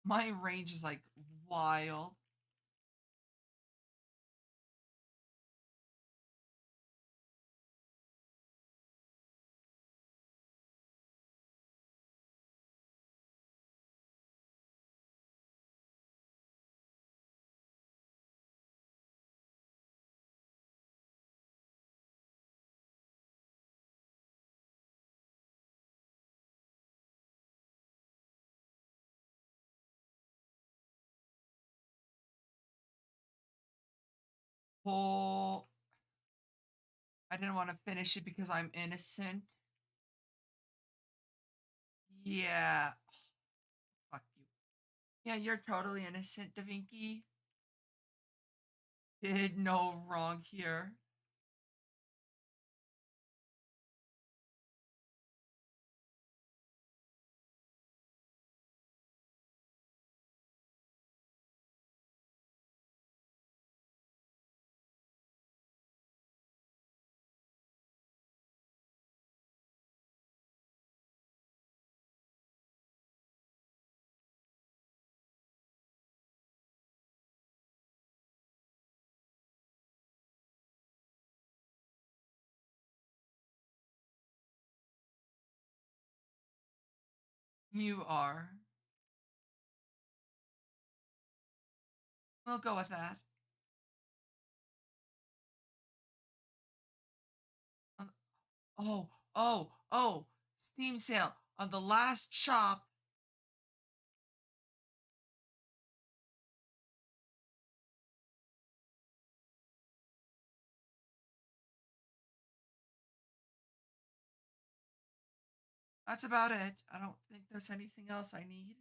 My range is like wild. Oh, I didn't want to finish it because I'm innocent. Yeah. Fuck you. Yeah, you're totally innocent, Da Vinci. Did no wrong here. You are. We'll go with that. Um, oh. Steam sale on the last shop. That's about it. I don't think there's anything else I need.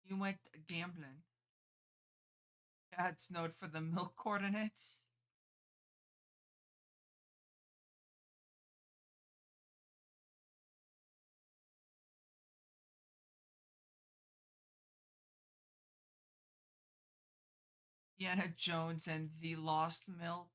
You went gambling. Yeah, it's note for the milk coordinates. Indiana Jones and the Lost Milk.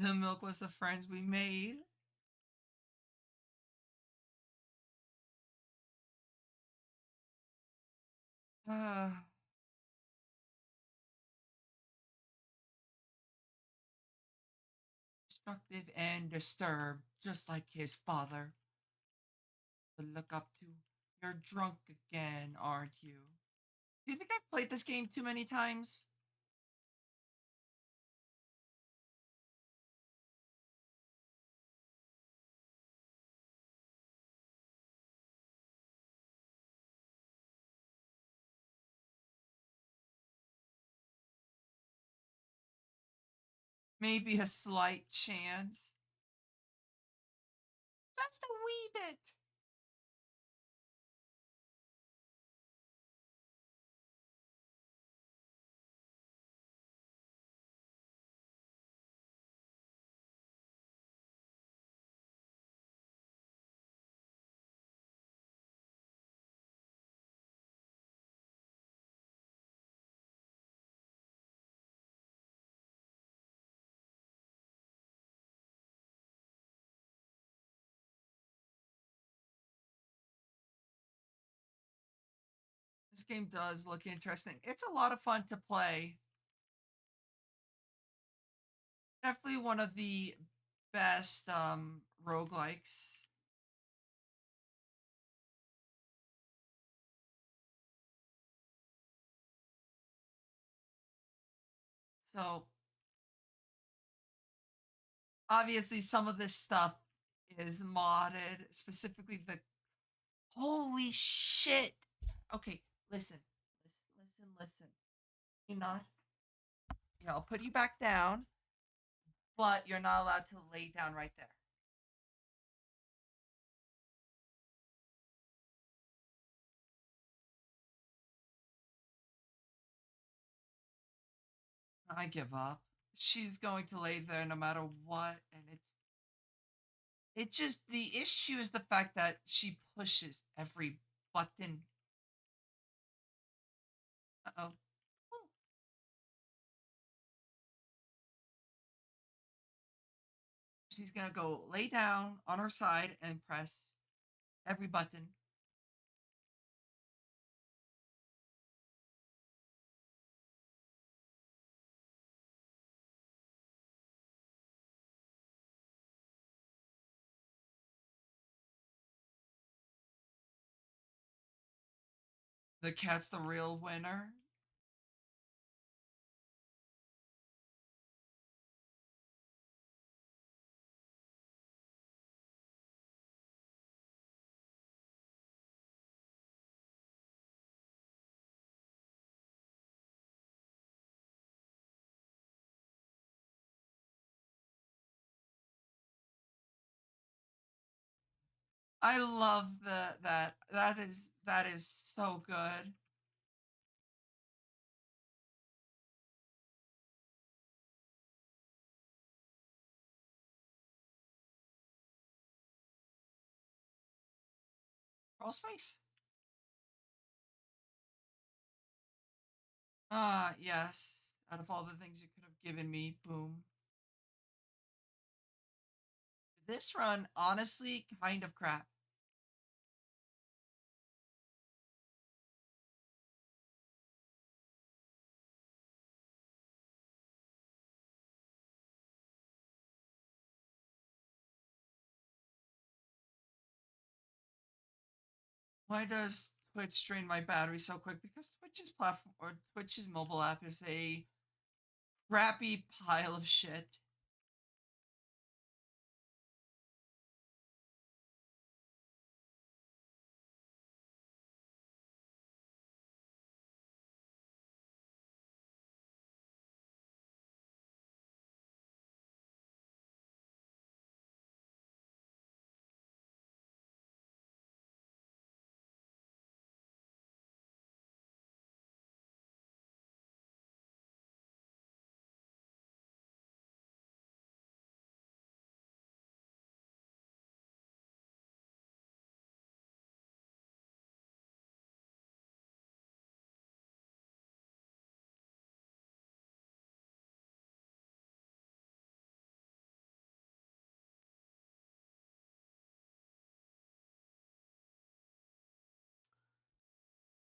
The milk was the friends we made. Uh, Destructive and disturbed, just like his father. To look up to. You're drunk again, aren't you? Do you think I've played this game too many times? Maybe a slight chance. Just a wee bit. This game does look interesting. It's a lot of fun to play. Definitely one of the best roguelikes. So obviously some of this stuff is modded, specifically the holy shit. Okay, listen. You not? Yeah, I'll put you back down, but you're not allowed to lay down right there. I give up. She's going to lay there no matter what, and it's just the issue is the fact that she pushes every button. Uh-oh. She's gonna go lay down on her side and press every button. The cat's the real winner. I love that is so good. Crawl space. Ah, yes. Out of all the things you could have given me, boom. This run, honestly, kind of crap. Why does Twitch drain my battery so quick? Because Twitch's platform or Twitch's mobile app is a crappy pile of shit.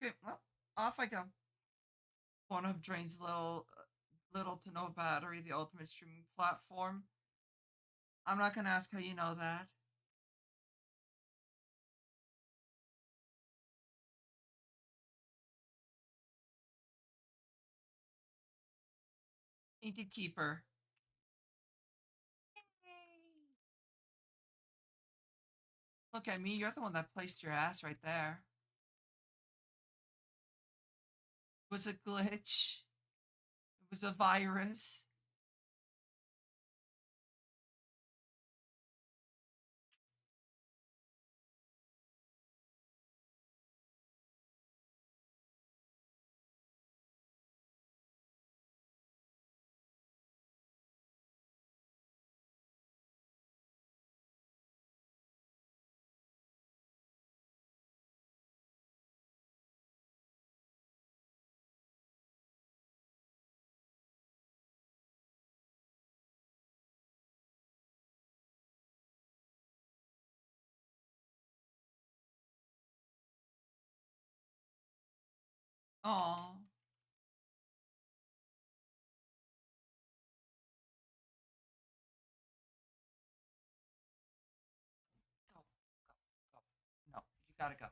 Okay, well, off I go. Pornhub drains little to no battery, the ultimate streaming platform. I'm not gonna ask how you know that. Painted Keeper. Look at me, you're the one that placed your ass right there. It was a glitch. It was a virus. Oh. Go, go, go. No, you gotta go.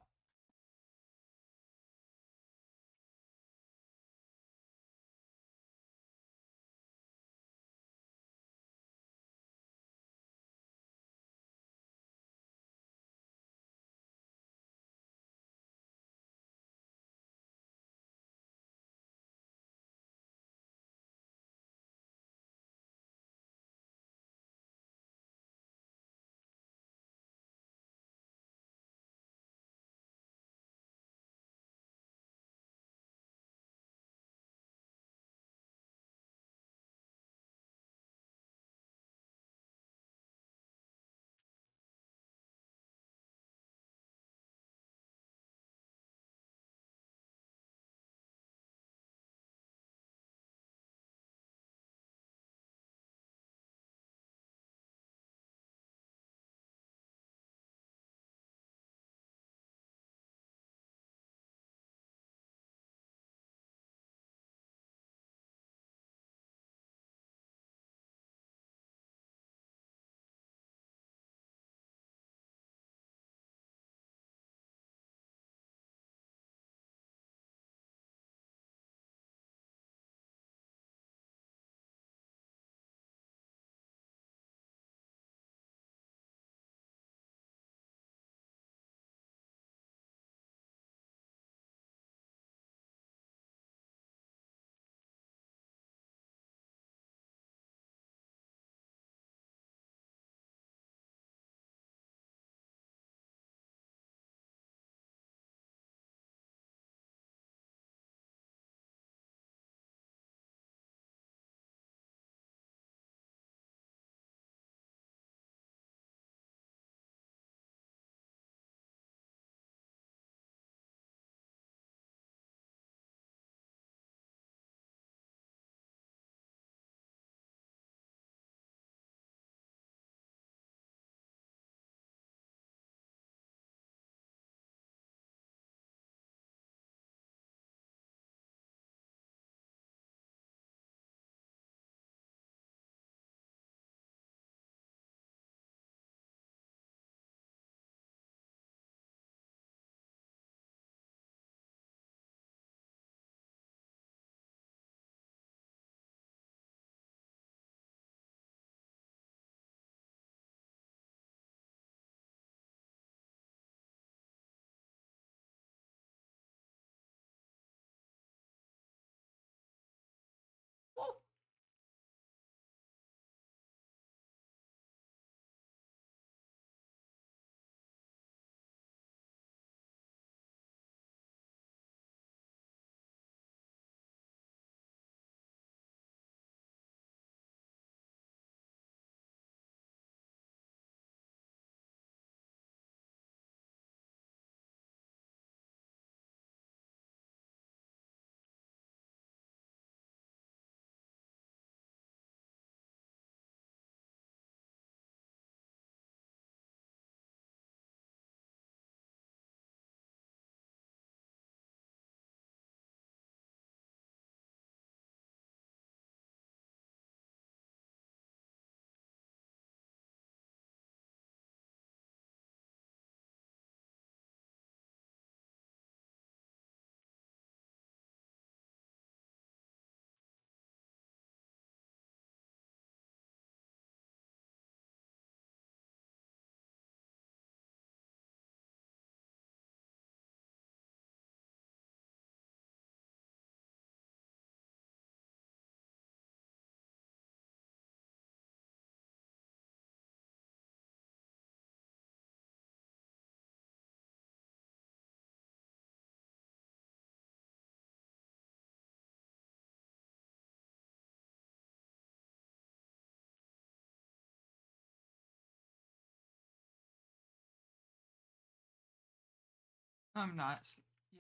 I'm not.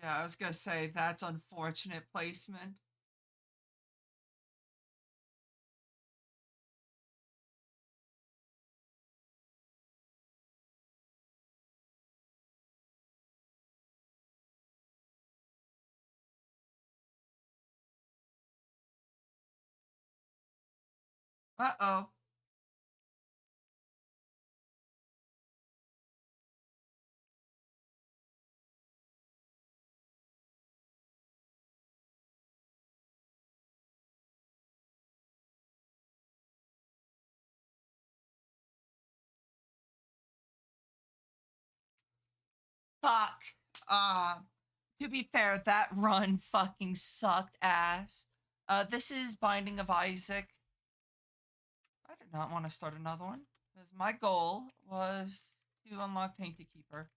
Yeah, I was gonna say that's unfortunate placement. Uh-oh. Fuck. Uh, to be fair, that run fucking sucked ass. This is Binding of Isaac. I did not want to start another one because my goal was to unlock Tainted Keeper.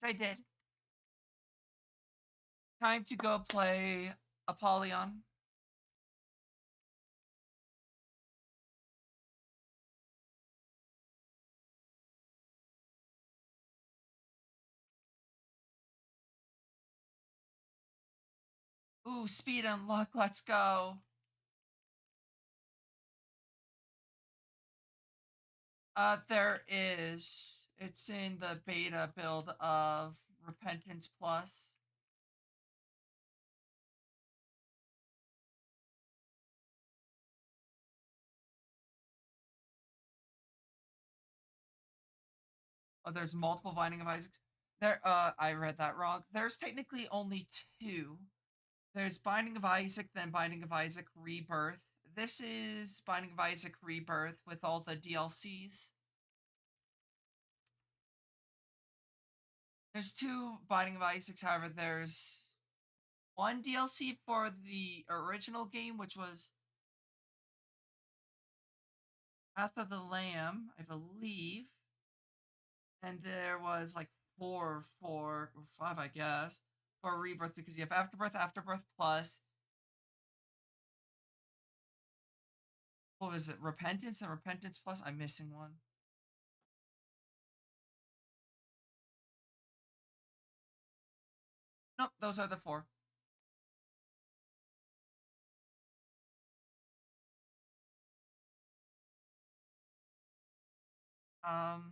I did. Time to go play Apollyon. Ooh, speed and luck, let's go. There is. It's in the beta build of Repentance Plus. Oh, there's multiple Binding of Isaacs. There, I read that wrong. There's technically only two. There's Binding of Isaac, then Binding of Isaac Rebirth. This is Binding of Isaac Rebirth with all the DLCs. There's two Binding of Isaacs, however, there's one DLC for the original game, which was Path of the Lamb, I believe. And there was like four or five, I guess, for Rebirth because you have Afterbirth, Afterbirth Plus. What was it? Repentance and Repentance Plus? I'm missing one. Nope, those are the four. Um,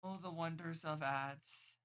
oh, the wonders of ads.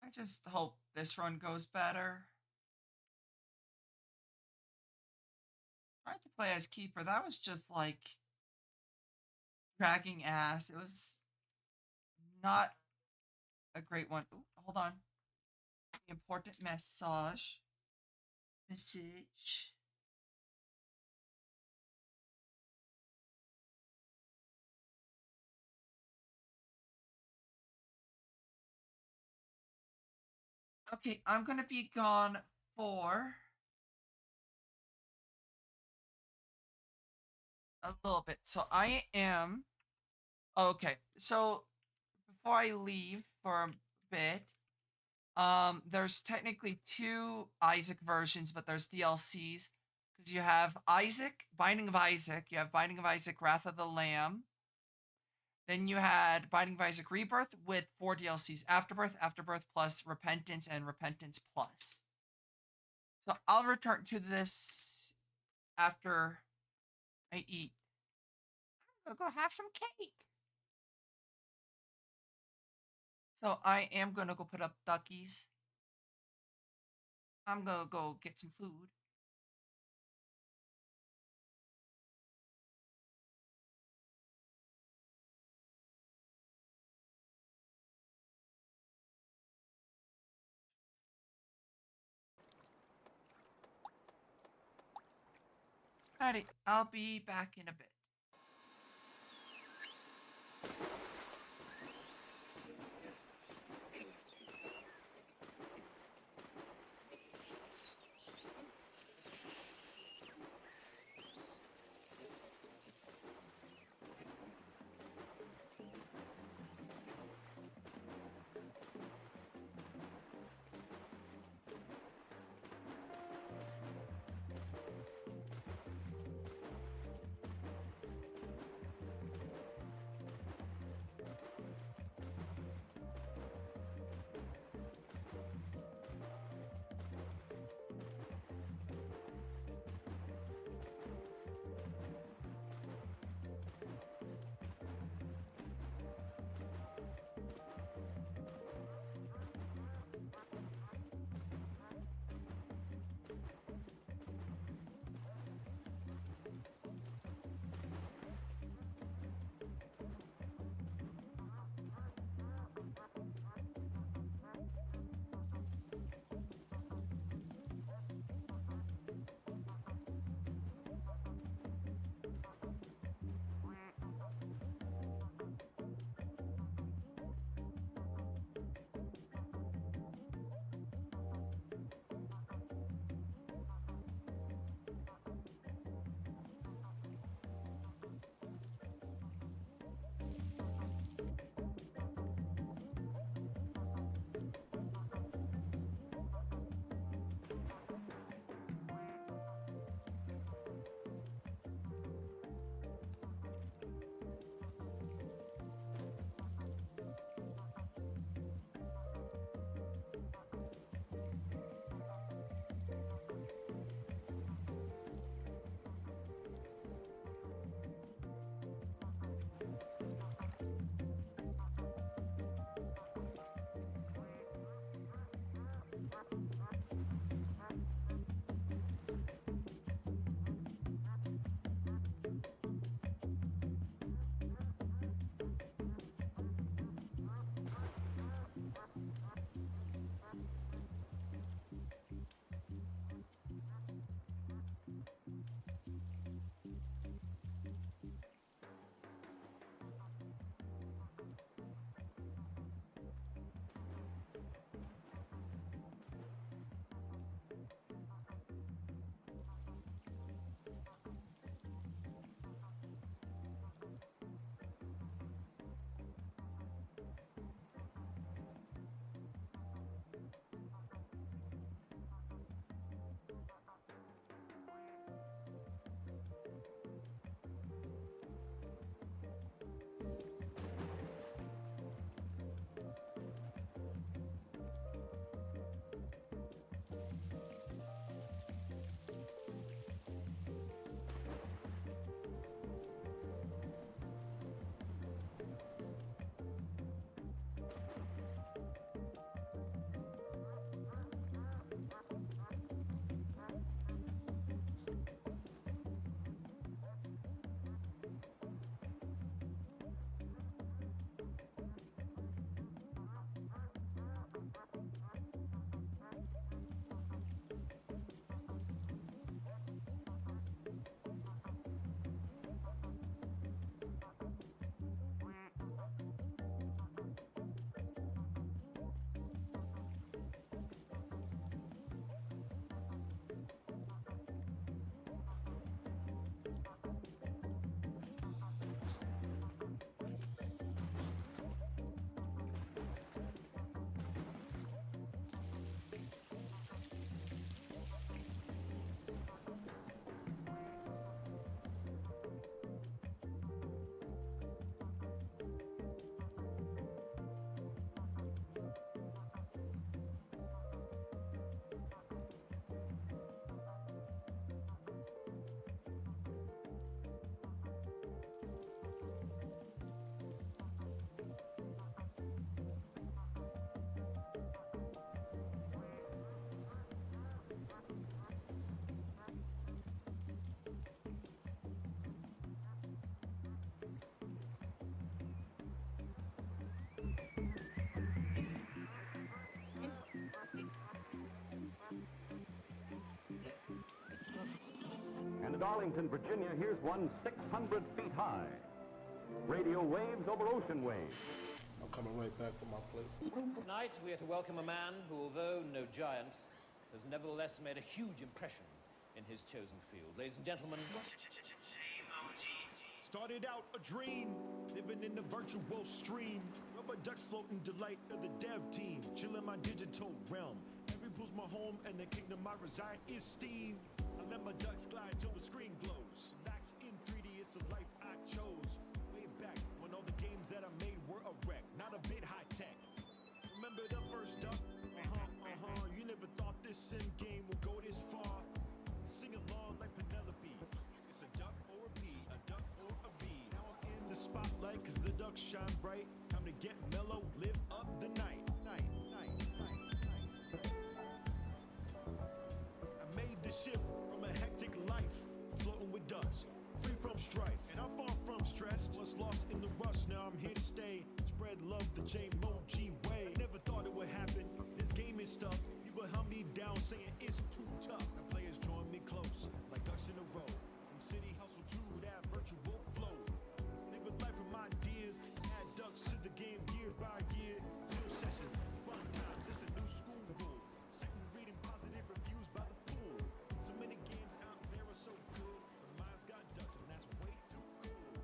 I just hope this run goes better. Tried to play as Keeper. That was just like dragging ass. It was not a great one. Ooh, hold on. Important message. Message. Okay, I'm gonna be gone for a little bit. So I am okay. So before I leave for a bit, there's technically two Isaac versions, but there's DLCs because you have Isaac, Binding of Isaac, you have Binding of Isaac, Wrath of the Lamb. Then you had Binding of Isaac Rebirth with four DLCs: Afterbirth, Afterbirth Plus, Repentance, and Repentance Plus. So I'll return to this after I eat. I'll go have some cake. So I am gonna go put up duckies. I'm gonna go get some food. Alrighty, I'll be back in a bit. Arlington, Virginia, here's one 600 feet high. Radio waves over ocean waves. I'm coming right back to my place. Tonight, we are to welcome a man who, although no giant, has nevertheless made a huge impression in his chosen field. Ladies and gentlemen, Started out a dream, living in the virtual stream. Rubber ducks floating, delight of the dev team. Chilling my digital realm. Every pool's my home, and the kingdom I reside is Steam. I let my ducks glide till the screen glows. Relax in 3D, it's the life I chose. Way back when all the games that I made were a wreck, not a bit high tech. Remember the first duck? You never thought this end game would go this far. Sing along like Penelope. It's a duck or a bee, a duck or a bee. Now I'm in the spotlight, cause the ducks shine bright. Time to get mellow, live up the night. I made the shift from a hectic life, floating with ducks, free from strife. And I'm far from stressed, was lost in the rush. Now I'm here to stay, spread love the J-Mo-G way. Never thought it would happen, this game is stuff. People held me down saying it's too tough. Now players join me close, like ducks in a row. From city hustle to that virtual flow. Live a life from ideas, add ducks to the game year by year. Chill sessions, fun times, it's a new school rule. Sitting reading positive reviews by the pool. So many games out there are so good, but mine's got ducks and that's way too cool.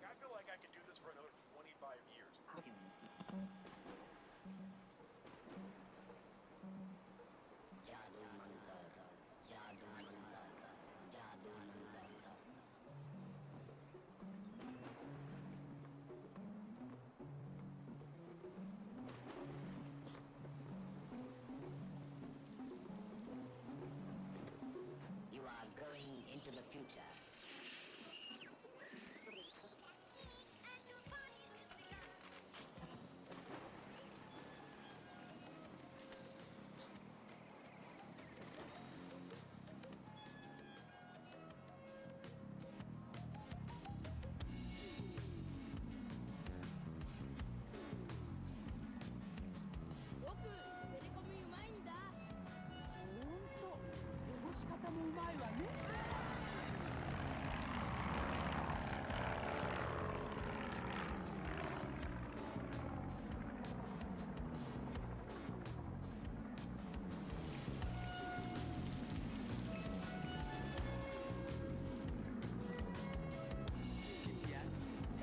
I feel like I could do this for another 25 years. You are going into the future.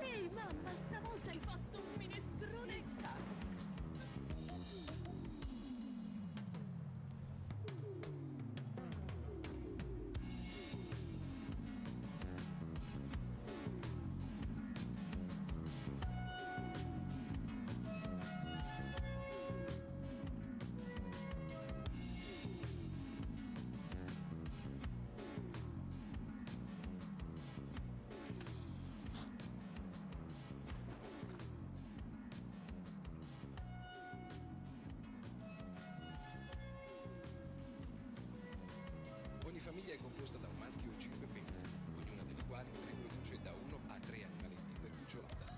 Ehi mamma, stavolta hai fatto un minestrone cazzo! Ogni famiglia è composta da un maschio e 5 femmine, ognuna delle quali riproduce da 1 a 3 animaletti per cucciolata.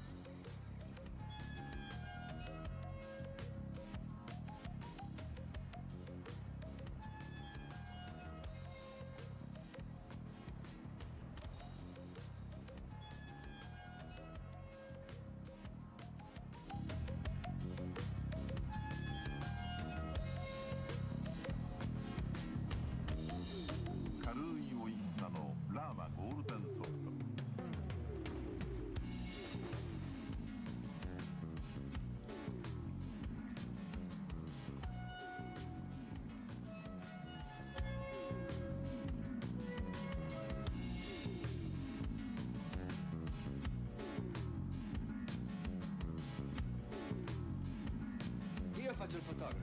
Io faccio il fotografo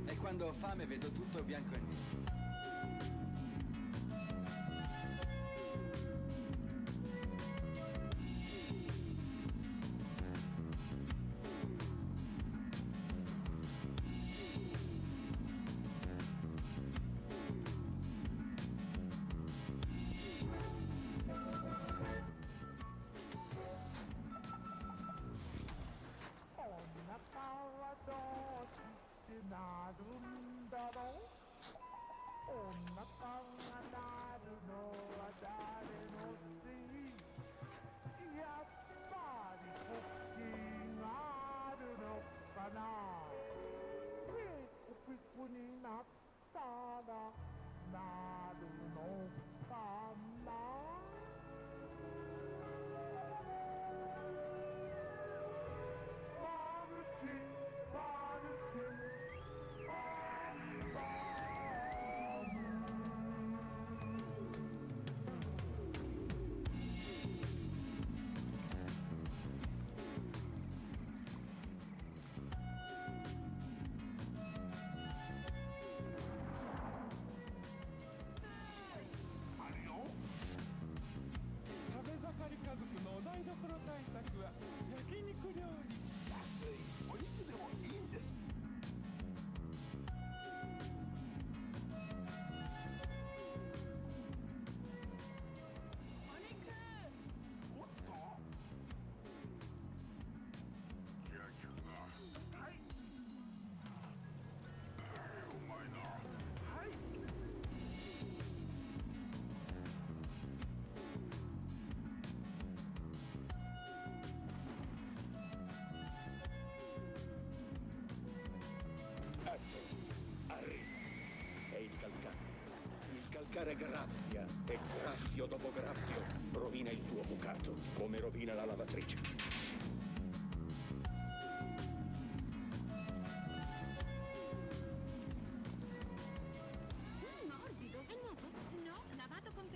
e quando ho fame vedo tutto bianco e nero. masticare grazia e grazio dopo grazio rovina il tuo bucato, come rovina la lavatrice. Morbido, è nuovo? No, lavato con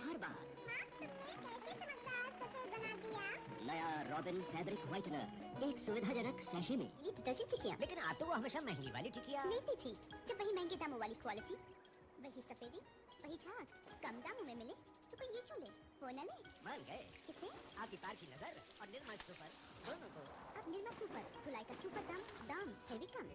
हर बार नया robin fabric whitener एक सुविधाजनक sachet में। ये detergent टिकिया, लेकिन आप तो वो हमेशा महंगी वाली टिकिया लेती थी। जब वही महंगे दामों वाली क्वालिटी, वही सफेदी, वही झाग कम दामों में मिले तो कोई ये क्यों ले? वो न ले। मान गए किसे? आपकी पार की नजर और निर्मा सुपर दोनों को। अब निर्मा सुपर धुलाई का सुपर दाम heavy come.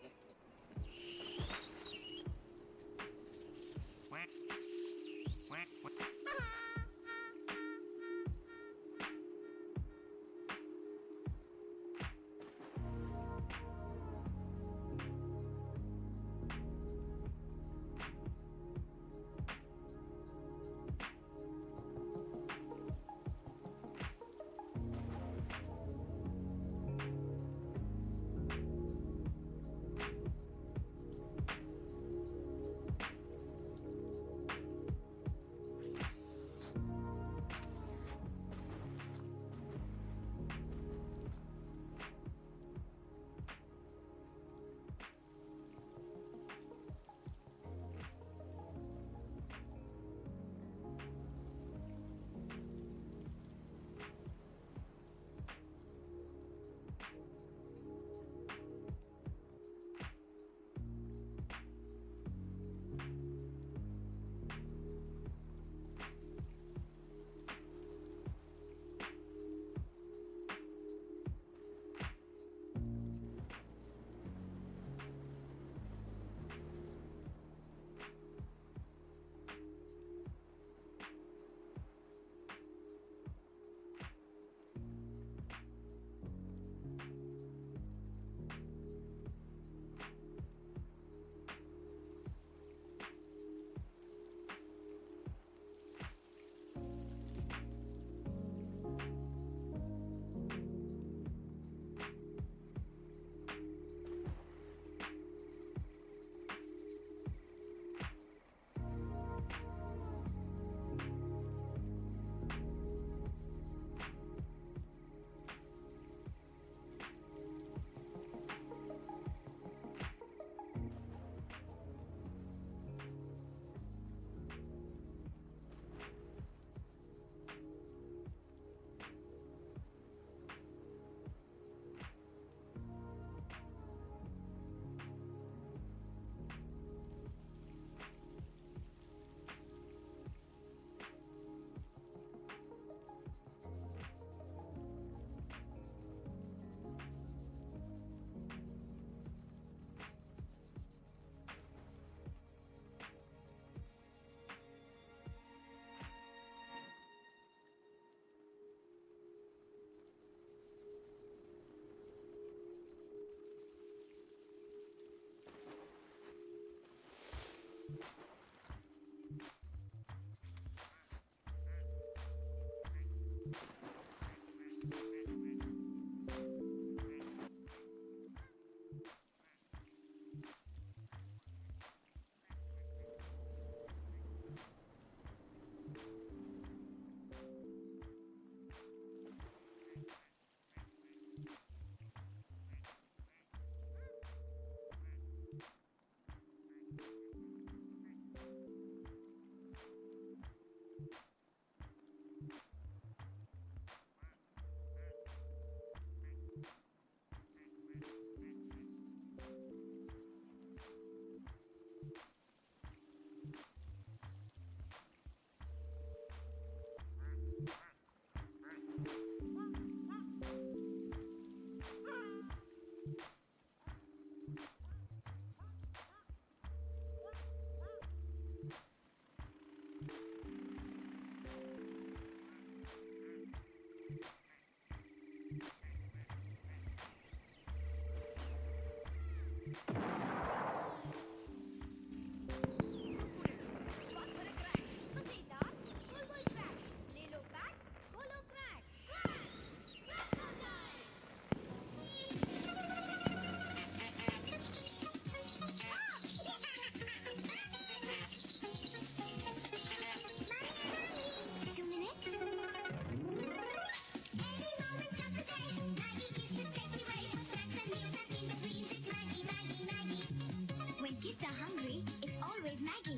kids are hungry, it's always Maggie.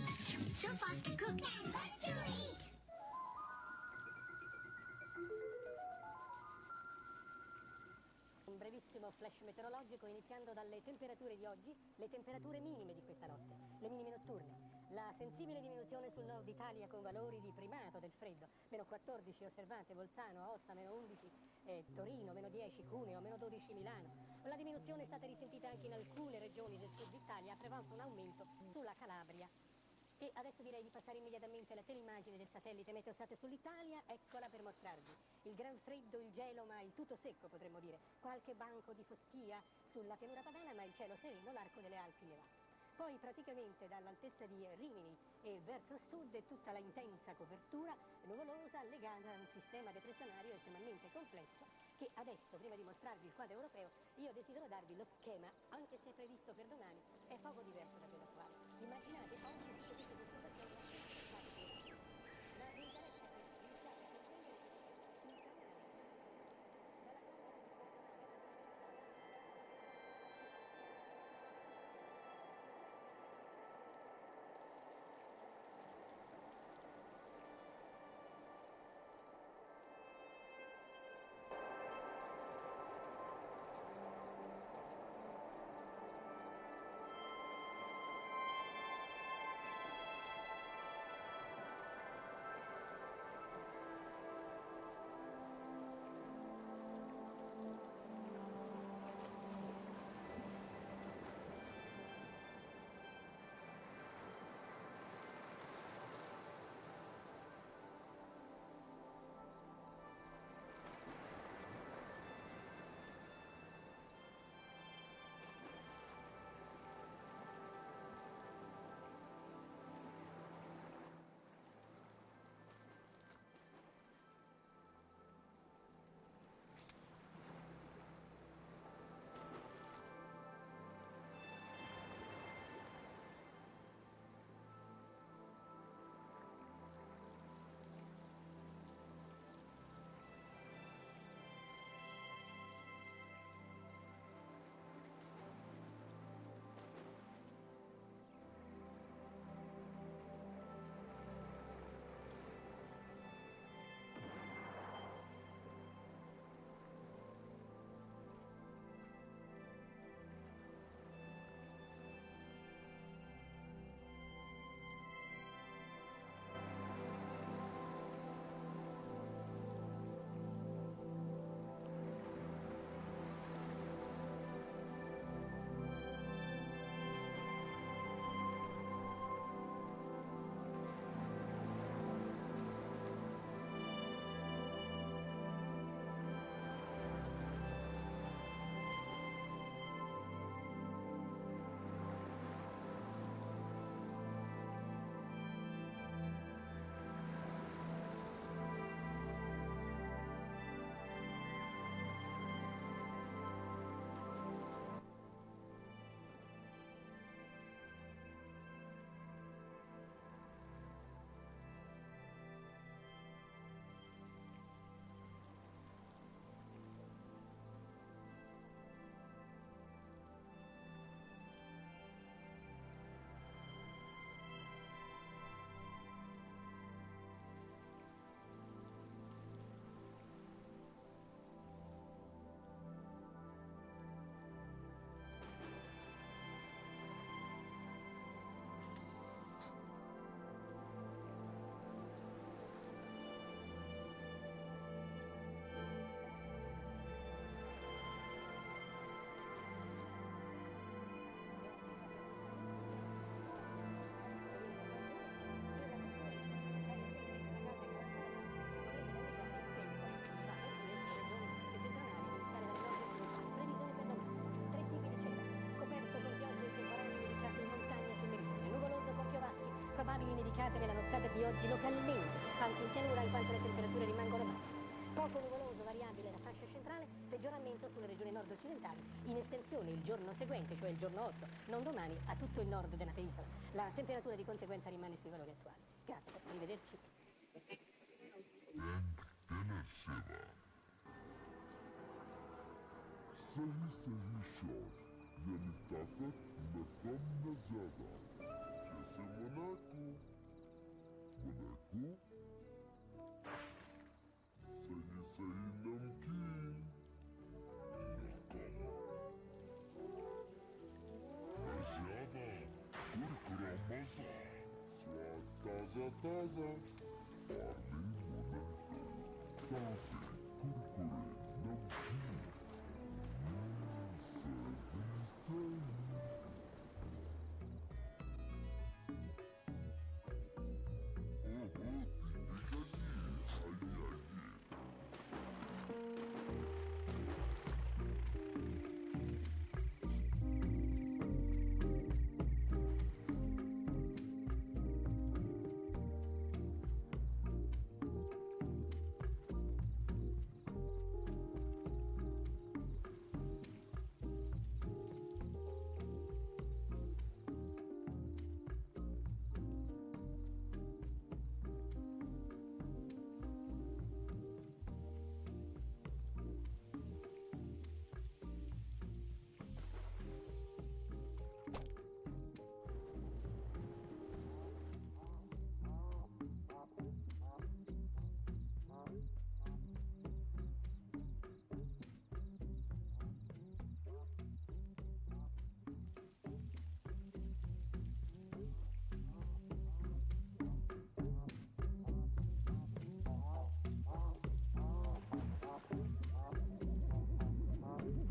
So fast to cook and good to eat. Un brevissimo flash meteorologico iniziando dalle temperature di oggi, le temperature minime di questa notte, le minime notturne. La sensibile diminuzione sul nord Italia con valori di primato del freddo, meno 14 osservate Bolzano, Aosta, meno 11 Torino, meno 10 Cuneo, meno 12 Milano. La diminuzione è stata risentita anche in alcune regioni del sud Italia, a prevalso un aumento sulla Calabria. E adesso direi di passare immediatamente alla teleimmagine del satellite Meteosat sull'Italia, eccola per mostrarvi. Il gran freddo, il gelo, ma il tutto secco potremmo dire. Qualche banco di foschia sulla pianura padana, ma il cielo sereno, l'arco delle Alpi nevato. Poi praticamente dall'altezza di Rimini e verso sud è tutta la intensa copertura nuvolosa legata a un sistema depressionario estremamente complesso che adesso, prima di mostrarvi il quadro europeo, io desidero darvi lo schema, anche se è previsto per domani, è poco diverso da quello attuale. Immaginate oggi tutte queste disturbazioni rappresentate la ventaletta che iniziate a comprendere sul canale dalla probabili nevicate nella nottata di oggi localmente, anche in pianura in quanto le temperature rimangono basse. Poco nuvoloso variabile la fascia centrale, peggioramento sulle regioni nord-occidentali, in estensione il giorno seguente, cioè il giorno 8, non domani, a tutto il nord della penisola. La temperatura di conseguenza rimane sui valori attuali. Grazie, arrivederci. सही सही shot यानी ताकत न कम न назада. Чесе Монако. Монаco. Саhi sahi namkeen. Nakama. Азиада. Куркура маза. Сват таза-таза. Парли Монаco. Тафи. Куркуре. Намкeen.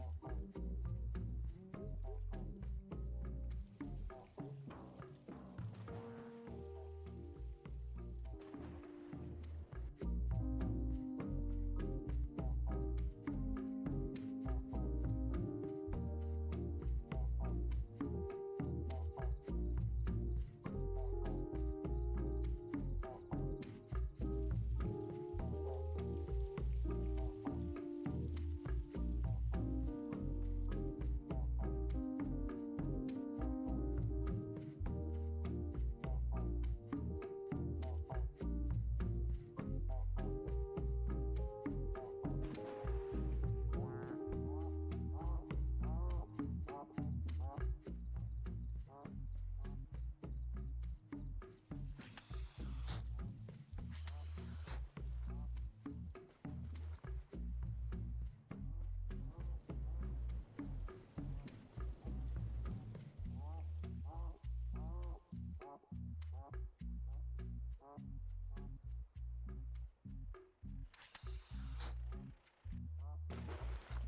Sahi sahi.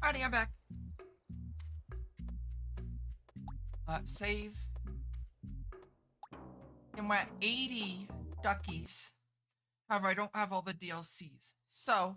Alrighty, I'm back. Save. And we're at 80 duckies. However, I don't have all the DLCs. So,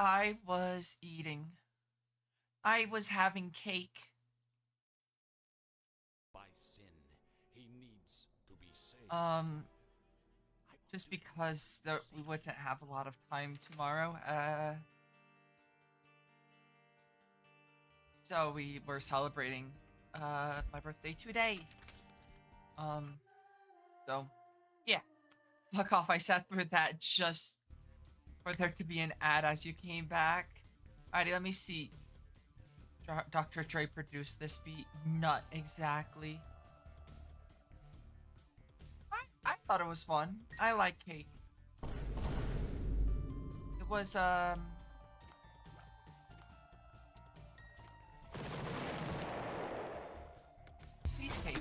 I was eating. I was having cake. By sin, he needs to be saved. Just because we wouldn't have a lot of time tomorrow. So we were celebrating my birthday today. So yeah. Fuck off, I sat through that just for there to be an ad as you came back. Alrighty, let me see. Dr. Dre produced this beat. Not exactly. I thought it was fun. I like cake. It was cheesecake.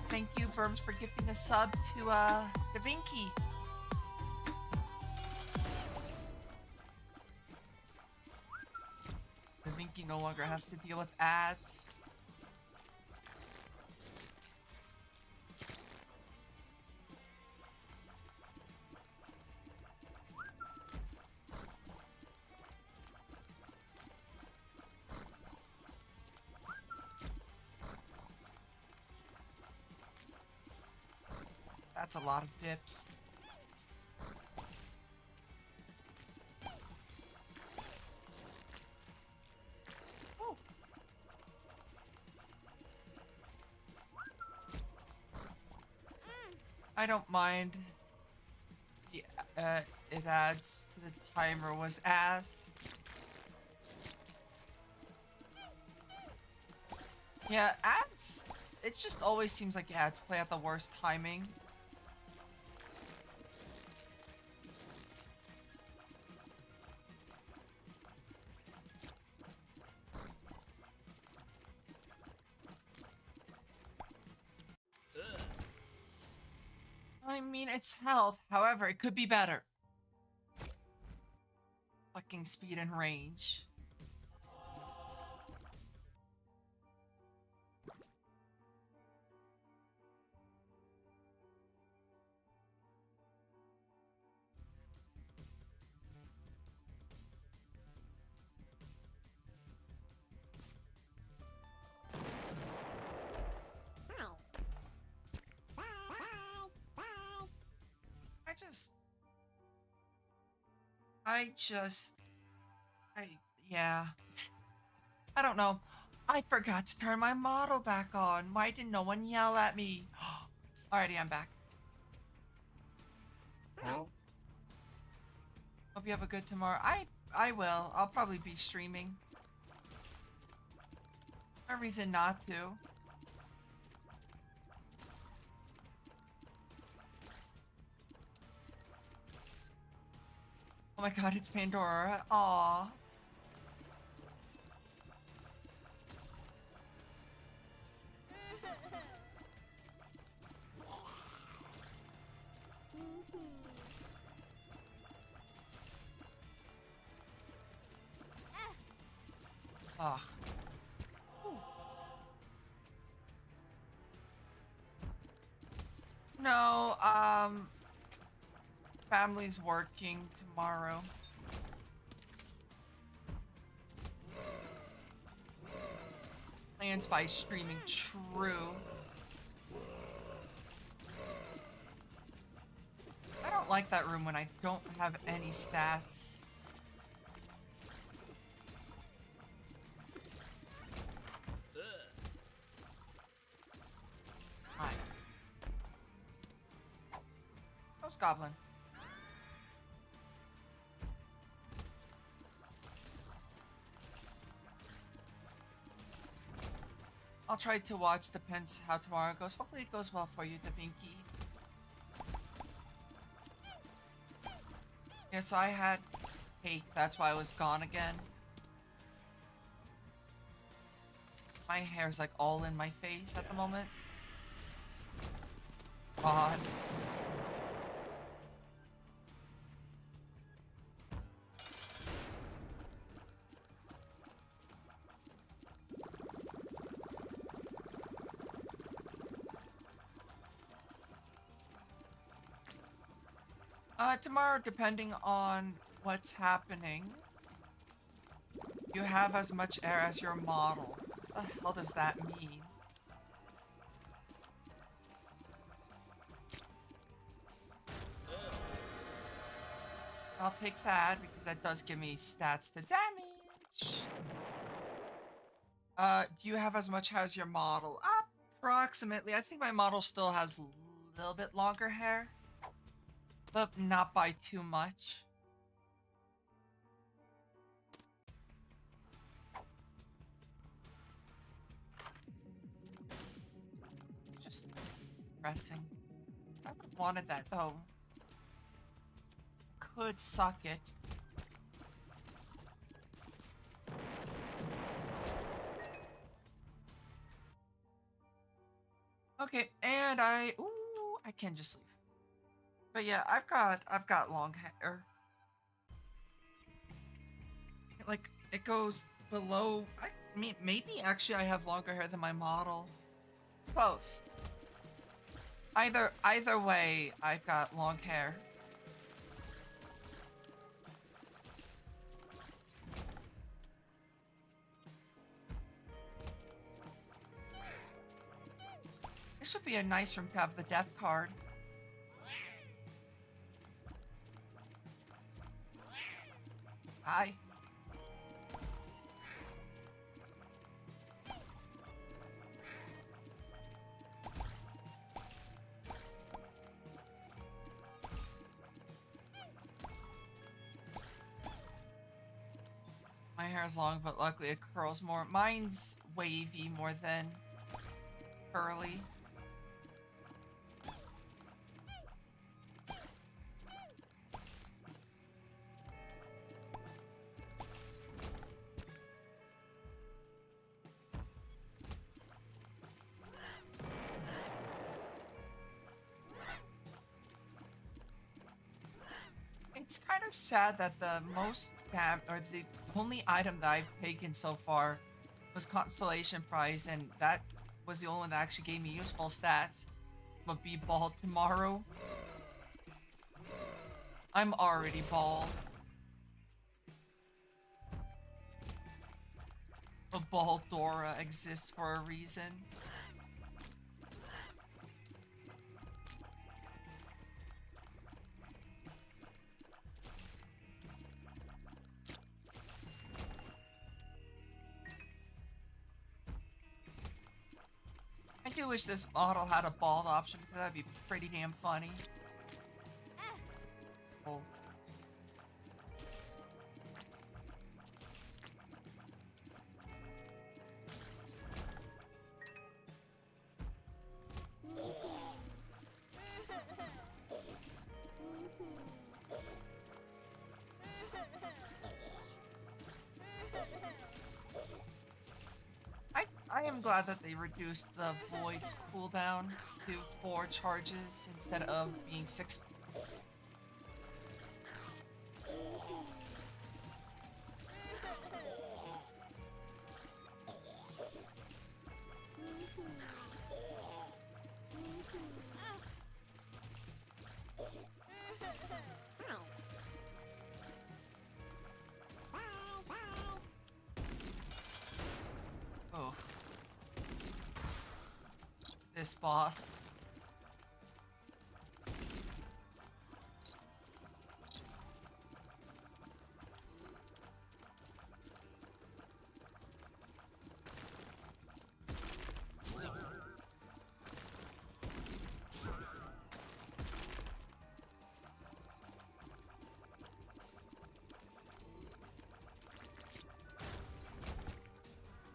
Thank you, Verms, for gifting a sub to Da Vinci. Da Vinci no longer has to deal with ads. That's a lot of dips. Oh. I don't mind. It adds to the timer was ass. Yeah, ads. It just always seems like ads play at the worst timing. I mean, it's health. However, it could be better. Fucking speed and range. Yeah. I don't know. I forgot to turn my model back on. Why didn't no one yell at me? Alrighty, I'm back. Hope you have a good tomorrow. I will. I'll probably be streaming. No reason not to. Oh my god, it's Pandora. Aww. Ugh. No, family's working tomorrow. Plans by streaming, true. I don't like that room when I don't have any stats. Hi. How's Goblin? I'll try to watch, depends how tomorrow goes. Hopefully it goes well for you, Da Vinci. Yeah, so I had cake, that's why I was gone again. My hair's like all in my face at the moment. God. Tomorrow, depending on what's happening, you have as much air as your model. What the hell does that mean? I'll take that because that does give me stats to damage. Do you have as much hair as your model? Approximately. I think my model still has a little bit longer hair, but not by too much. Just pressing. I would have wanted that though. Could suck it. Okay, and I can just leave. But yeah, I've got long hair. Like it goes below. I mean, maybe actually I have longer hair than my model. Close. Either way, I've got long hair. This would be a nice room to have the death card. Hi. My hair is long, but luckily it curls more. Mine's wavy more than curly. It's kind of sad that the the only item that I've taken so far was Constellation Prize, and that was the only one that actually gave me useful stats. But be bald tomorrow. I'm already bald. A bald Dora exists for a reason. I do wish this model had a bald option because that'd be pretty damn funny. Oh. I am glad that they reduced the Void's cooldown to 4 charges instead of being 6. Oh. This boss.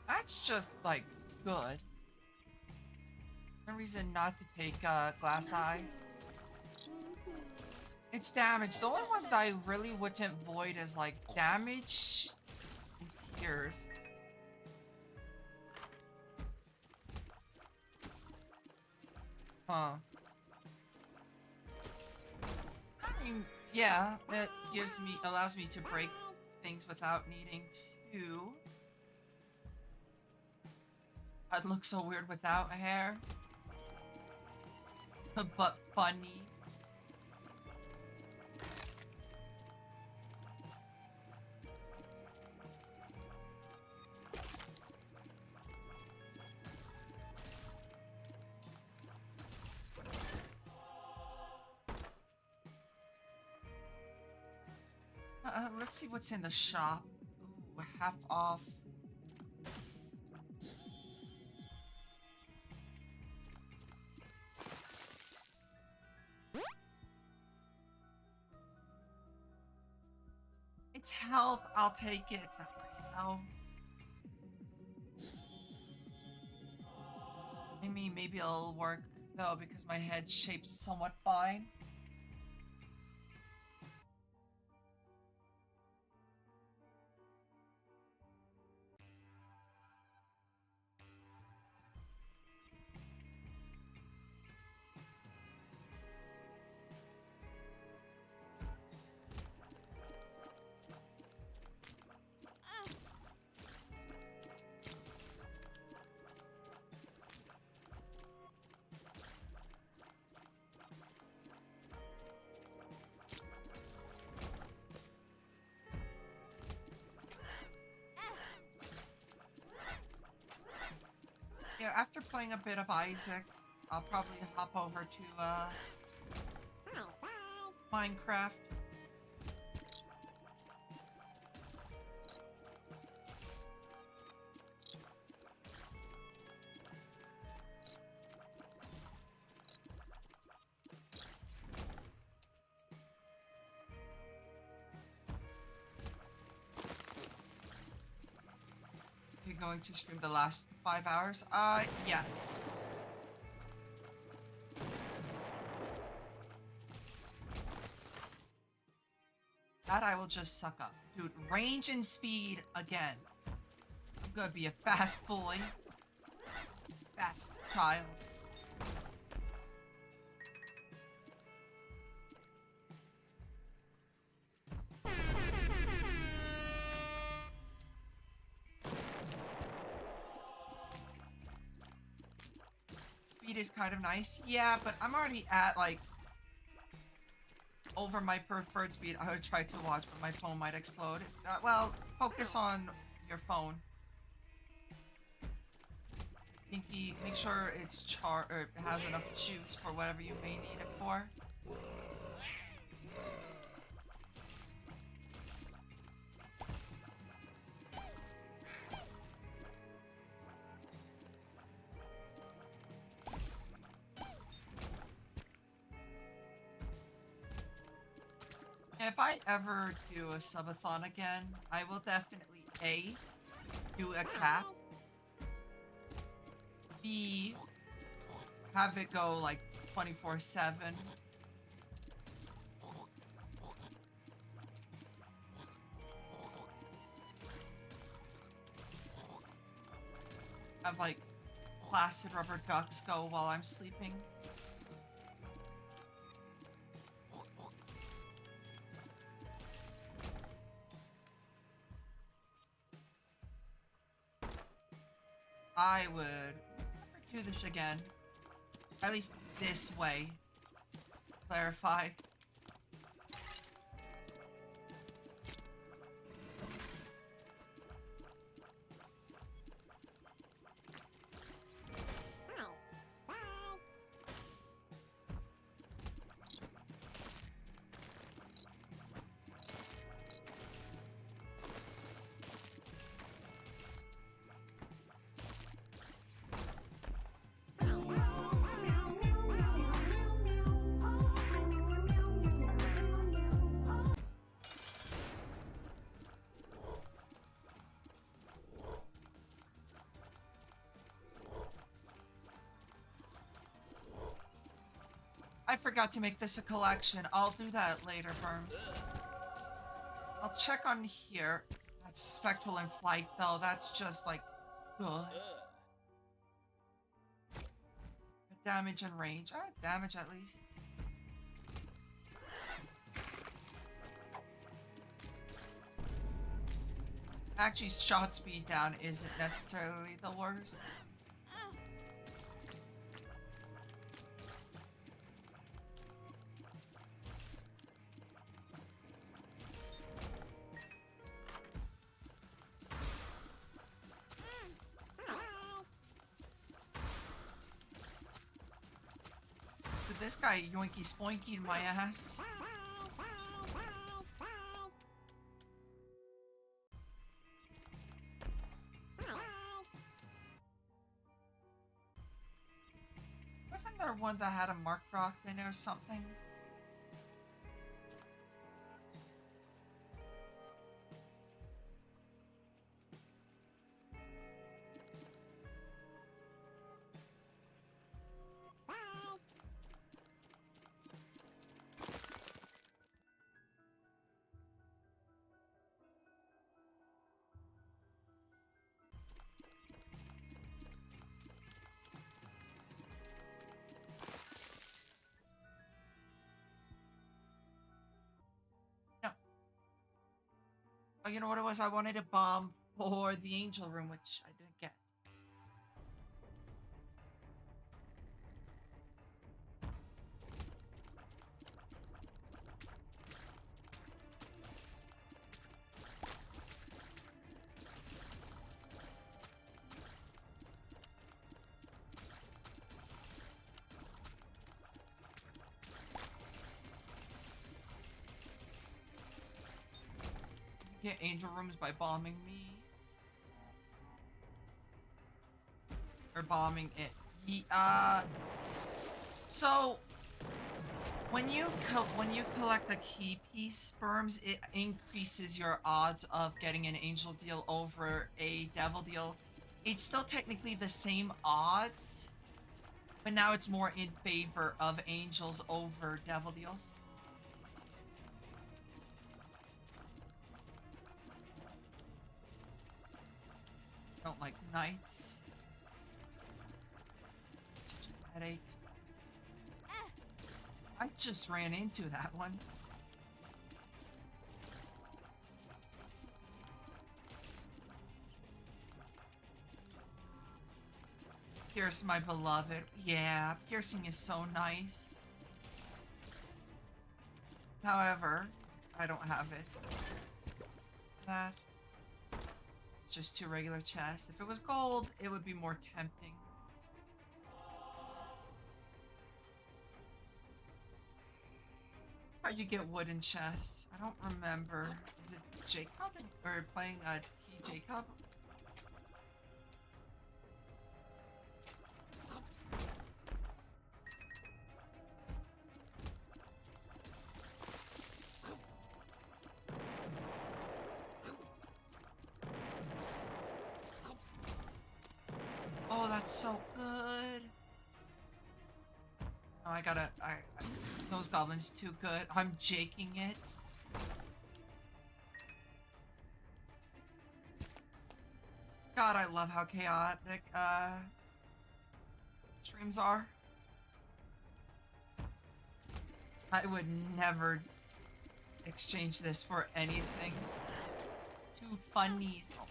That's just, like, good. No reason not to take Glass Eye. It's damage. The only ones that I really wouldn't void is, like, damage and tears. Huh. I mean, yeah, it allows me to break things without needing to. I'd look so weird without hair. But funny. Let's see what's in the shop. Ooh, half off. It's health. I'll take it. It's not great though. I mean, maybe it'll work though because my head shape's somewhat fine. Yeah, after playing a bit of Isaac, I'll probably hop over to Minecraft. You're going to stream the last 5 hours? Yes. That I will just suck up. Dude, range and speed again. I'm gonna be a fast boy. Fast child. Speed is kind of nice. Yeah, but I'm already at like over my preferred speed. I would try to watch, but my phone might explode. Well, focus on your phone. Pinky, make sure it's or it has enough juice for whatever you may need it for. If I ever do a subathon again, I will definitely A, do a cap, B, have it go like 24/7. Have like placid rubber ducks go while I'm sleeping. I would never do this again. At least this way. Clarify. I forgot to make this a collection. I'll do that later, Burms. I'll check on here. That's spectral in flight, though. That's just like good. Damage and range. Damage at least. Actually, shot speed down isn't necessarily the worst. This guy yoinky spoinky my ass. Wasn't there one that had a mark rock in it or something? you know what it was? I wanted a bomb for the angel room, which I didn't get. Get angel rooms by bombing me. Or bombing it. So when you collect the key piece sperms, it increases your odds of getting an angel deal over a devil deal. It's still technically the same odds, but now it's more in favor of angels over devil deals. Don't like knights. Such a headache. I just ran into that one. Pierce, my beloved. Yeah, piercing is so nice. However, I don't have it. That. It's just 2 regular chests. If it was gold, it would be more tempting. How you get wooden chests? I don't remember. Is it Jacob or playing T Jacob? Oh, that's so good. Oh, those goblins too good. I'm jaking it. God, I love how chaotic, streams are. I would never exchange this for anything. It's too funny. Oh.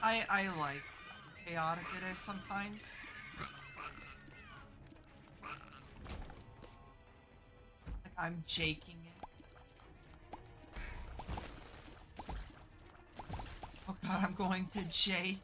I like how chaotic it is sometimes. Like I'm jaking it. Oh god, I'm going to jake.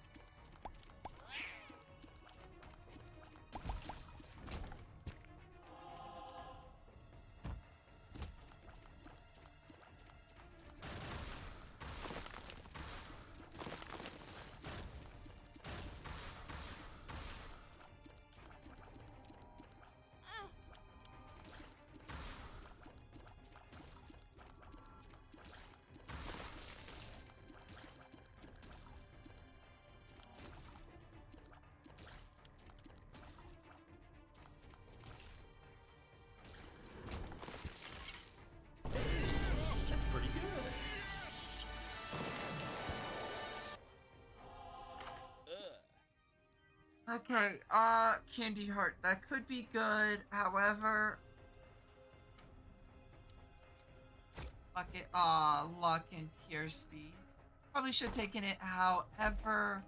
That's pretty good. Okay, Candy Heart, that could be good, however... luck and tier speed. Probably should have taken it, however...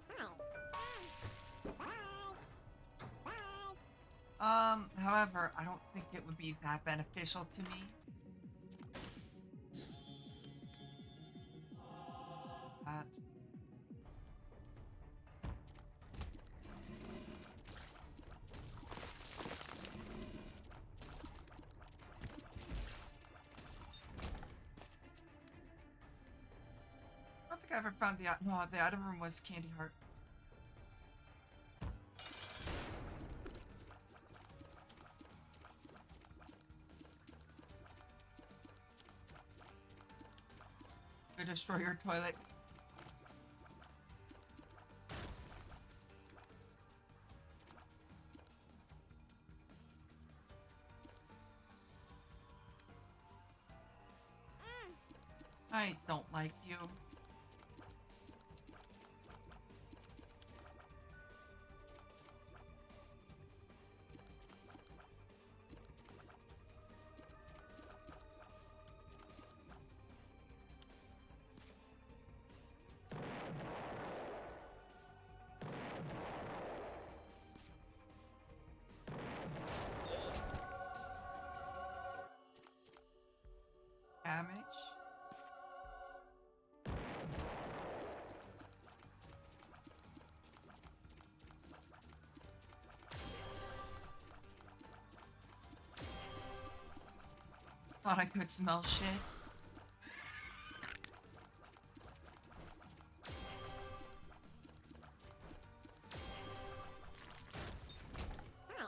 However, I don't think it would be that beneficial to me. That... I don't think I ever found the item room was Candy Heart. Go destroy your toilet. I don't like you. Thought I could smell shit. I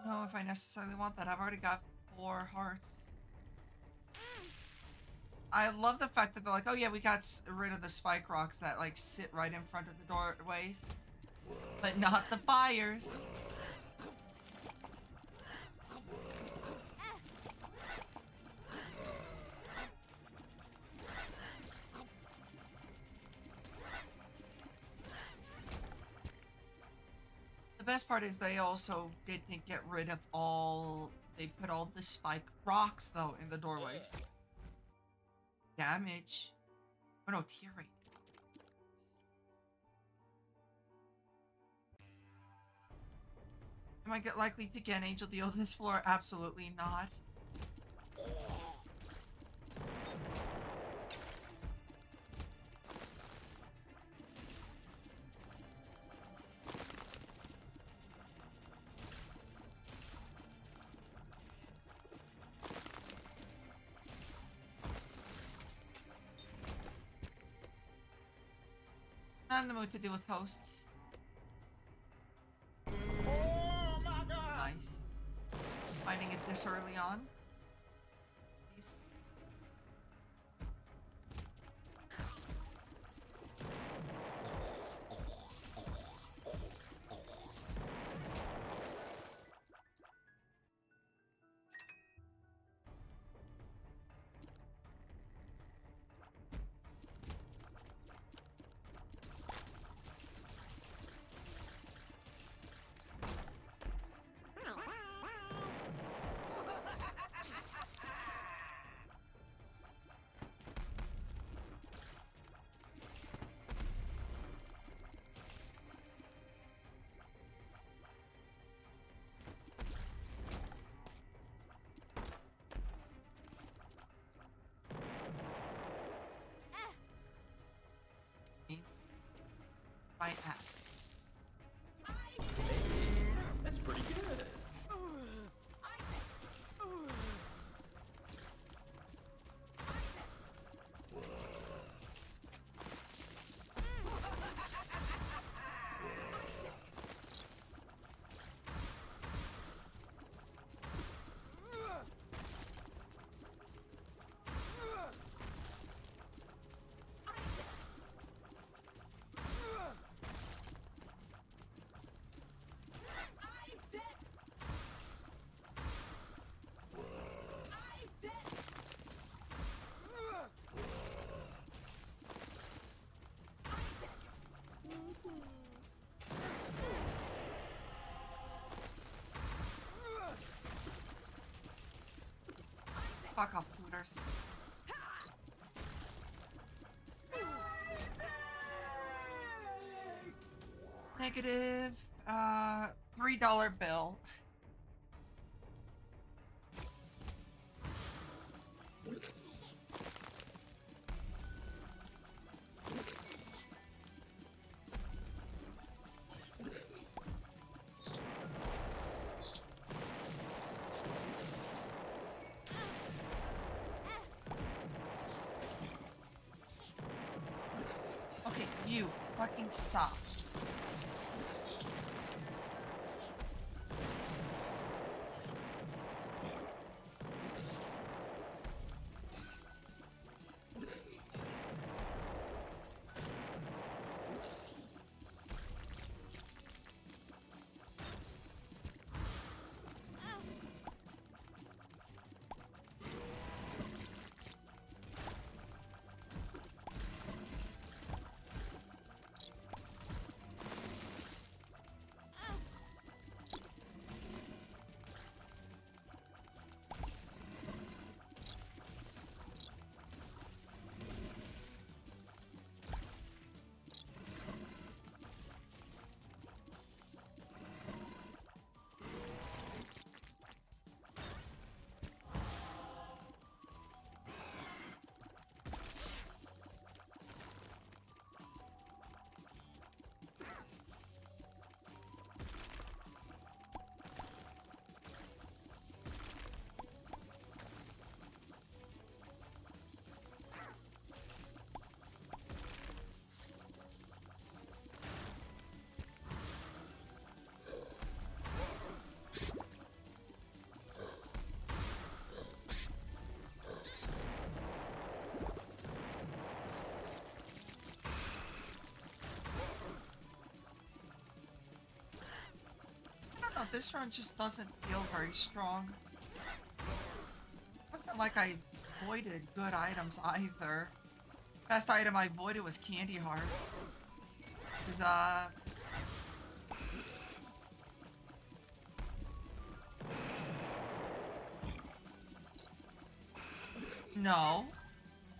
don't know if I necessarily want that. I've already got 4 hearts. I love the fact that they're like, oh yeah, we got rid of the spike rocks that like sit right in front of the doorways, but not the fires. The best part is they also didn't get rid of all, they put all the spike rocks though in the doorways. Damage. Oh no, tear rate. Am I likely to get an Angel Deal this floor? Absolutely not. Not in the mood to deal with hosts. Oh my god! Nice. Finding it this early on. Please. My ass. That's pretty good. Fuck off, Hooters. Negative, $3 bill. Okay, you fucking stop. this run just doesn't feel very strong. It wasn't like I avoided good items either. Best item I avoided was Candy Heart. Cause no.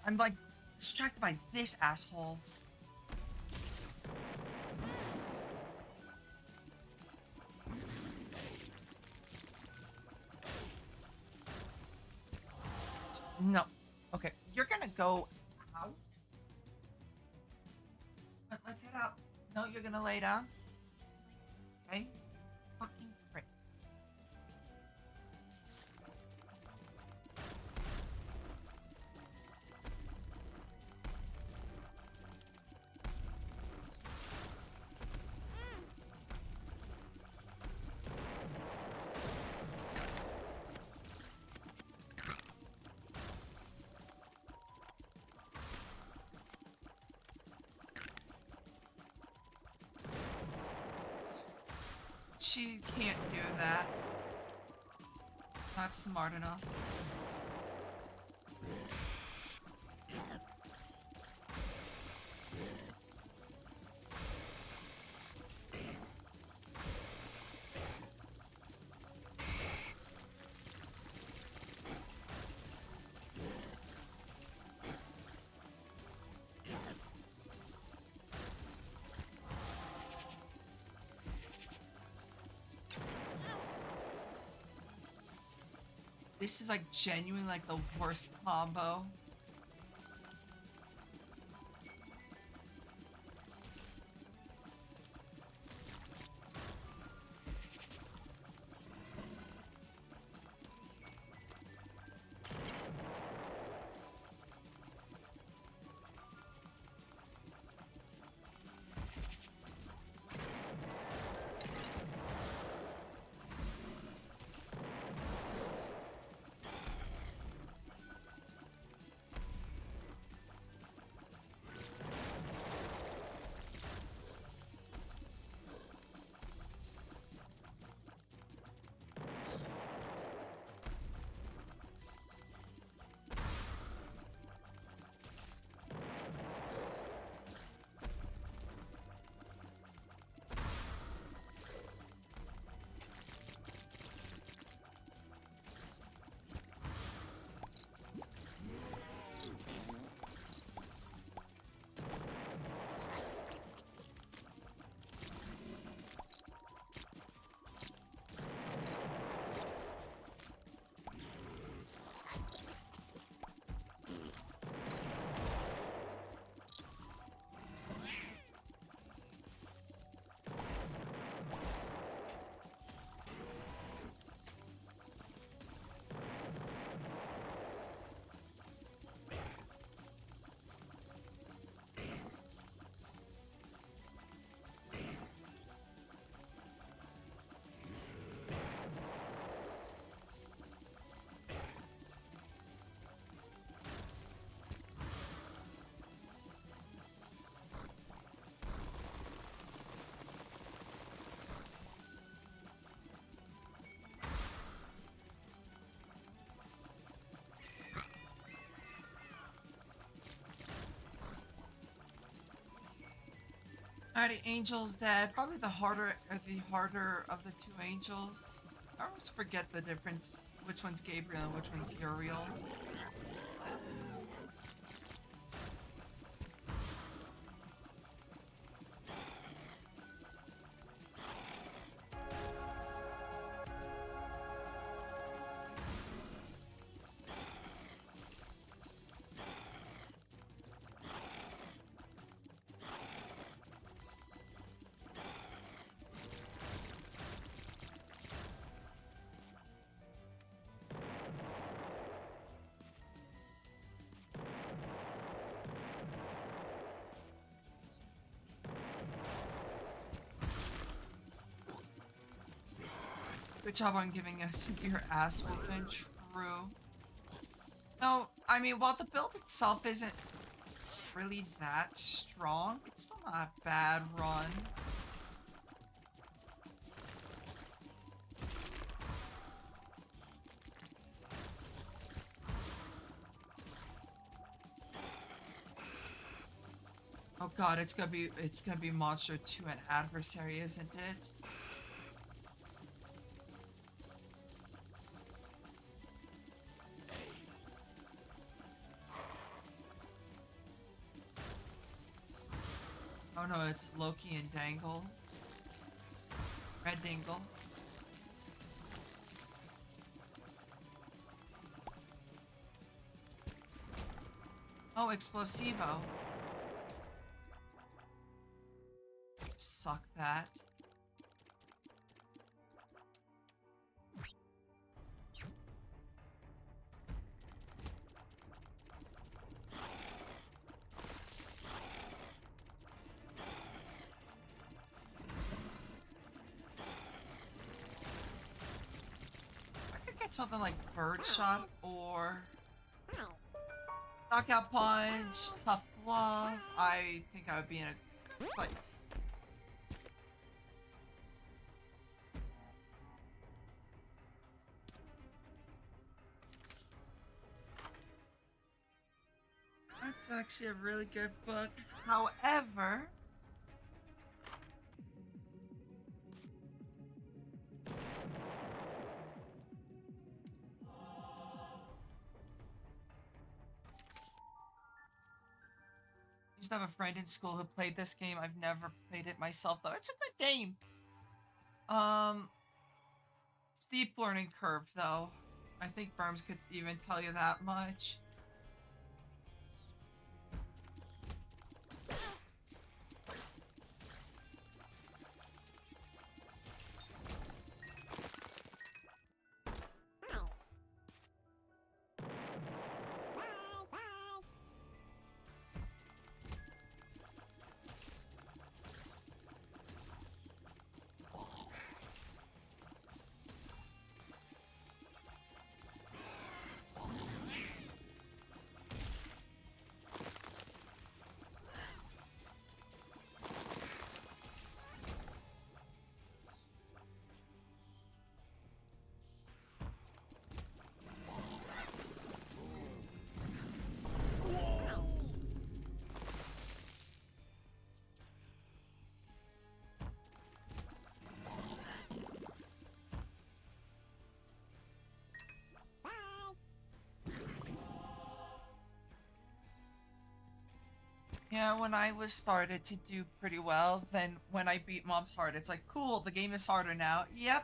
I'm like distracted by this asshole. No. Okay, you're gonna go out. Let's head out. No, you're gonna lay down. Okay? Fucking prick. She can't do that. Not smart enough. This is like genuinely like the worst combo. Alrighty, Angel's dead. Probably the harder of the two angels. I always forget the difference. Which one's Gabriel and which one's Uriel. Good job on giving us your ass whooping. True. No, I mean, while the build itself isn't really that strong, it's still not a bad run. Oh god, it's gonna be Monster 2 an adversary, isn't it? Oh no, it's Loki and Dangle. Red Dingle. Oh, Explosivo. Suck that. I could get something like Bird Shot or Knockout Punch, Tough Love. I think I would be in a good place. That's actually a really good book. However, I used to have a friend in school who played this game. I've never played it myself though. It's a good game. Steep learning curve though. I think Burms could even tell you that much. Yeah, when I was started to do pretty well, then when I beat Mom's Heart, it's like, cool, the game is harder now. Yep.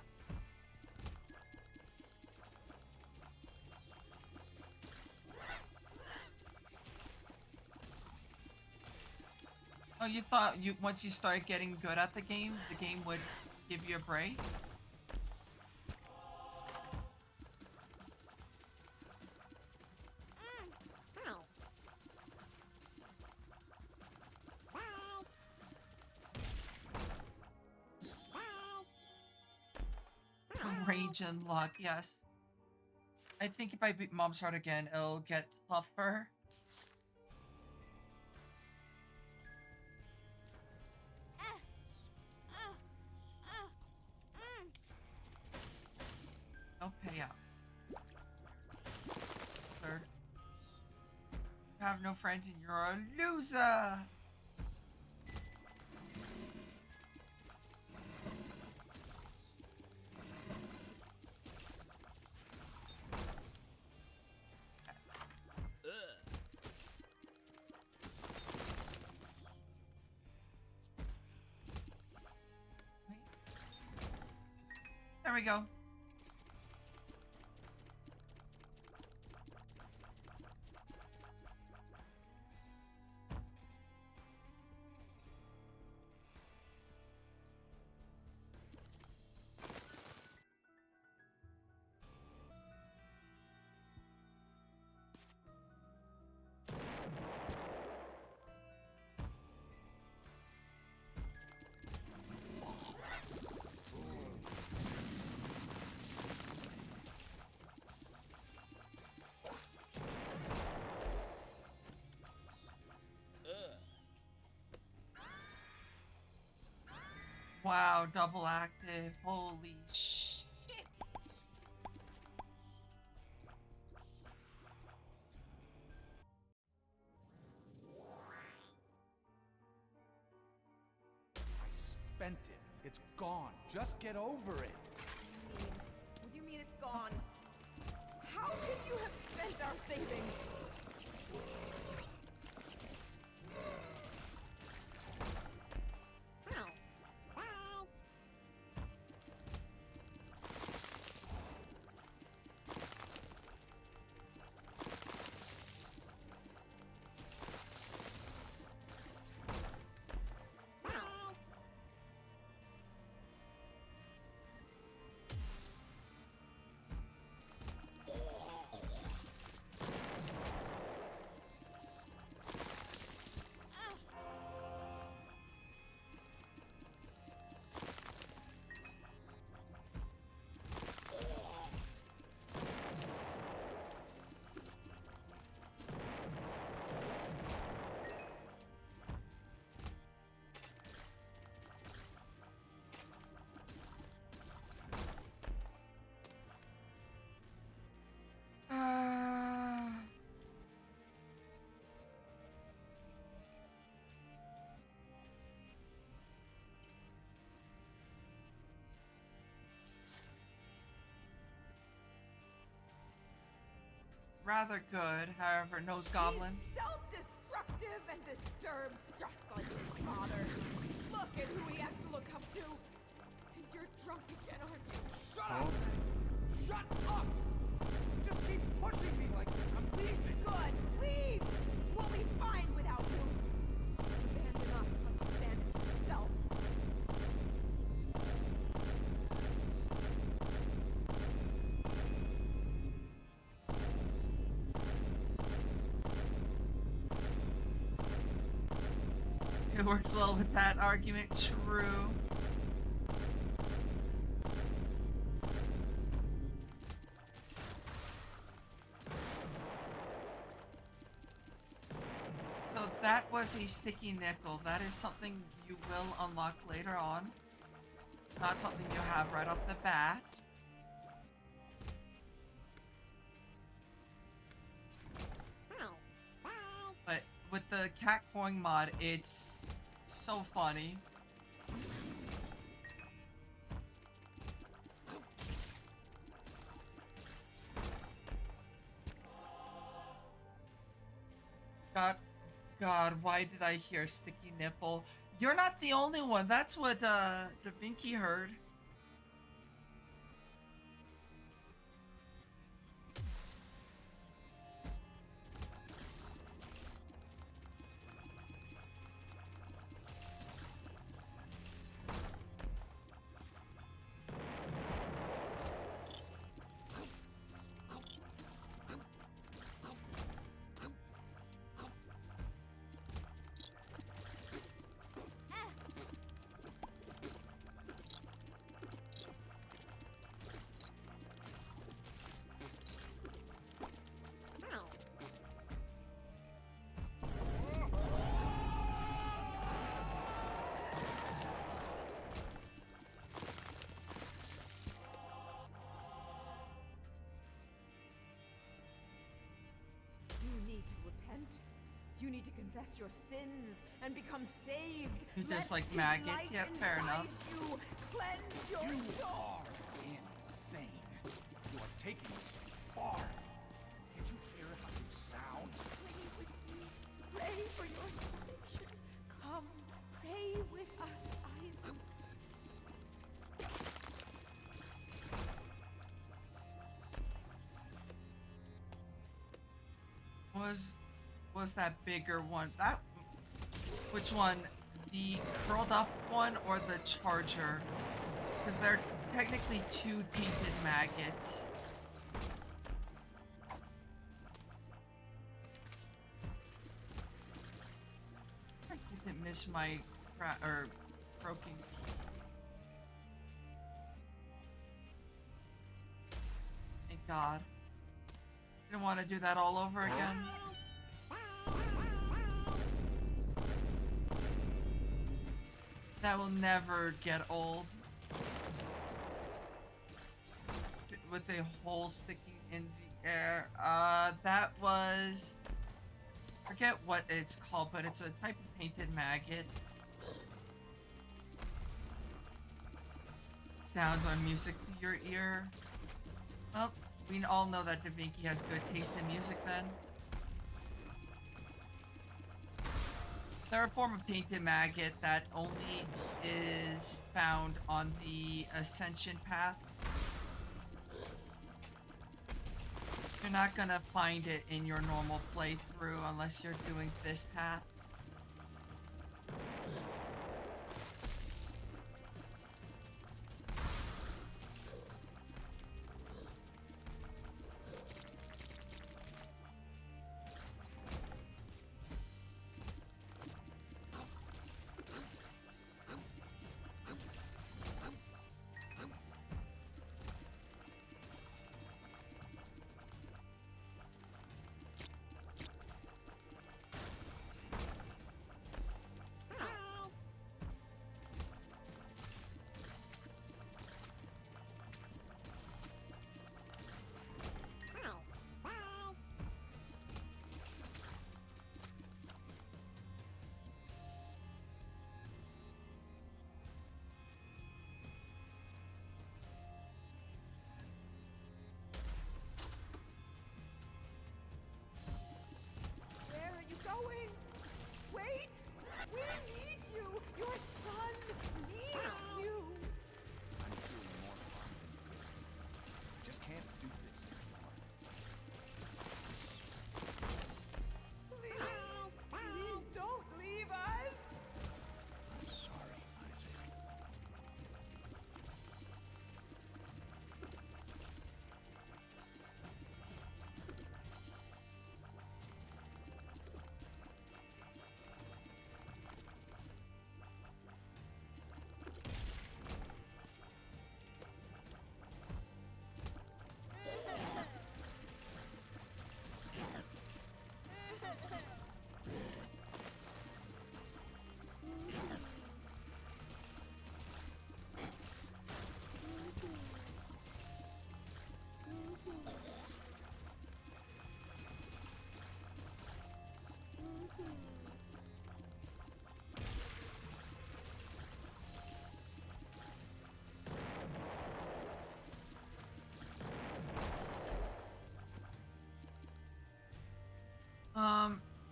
Oh, you thought once you start getting good at the game would give you a break? Rage and luck, yes. I think if I beat Mom's Heart again, it'll get tougher. No payouts. Sir. You have no friends and you're a loser! There we go. Wow, double active. Holy shit. spent it. It's gone. Just get over it. What do you mean it's gone? How could you have spent our savings? Rather good, however, Nose Goblin. He's self-destructive and disturbed, just like his father. Look at who he has to look up to. And you're drunk again, aren't you? Shut up! Shut up! Just keep pushing me like this. I'm leaving. Good. Leave. We'll be fine without you. Abandon us like you abandoned yourself. It works well with that argument, true. So that was a sticky nickel. That is something you will unlock later on. Not something you have right off the bat. But with the cat coin mod, it's so funny. God, why did I hear sticky nipple? You're not the only one. That's what Da Vinci heard. You need to repent. You need to confess your sins and become saved. You just Let like his maggots? light Yeah, fair inside enough. You cleanse your You soul. are insane. You are taking this too far. Can't you hear how you sound? Pray with me. Pray for your salvation. Come, pray with us, Isaac. Was that bigger one? That which one? The curled up one or the charger? Because they're technically two tainted maggots. I didn't miss my broken key. Thank God. Didn't want to do that all over again. That will never get old. With a hole sticking in the air. That was... forget what it's called, but it's a type of tainted maggot. sounds or music to your ear. Well, we all know that Da Vinci has good taste in music then. They're a form of tainted maggot that only is found on the Ascension path. You're not gonna find it in your normal playthrough unless you're doing this path. Where are you going? Wait! We need you! Your son needs you! I'm feeling more harm than good. I just can't do this anymore. Please don't leave us! I'm sorry, Isaac.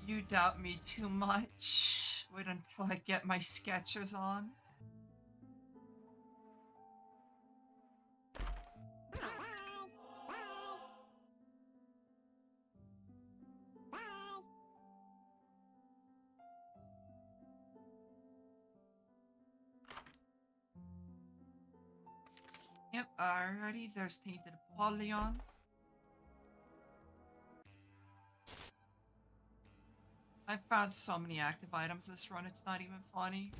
You doubt me too much. Wait until I get my Skechers on. Yep, alrighty, there's Tainted Apollyon. I found so many active items this run, it's not even funny.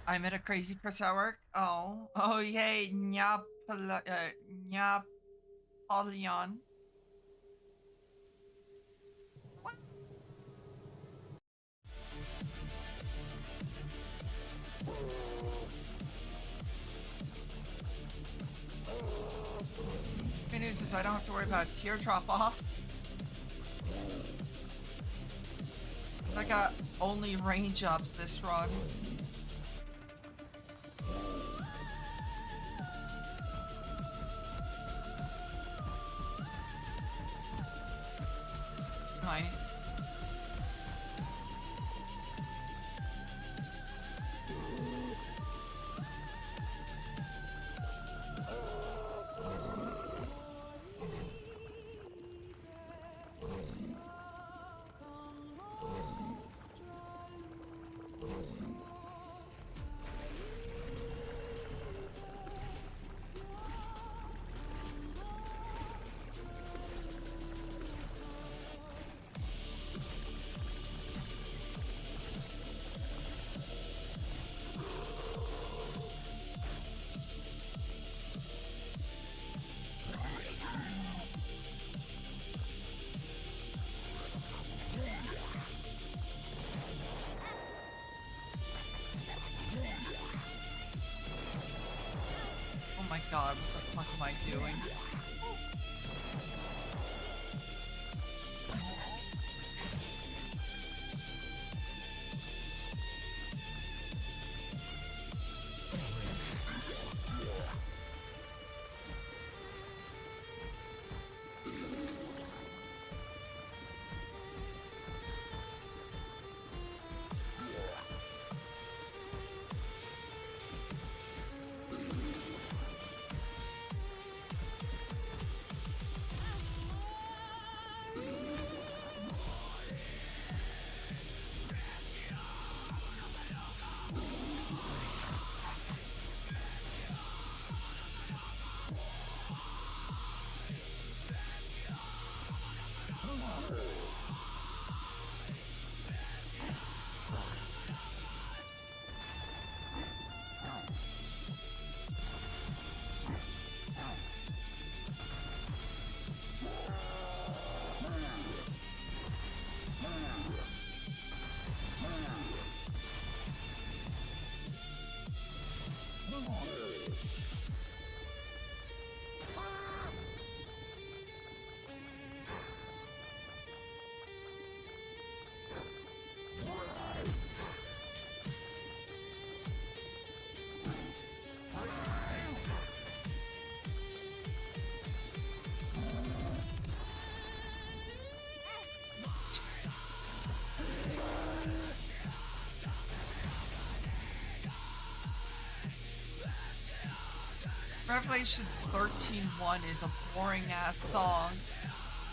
I'm at a crazy press at work. Oh, yay, Napoleon. Good news is I don't have to worry about teardrop off. I got only range ups this run. Nice. Oh my god, what the fuck am I doing? Revelations 13:1 is a boring ass song,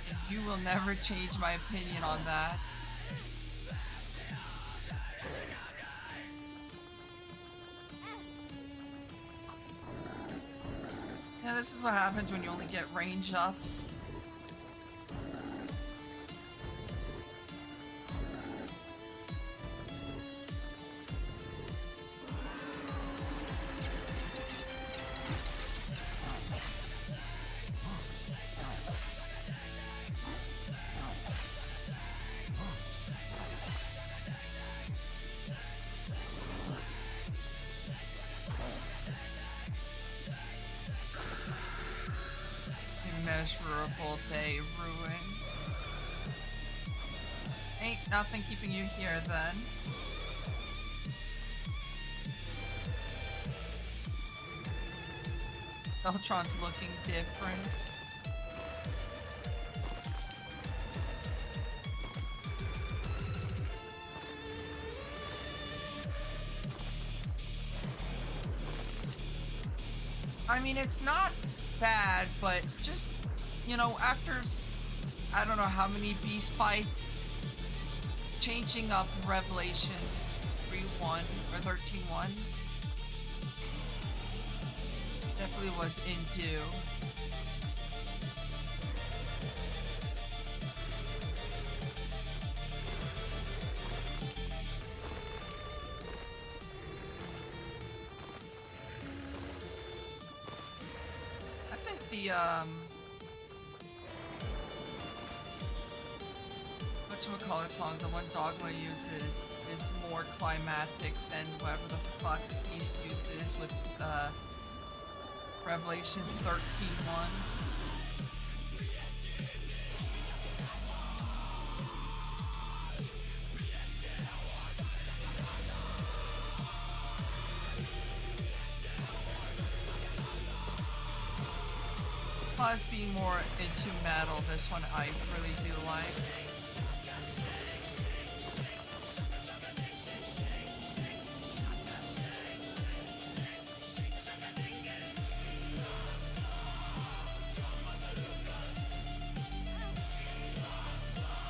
and you will never change my opinion on that. Yeah, this is what happens when you only get range ups. Immeasurable they ruin. Ain't nothing keeping you here then. Beltron's looking different. I mean, it's not bad, but just, you know, after I don't know how many beast fights, changing up Revelations 3:1 or 13:1 definitely was in due. the whatchamacallit song, the one Dogma uses, is more climactic than whatever the fuck Beast uses with Revelations 13:1. Plus being more into metal, this one I really do like.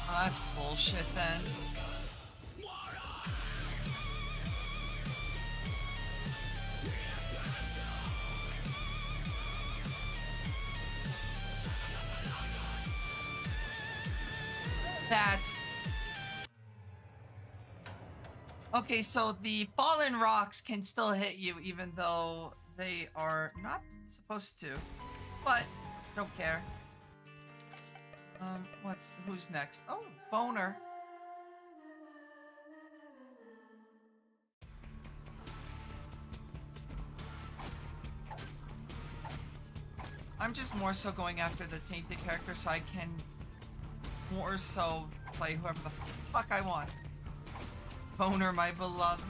Oh, that's bullshit then. That. Okay, so the fallen rocks can still hit you even though they are not supposed to. But, don't care. Who's next? Oh, Boner. I'm just more so going after the tainted character so I can more so play whoever the fuck I want. Boner, my beloved.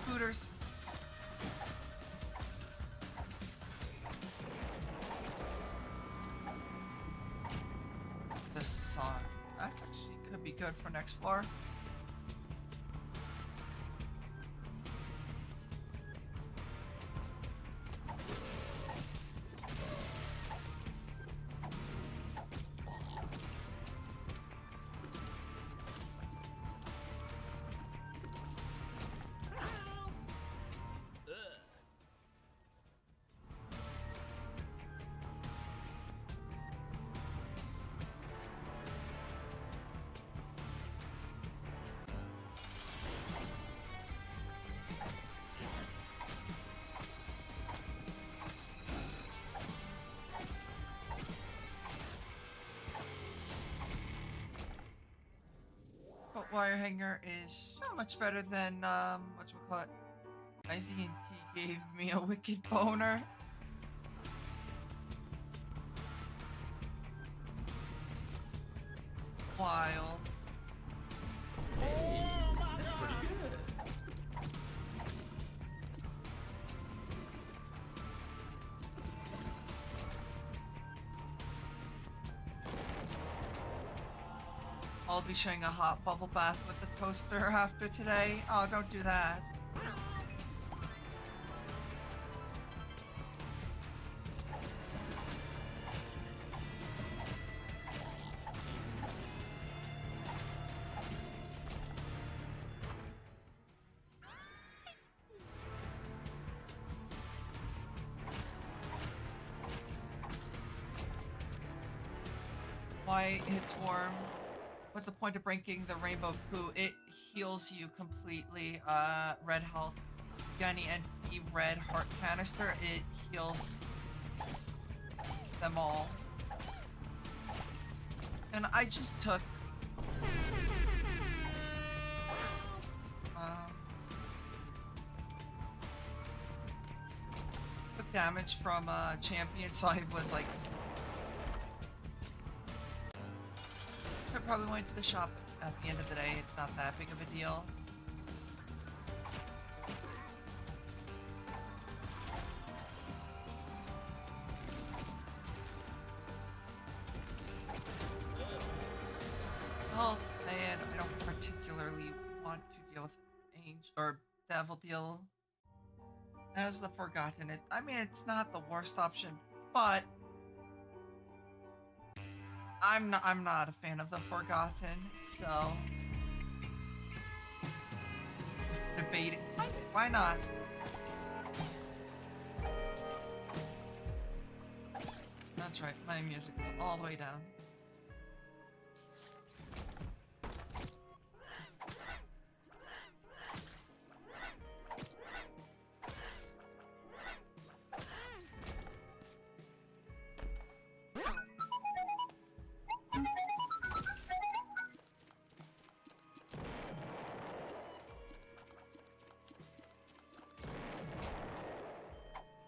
Scooters. The sun. That actually could be good for next floor. But wire hanger is so much better than whatchamacallit. IZNT gave me a wicked boner. Wild. That's pretty good. I'll be showing a hot bubble bath with the toaster after today. Oh, don't do that. Why it's warm? What's the point of breaking the rainbow poo? It heals you completely. Red health. Got any empty red heart canister? It heals them all. And I just took damage from champion, so I was like, I probably went to the shop at the end of the day. It's not that big of a deal. health, and I don't particularly want to deal with angel or devil deal as the Forgotten. I mean, it's not the worst option, but I'm not a fan of the Forgotten, so debating. Why not? That's right, my music is all the way down.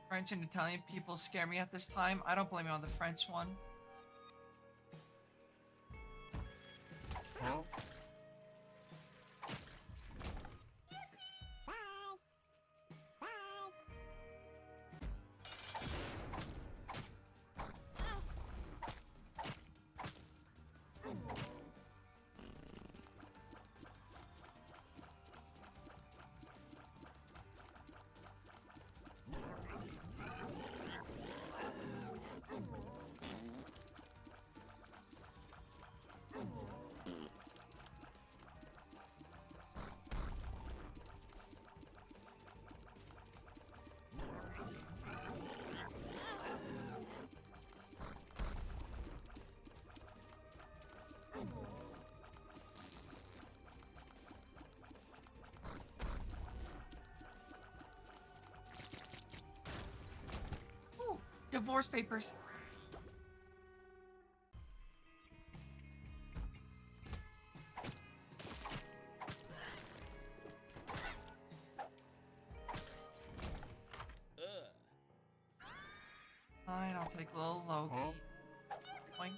French and Italian people scare me at this time. I don't blame you on the French one. Huh? Ooh, divorce papers. Fine, I'll take a little Loki. Boing.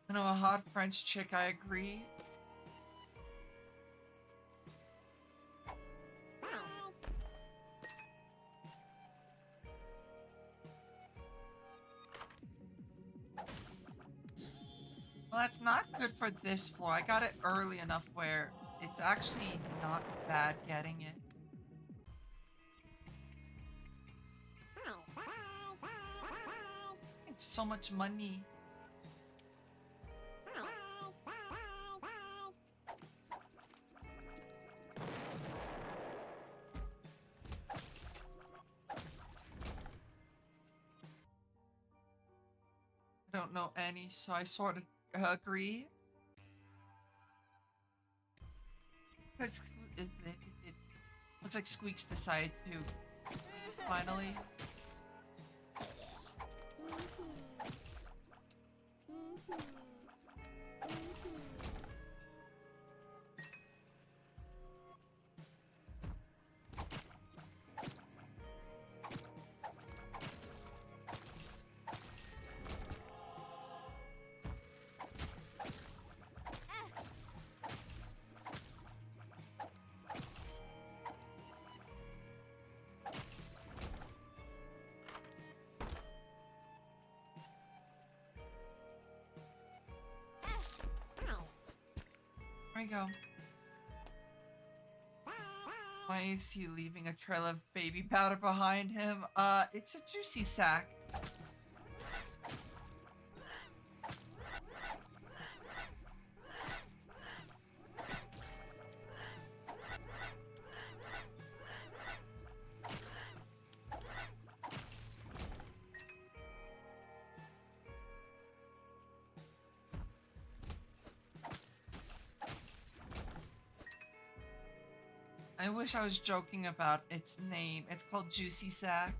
I know a hot French chick, I agree. Well, that's not good for this floor. I got it early enough where it's actually not bad getting it. It's so much money. I don't know any, so I sort of agree. It looks like Squeaks decided to finally. There we go. Why is he leaving a trail of baby powder behind him? It's a juicy sack. I wish I was joking about its name. It's called Juicy Sack.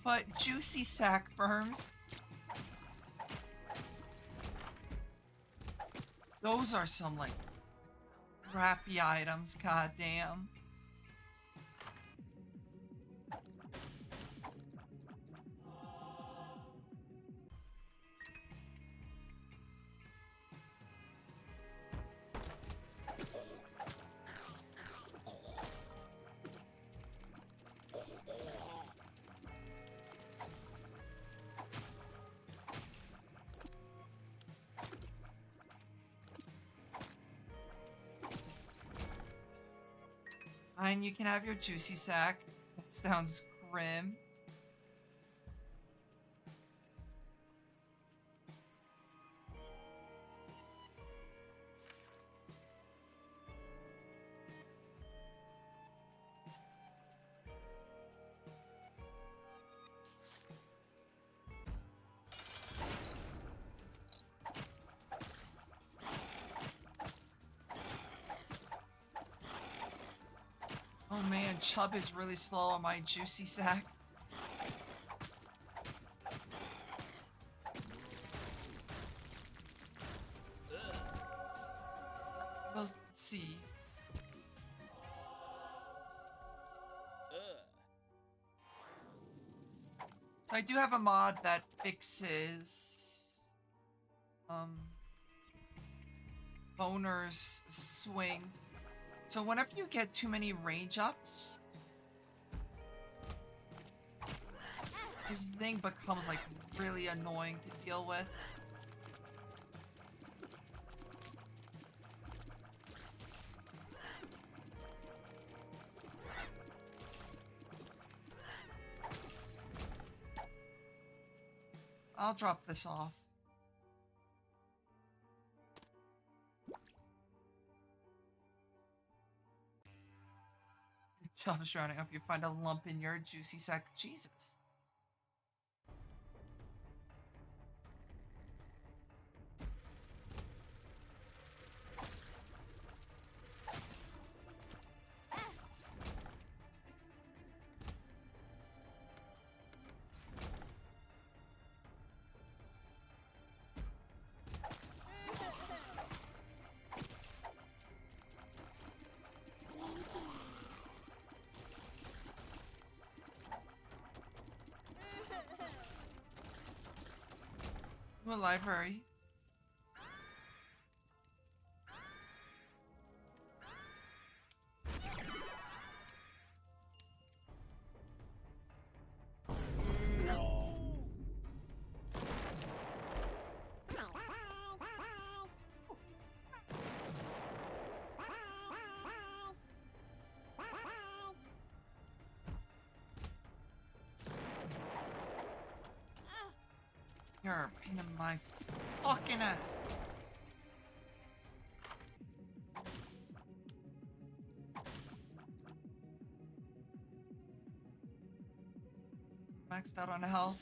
but juicy sack berms. Those are some like crappy items, goddamn. Fine, you can have your juicy sack. That sounds grim. Oh man, Chubb is really slow on my juicy sack. Let's see. So I do have a mod that fixes Boner's swing. So whenever you get too many range ups, this thing becomes like really annoying to deal with. I'll drop this off. Chubb's drowning up. You find a lump in your juicy sack. Jesus. To a library. You're a pain in my fucking ass. Maxed out on health.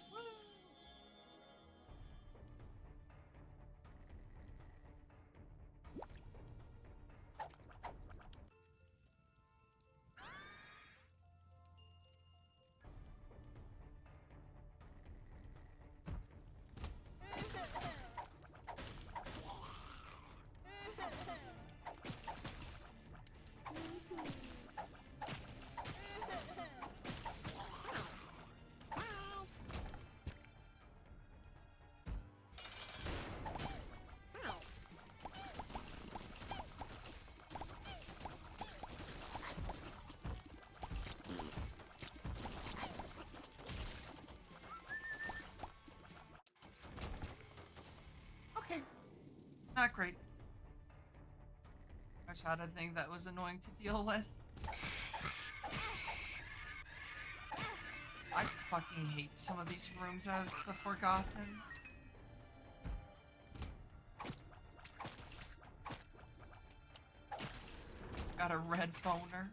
Okay. Not great. Gosh, I had a thing that was annoying to deal with. I fucking hate some of these rooms as the Forgotten. Got a red boner.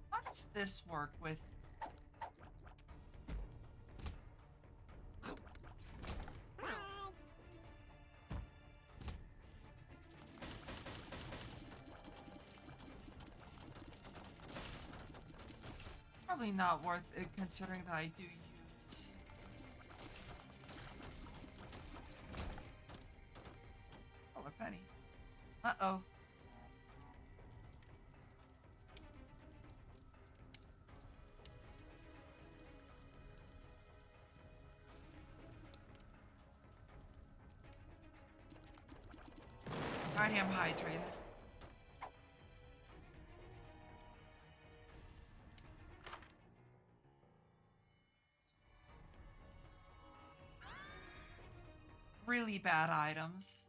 How does this work with... probably not worth it considering that I do use. Oh, a penny. Uh-oh. Already am hydrated. Really bad items.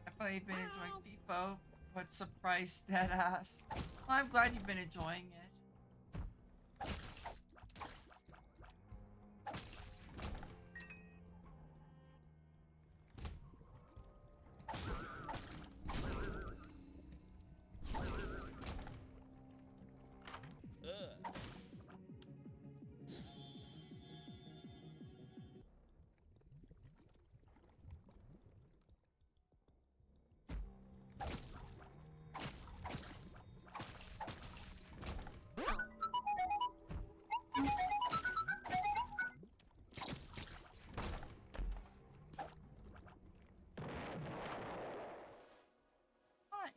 Definitely been enjoying FIFO. What surprise, dead ass. Well, I'm glad you've been enjoying it. Hi.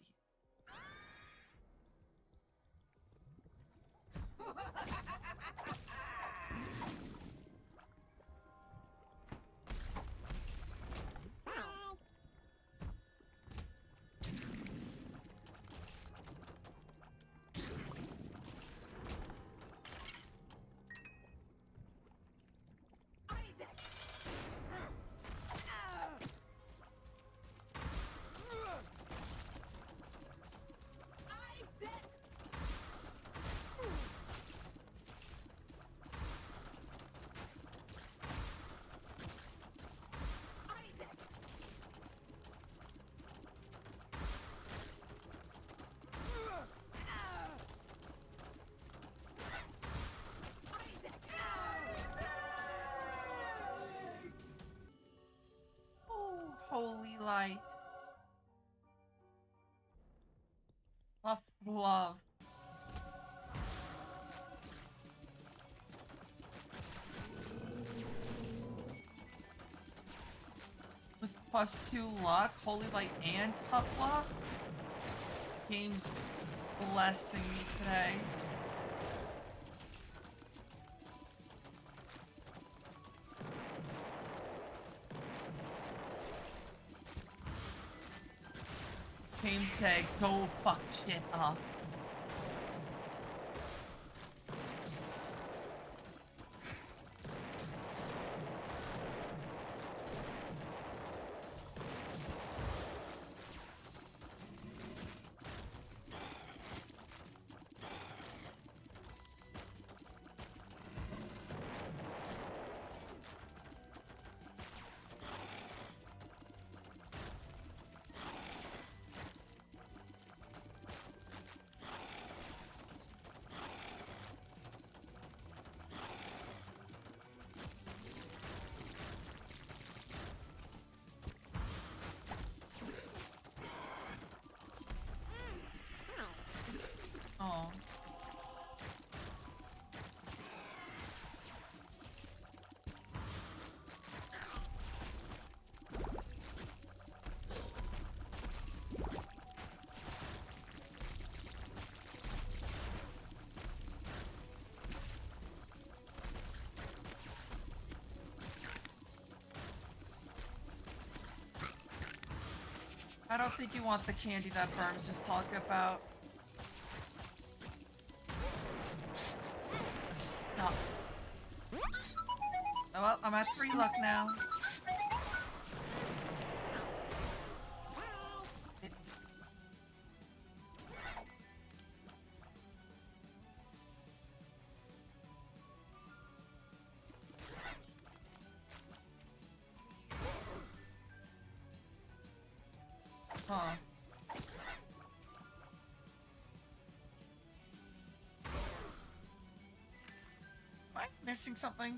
Oh, holy light. Fluff, love. With +2 luck, holy light, and tough love. Game's blessing me today. Game said, go fuck shit up. Oh. I don't think you want the candy that Burms is talking about. Stop. Oh, well, I'm at 3 luck now. Huh. Am I missing something?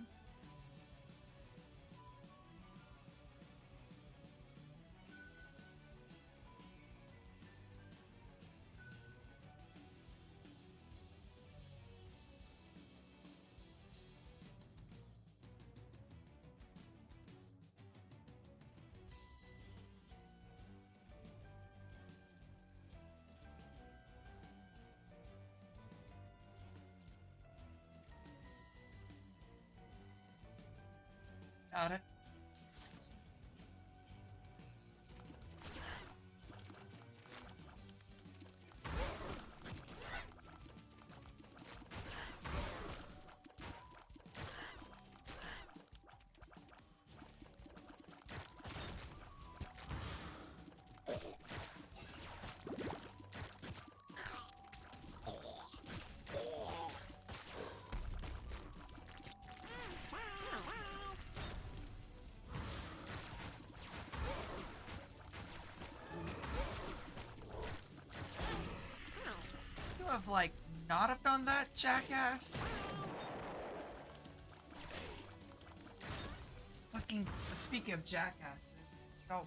Got it. You have, like, not have done that, jackass? Fucking, speaking of jackasses. Oh.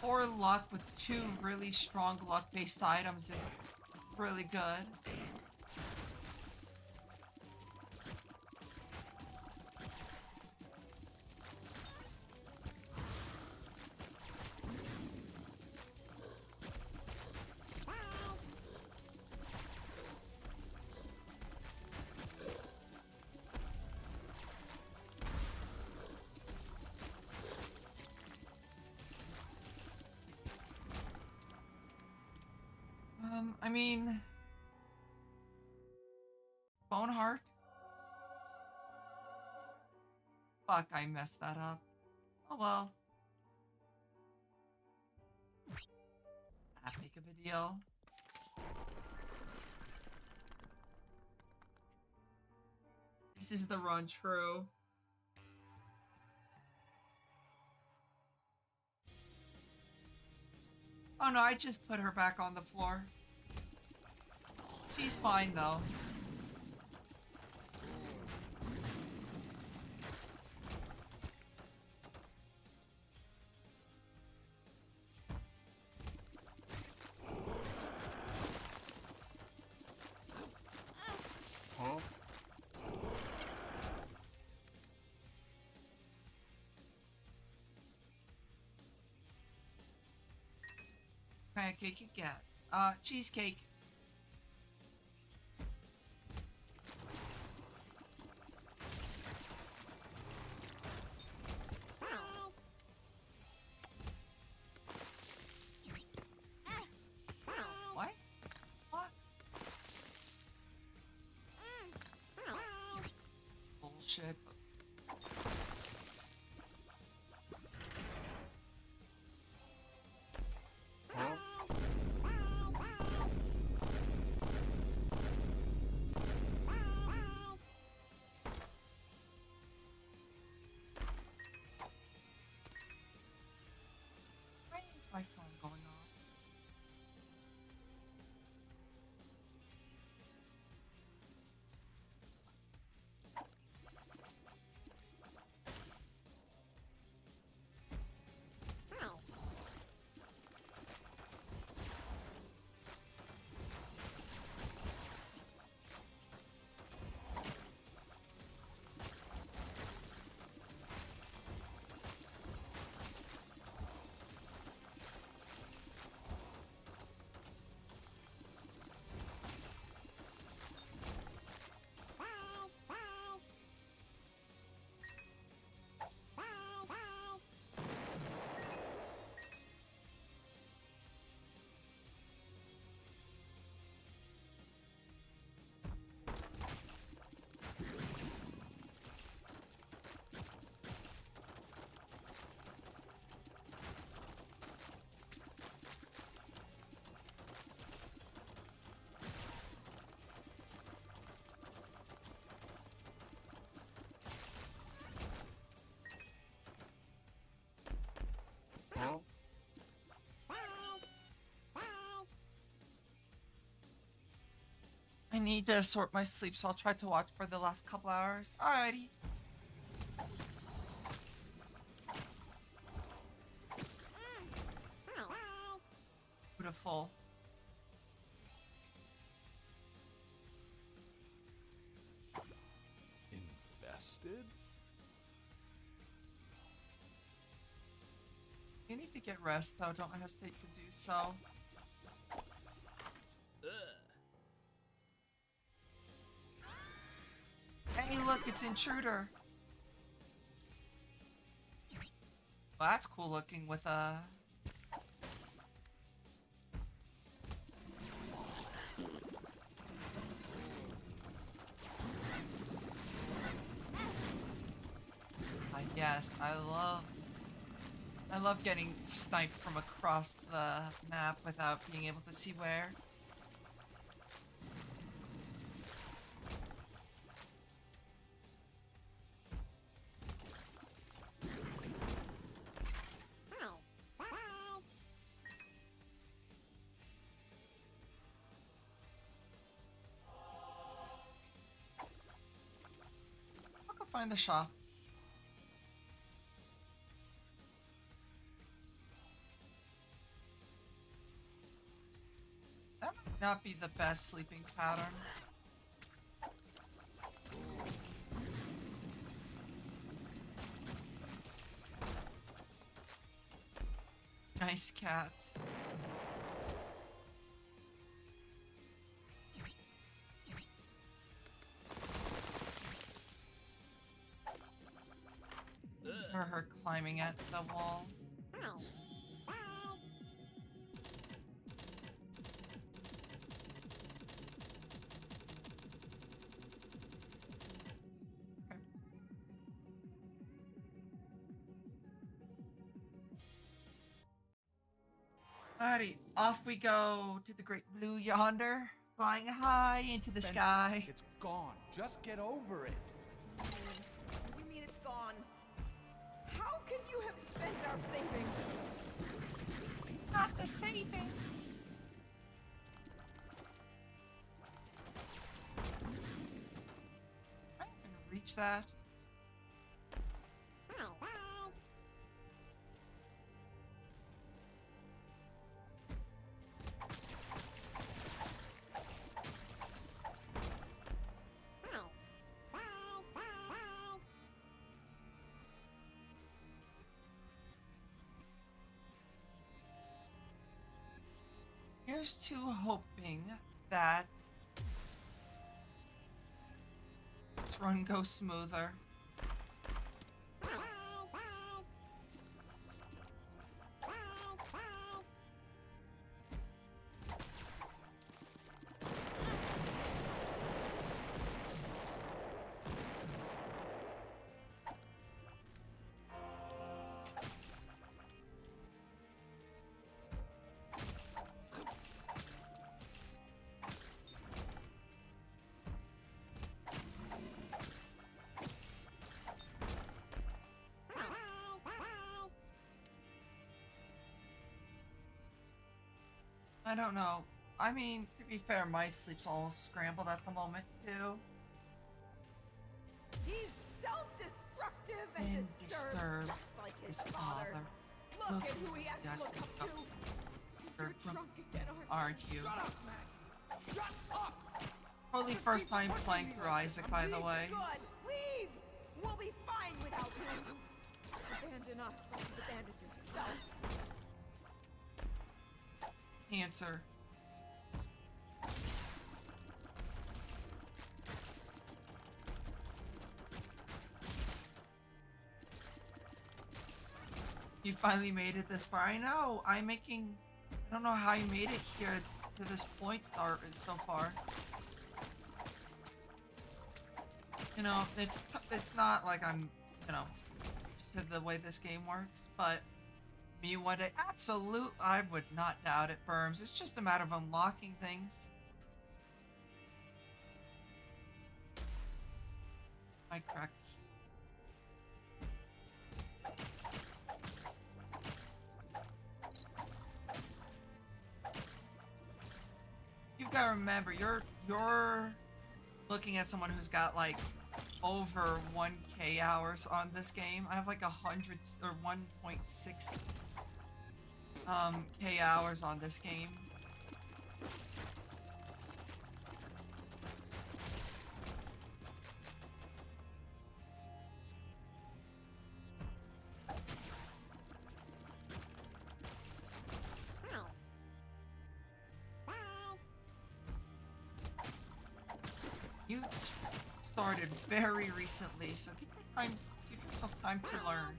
Or luck with 2 really strong luck-based items is really good. I mean... Boneheart? Fuck, I messed that up. Oh well. That big of a deal. This is the run, true. Oh no, I just put her back on the floor. She's fine though. Pancake you get. Cheesecake. What? My phone going off. I need to sort my sleep, so I'll try to watch for the last couple hours. Alrighty. Beautiful. Infested? You need to get rest, though. Don't hesitate to do so. Hey, look, it's Intruder. Well, that's cool looking with a... Yes, I love getting sniped from across the map without being able to see where. I'll go find the shop. That might not be the best sleeping pattern. Nice cats. Or her climbing at the wall. Alrighty, off we go to the great blue yonder, flying high into the sky. It's gone. Just get over it. What do you mean it's gone? How can you have spent our savings? Not the savings. I'm gonna reach that. Here's to hoping that this run goes smoother. I don't know. I mean, to be fair, my sleep's all scrambled at the moment, too. He's self-destructive and disturbed, Disturbed just like his his father. father. Look at who he has to look up to. You're drunk again, aren't you? Shut up, Maggie. Shut up! Probably first time playing through Isaac, by the way. Good. Leave. We'll be fine without him. Abandon us like you've abandoned yourself. Cancer. You finally made it this far. I know. I don't know how you made it here to this point so far. You know, it's not like I'm, used to the way this game works, but me one day, I would not doubt it, Burms. It's just a matter of unlocking things. I cracked. You've got to remember, you're looking at someone who's got like over 1K hours on this game. I have like 100 or 1.6 K hours on this game. You started very recently, so give yourself time to learn.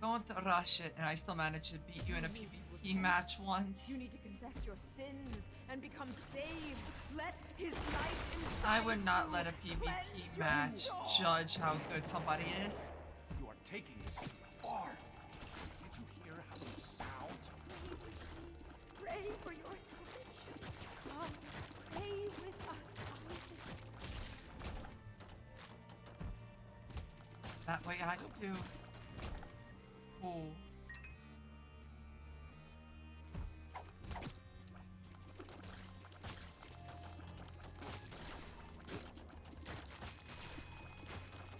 Don't rush it, and I still managed to beat you in a PvP match once. You need to confess your sins and become saved. Let his light inside I would not you let a PvP cleanse your match soul. judge how good somebody is. You are taking this too far. Can't you hear how you sound? Pray for your salvation. Come, pray with us. That way I do. Oh.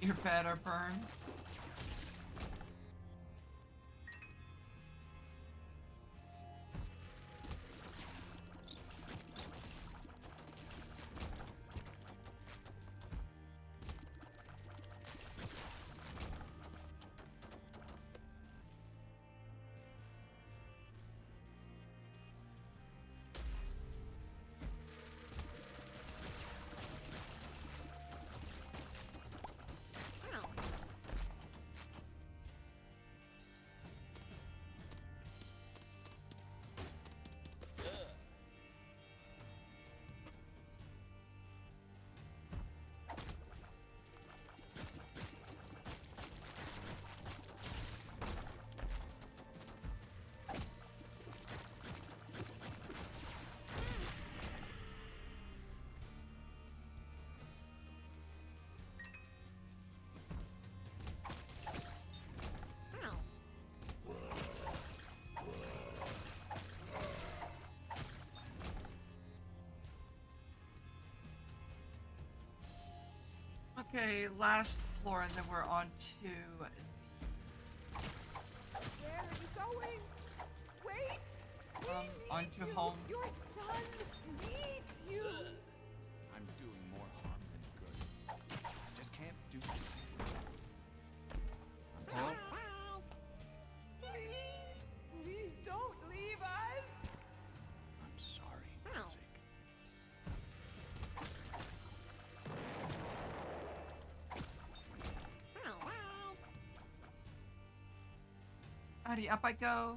You're better, Burns. Okay, last floor, and then we're on to. Where are you going? Wait! We on need to you. home. Your son needs you. I'm doing more harm than good. I just can't do this. Huh? Please, please don't leave us. I'm sorry, Isaac. Alrighty, up I go.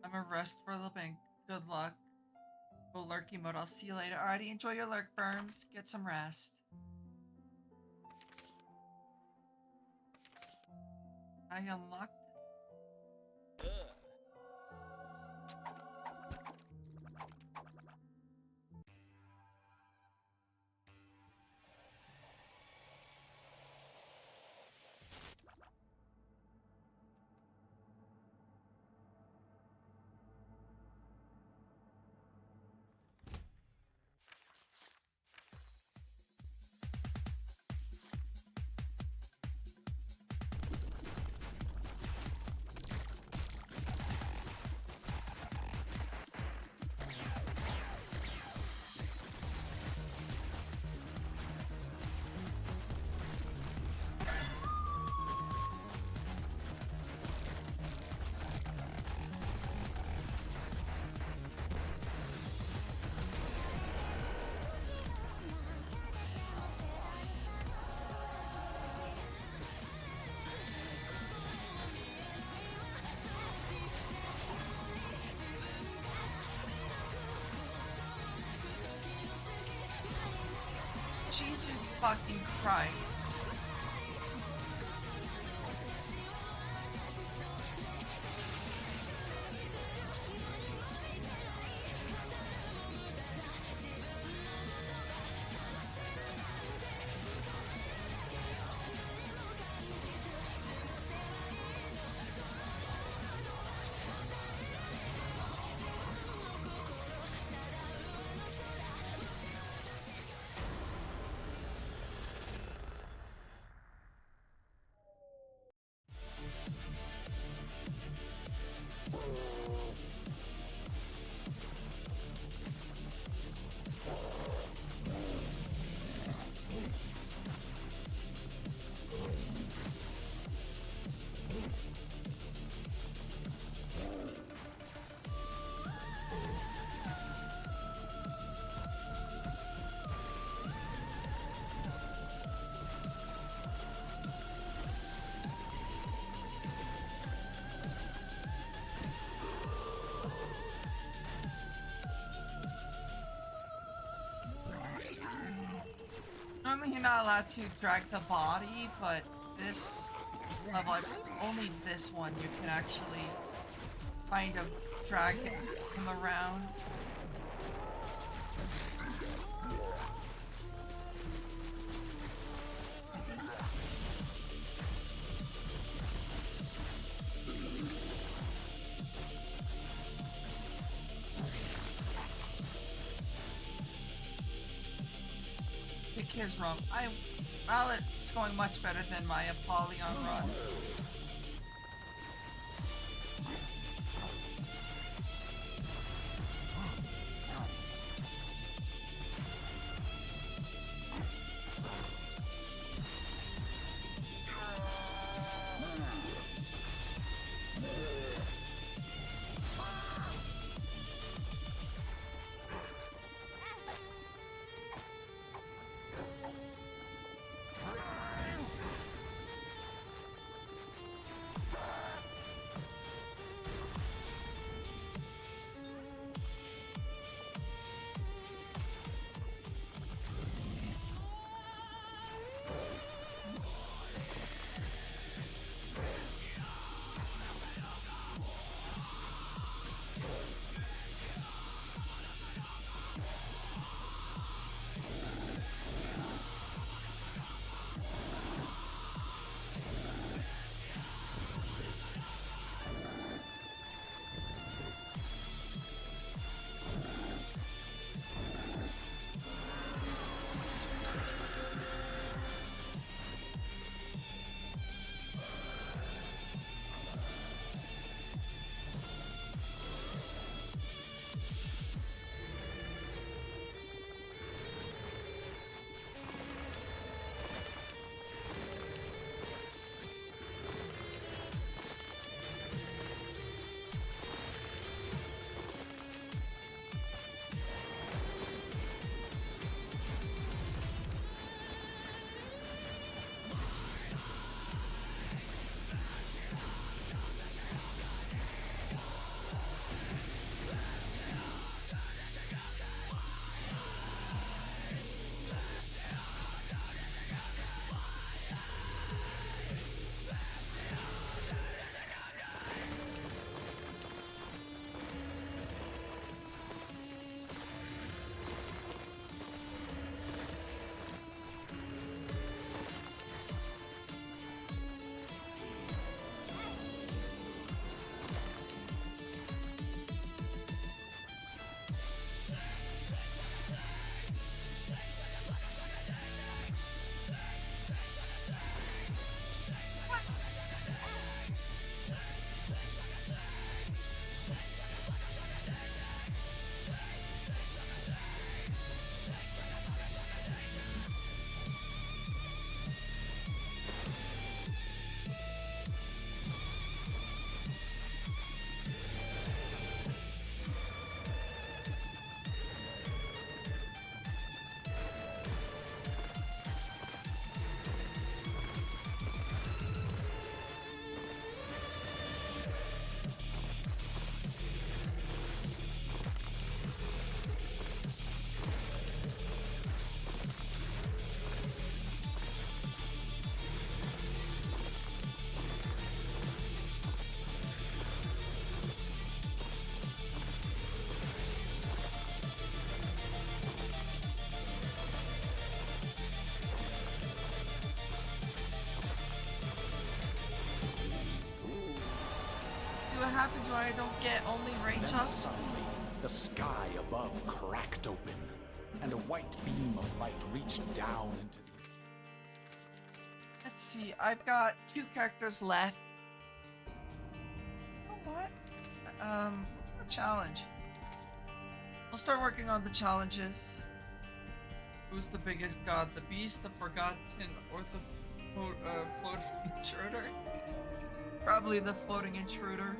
I'm gonna rest for a little bit. Good luck. Go lurky mode. I'll see you later. Alrighty, enjoy your lurk, Burms. Get some rest. I unlocked. Jesus fucking Christ. Normally you're not allowed to drag the body, but this level, only this one, you can actually kind of drag him around. His run. Well, it's going much better than my Apollyon run. happens when I don't get only range Then ups? suddenly, the sky above cracked open, and a white beam of light reached down into the... Let's see, I've got 2 characters left. You know what? We'll do a challenge. We'll start working on the challenges. Who's the biggest god? The beast, the forgotten, or the floating intruder? Probably the floating intruder.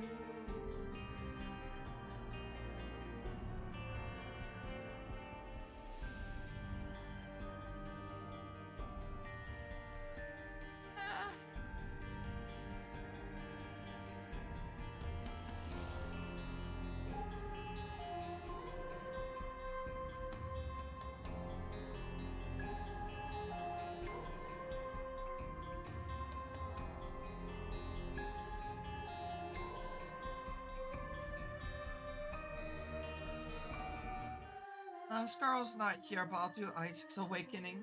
Scarl's not here, but I'll do Isaac's Awakening.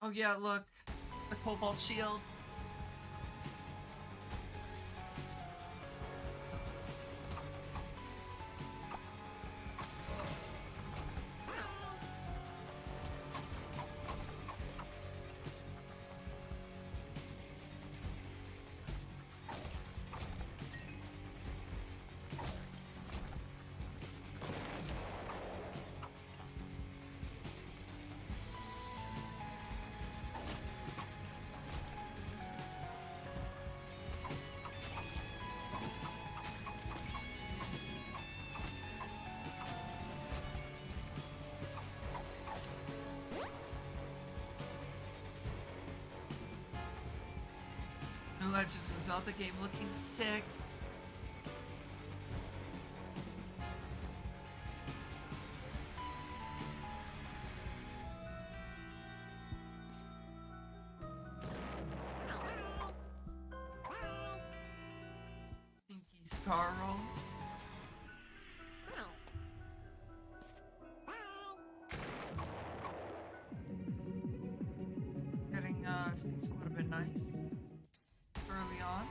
Oh yeah, look. It's the Cobalt Shield. New Legends of Zelda game looking sick. Stinky Scarl. Getting stinks would have been nice early on.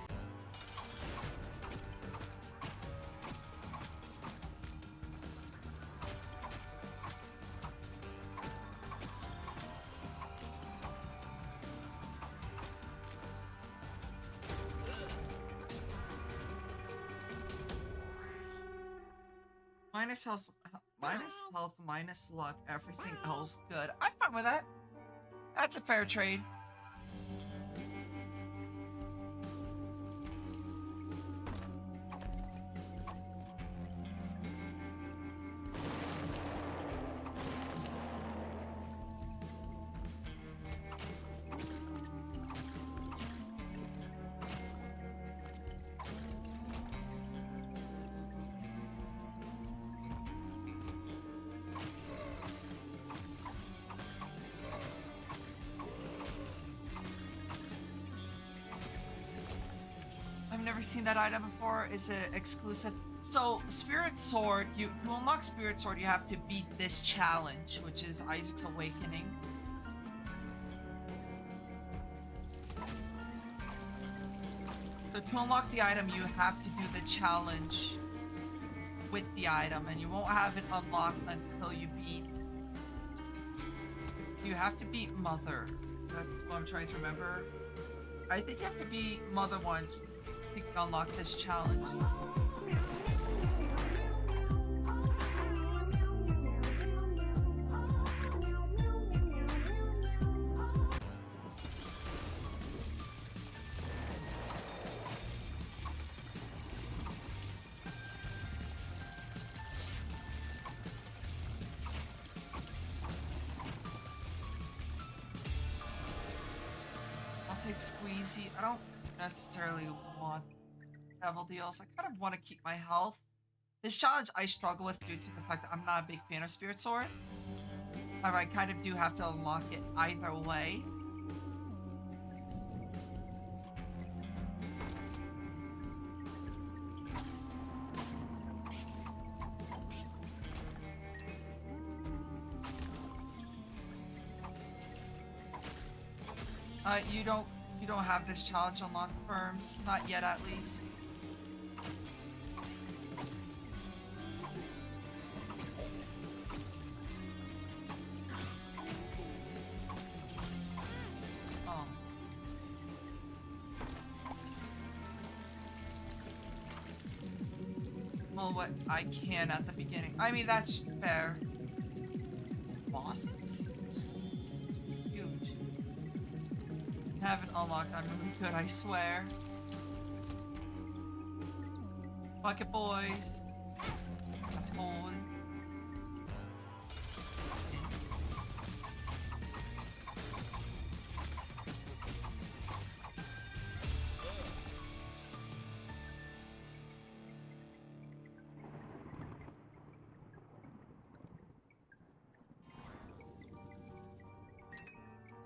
Minus health, minus luck, everything else good. I'm fine with that. That's a fair trade. I've never seen that item before. Is it exclusive? So, Spirit Sword, to unlock Spirit Sword, you have to beat this challenge, which is Isaac's Awakening. So to unlock the item, you have to do the challenge with the item, and you won't have it unlocked until you beat... You have to beat Mother. That's what I'm trying to remember. I think you have to beat Mother once to unlock this challenge. I'll take Squeezy. I don't necessarily want devil deals. I kind of want to keep my health. This challenge I struggle with due to the fact that I'm not a big fan of Spirit Sword. However, I kind of do have to unlock it either way. You don't have this challenge unlocked, Firms. Not yet, at least. Well, what I can at the beginning. I mean, that's fair. Bosses? Huge. Haven't unlocked. I'm really good, I swear. Bucket boys. That's on.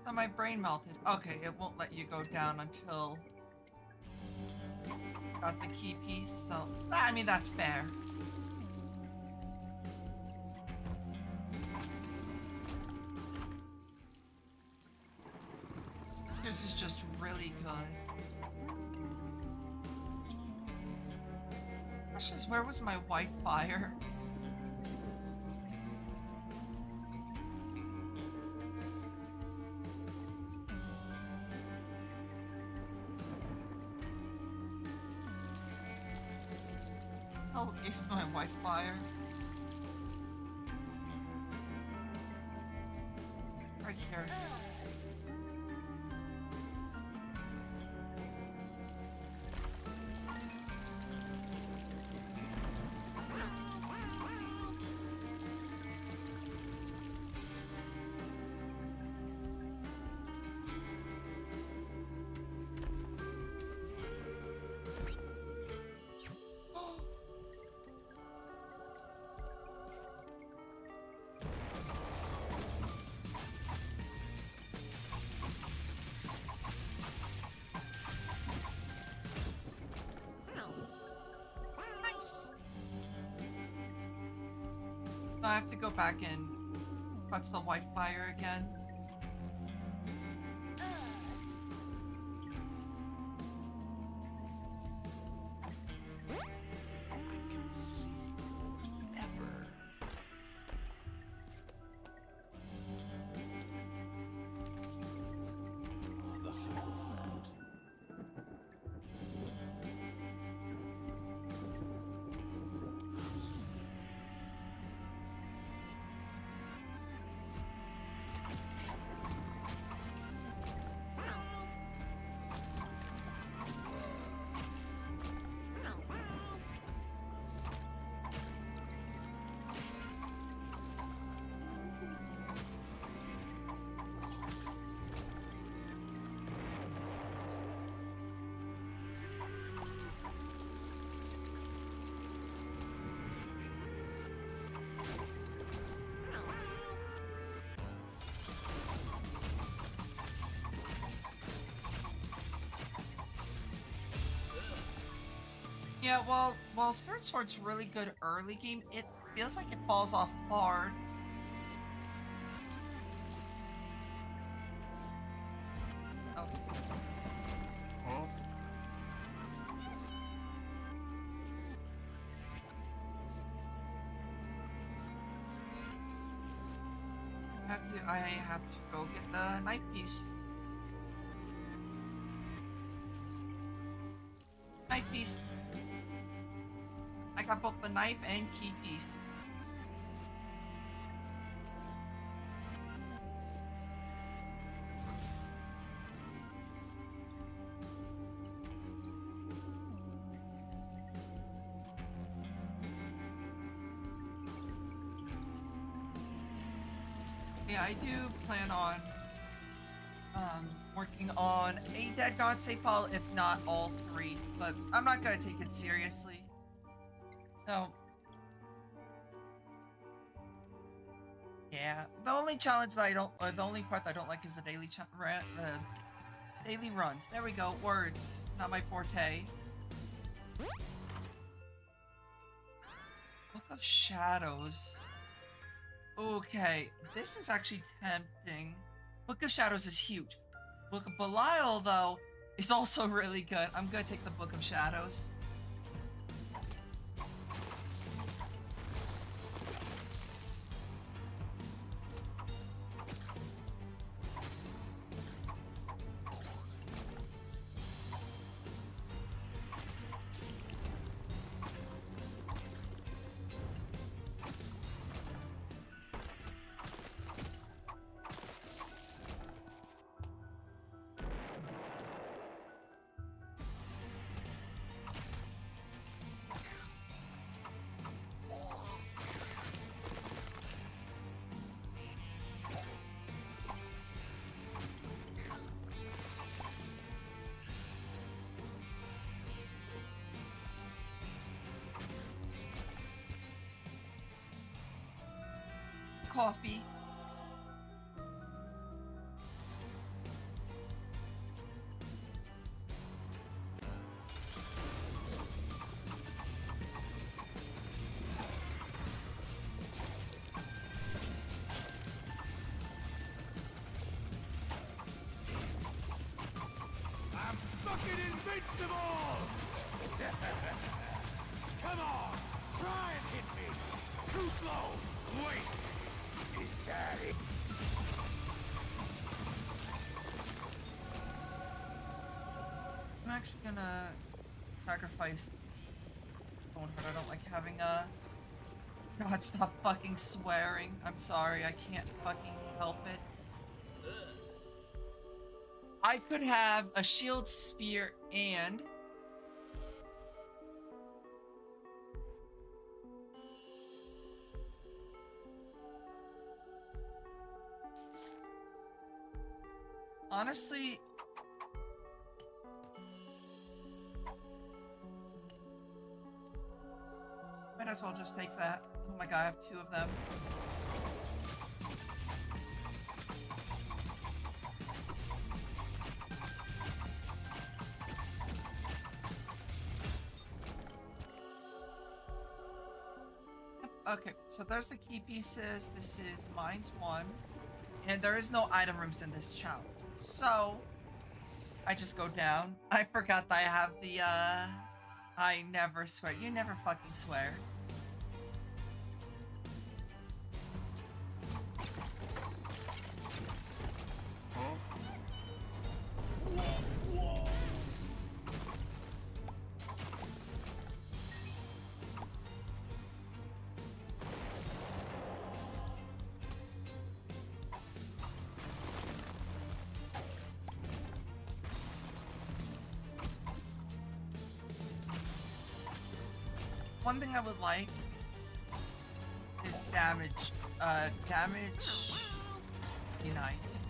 So my brain melted. Okay, it won't let you go down until got the key piece, so I mean that's fair. This is just really good. Question is, where was my white fire? Oh, is my white fire? Right here. So I have to go back and touch the white fire again. Yeah, well, while Spirit Sword's really good early game, it feels like it falls off hard. Oh. Huh? I have to go get the knife piece. Knife piece. I got both the knife and key piece. Yeah, I do plan on working on a Dead God save file, if not all three, but I'm not gonna take it seriously. So yeah, the only challenge that I don't, or the only part that I don't like is the daily daily runs. There we go, words, not my forte. Book of Shadows. Okay, this is actually tempting. Book of Shadows is huge. Book of Belial, though, is also really good. I'm gonna take the Book of Shadows. coffee. I'm fucking invincible! Come on, try and hit me. Too slow. Wait. Is that it? I'm actually gonna sacrifice the phone heart. I don't like having a... God, stop fucking swearing. I'm sorry, I can't fucking help it. I could have a shield spear and... Honestly... Might as well just take that. Oh my god, I have 2 of them. Okay, so there's the key pieces. This is mine's 1. And there is no item rooms in this challenge. So, I just go down. I forgot that I have the, I never swear. You never fucking swear. One thing I would like is damage. Damage. Be nice.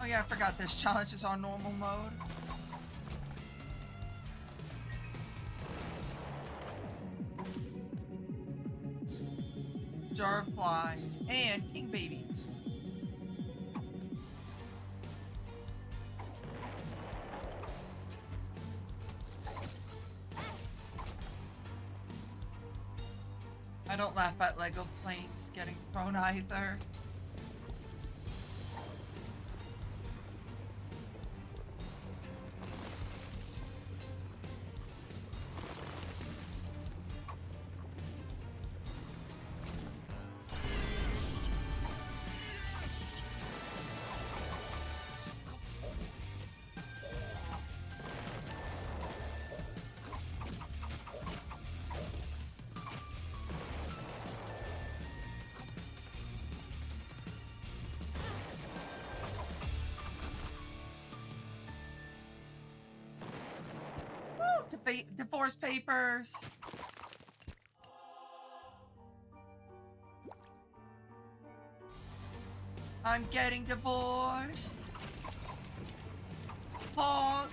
Oh yeah, I forgot this challenge is on normal mode. Jar of flies and king baby. I don't laugh at Lego planes getting thrown either. Divorce papers. I'm getting divorced. Honk.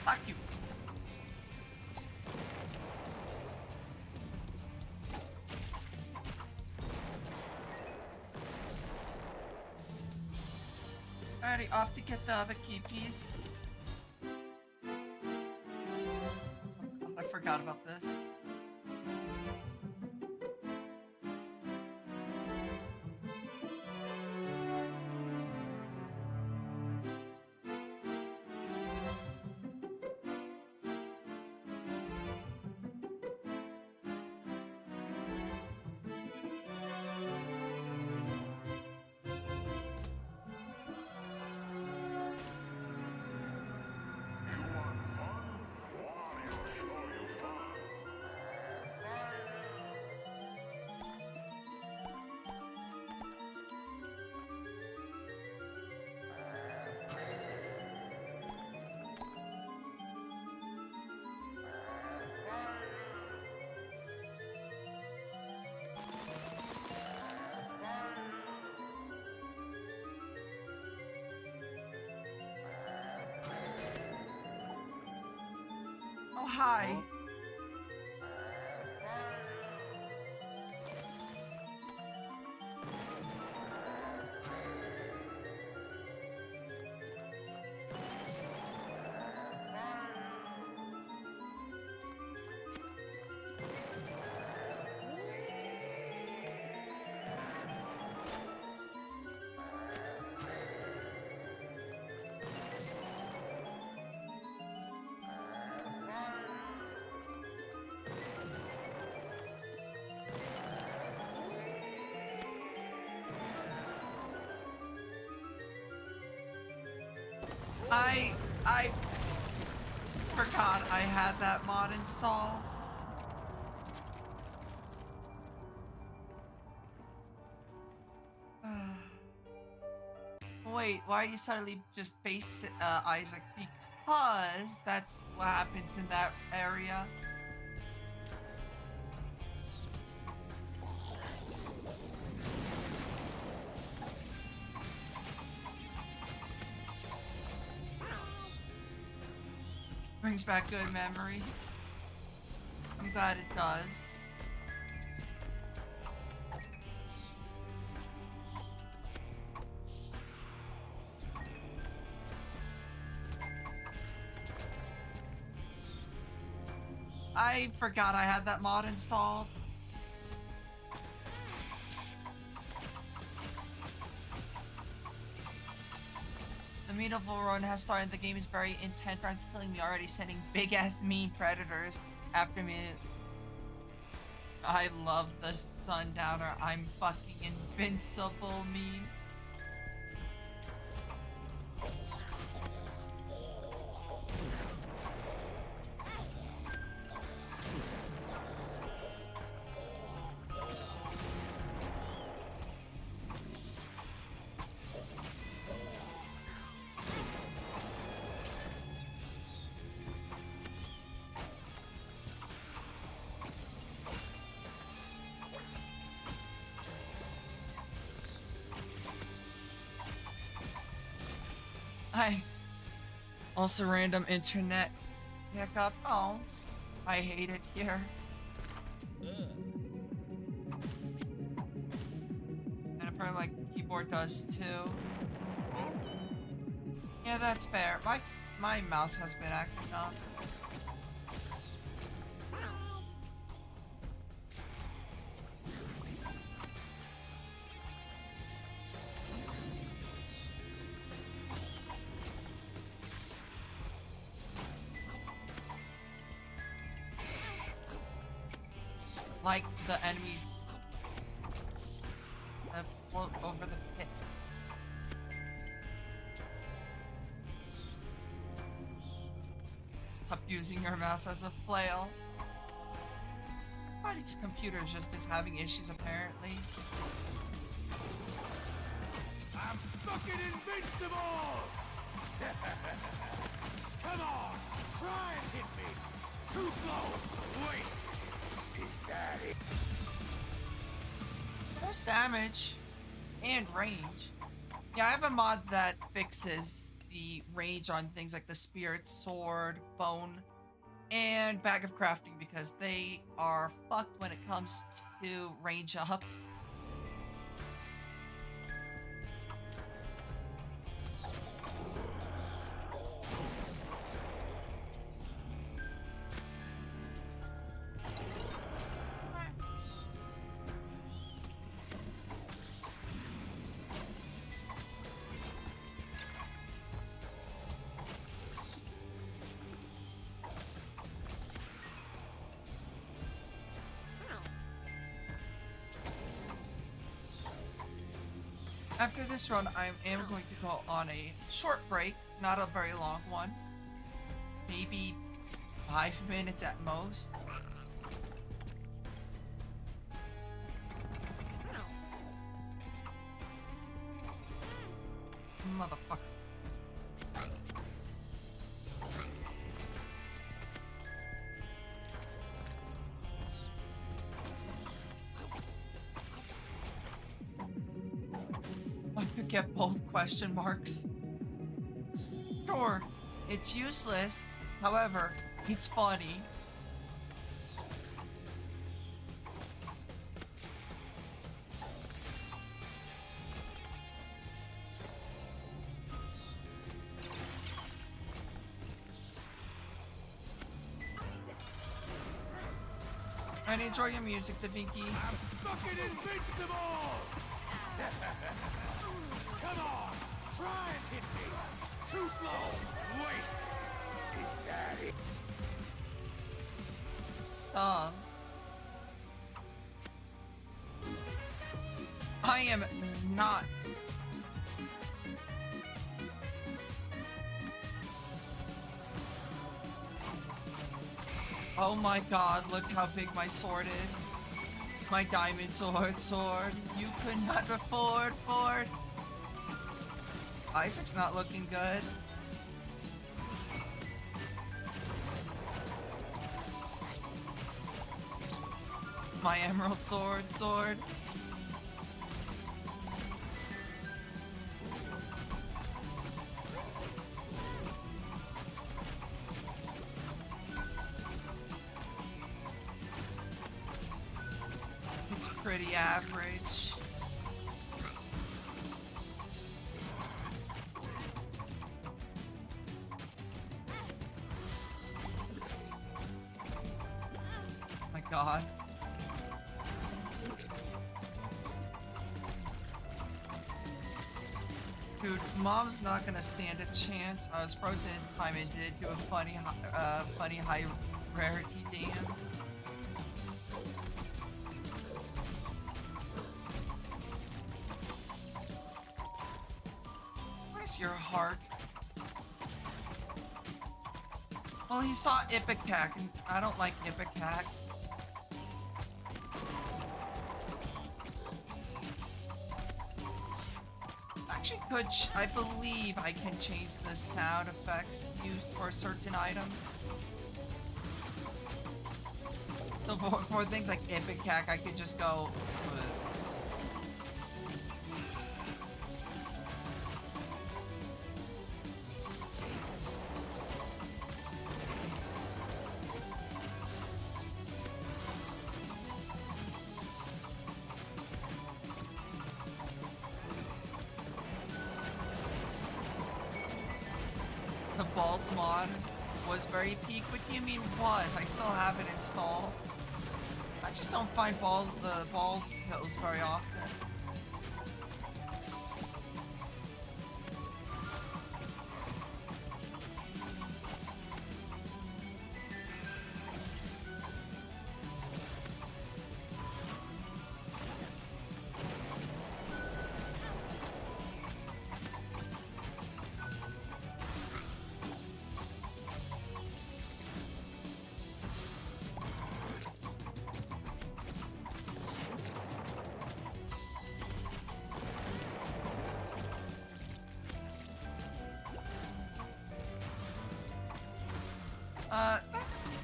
Fuck you. Alrighty, off to get the other key piece. Oh god, I forgot about this. hi. I forgot I had that mod installed. Wait, why are you suddenly just base Isaac? Because that's what happens in that area. Brings back good memories. I'm glad it does. I forgot I had that mod installed. The medieval run has started. The game is very intent on killing me already, sending big ass mean predators after me. I love the Sundowner I'm fucking invincible meme. Hi. Also random internet hiccup. Oh, I hate it here. And apparently like keyboard does too. Yeah, that's fair. My mouse has been acting up. Like the enemies that float over the pit. Stop using your mouse as a flail. Everybody's computer just is having issues apparently. I'm fucking invincible! Come on, try and hit me! Too slow! Wait! Is that it? There's damage and range. Yeah, I have a mod that fixes the range on things like the spirit, sword, bone, and bag of crafting because they are fucked when it comes to range ups. After this run, I am going to go on a short break, not a very long one. Maybe 5 minutes at most. Motherfucker. I could get both question marks. Sure, it's useless. However, It's funny. And enjoy your music, Davinky. I'm fucking invincible! Come on, try and hit me. Too slow. Waste. Is that it? I am not. Oh my god, look how big my sword is. My diamond sword. You could not afford Ford. Isaac's not looking good. My emerald sword. It's pretty average. My god. Dude, Mom's not gonna stand a chance. I was frozen in time and did do a funny high rarity dam. Where's your heart? Well, he saw Ipecac, and I don't like Ipecac. Actually, I believe I can change the sound effects used for certain items. So for things like Ipecac, I could just go. The balls mod was very peak. What do you mean was? I still have it installed. I just don't find the balls pills very often.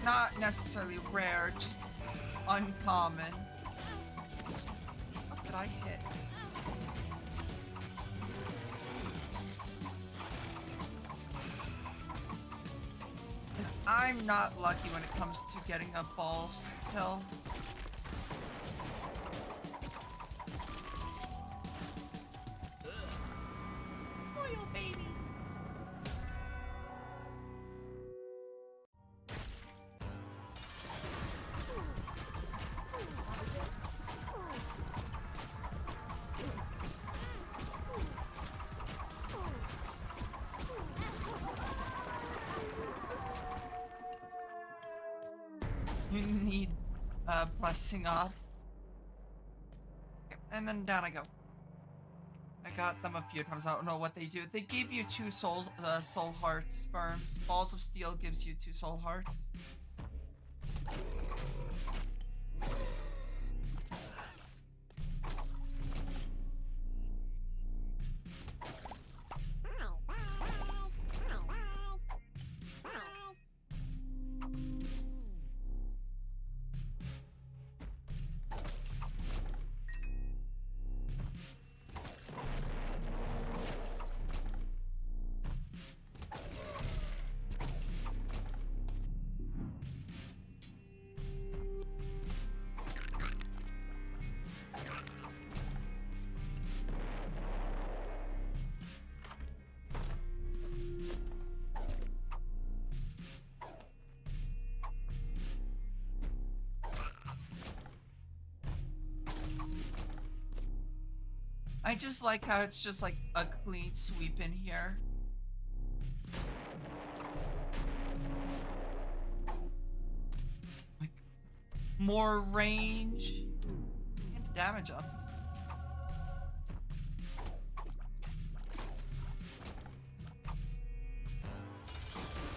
Not necessarily rare, just uncommon. What did I hit? I'm not lucky when it comes to getting a balls pill. Royal baby. You need blessing up. And then down I go. I got them a few times. I don't know what they do. They give you 2 soul hearts sperms. Balls of Steel gives you 2 soul hearts. I just like how it's just like a clean sweep in here. Like more range and damage up.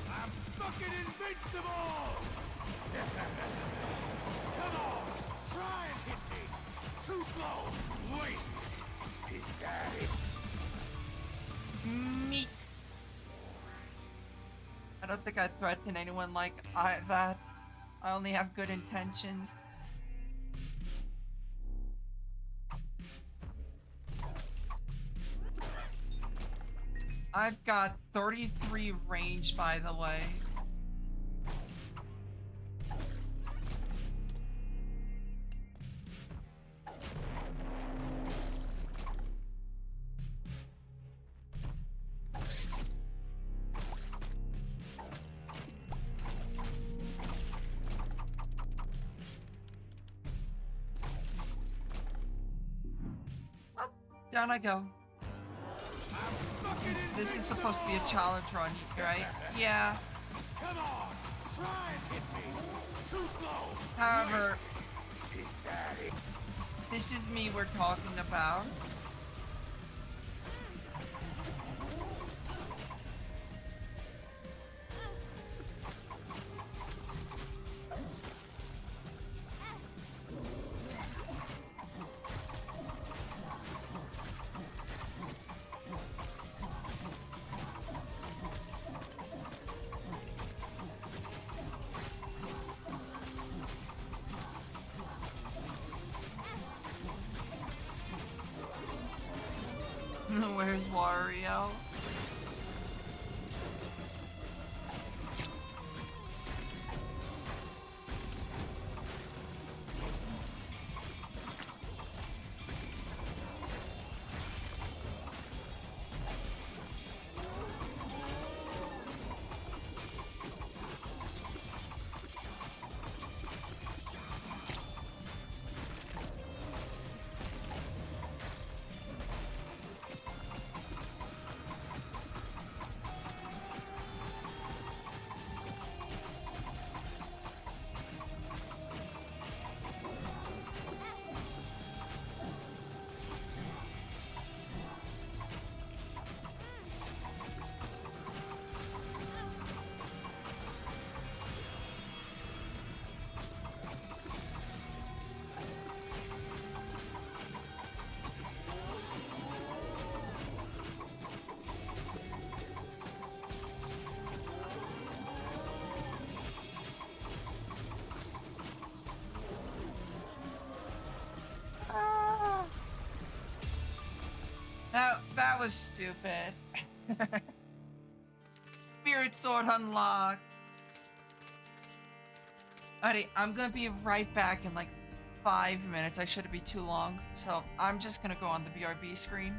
I'm fucking invincible! Come on, try and hit me! Too slow! Waste! Is that it? Meat. I don't think I threaten anyone like that. I only have good intentions. I've got 33 range, by the way. Well, down I go. This is supposed to be a challenge run, right? Yeah. Come on, try and hit me! Too slow! However, Waste. Is that it? this is me we're talking about. Where's Wario? That was stupid. Spirit Sword unlocked. Alrighty, I'm gonna be right back in like 5 minutes. I shouldn't be too long. So I'm just gonna go on the BRB screen.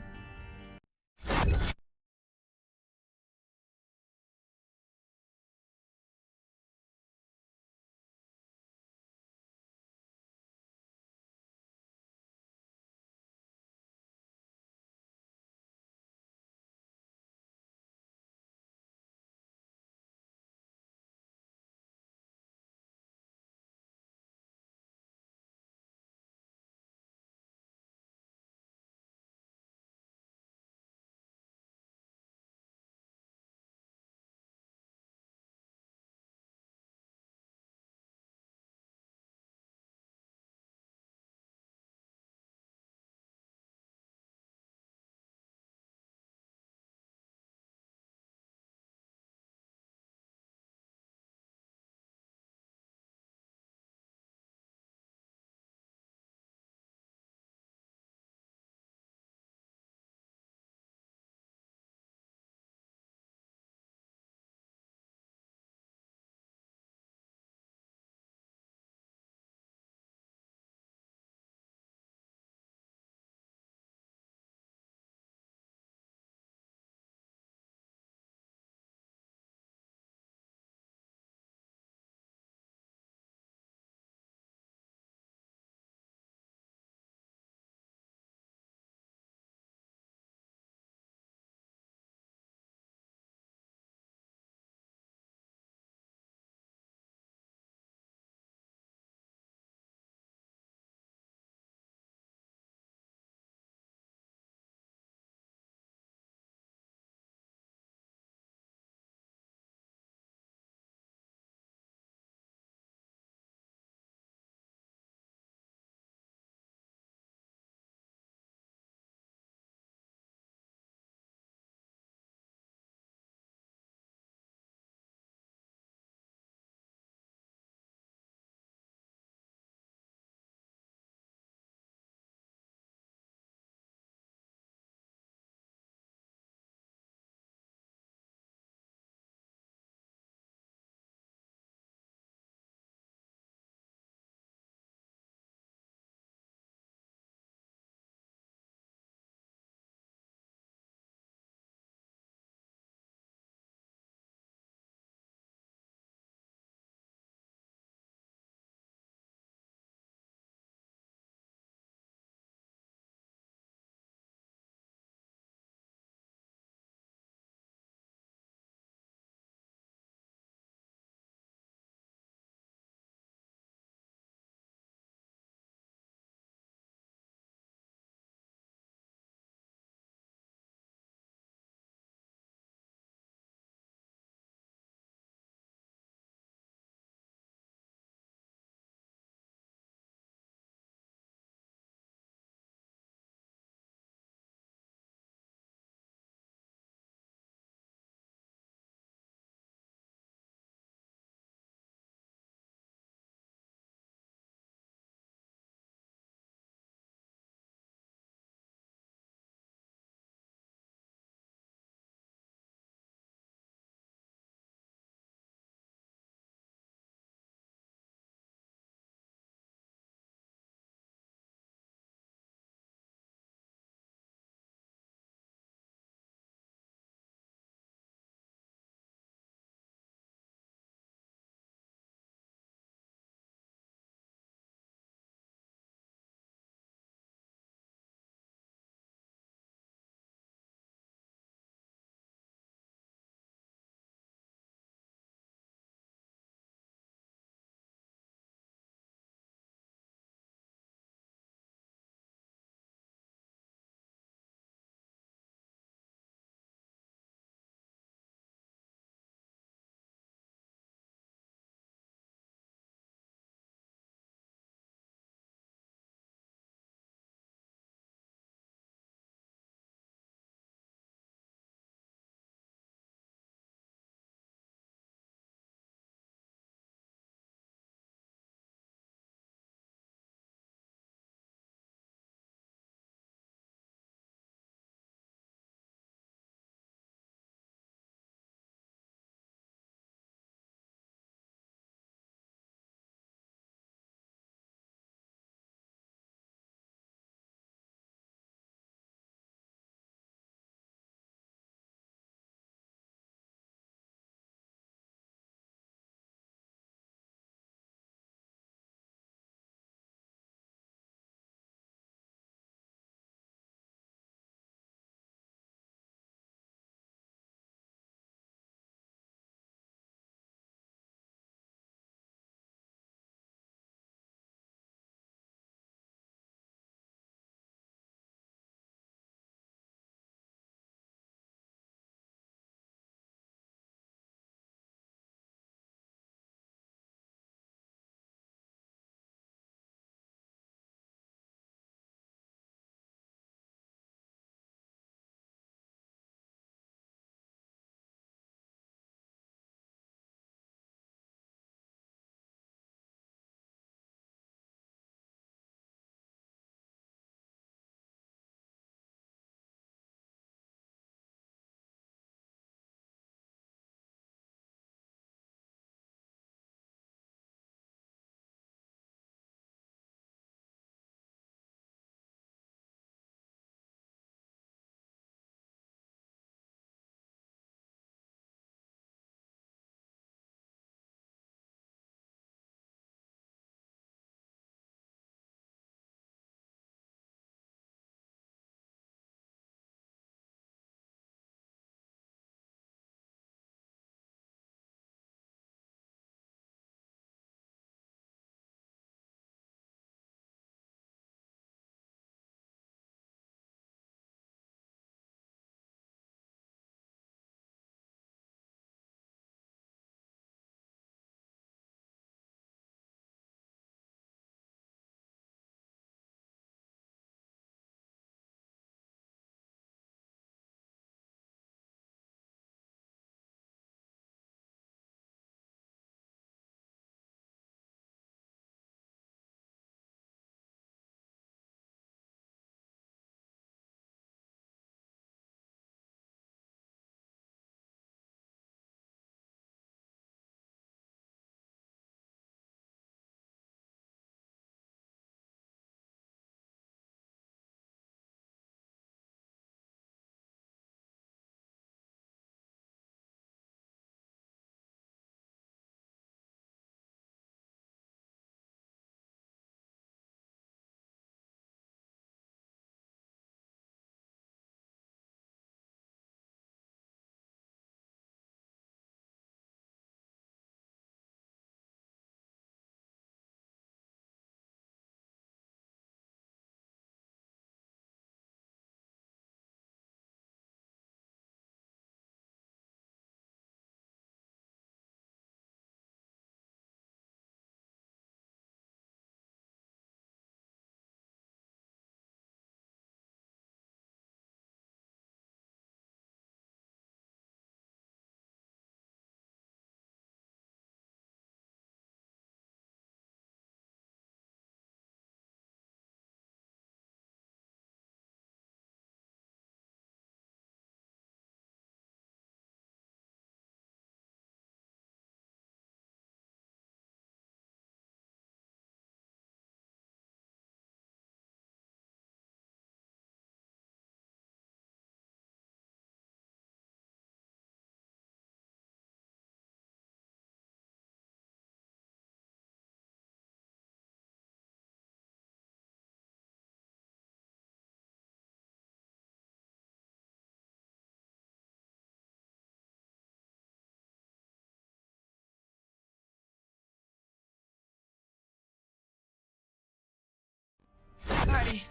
Alrighty,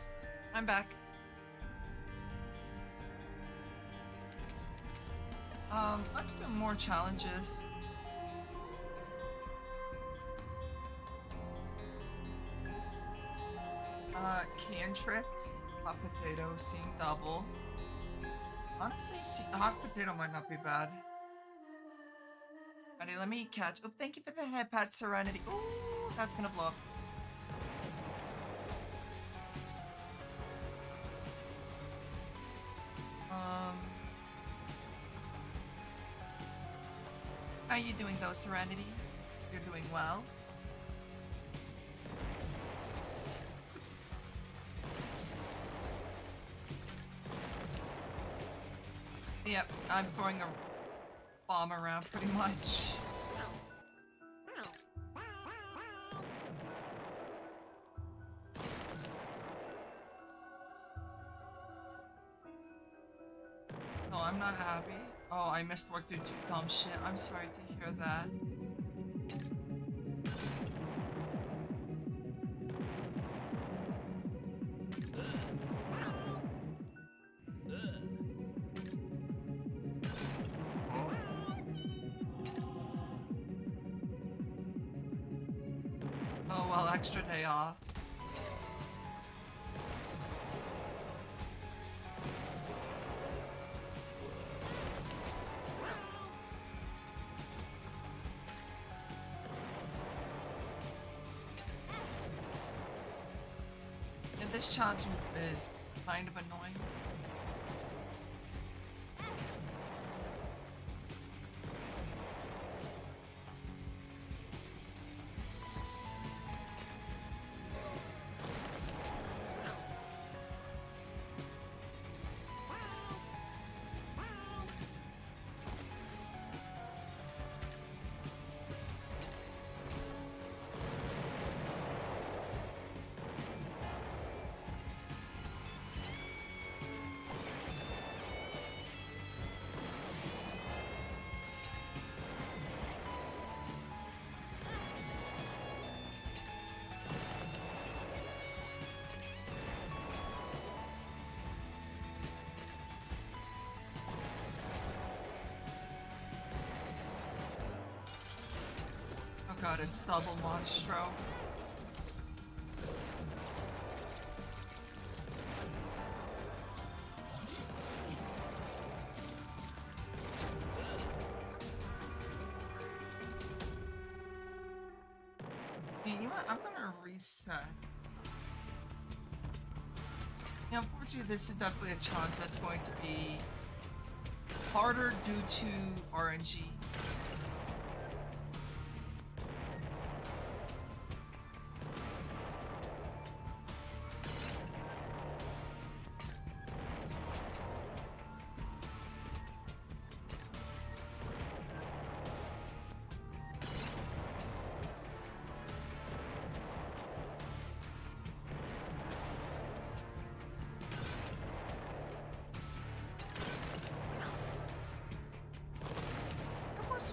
I'm back. Let's do more challenges. Cantrip, hot potato, seeing double. Honestly, hot potato might not be bad. Alrighty, let me catch. Oh, thank you for the head pat, Serenity. Ooh, that's gonna blow up. How are you doing though, Serenity? You're doing well. Yep, I'm throwing a bomb around pretty much. No, I'm not happy. Oh, I missed work due to dumb shit. I'm sorry to hear that. Oh well, extra day off. Yeah, this challenge is kind of annoying. Oh god, it's double Monstro. You know what? I'm gonna reset. Yeah, unfortunately, this is definitely a challenge that's going to be harder due to RNG.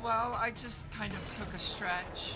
Well, I just kind of took a stretch.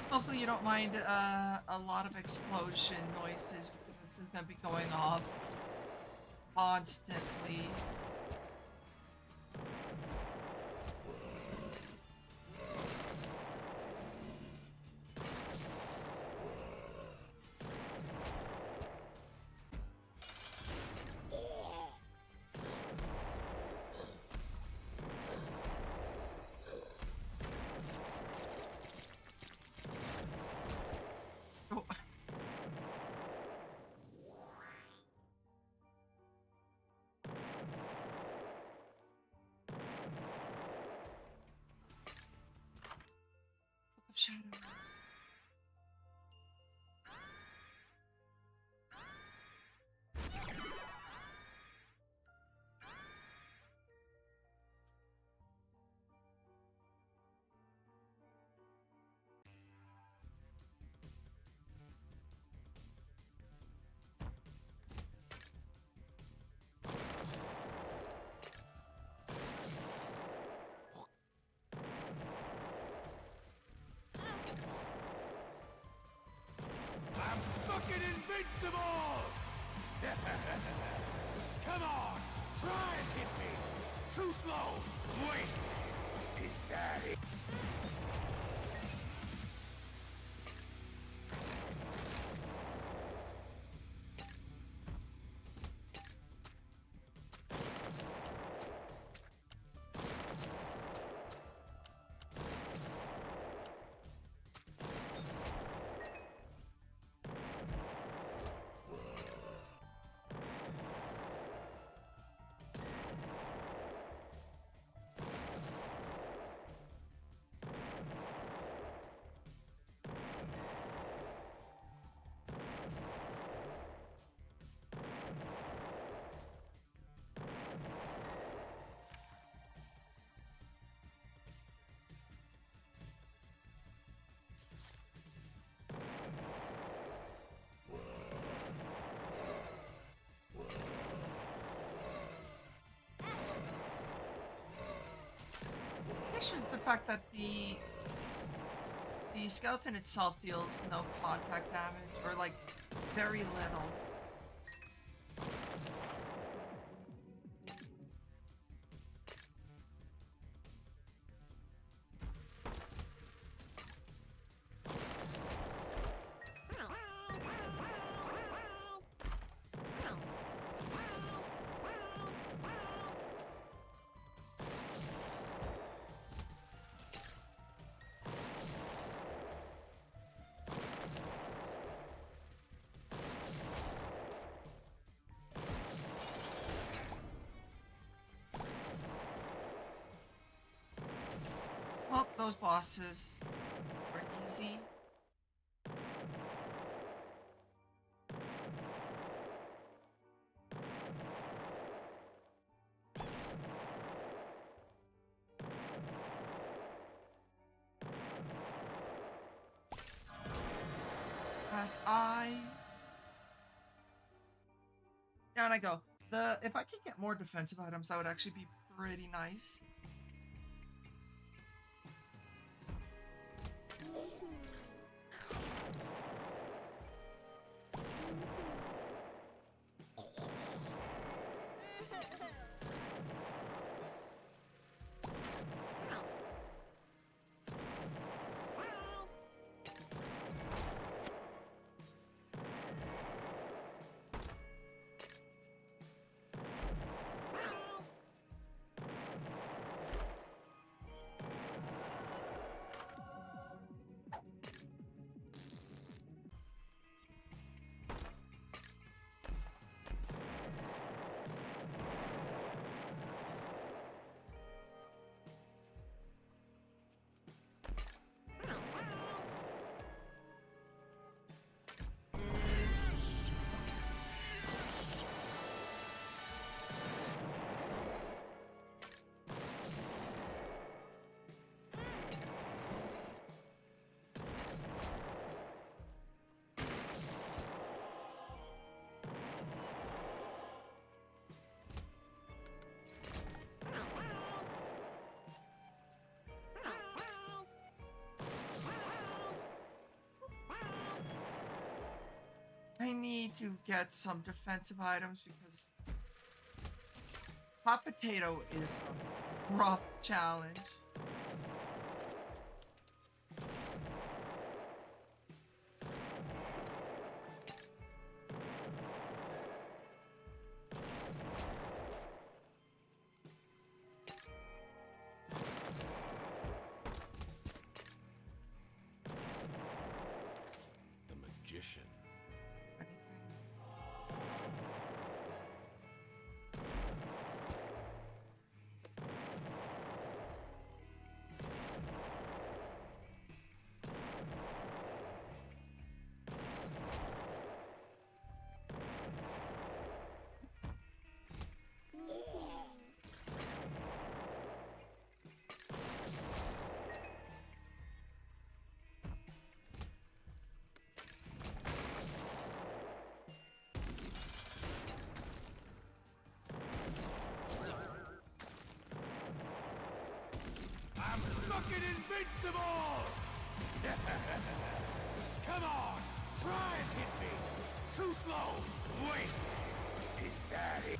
Hopefully you don't mind a lot of explosion noises because this is going to be going off constantly. Try and hit me! Too slow! Wait! Is that it? Issue is the fact that the skeleton itself deals no contact damage, or like very little. Well, those bosses were easy. Down I go. If I could get more defensive items, that would actually be pretty nice. I need to get some defensive items because Hot Potato is a rough challenge. The magician. Fucking invincible! Come on, try and hit me! Too slow! Wait! Is that it?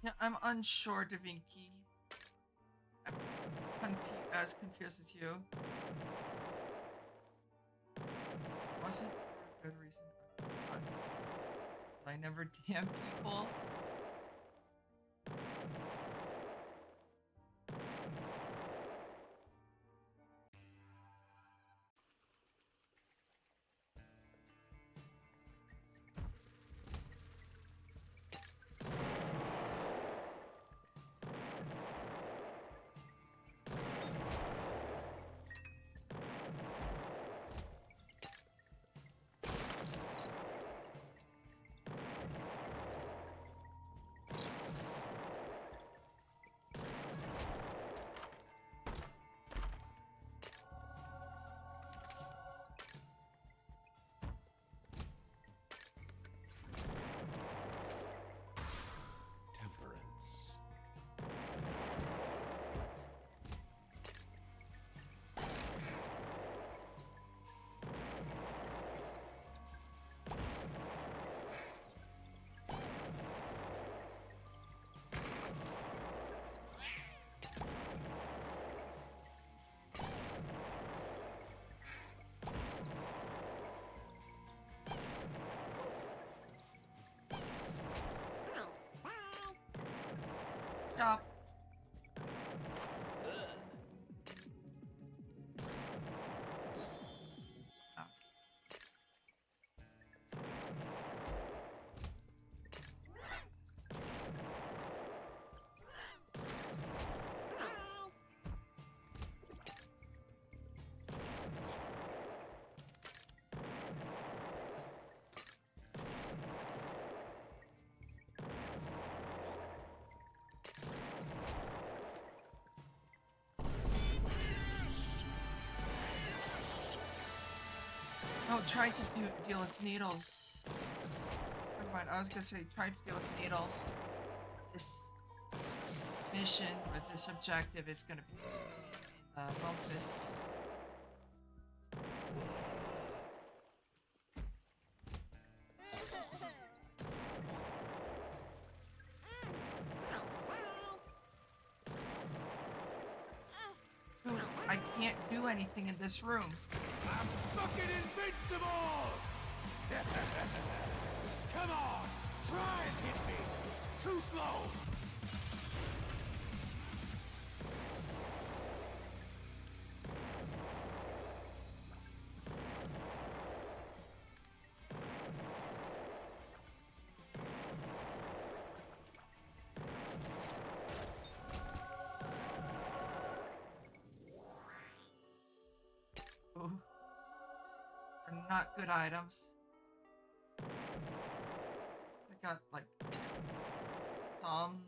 Yeah, I'm unsure, Da Vinci. I'm as confused as you. Wasn't for a good reason. I never DM people. Stop. Oh, trying to deal with needles. Never mind, I was gonna say trying to deal with needles. This mission or this objective is gonna be in the Memphis. Ooh, I can't do anything in this room. I'm fucking invincible! Come on, try and hit me! Too slow! Ooh. They're not good items. I got like some.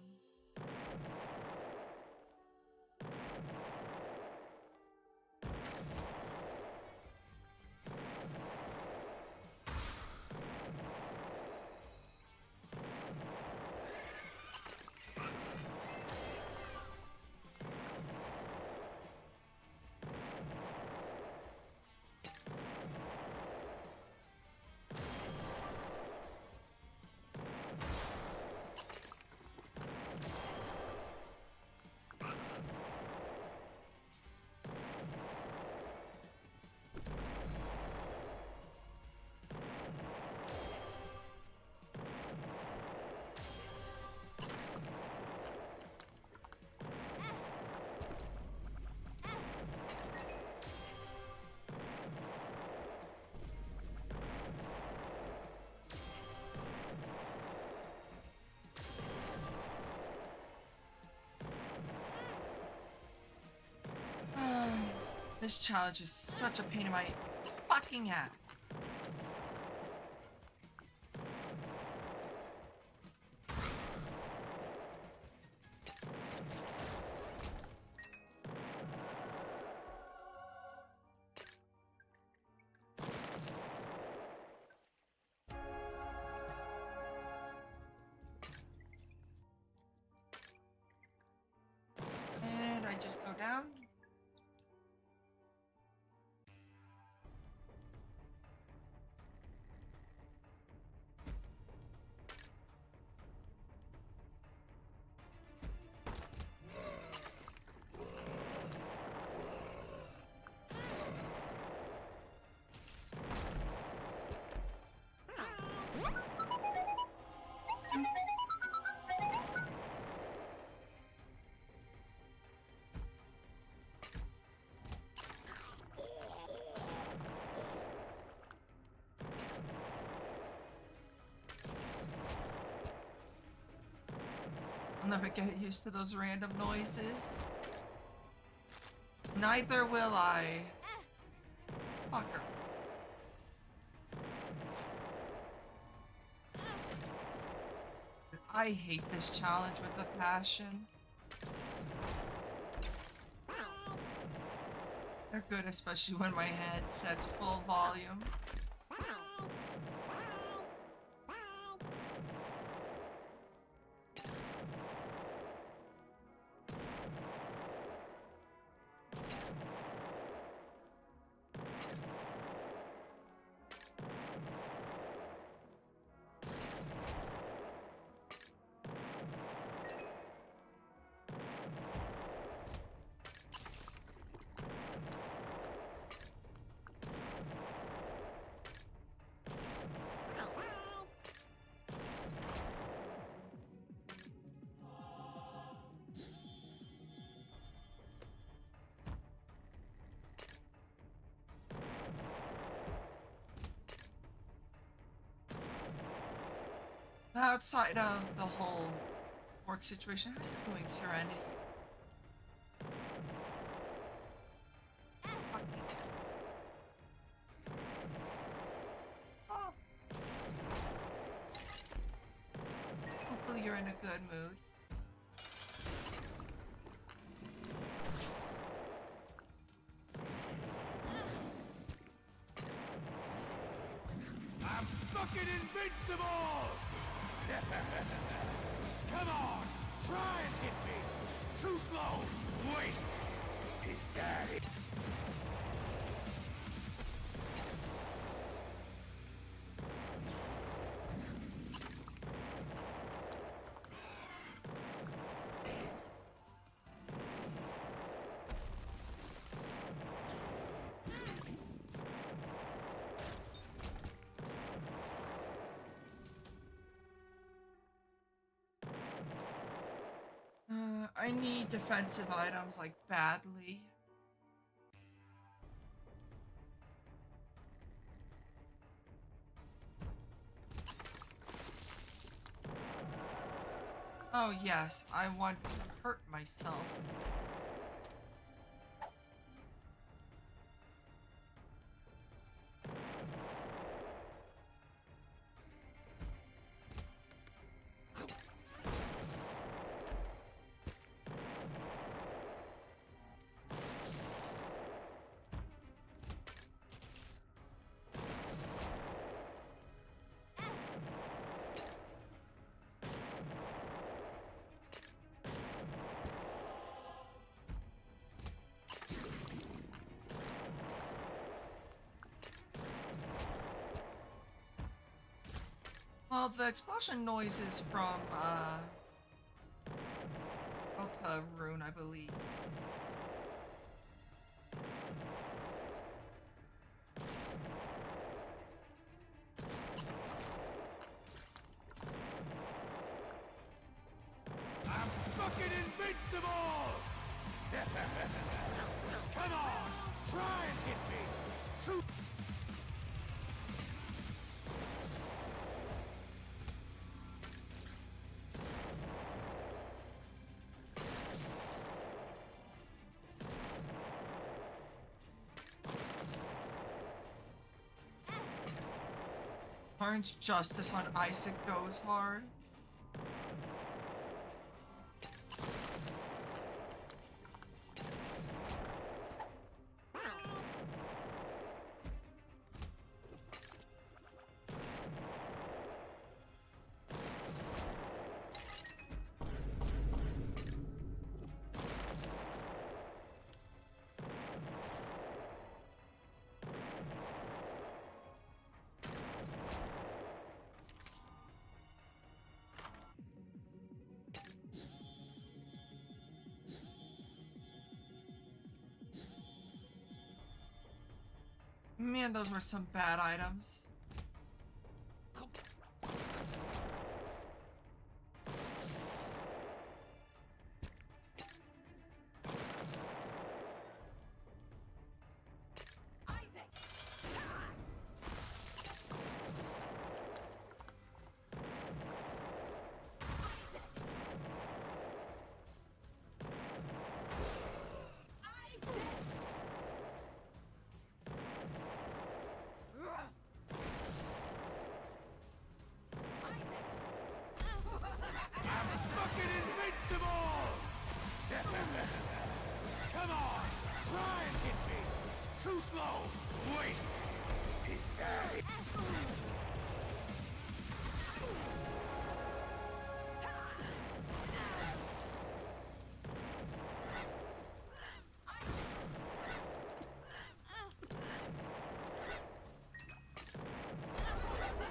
This challenge is such a pain in my fucking ass. And I just go down. never get used to those random noises. Neither will I. Fucker. I hate this challenge with a passion. They're good, especially when my headset's full volume. Outside of the whole work situation, how are you doing, Serenity? Oh. Hopefully you're in a good mood. I'm fucking invincible! Come on, try and hit me. Too slow. Wait, is that it? I need defensive items, like, badly. Oh yes, I want to hurt myself. Well, the explosion noise is from, Delta Rune, I believe. I'm fucking invincible! Come on, try and hit me. Too Orange Justice on Isaac goes hard. Man, those were some bad items.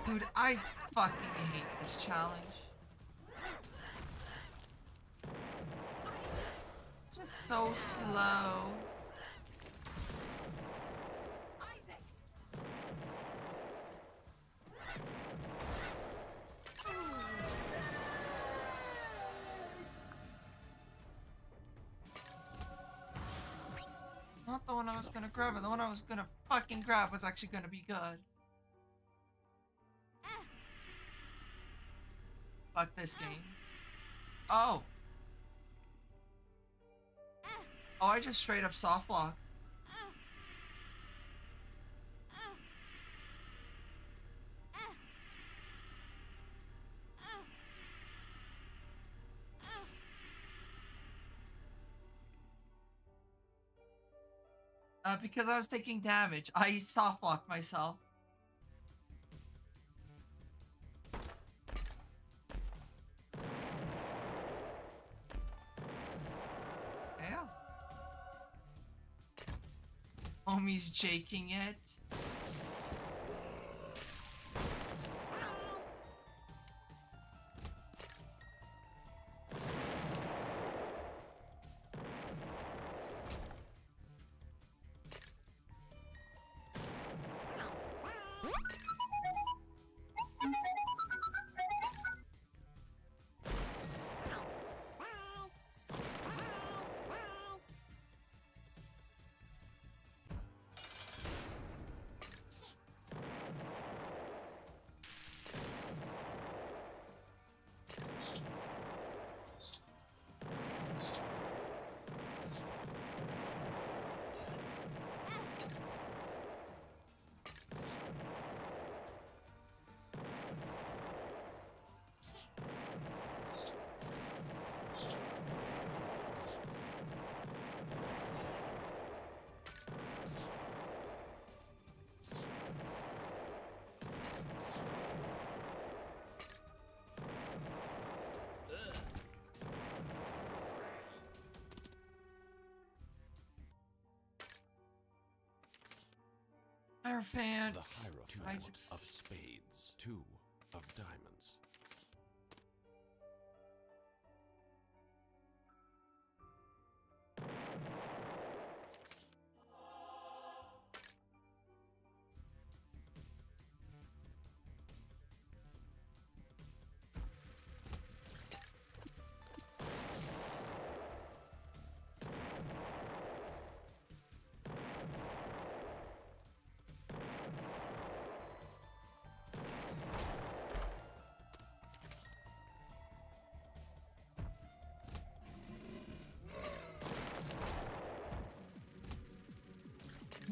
Dude, I fucking hate this challenge. Just so slow. Not the one I was gonna grab, but the one I was gonna fucking grab was actually gonna be good. Fuck this game. Oh. Oh, I just straight up soft locked. Because I was taking damage, I soft locked myself. Yeah. Homie's jaking it. Hierophant. The Hierophant of spades, 2 of diamonds.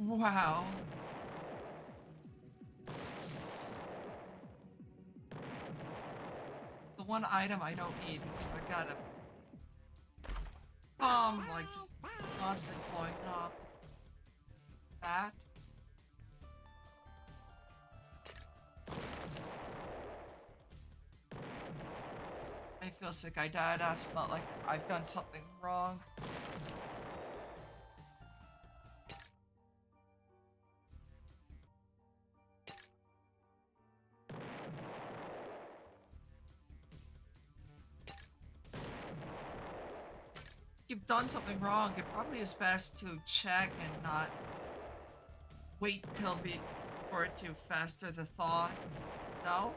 Wow. The one item I don't need because I got a bomb like just constantly blowing up. That. I feel sick. I died. I felt like I've done something wrong. You've done something wrong, it probably is best to check and not wait for it to faster the thought. No?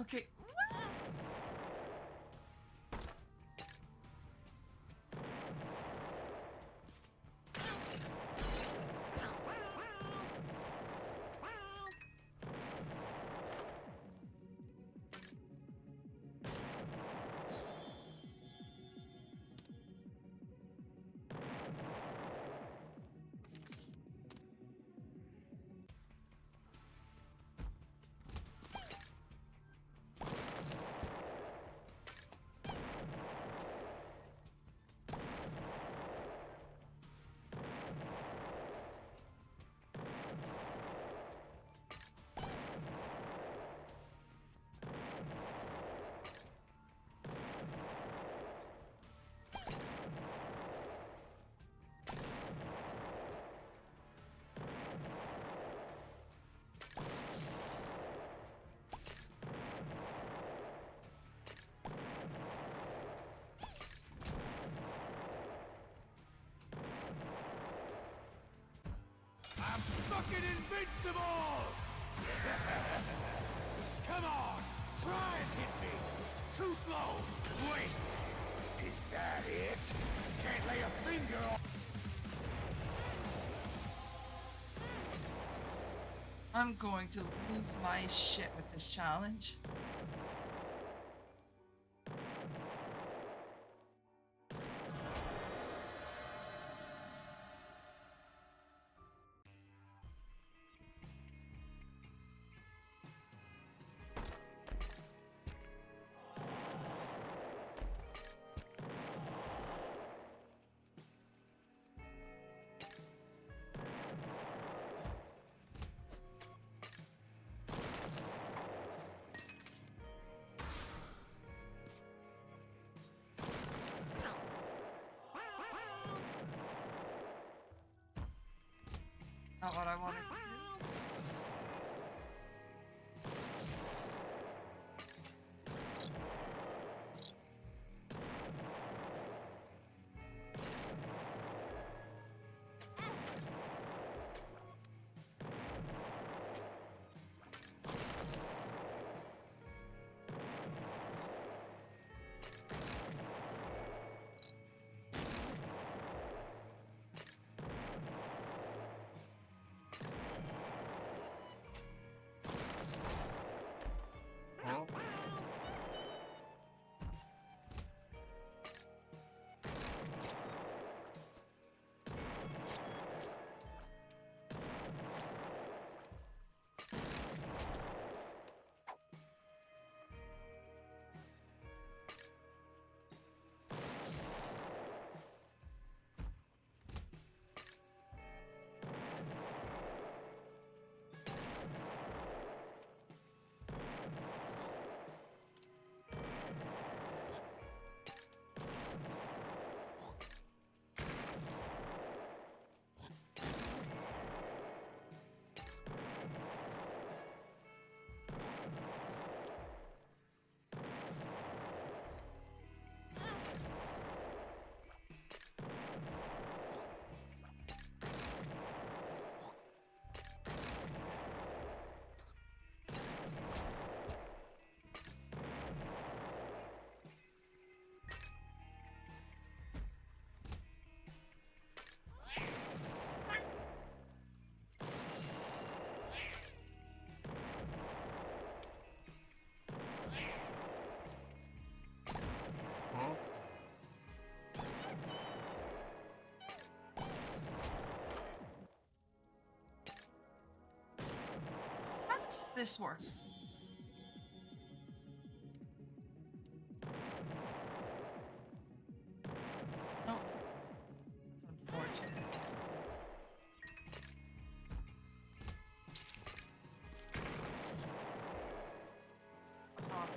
Okay. I'm fucking invincible! Come on, try and hit me. Too slow. Wait, is that it? Can't lay a finger on. I'm going to lose my shit with this challenge. Not what I wanted to do. How does this work? Nope. That's unfortunate. Off.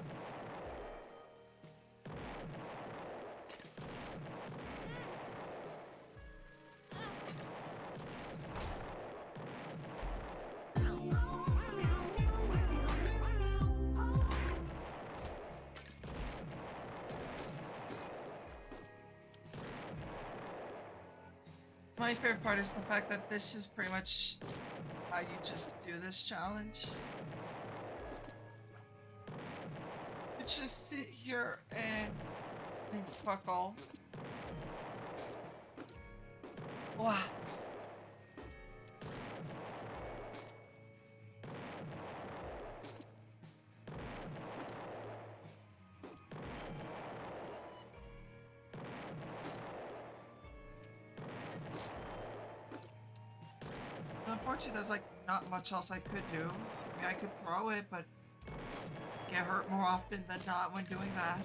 My favorite part is the fact that this is pretty much how you just do this challenge. Let's just sit here and do fuck all. Wow. Unfortunately, there's like not much else I could do. I mean, I could throw it, but get hurt more often than not when doing that.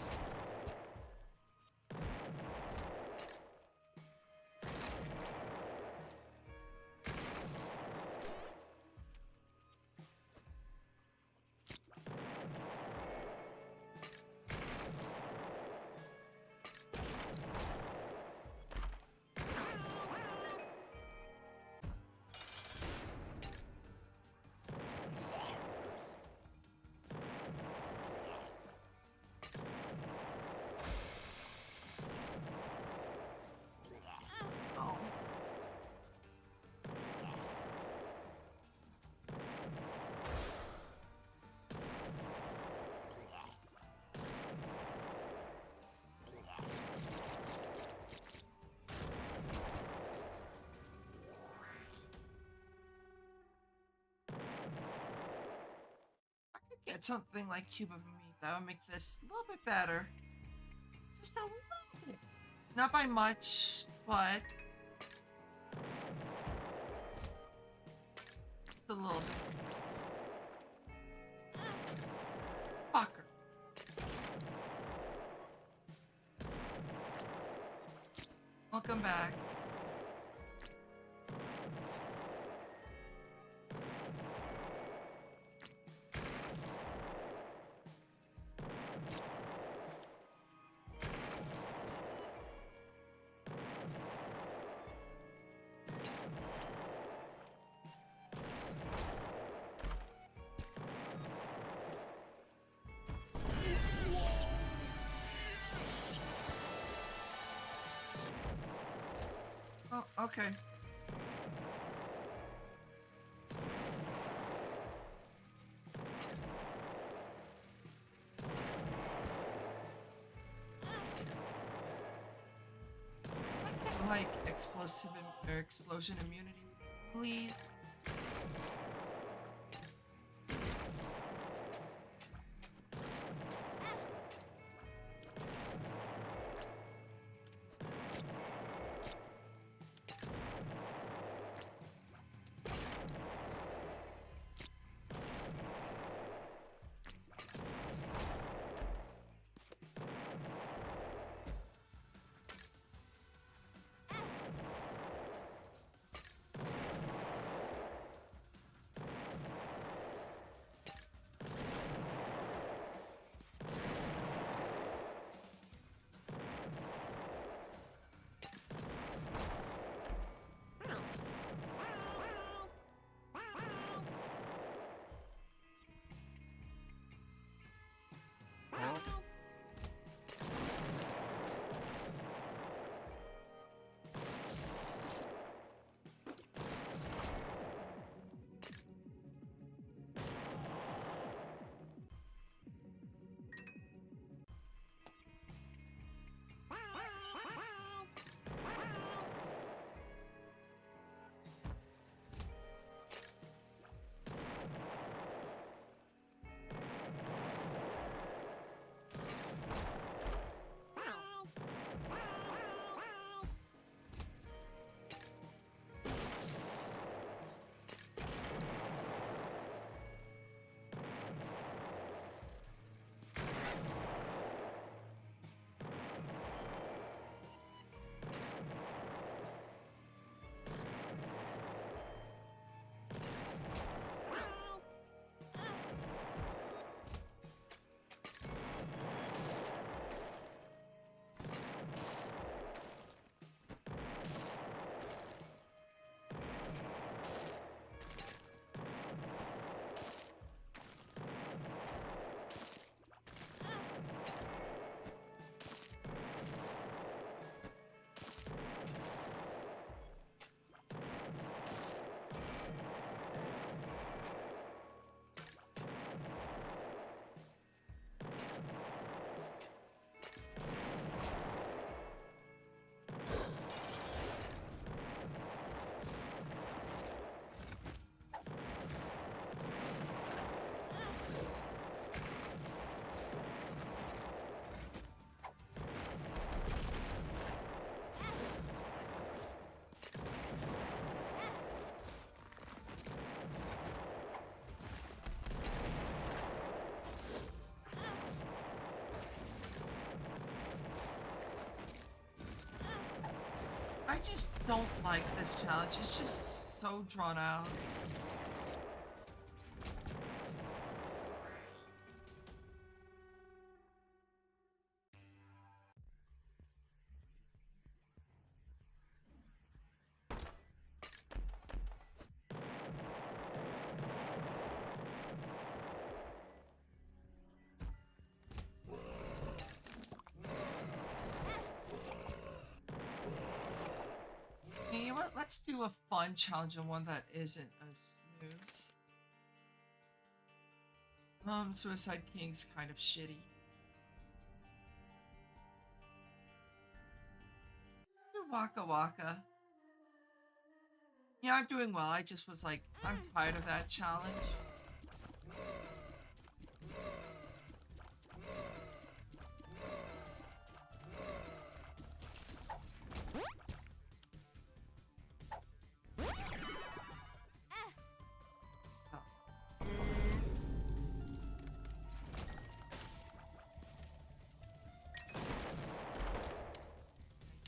Get something like cube of meat that would make this a little bit better. Just a little bit. Not by much, but just a little bit. Fucker. Welcome back. Oh, okay. Like explosive or explosion immunity, please. just don't like this challenge. It's just so drawn out. You know what? Let's do a fun challenge and one that isn't a snooze. Suicide King's kind of shitty. Do Waka Waka. Yeah, I'm doing well. I just was like, I'm tired of that challenge.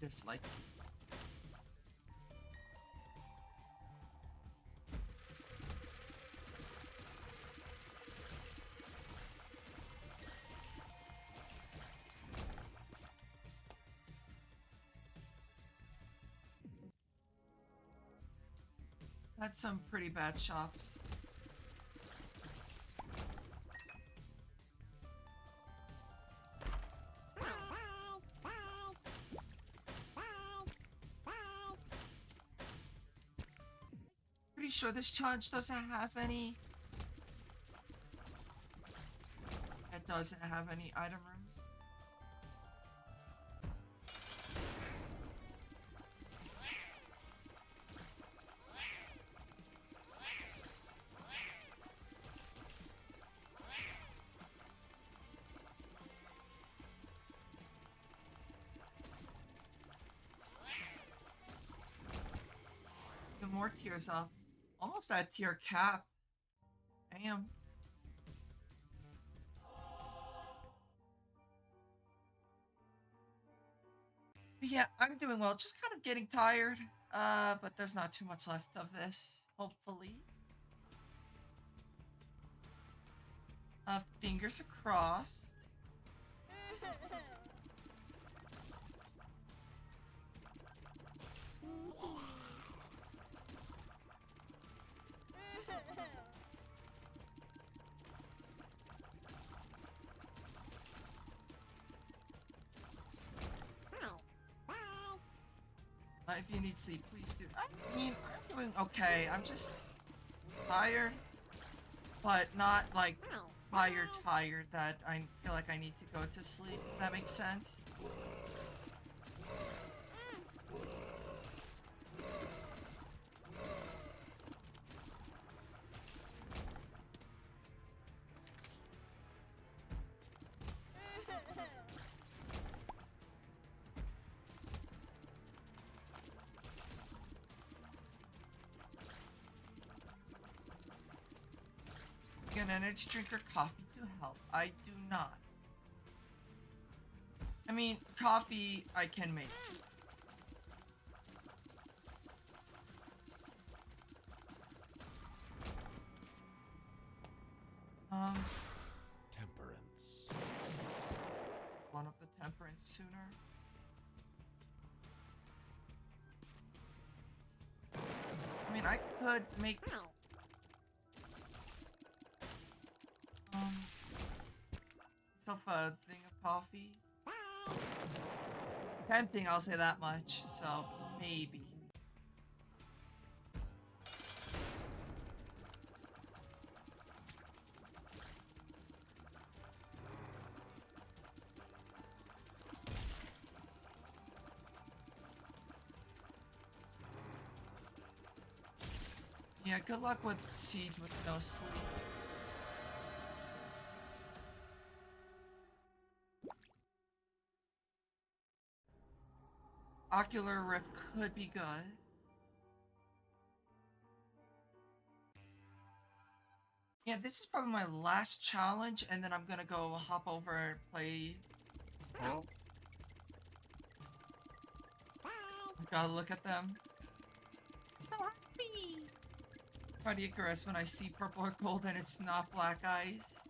Dislike. That's some pretty bad shops. Pretty sure this challenge doesn't have any. It doesn't have any item rooms. Get more tiers up. Almost at tier cap. Damn. But yeah, I'm doing well. Just kind of getting tired. But there's not too much left of this, hopefully. Fingers crossed. If you need sleep, please do. I mean, I'm doing okay. I'm just tired, but not like tired that I feel like I need to go to sleep. If that makes sense. An energy drink or coffee to help? I do not. I mean, coffee I can make. Temperance. One of the temperance sooner. I mean, I could make myself a thing of coffee. It's tempting, I'll say that much. So maybe. Yeah, good luck with Siege with no sleep. Ocular Rift could be good. Yeah, this is probably my last challenge, and then I'm gonna go hop over and play Gotta look at them. So happy. Cardiac arrest when I see purple or gold and it's not black ice.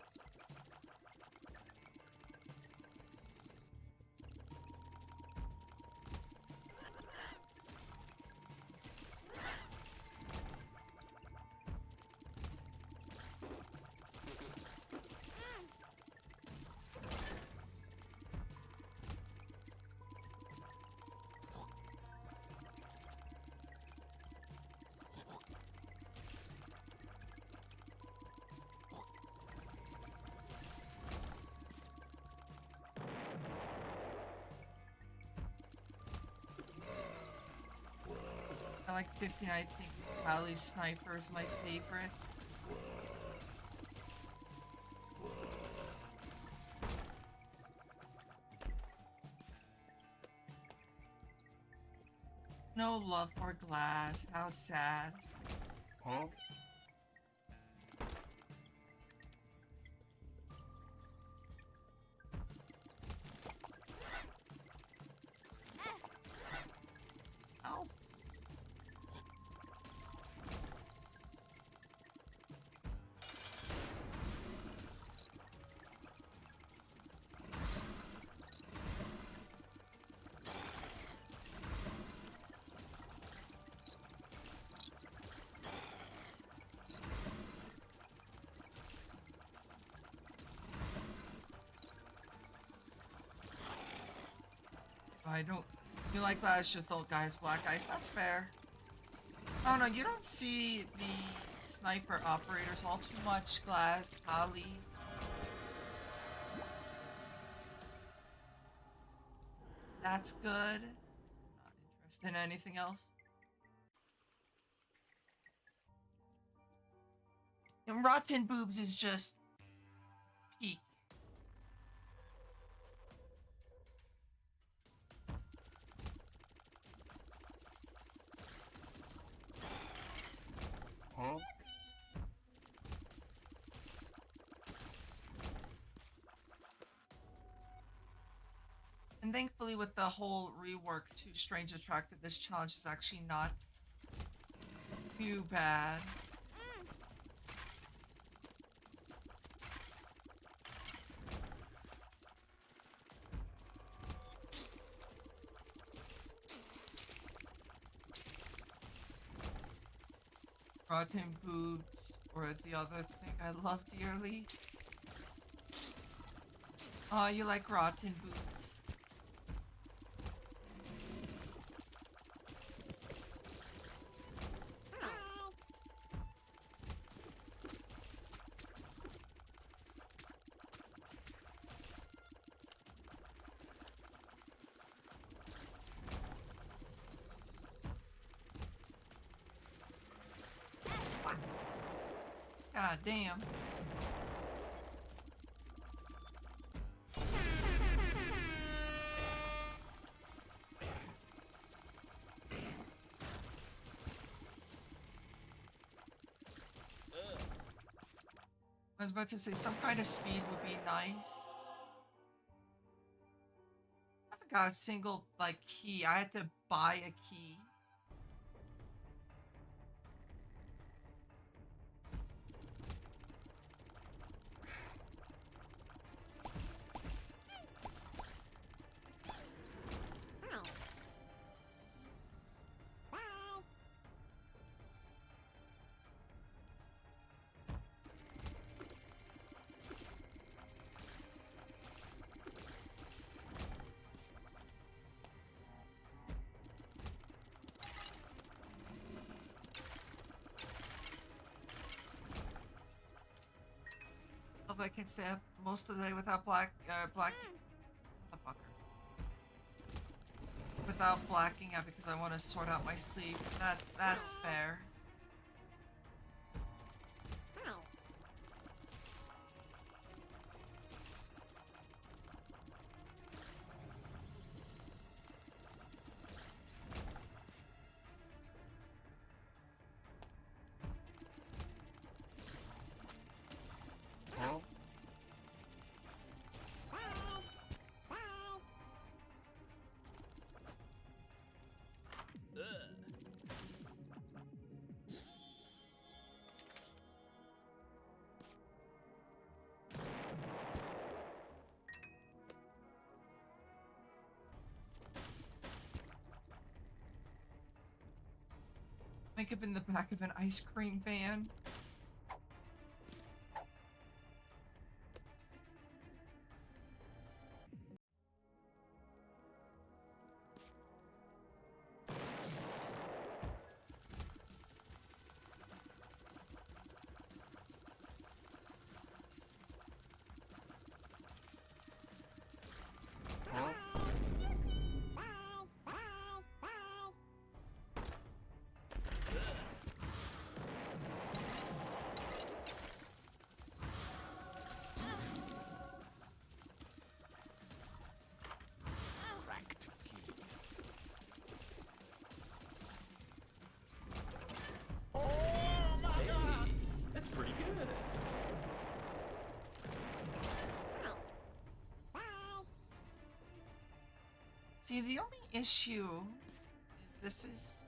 I like 15. I think Cali Sniper is my favorite. No love for glass. How sad. Huh? Ow. I don't. You like glass, just don't guys black ice. That's fair. Oh no, you don't see the sniper operators all too much. Glass, Kali. That's good. Not interested in anything else. And Rotten Boobs is just peak. Huh? And thankfully with the whole rework to Strange Attracted, this challenge is actually not too bad. Rotten Boobs, or the other thing I love dearly. Oh, you like Rotten Boobs. God damn. I was about to say some kind of speed would be nice. I haven't got a single like key. I had to buy a key. Hope I can stay up most of the day without motherfucker. Without blacking out because I want to sort out my sleep. That's fair. Huh? Wake up in the back of an ice cream van. Cracked key. That's pretty good. See, the only issue is this is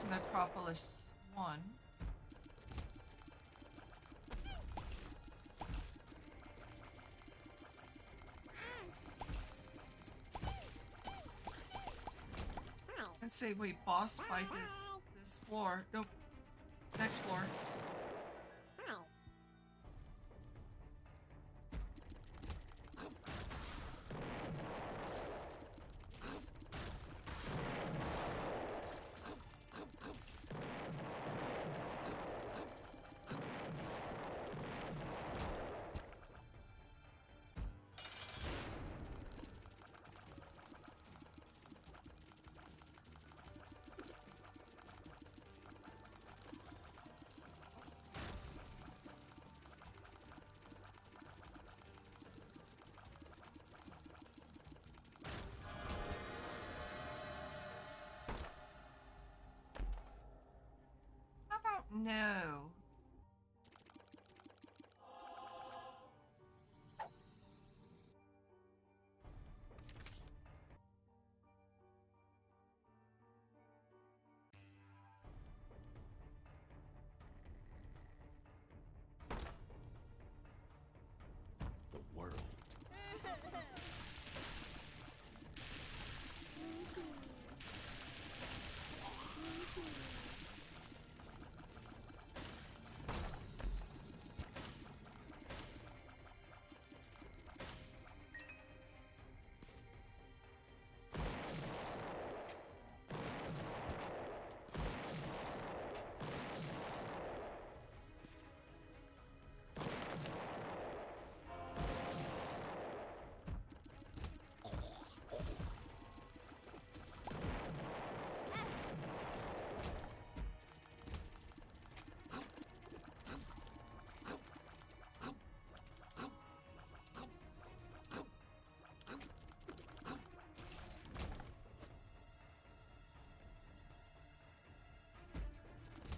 Necropolis 1. And say, wait, boss fight is this floor. Nope. Next floor. How about no? The world.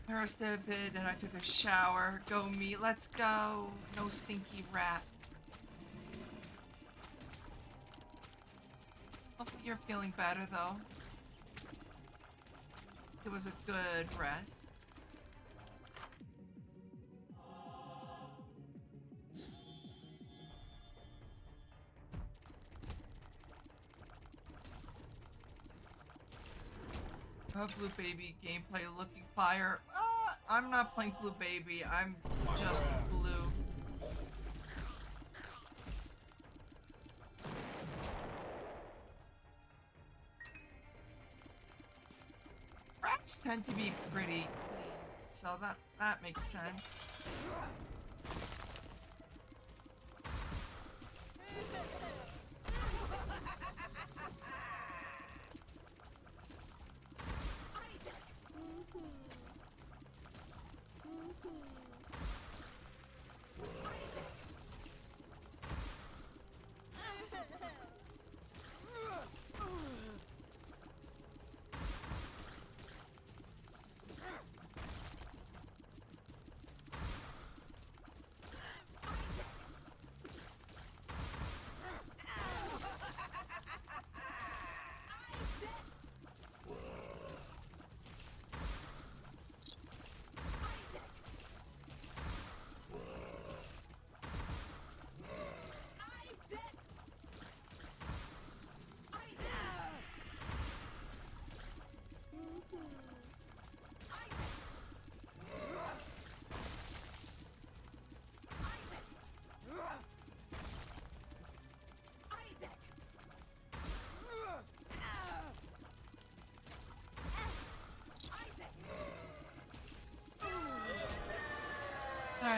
Paris did a bit, and I took a shower. Go me, let's go. No stinky rat. Hopefully you're feeling better though. It was a good rest. Blue Baby gameplay looking fire. I'm not playing Blue Baby. I'm just blue. Rats tend to be pretty clean, so that makes sense.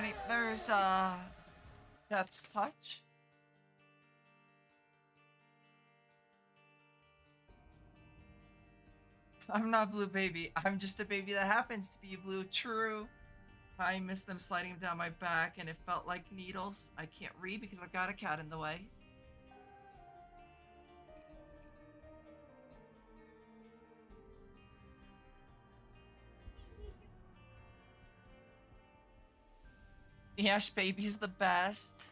Honey, there's Death's Touch. I'm not Blue Baby. I'm just a baby that happens to be blue. True. I miss them sliding down my back and it felt like needles. I can't read because I've got a cat in the way. Yes, baby's the best.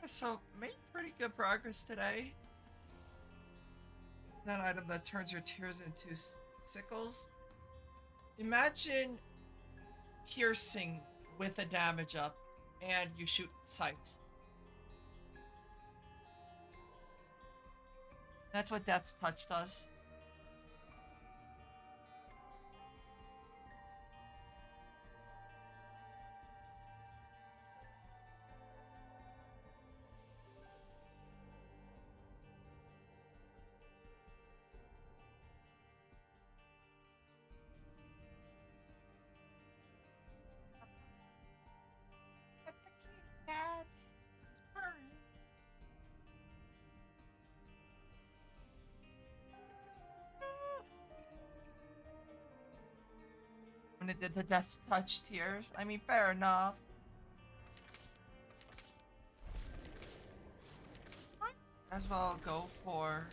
So, made pretty good progress today. It's that item that turns your tears into sickles. Imagine piercing with a damage up and you shoot sights. That's what Death's Touch does. Dad, he's purring. When it did the Death Touch tears, I mean, fair enough. As well go for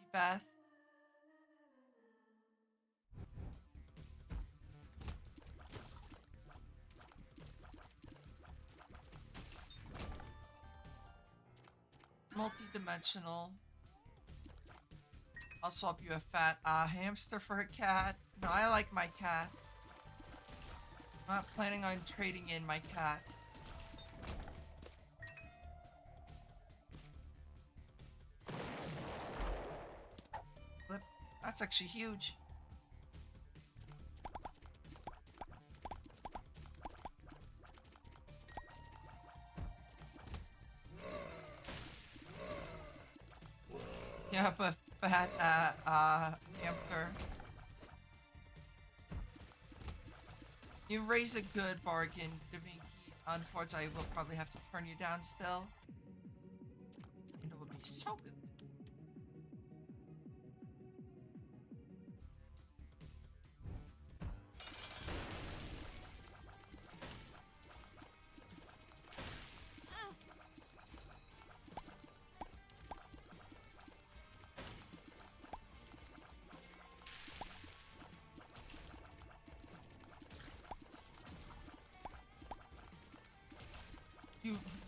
the Beth. Multi-dimensional. I'll swap you a fat hamster for a cat. No, I like my cats. I'm not planning on trading in my cats. Flip. That's actually huge. Yeah, but fat hamster. You raise a good bargain, Davinci. Unfortunately, I will probably have to turn you down still. And it would be so good.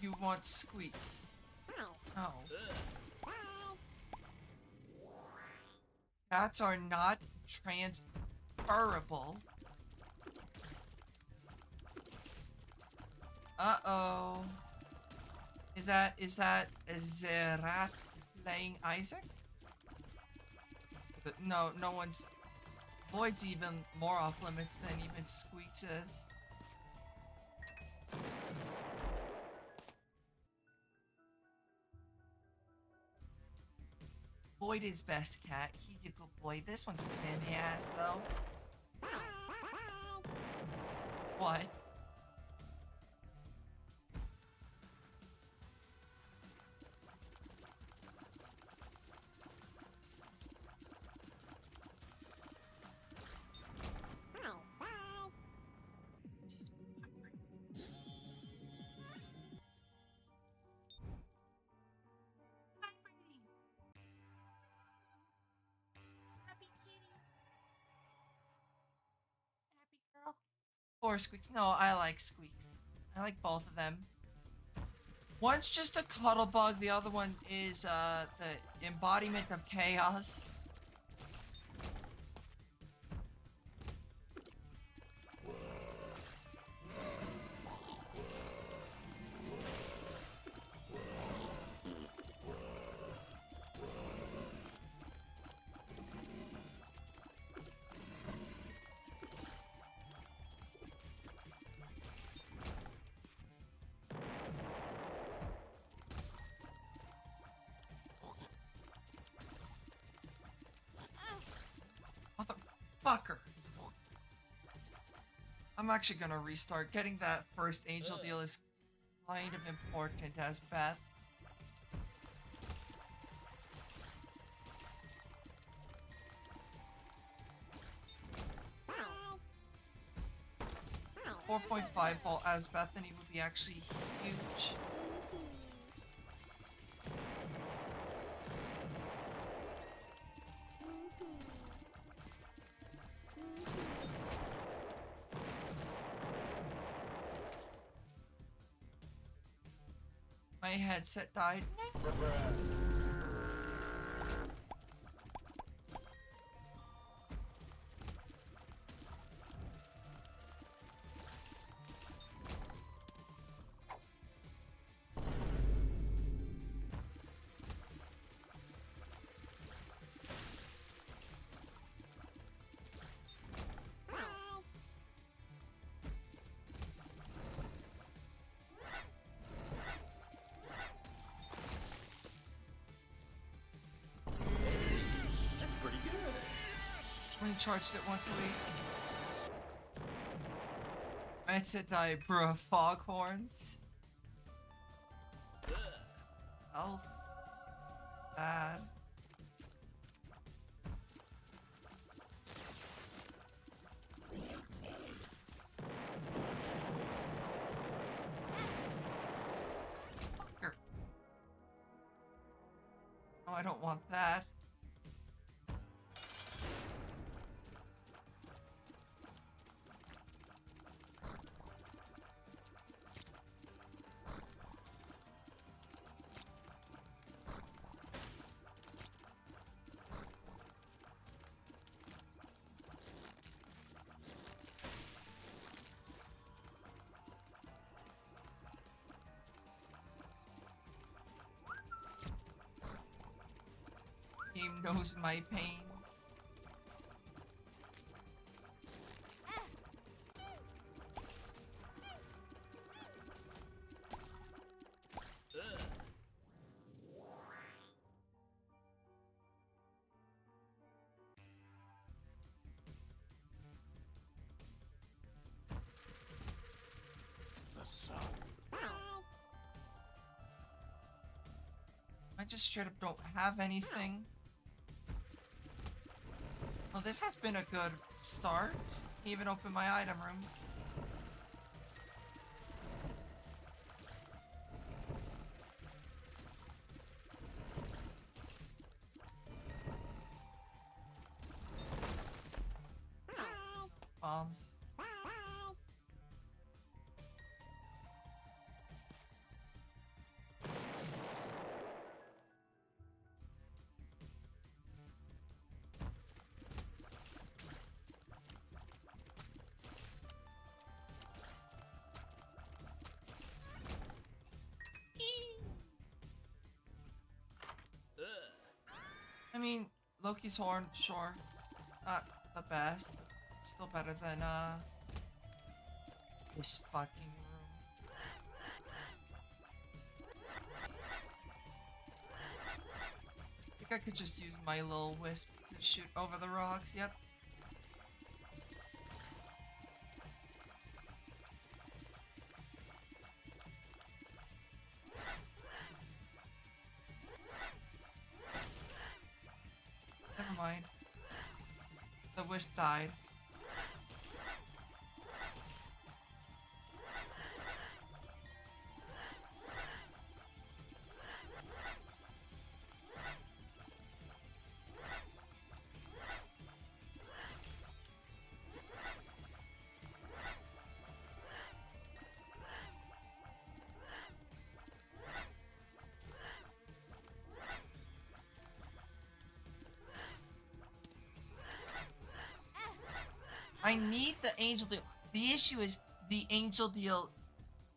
You want squeaks. Oh. Cats are not transferable. Uh-oh. Is that Zerat playing Isaac? No one's... Void's even more off limits than even Squeaks is. Void is best cat. He a good boy. This one's a pain in the ass though. What? Or Squeaks. No, I like Squeaks. I like both of them. One's just a cuddle bug, the other one is the embodiment of chaos. Motherfucker. I'm actually gonna restart. Getting that first angel deal is kind of important as Beth. .5 volt as Bethany would be actually huge. My headset died. That's pretty good. Only charged it once a week. My headset died, bruh. Foghorns. Oh. Bad. Fucker. Oh, I don't want that. Game knows my pains. The sun. I just straight up don't have anything. Well, this has been a good start. Even open my item rooms. Bombs. I mean, Loki's horn, sure. Not the best, but still better than, this fucking room. I think I could just use my little wisp to shoot over the rocks, yep. Never mind. The wisp died. I need the angel deal. The issue is the angel deal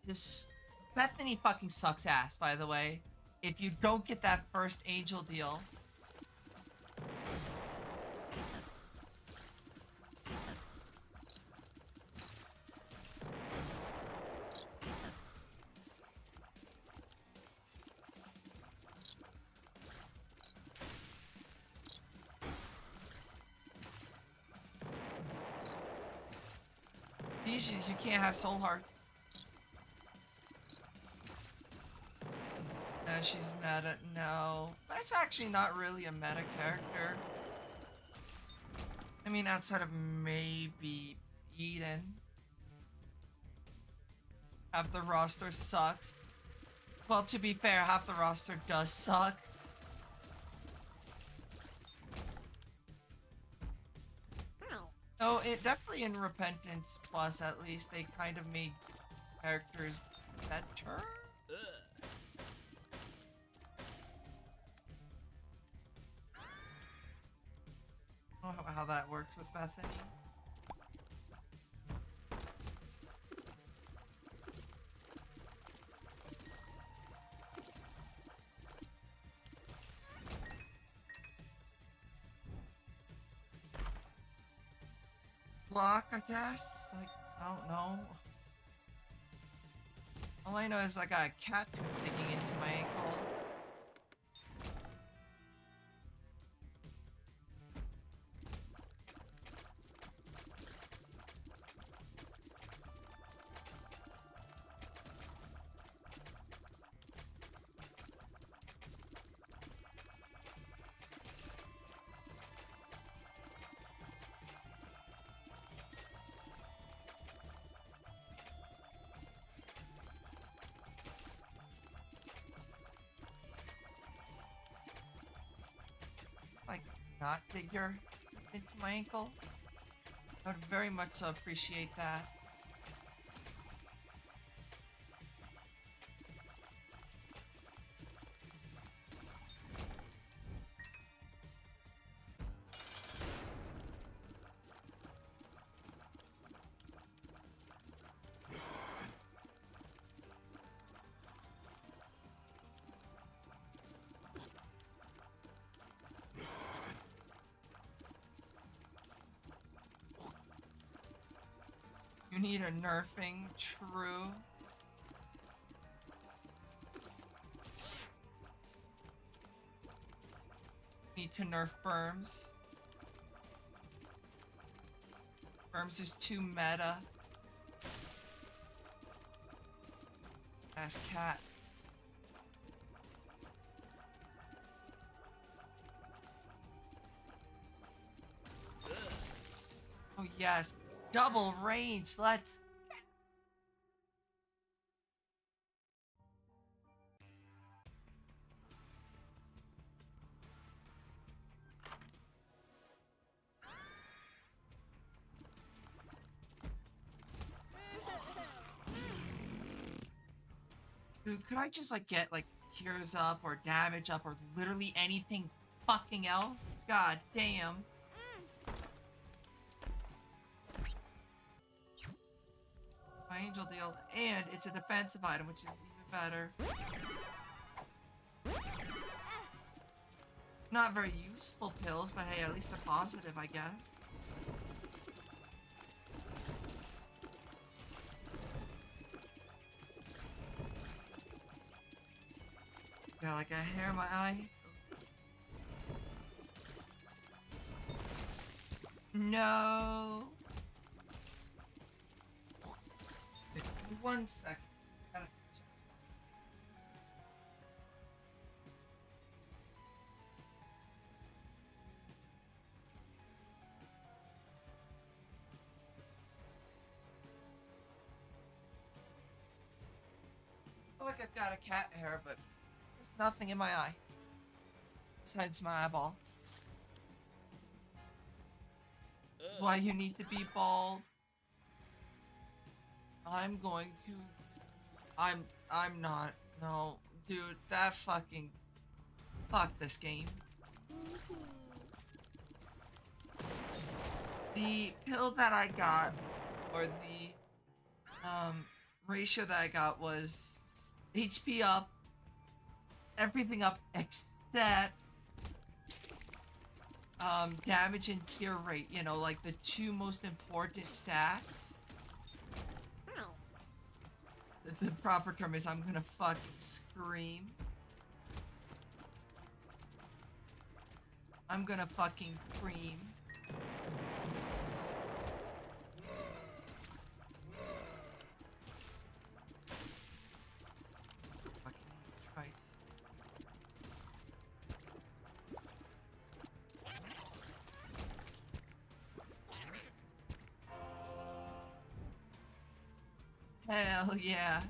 is Bethany fucking sucks ass, by the way. If you don't get that first angel deal. The species, you can't have soul hearts. She's meta. No. That's actually not really a meta character. I mean, outside of maybe Eden. Half the roster sucks. Well, to be fair, half the roster does suck. So it definitely in Repentance Plus, at least, they kind of made characters better. I don't know how that works with Bethany. Block, I guess? Like, I don't know. All I know is I got a cat digging into my ankle. Like, not figure into my ankle. I would very much so appreciate that. You need a nerfing, true. Need to nerf Burms. Burms is too meta. Ass cat. Oh yes. Double range, let's. Dude, could I just like get like tears up or damage up or literally anything fucking else? God damn. My angel deal, and it's a defensive item, which is even better. Not very useful pills, but hey, at least they're positive, I guess. Got like a hair in my eye. No. 1 second. Gotta check. I feel like I've got a cat hair, but there's nothing in my eye. Besides my eyeball. That's why you need to be bald. I'm going to... I'm not. No. Dude, that fucking... Fuck this game. The pill that I got, or the, ratio that I got was HP up, everything up except, damage and tear rate, you know, like the two most important stats. The proper term is I'm gonna fucking scream. I'm gonna fucking cream. Hell yeah.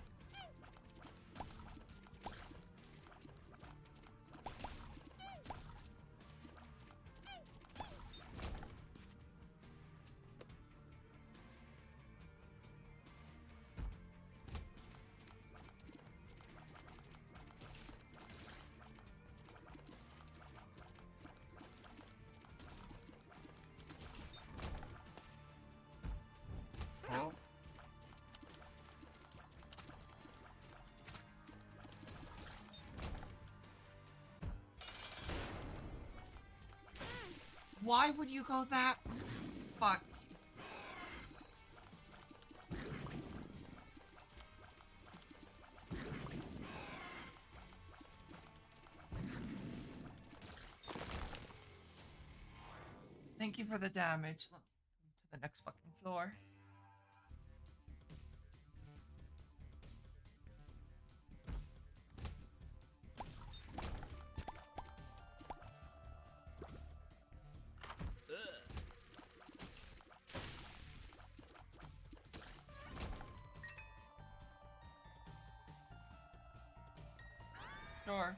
Why would you go that? Fuck. Thank you for the damage. Look, to the next fucking floor. Sure.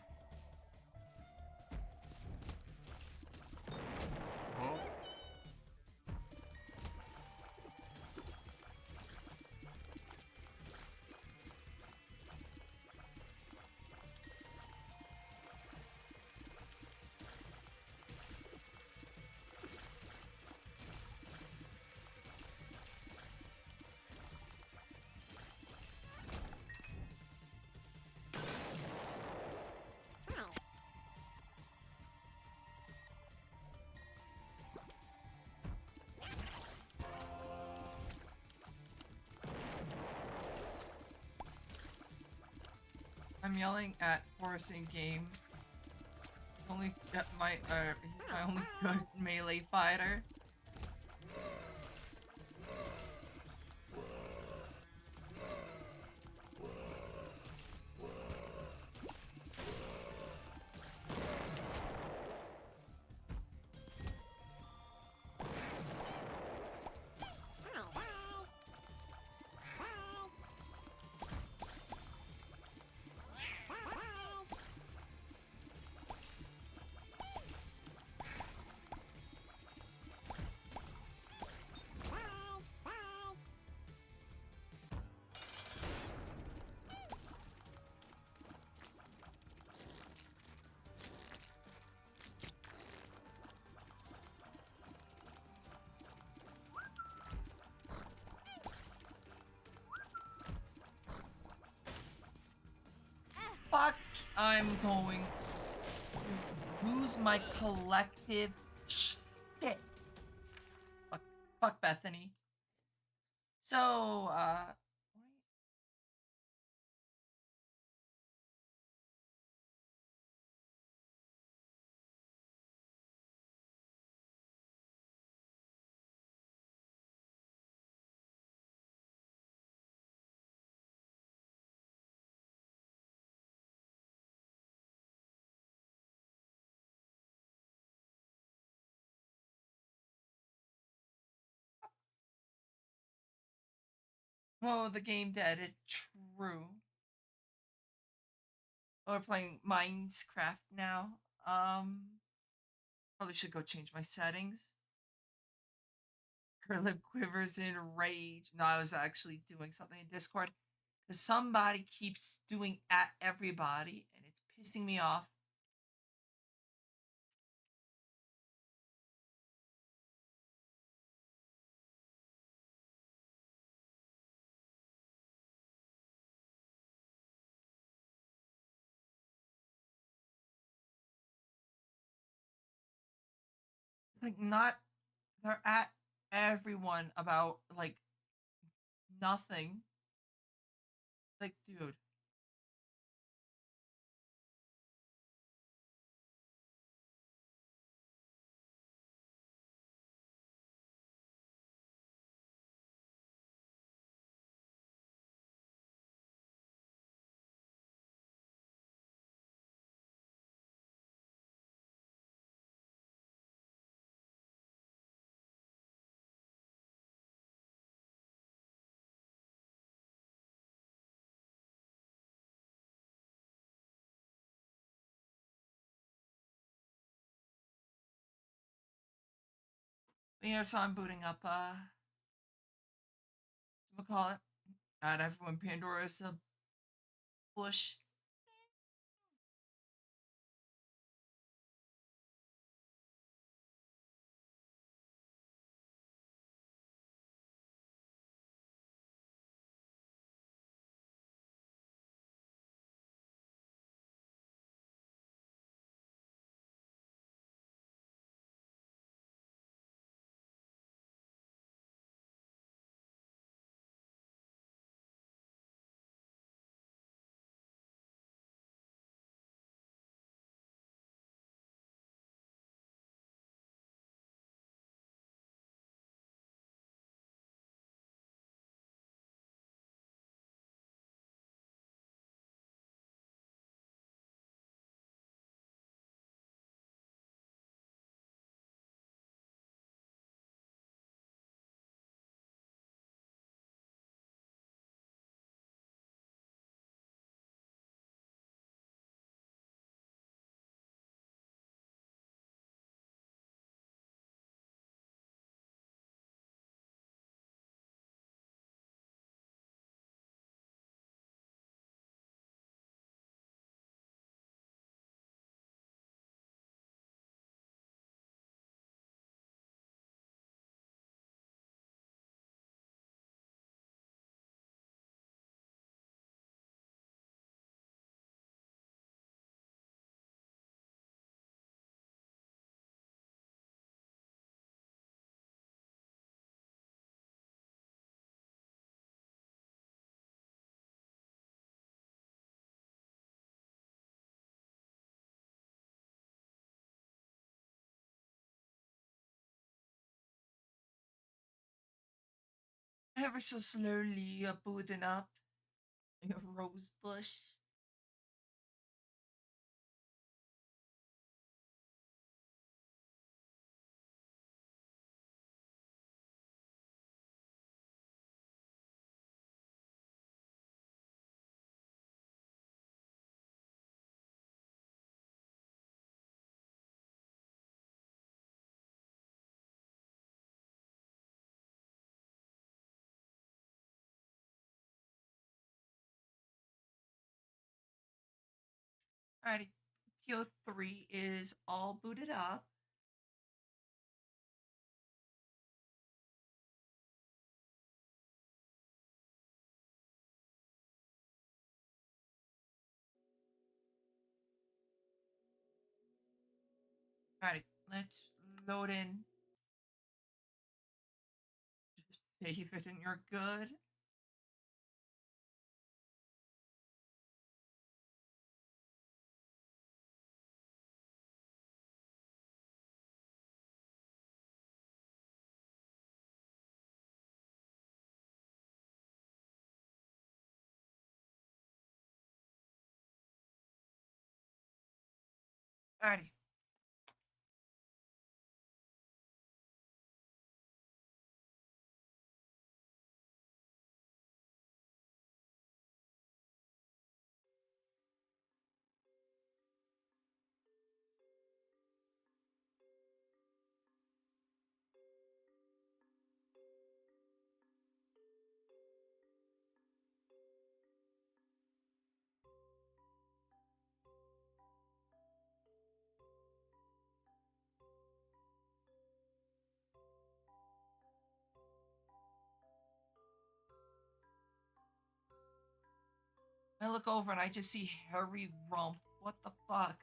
I'm yelling at Horace in game. He's only he's my only good melee fighter. Fuck, I'm going to lose my collective shit. Fuck Bethany. So, well, the game dead. It's true. We're playing Minecraft now. Probably should go change my settings. Her lip quivers in rage. No, I was actually doing something in Discord. Because somebody keeps doing at everybody, and it's pissing me off. It's like not they're at everyone about like nothing. Like, dude. Yeah, so I'm booting up what call it? Not everyone Pandora's a bush. Ever so slowly booting up a rose bush. Alrighty, PO3 is all booted up. Alrighty, let's load in. Just save it and you're good. Alrighty. I look over and I just see hairy rump. What the fuck?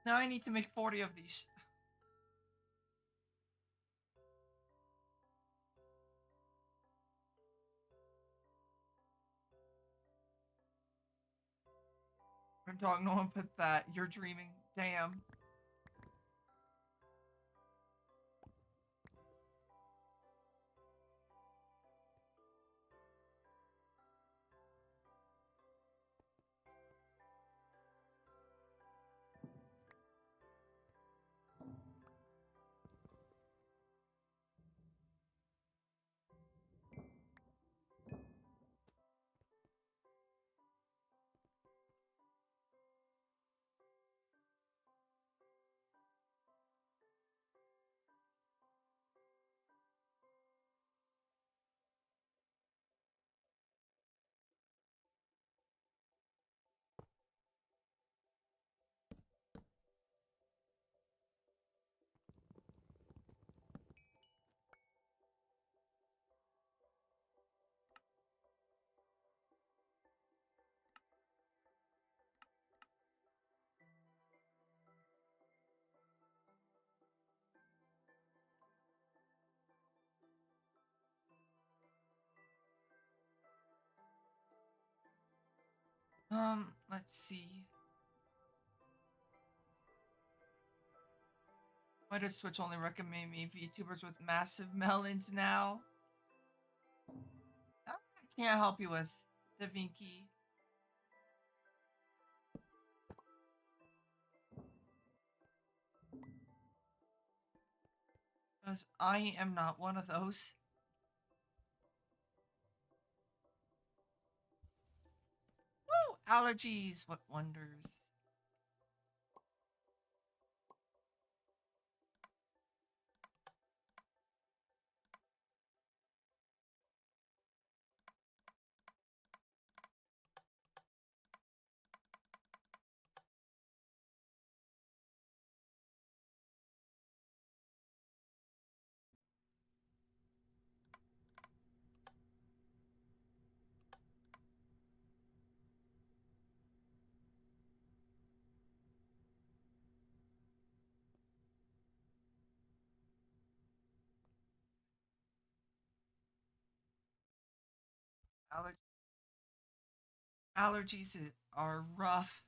Now I need to make 40 of these. Dog, no one put that. You're dreaming. Damn. Let's see. Why does Twitch only recommend me VTubers with massive melons now? I can't help you with Da Vinci. Because I am not one of those. Woo! Allergies, what wonders. Allergies are rough.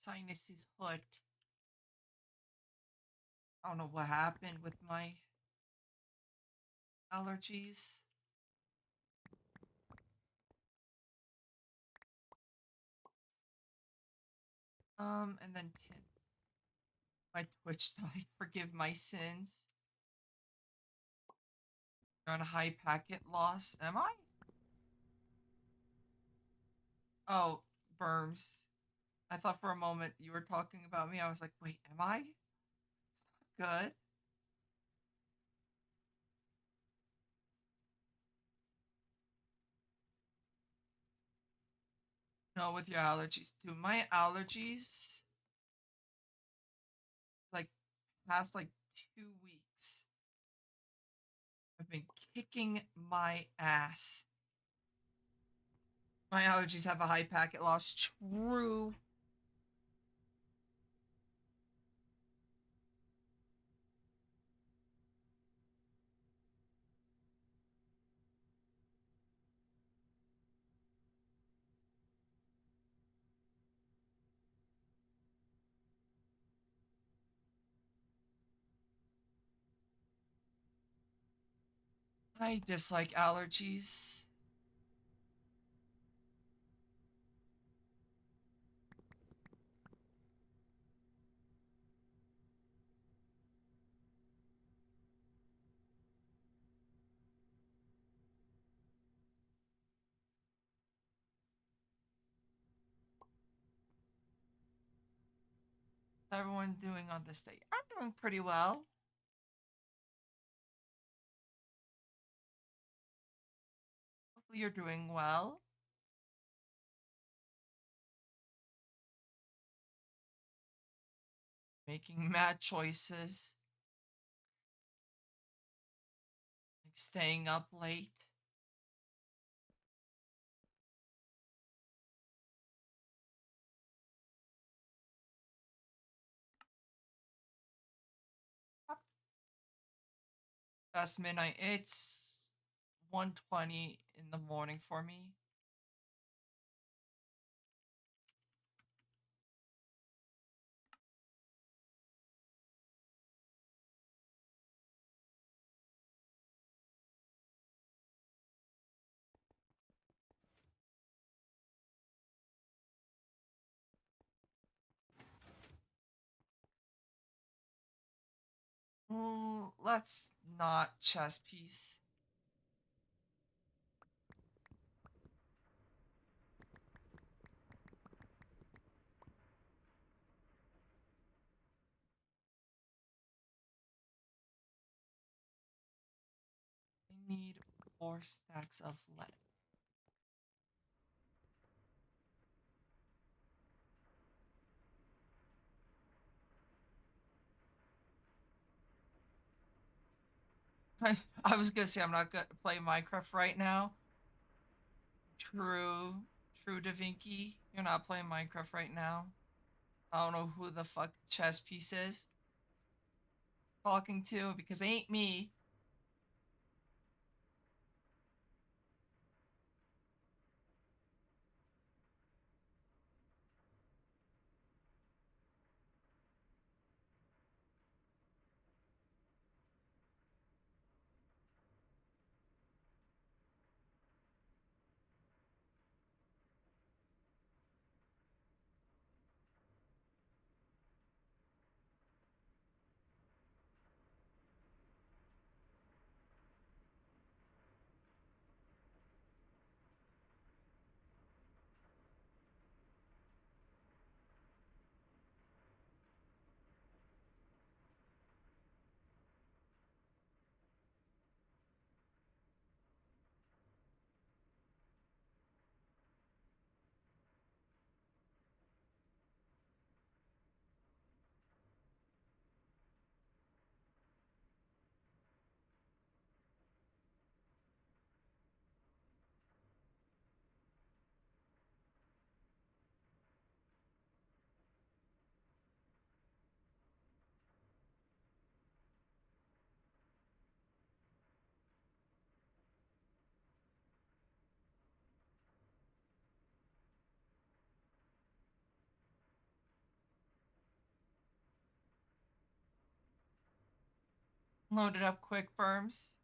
My sinus is hot. I don't know what happened with my allergies. And then my Twitch died. Forgive my sins. You're on a high packet loss. Am I? Oh, Berms. I thought for a moment you were talking about me. I was like, wait, am I? It's not good. No, with your allergies too. My allergies, like, past like 2 weeks, have been kicking my ass. My allergies have a high packet loss. True. I dislike allergies. How's everyone doing on this day? I'm doing pretty well. Hopefully you're doing well. Making mad choices. Like staying up late. Past midnight. It's 1:20 in the morning for me. Let's not chess piece. I need 4 stacks of lead. I was gonna say I'm not gonna play Minecraft right now. True Da Vinci. You're not playing Minecraft right now. I don't know who the fuck chess piece is talking to because it ain't me. Loaded up quick berms.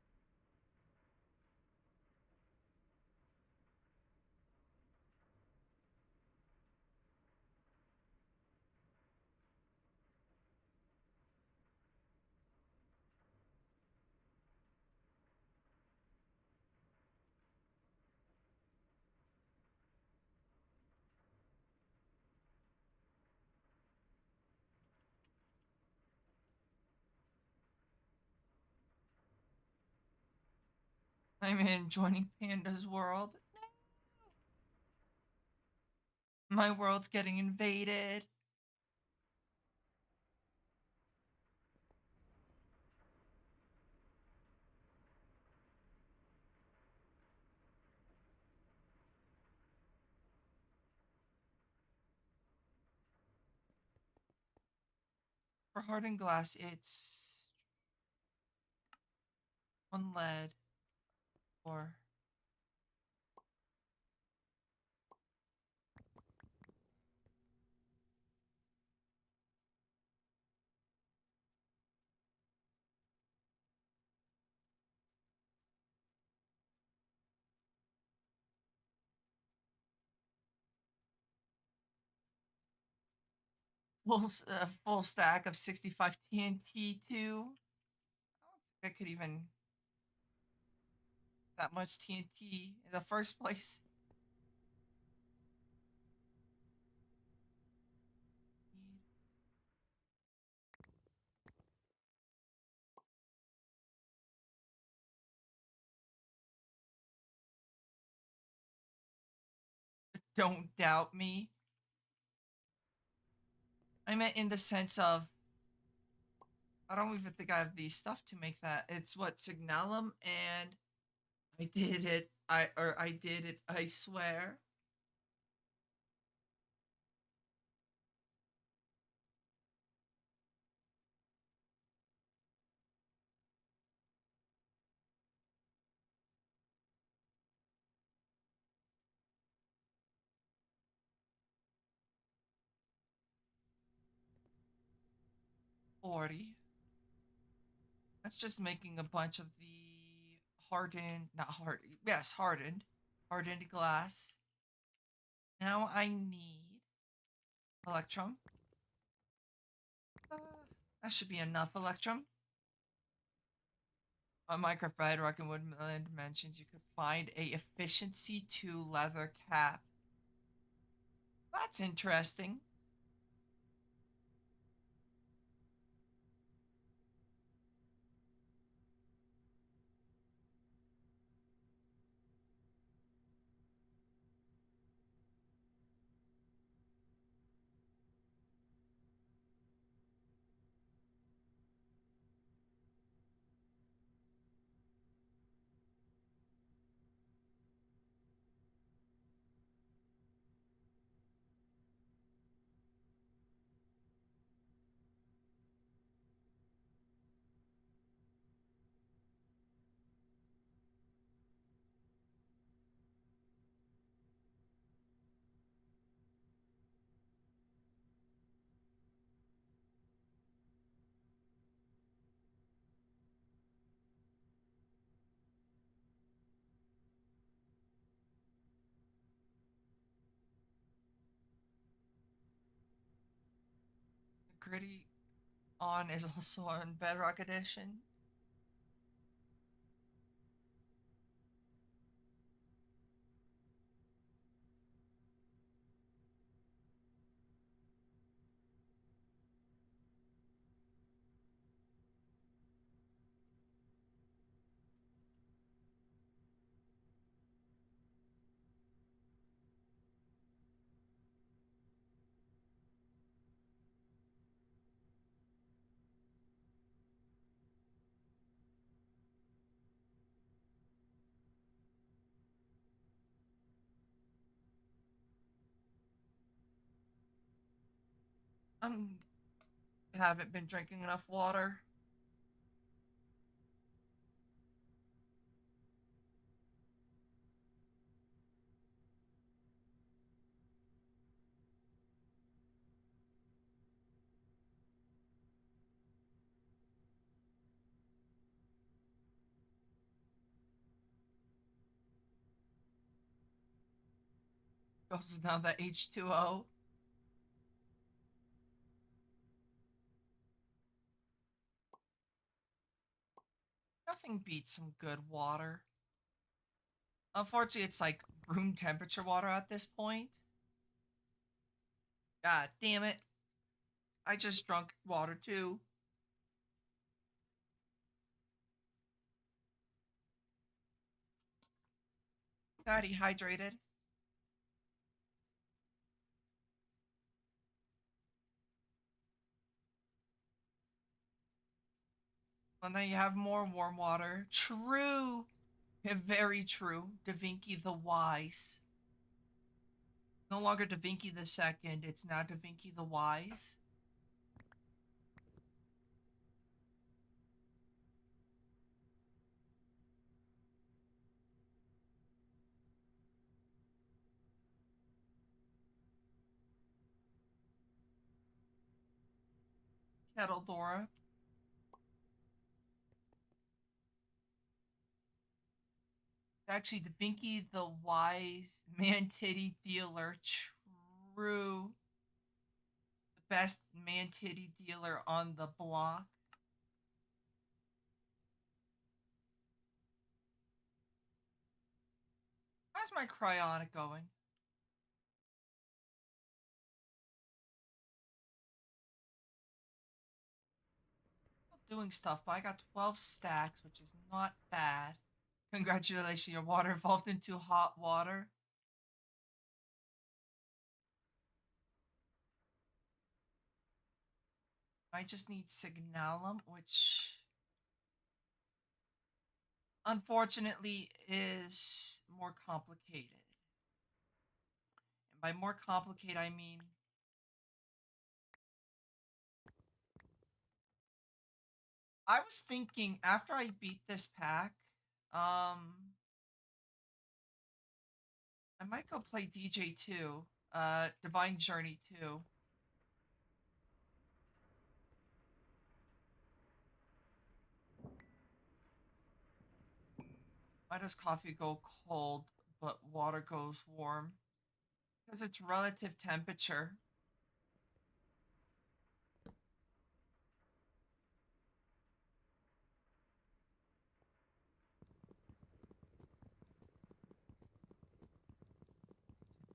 I'm in joining Panda's world. My world's getting invaded. For hardened glass, it's 1 lead or full stack of 65 TNT too. I don't think I could even that much TNT in the first place. don't doubt me. I meant in the sense of I don't even think I have the stuff to make that. It's what Signalum and I did it. I did it. I swear. That's just making a bunch of the hardened, not hard, yes, hardened glass. Now I need electrum. That should be enough electrum. On Minecraft Bedrock and Woodland Dimensions, you could find a efficiency 2 leather cap. That's interesting. The gritty on is also on Bedrock Edition. Haven't been drinking enough water. Also now that H2O. Nothing beats some good water. Unfortunately, it's like room temperature water at this point. God damn it. I just drunk water too. Got dehydrated. Well, now you have more warm water. True. Very true. Da Vinci the Wise. No longer Da Vinci the Second. It's now Da Vinci the Wise. Kettle Dora. Actually, Da Vinci the Wise Man Titty Dealer. True. The best man titty dealer on the block. How's my cryonic going? Doing stuff, but I got 12 stacks, which is not bad. Congratulations, your water evolved into hot water. I just need Signalum, which unfortunately is more complicated. And by more complicated, I mean I was thinking after I beat this pack, I might go play DJ 2, Divine Journey 2. Why does coffee go cold but water goes warm? Because it's relative temperature.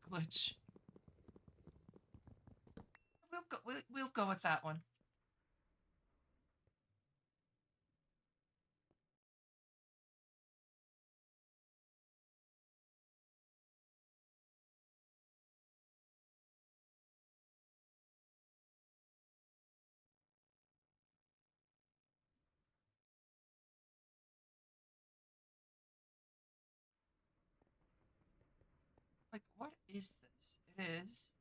Glitch. We'll go with that one. Like, what is this? It is.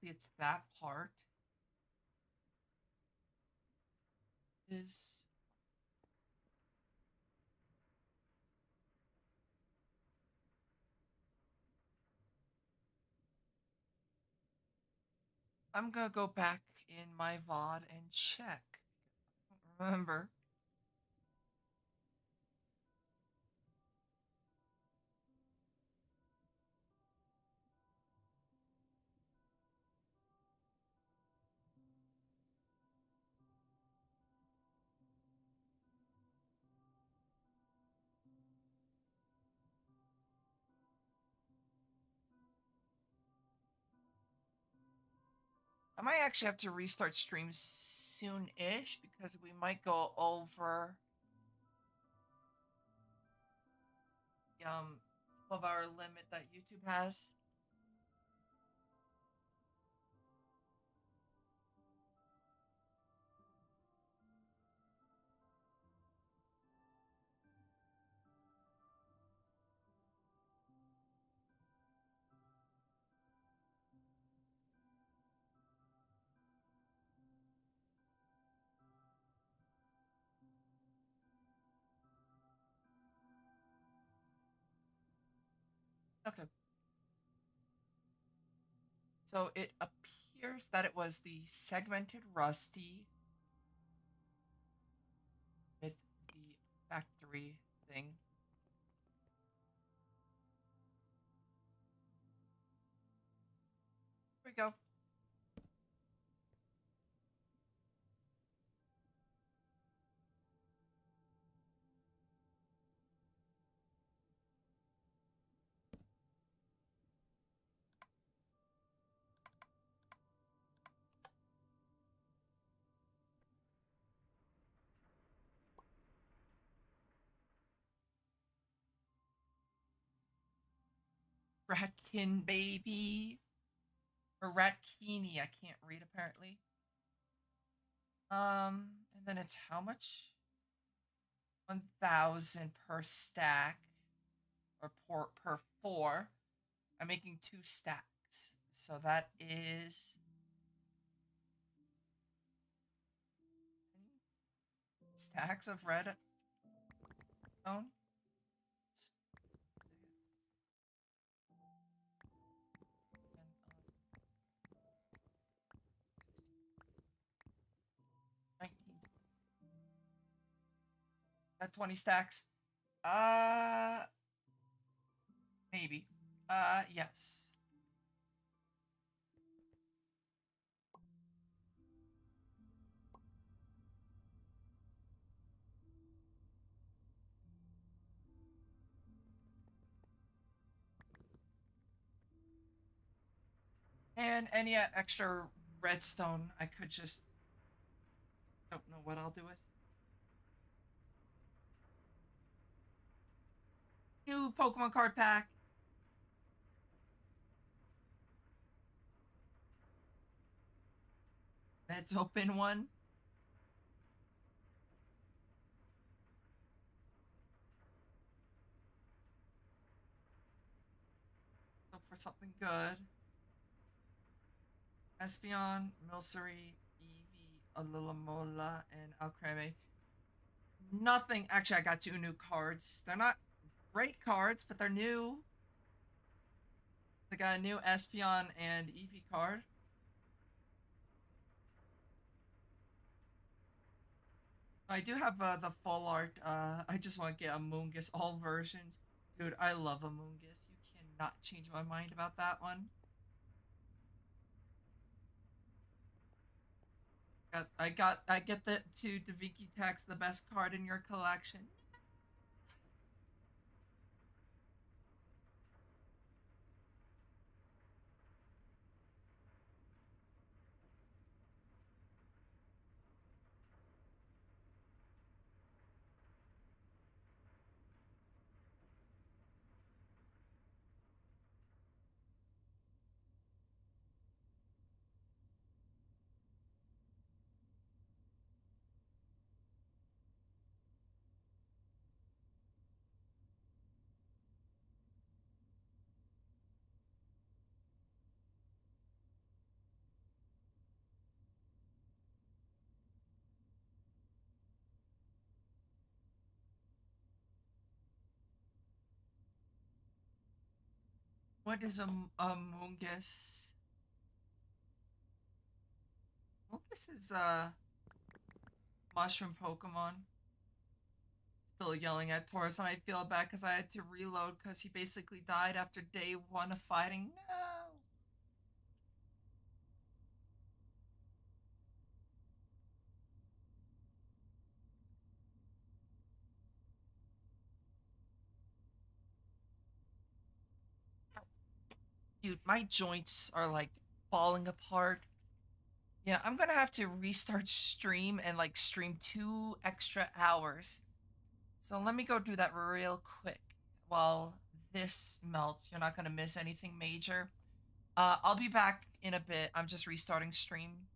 See, it's that part. Is. I'm gonna go back in my VOD and check. I don't remember. I might actually have to restart stream soon-ish because we might go over the 12-hour limit that YouTube has. Okay. So it appears that it was the segmented rusty with the factory thing. Here we go. Ratkin baby. Or Ratkini, I can't read apparently. And then it's how much? 1,000 per stack. Or per 4. I'm making 2 stacks. So that is stacks of red stone. 19. That 20 stacks. Maybe. Yes. And any extra redstone I could just don't know what I'll do with. New Pokemon card pack. Let's open one. Look for something good. Espion, Milcery, Eevee, Alilamola, and Alcreme. Nothing. Actually, I got 2 new cards. They're not great cards, but they're new. I got a new Espion and Eevee card. I do have the full art. I just want to get Amoonguss all versions. Dude, I love Amoonguss. You cannot change my mind about that one. I get the to Davinci Tax, the best card in your collection. What is Amoonguss? Amoonguss is mushroom Pokemon. Still yelling at Taurus, and I feel bad because I had to reload because he basically died after day 1 of fighting. No. Dude, my joints are like falling apart. Yeah, I'm gonna have to restart stream and like stream 2 extra hours. So let me go do that real quick while this melts. You're not gonna miss anything major. I'll be back in a bit. I'm just restarting stream.